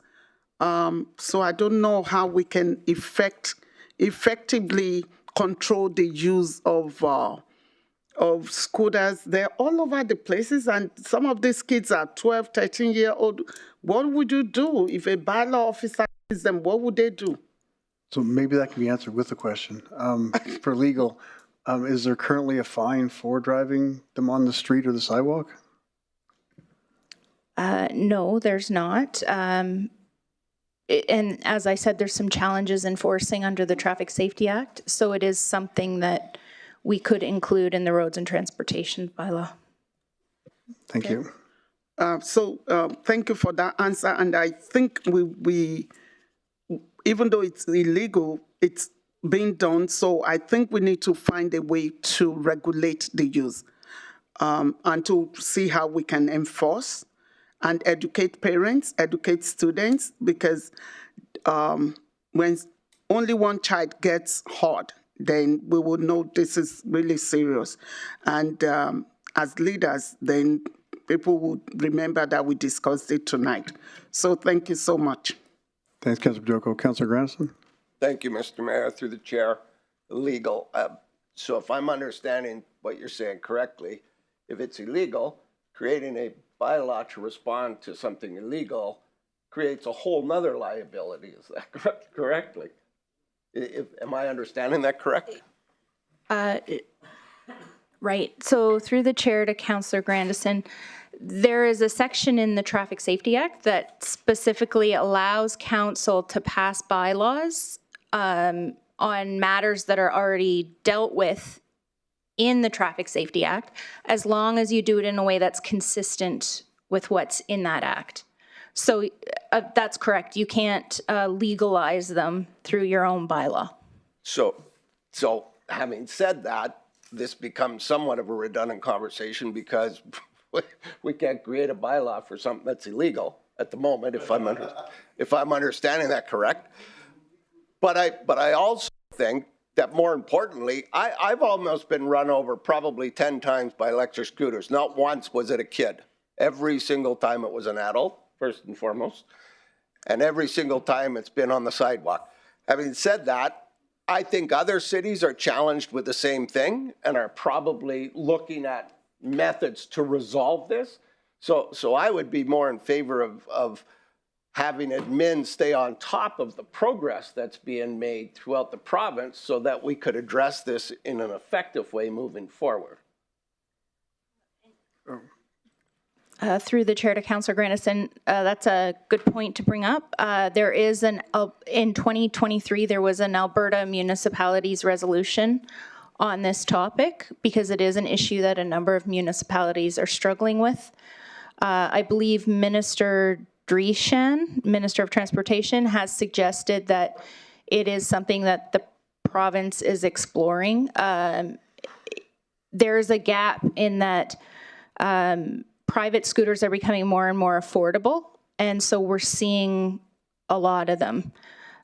So I don't know how we can effectively control the use of of scooters. They're all over the places, and some of these kids are 12, 13-year-old. What would you do if a bylaw officer sees them? What would they do? So maybe that can be answered with a question. For legal, is there currently a fine for driving them on the street or the sidewalk? No, there's not. And as I said, there's some challenges enforcing under the Traffic Safety Act. So it is something that we could include in the roads and transportation bylaw. Thank you. Thank you for that answer. And I think we even though it's illegal, it's being done. So I think we need to find a way to regulate the use and to see how we can enforce and educate parents, educate students, because when only one child gets hurt, then we will know this is really serious. And as leaders, then people will remember that we discussed it tonight. So thank you so much. Thanks, Councilor Joko. Councilor Grandison? Thank you, Mr. Mayor, through the chair. Legal. So if I'm understanding what you're saying correctly, if it's illegal, creating a bylaw to respond to something illegal creates a whole nother liability. Is that correct? Correctly? Am I understanding that correct? Right. So through the chair to Councillor Grandison, there is a section in the Traffic Safety Act that specifically allows council to pass bylaws on matters that are already dealt with in the Traffic Safety Act, as long as you do it in a way that's consistent with what's in that act. So that's correct. You can't legalize them through your own bylaw. So having said that, this becomes somewhat of a redundant conversation because we can't create a bylaw for something that's illegal at the moment, if I'm understanding that correct. But I also think that more importantly, I've almost been run over probably 10 times by electric scooters. Not once was it a kid. Every single time it was an adult, first and foremost. And every single time it's been on the sidewalk. Having said that, I think other cities are challenged with the same thing and are probably looking at methods to resolve this. So I would be more in favor of having admin stay on top of the progress that's being made throughout the province so that we could address this in an effective way moving forward. Through the chair to Councillor Grandison, that's a good point to bring up. There is in 2023, there was an Alberta municipalities resolution on this topic because it is an issue that a number of municipalities are struggling with. I believe Minister Dreshan, Minister of Transportation, has suggested that it is something that the province is exploring. There's a gap in that private scooters are becoming more and more affordable, and so we're seeing a lot of them.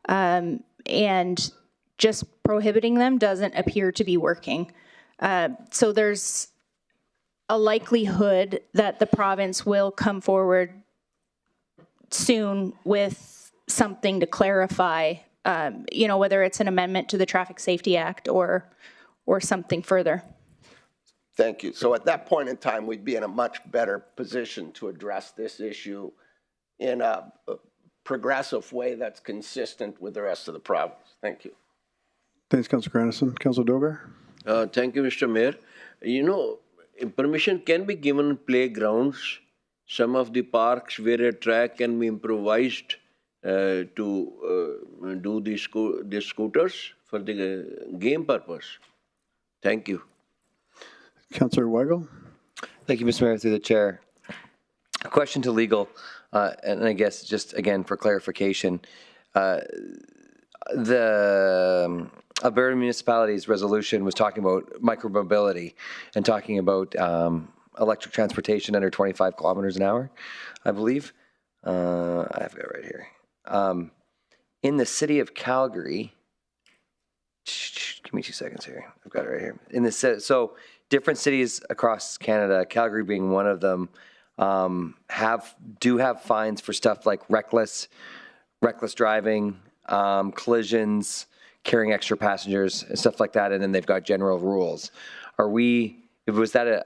And just prohibiting them doesn't appear to be working. So there's a likelihood that the province will come forward soon with something to clarify, whether it's an amendment to the Traffic Safety Act or something further. Thank you. So at that point in time, we'd be in a much better position to address this issue in a progressive way that's consistent with the rest of the province. Thank you. Thanks, Councilor Grandison. Councilor Dogar? Thank you, Mr. Mayor. Permission can be given playgrounds, some of the parks where a track can be improvised to do the scooters for the game purpose. Thank you. Councilor Weigel? Thank you, Mr. Mayor, through the chair. A question to legal, and I guess just again for clarification, the Alberta Municipalities resolution was talking about micromobility and talking about electric transportation under 25 kilometers an hour, I believe. I've got it right here. In the city of Calgary, give me 2 seconds here. I've got it right here. So different cities across Canada, Calgary being one of them, do have fines for stuff like reckless driving, collisions, carrying extra passengers and stuff like that, and then they've got general rules. If Was that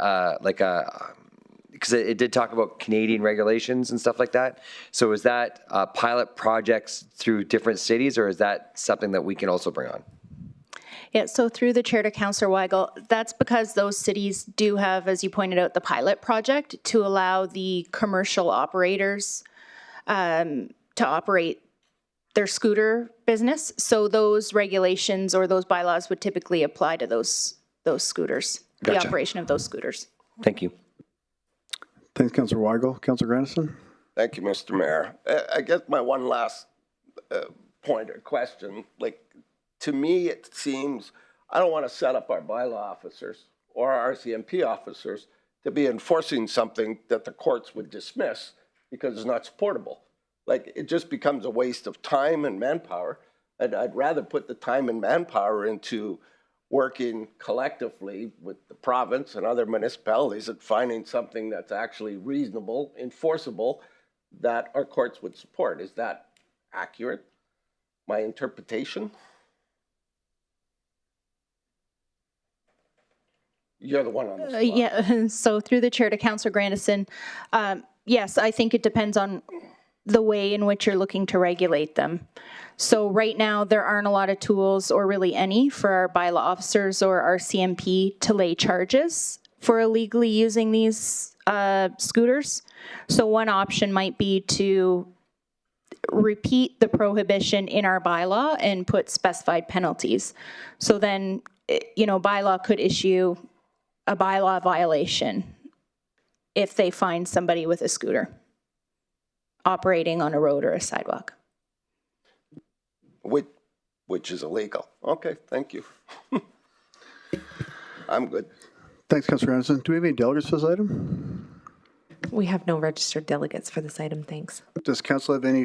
because it did talk about Canadian regulations and stuff like that. So is that pilot projects through different cities, or is that something that we can also bring on? Yeah, so through the chair to Councillor Weigel, that's because those cities do have, as you pointed out, the pilot project to allow the commercial operators to operate their scooter business. So those regulations or those bylaws would typically apply to those scooters, Gotcha. the operation of those scooters. Thank you. Thanks, Councillor Weigel. Councillor Grandison? Thank you, Mr. Mayor. I guess my one last point or question, like, to me, it seems, I don't want to set up our bylaw officers or our RCMP officers to be enforcing something that the courts would dismiss because it's not supportable. Like, it just becomes a waste of time and manpower. And I'd rather put the time and manpower into working collectively with the province and other municipalities at finding something that's actually reasonable, enforceable, that our courts would support. Is that accurate? My interpretation? You're the one on the spot. Yeah, so through the chair to Councillor Grandison, yes, I think it depends on the way in which you're looking to regulate them. So right now, there aren't a lot of tools, or really any, for our bylaw officers or our CMP to lay charges for illegally using these scooters. So one option might be to repeat the prohibition in our bylaw and put specified penalties. So then, bylaw could issue a bylaw violation if they find somebody with a scooter operating on a road or a sidewalk. Which is illegal. Okay, thank you. I'm good. Thanks, Councillor Grandison. Do we have any delegates for this item? We have no registered delegates for this item, thanks. Does council have any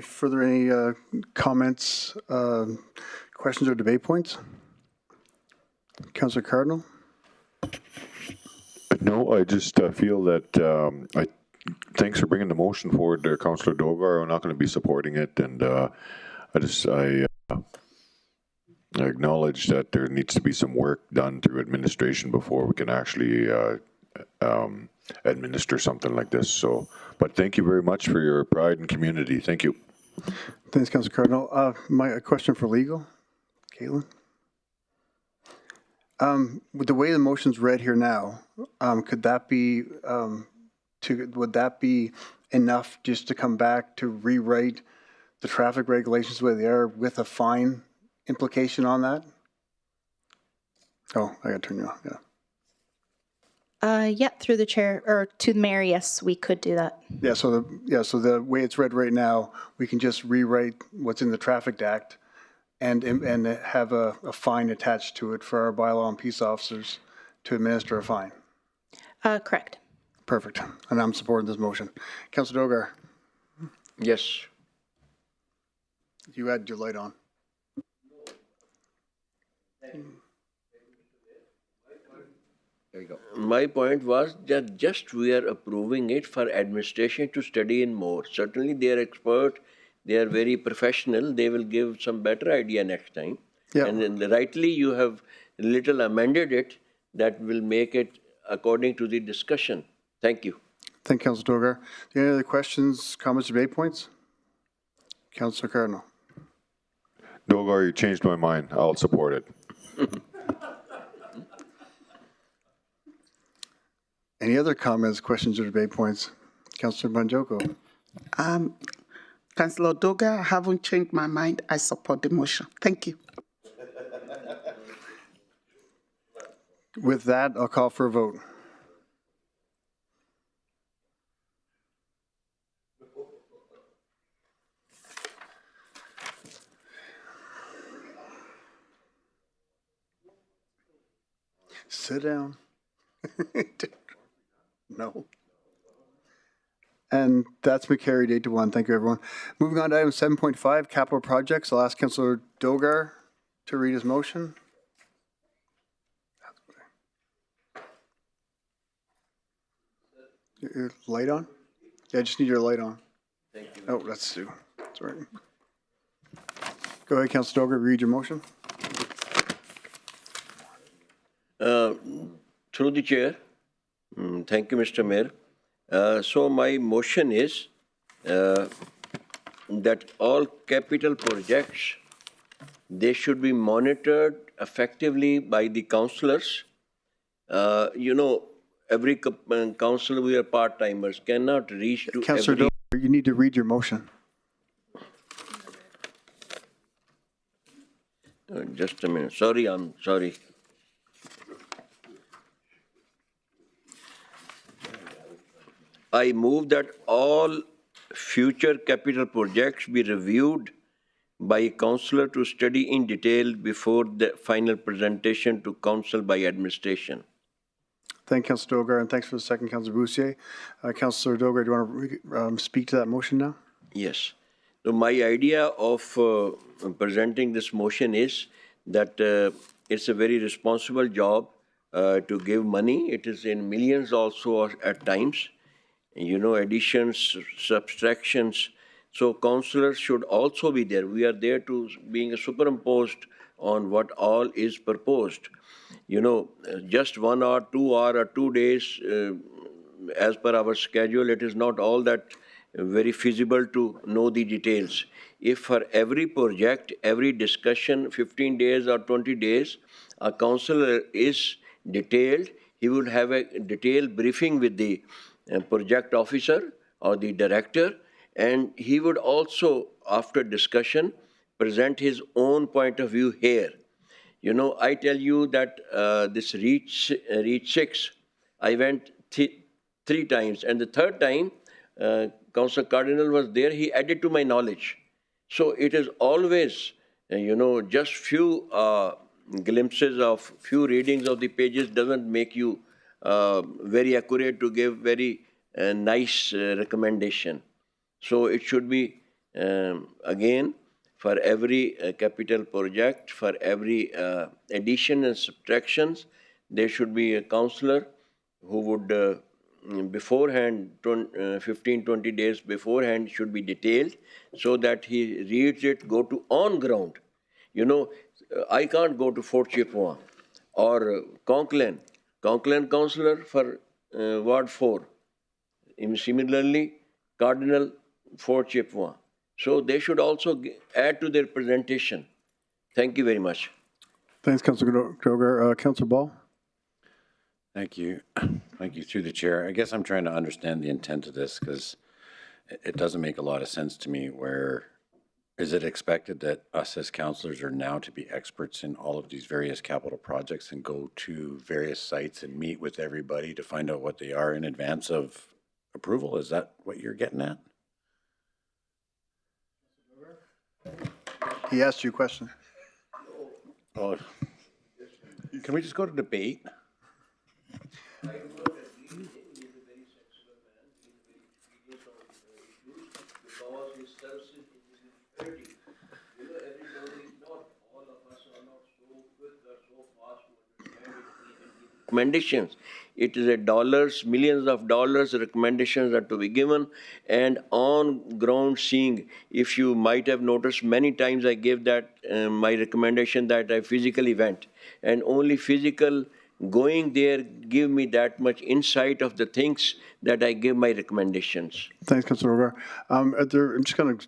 comments, questions, or debate points? Councillor Cardinal? No, I just feel that thanks for bringing the motion forward there, Councillor Dogar. I'm not going to be supporting it, and I acknowledge that there needs to be some work done through administration before we can actually administer something like this. So, but thank you very much for your pride and community. Thank you. Thanks, Councillor Cardinal. My question for legal, Caitlin. With the way the motion's read here now, could that be would that be enough just to come back to rewrite the traffic regulations the way they are with a fine implication on that? Oh, I got to turn you off. Yeah. Yeah, through the chair or to the mayor, yes, we could do that. Yeah. So the way it's read right now, we can just rewrite what's in the Traffic Act and have a fine attached to it for our bylaw and peace officers to administer a fine. Correct. Perfect. And I'm supporting this motion. Councillor Dogar. Yes. You had your light on. There you go. My point was that just we are approving it for administration to study in more. Certainly they are expert, they are very professional, they will give some better idea next time. Yeah. And then rightly you have little amended it that will make it according to the discussion. Thank you. Thank you, Councillor Dogar. Any other questions, comments, debate points? Councillor Cardinal. Dogar, you changed my mind. I'll support it. Any other comments, questions, or debate points? Councillor Banjoko. Councillor Dogar, I haven't changed my mind. I support the motion. Thank you. With that, I'll call for a vote. Sit down. No. And that's carried 8-1. Thank you, everyone. Moving on to item 7.5, capital projects. I'll ask Councillor Dogar to read his motion. Your light on? Yeah, I just need your light on. Thank you. Oh, that's Sue. Sorry. Go ahead, Councillor Dogar, read your motion. Through the chair, Thank you, Mr. Mayor. So my motion is that all capital projects, they should be monitored effectively by the councillors. Every councillor, we are part-timers, cannot reach to Councillor every... Dover, you need to read your motion. Just a minute. Sorry, I'm sorry. I move that all future capital projects be reviewed by a councillor to study in detail before the final presentation to council by administration. Thank you, Councillor Dogar, and thanks for the second, Councillor Boussier. Councillor Dogar, do you want to speak to that motion now? Yes. So my idea of presenting this motion is that it's a very responsible job to give money. It is in millions also at times. Additions, subtractions. So councillors should also be there. We are there to being superimposed on what all is proposed. Just 1 hour, 2 hour, or 2 days, as per our schedule, it is not all that very feasible to know the details. If for every project, every discussion, 15 days or 20 days, a councillor is detailed, he would have a detailed briefing with the project officer or the director, and he would also, after discussion, present his own point of view here. I tell you that this Reach 6, I went 3 times, and the third time, Councillor Cardinal was there, he added to my knowledge. So it is always, just few glimpses of, few readings of the pages doesn't make you very accurate to give very nice recommendation. So it should be, again, for every capital project, for every addition and subtractions, there should be a councillor who would beforehand, 15, 20 days beforehand should be detailed so that he reads it, go to on ground. I can't go to Fort Chippewa or Conklin councillor for Ward 4. Similarly, Cardinal, Fort Chippewa. So they should also add to their presentation. Thank you very much. Thanks, Councillor Dogar. Councillor Ball? Thank you. Thank you, through the chair. I guess I'm trying to understand the intent of this because it doesn't make a lot of sense to me. Where is it expected that us as councillors are now to be experts in all of these various capital projects and go to various sites and meet with everybody to find out what they are in advance of approval? Is that what you're getting at? He asked you a question. Oh, can we just go to debate? Recommendations. It is a dollars, millions of dollars recommendations are to be given, and on ground seeing, if you might have noticed many times I gave that my recommendation that I physically went, and only physical going there give me that much insight of the things that I give my recommendations. Thanks, Councillor Dogar. I'm just going to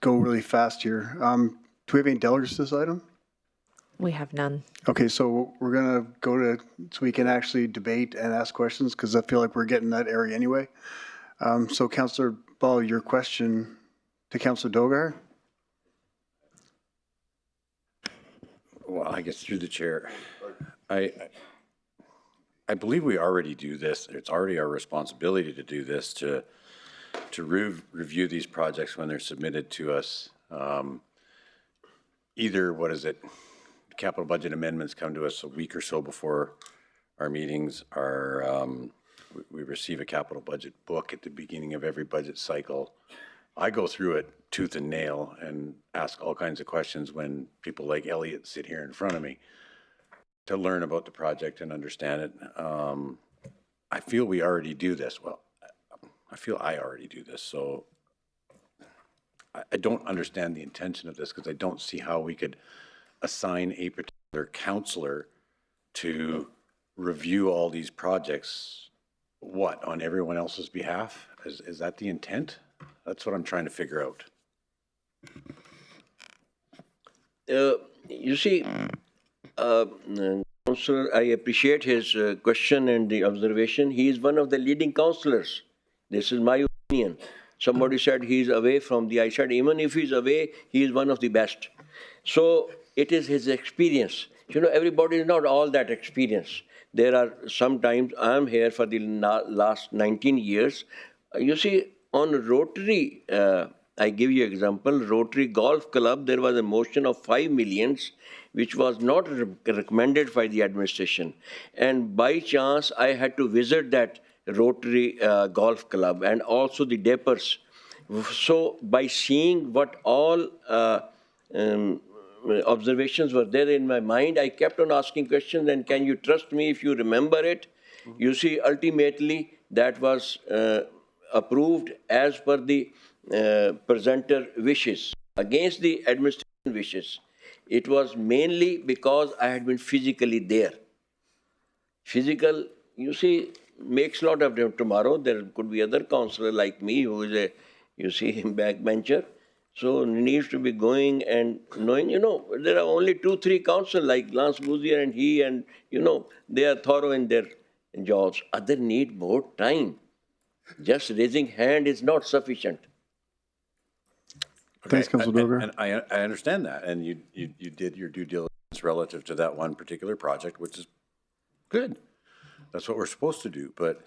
go really fast here. Do we have any delegates to this item? We have none. Okay, so we're going to go to, so we can actually debate and ask questions, because I feel like we're getting that area anyway. So Councillor Ball, your question to Councillor Dogar? Well, I guess through the chair, I believe we already do this. It's already our responsibility to do this, to review these projects when they're submitted to us. Either, capital budget amendments come to us a week or so before our meetings, we receive a capital budget book at the beginning of every budget cycle. I go through it tooth and nail and ask all kinds of questions when people like Elliot sit here in front of me to learn about the project and understand it. I feel we already do this. Well, I feel I already do this. So I don't understand the intention of this, because I don't see how we could assign a particular councillor to review all these projects what, on everyone else's behalf? Is that the intent? That's what I'm trying to figure out. You see, Councillor, I appreciate his question and the observation. He is one of the leading councillors. This is my opinion. Somebody said he's away from I said, even if he's away, he is one of the best. So it is his experience. You know, everybody is not all that experienced. There are sometimes, I'm here for the last 19 years. You see, on Rotary, I give you example, Rotary Golf Club, there was a motion of 5 million, which was not recommended by the administration. And by chance, I had to visit that Rotary Golf Club and also the Dapers. So by seeing what all observations were there in my mind, I kept on asking questions, and can you trust me if you remember it? You see, ultimately, that was approved as per the presenter wishes, against the administration wishes. It was mainly because I had been physically there. Physical, you see, makes a lot of difference. Tomorrow there could be other councillor like me who is a, you see, backbencher. So needs to be going and knowing, you know, there are only 2-3 councillors like Lance Bouzier and he, and, you know, they are thorough in their jobs. Others need more time. Just raising hand is not sufficient. Okay. Thanks, Councillor Dogar. And I understand that, and you did your due diligence relative to that one particular project, which is good. That's what we're supposed to do. But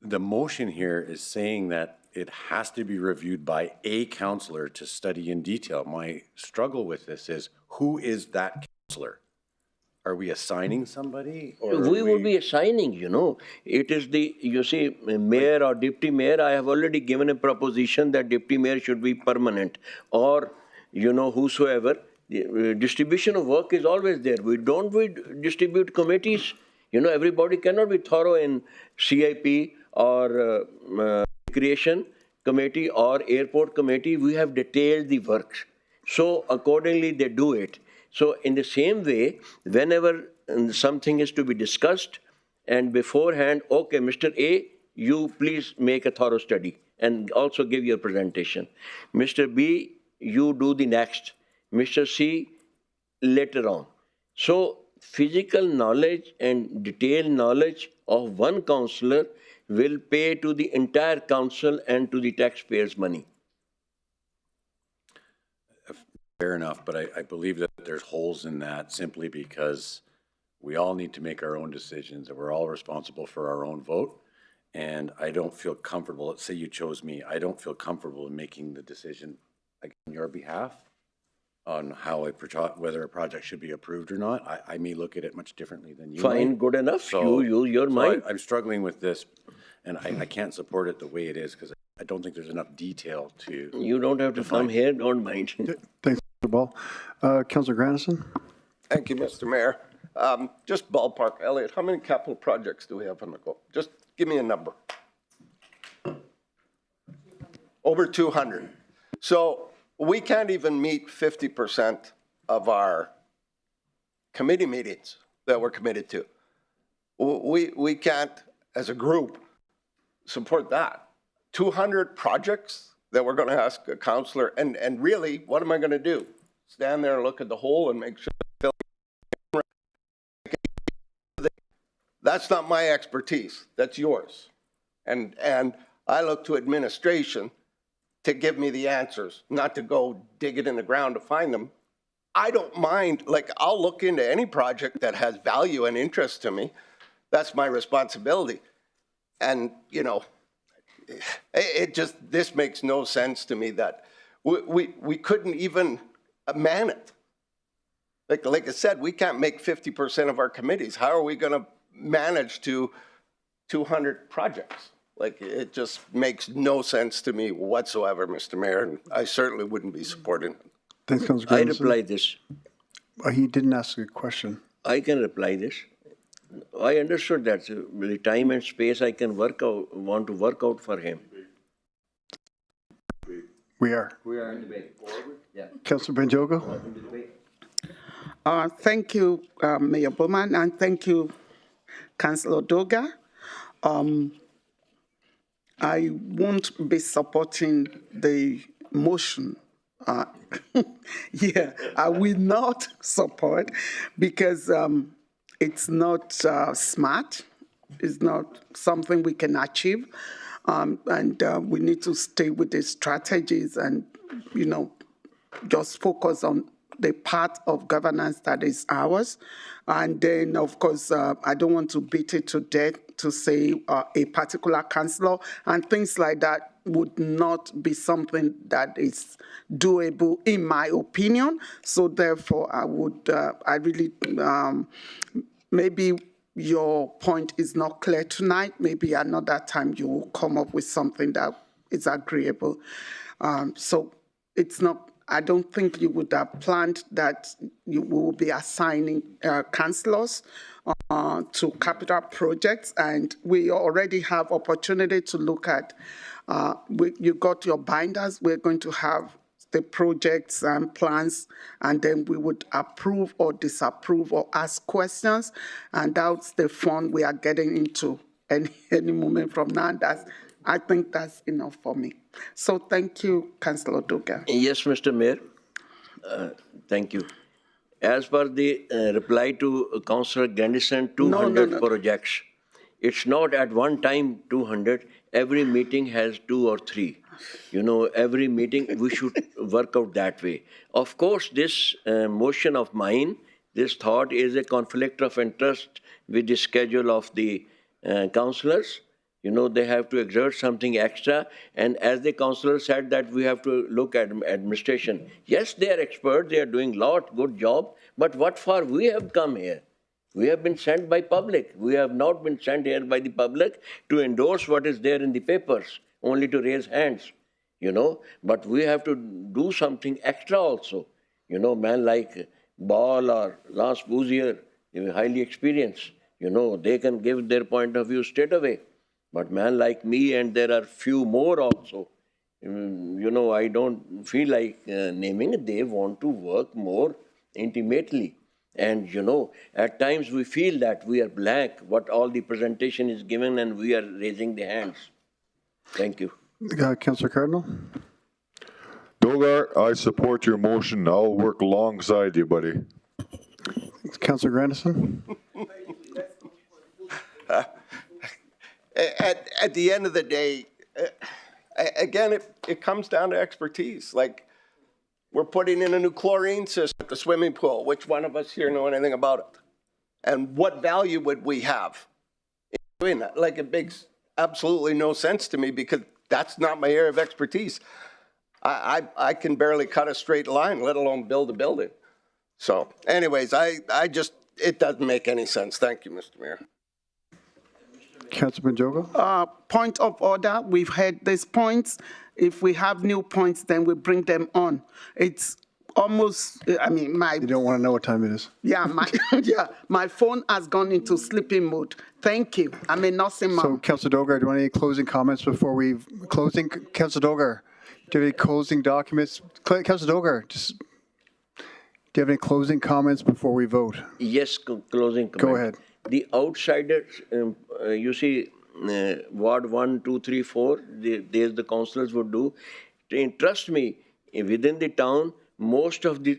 the motion here is saying that it has to be reviewed by a councillor to study in detail. My struggle with this is, who is that councillor? Are we assigning somebody? Or we will be assigning, you know. It is the, you see, mayor or deputy mayor, I have already given a proposition that deputy mayor should be permanent, or, you know, whosoever. The distribution of work is always there. We distribute committees. You know, everybody cannot be thorough in CIP or recreation committee or airport committee. We have detailed the works. So accordingly, they do it. So in the same way, whenever something is to be discussed, and beforehand, okay, Mr. A, you please make a thorough study and also give your presentation. Mr. B, you do the next. Mr. C, later on. So physical knowledge and detailed knowledge of one councillor will pay to the entire council and to the taxpayers' money. Fair enough, but I believe that there's holes in that simply because we all need to make our own decisions and we're all responsible for our own vote. And I don't feel comfortable, let's say you chose me, I don't feel comfortable in making the decision on your behalf on how whether a project should be approved or not. I may look at it much differently than you. Fine, good enough. So, you use your mind. I'm struggling with this, and I can't support it the way it is because I don't think there's enough detail to. You don't have to come here, don't mind. Thanks, Mr. Ball. Councillor Grandison. Thank you, Mr. Mayor. Just ballpark, Elliot, how many capital projects do we have on the go? Just give me a number. Over 200. So we can't even meet 50% of our committee meetings that we're committed to. We can't, as a group, support that. 200 projects that we're going to ask a councillor, and really, what am I going to do? Stand there and look at the hole and make sure that's not my expertise. That's yours. And I look to administration to give me the answers, not to go dig it in the ground to find them. I don't mind, like, I'll look into any project that has value and interest to me. That's my responsibility. And, you know, this makes no sense to me that we couldn't even man it. Like I said, we can't make 50% of our committees. How are we going to manage 200 projects? Like, it just makes no sense to me whatsoever, Mr. Mayor, and I certainly wouldn't be supporting it. Thanks, Councillor I Grandison. reply this. He didn't ask a question. I can reply this. I understood that the time and space I can want to work out for him. We are. We are in debate. Yeah. Councillor Benjogo. Thank you, Mayor Bowman, and thank you, Councillor Dogar. I won't be supporting the motion. Yeah, I will not support because it's not smart. It's not something we can achieve. And we need to stay with the strategies and, just focus on the part of governance that is ours. And then, of course, I don't want to beat it to death to say a particular councillor and things like that would not be something that is doable, in my opinion. So therefore, I really, maybe your point is not clear tonight. Maybe another time you will come up with something that is agreeable. So it's not, I don't think you would have planned that you will be assigning councillors to capital projects, and we already have opportunity to look at, you got your binders, we're going to have the projects and plans, and then we would approve or disapprove or ask questions, and that's the fun we are getting into any moment from now. I think that's enough for me. So thank you, Councillor Doga. Yes, Mr. Mayor. Thank you. As per the reply to Councillor Grandison, 200 projects. It's not at one time 200. Every meeting has 2 or 3. Every meeting we should work out that way. Of course, this motion of mine, this thought is a conflict of interest with the schedule of the councillors. They have to exert something extra. And as the councillor said that we have to look at administration. Yes, they are experts. They are doing good job. But what for we have come here? We have been sent by public. We have not been sent here by the public to endorse what is there in the papers, only to raise hands, But we have to do something extra also. Man like Ball or Lance Bouzier, they are highly experienced. They can give their point of view straight away. But man like me, and there are few more also, I don't feel like naming. They want to work more intimately. And, at times we feel that we are blank, what all the presentation is given, and we are raising the hands. Thank you. Councillor Cardinal. Dogar, I support your motion. I'll work alongside you, buddy. Councillor Grandison. At the end of the day, again, it comes down to expertise. Like, we're putting in a new chlorine system at the swimming pool. Which one of us here know anything about it? And what value would we have in doing that? Like, it makes absolutely no sense to me because that's not my area of expertise. I can barely cut a straight line, let alone build a building. So anyways, it doesn't make any sense. Thank you, Mr. Mayor. Councillor Banjogo. Point of order. We've had these points. If we have new points, then we bring them on. It's almost, You don't want to know what time it is. Yeah, my phone has gone into sleeping mode. Thank you. I'm a nursing mom. So, Councillor Dogar, do you want any closing comments before we closing? Councillor Dogar, do you have any closing documents? Councillor Dogar, do you have any closing comments before we vote? Yes, closing comment. Go ahead. The outsiders, you see, Ward 1, 2, 3, 4, there's the councillors would do. Trust me, within the town, most of the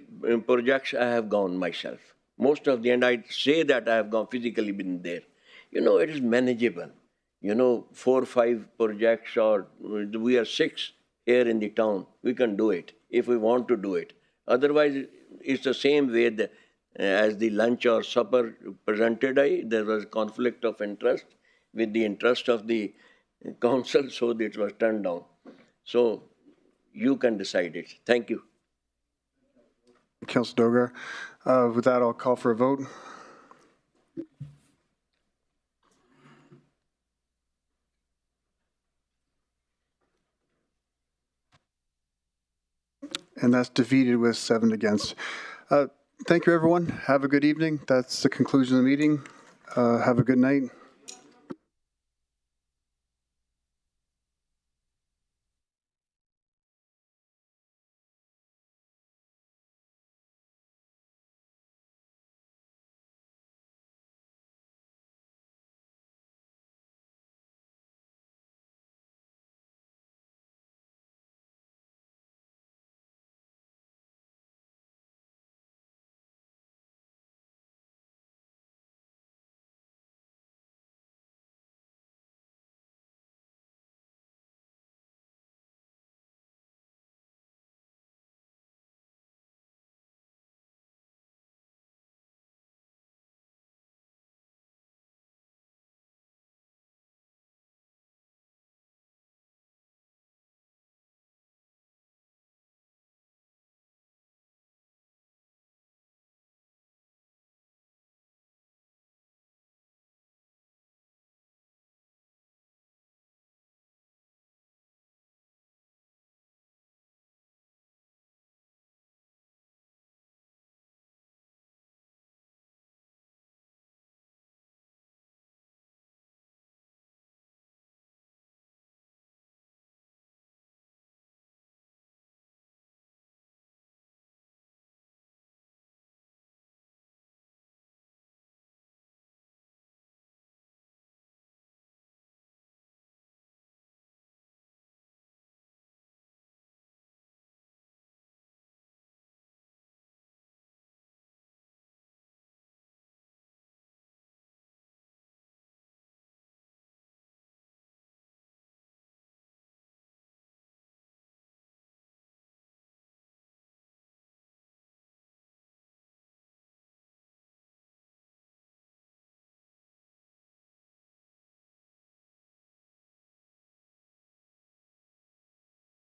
projects I have gone myself. And I say that I have gone physically been there. It is manageable. 4 or 5 projects, or we are 6 here in the town. We can do it if we want to do it. Otherwise, it's the same way as the lunch or supper presented. There was conflict of interest with the interest of the council, so it was turned down. So you can decide it. Thank you. Councillor Dogar. With that, I'll call for a vote. And that's defeated with 7 against. Thank you, everyone. Have a good evening. That's the conclusion of the meeting. Have a good night.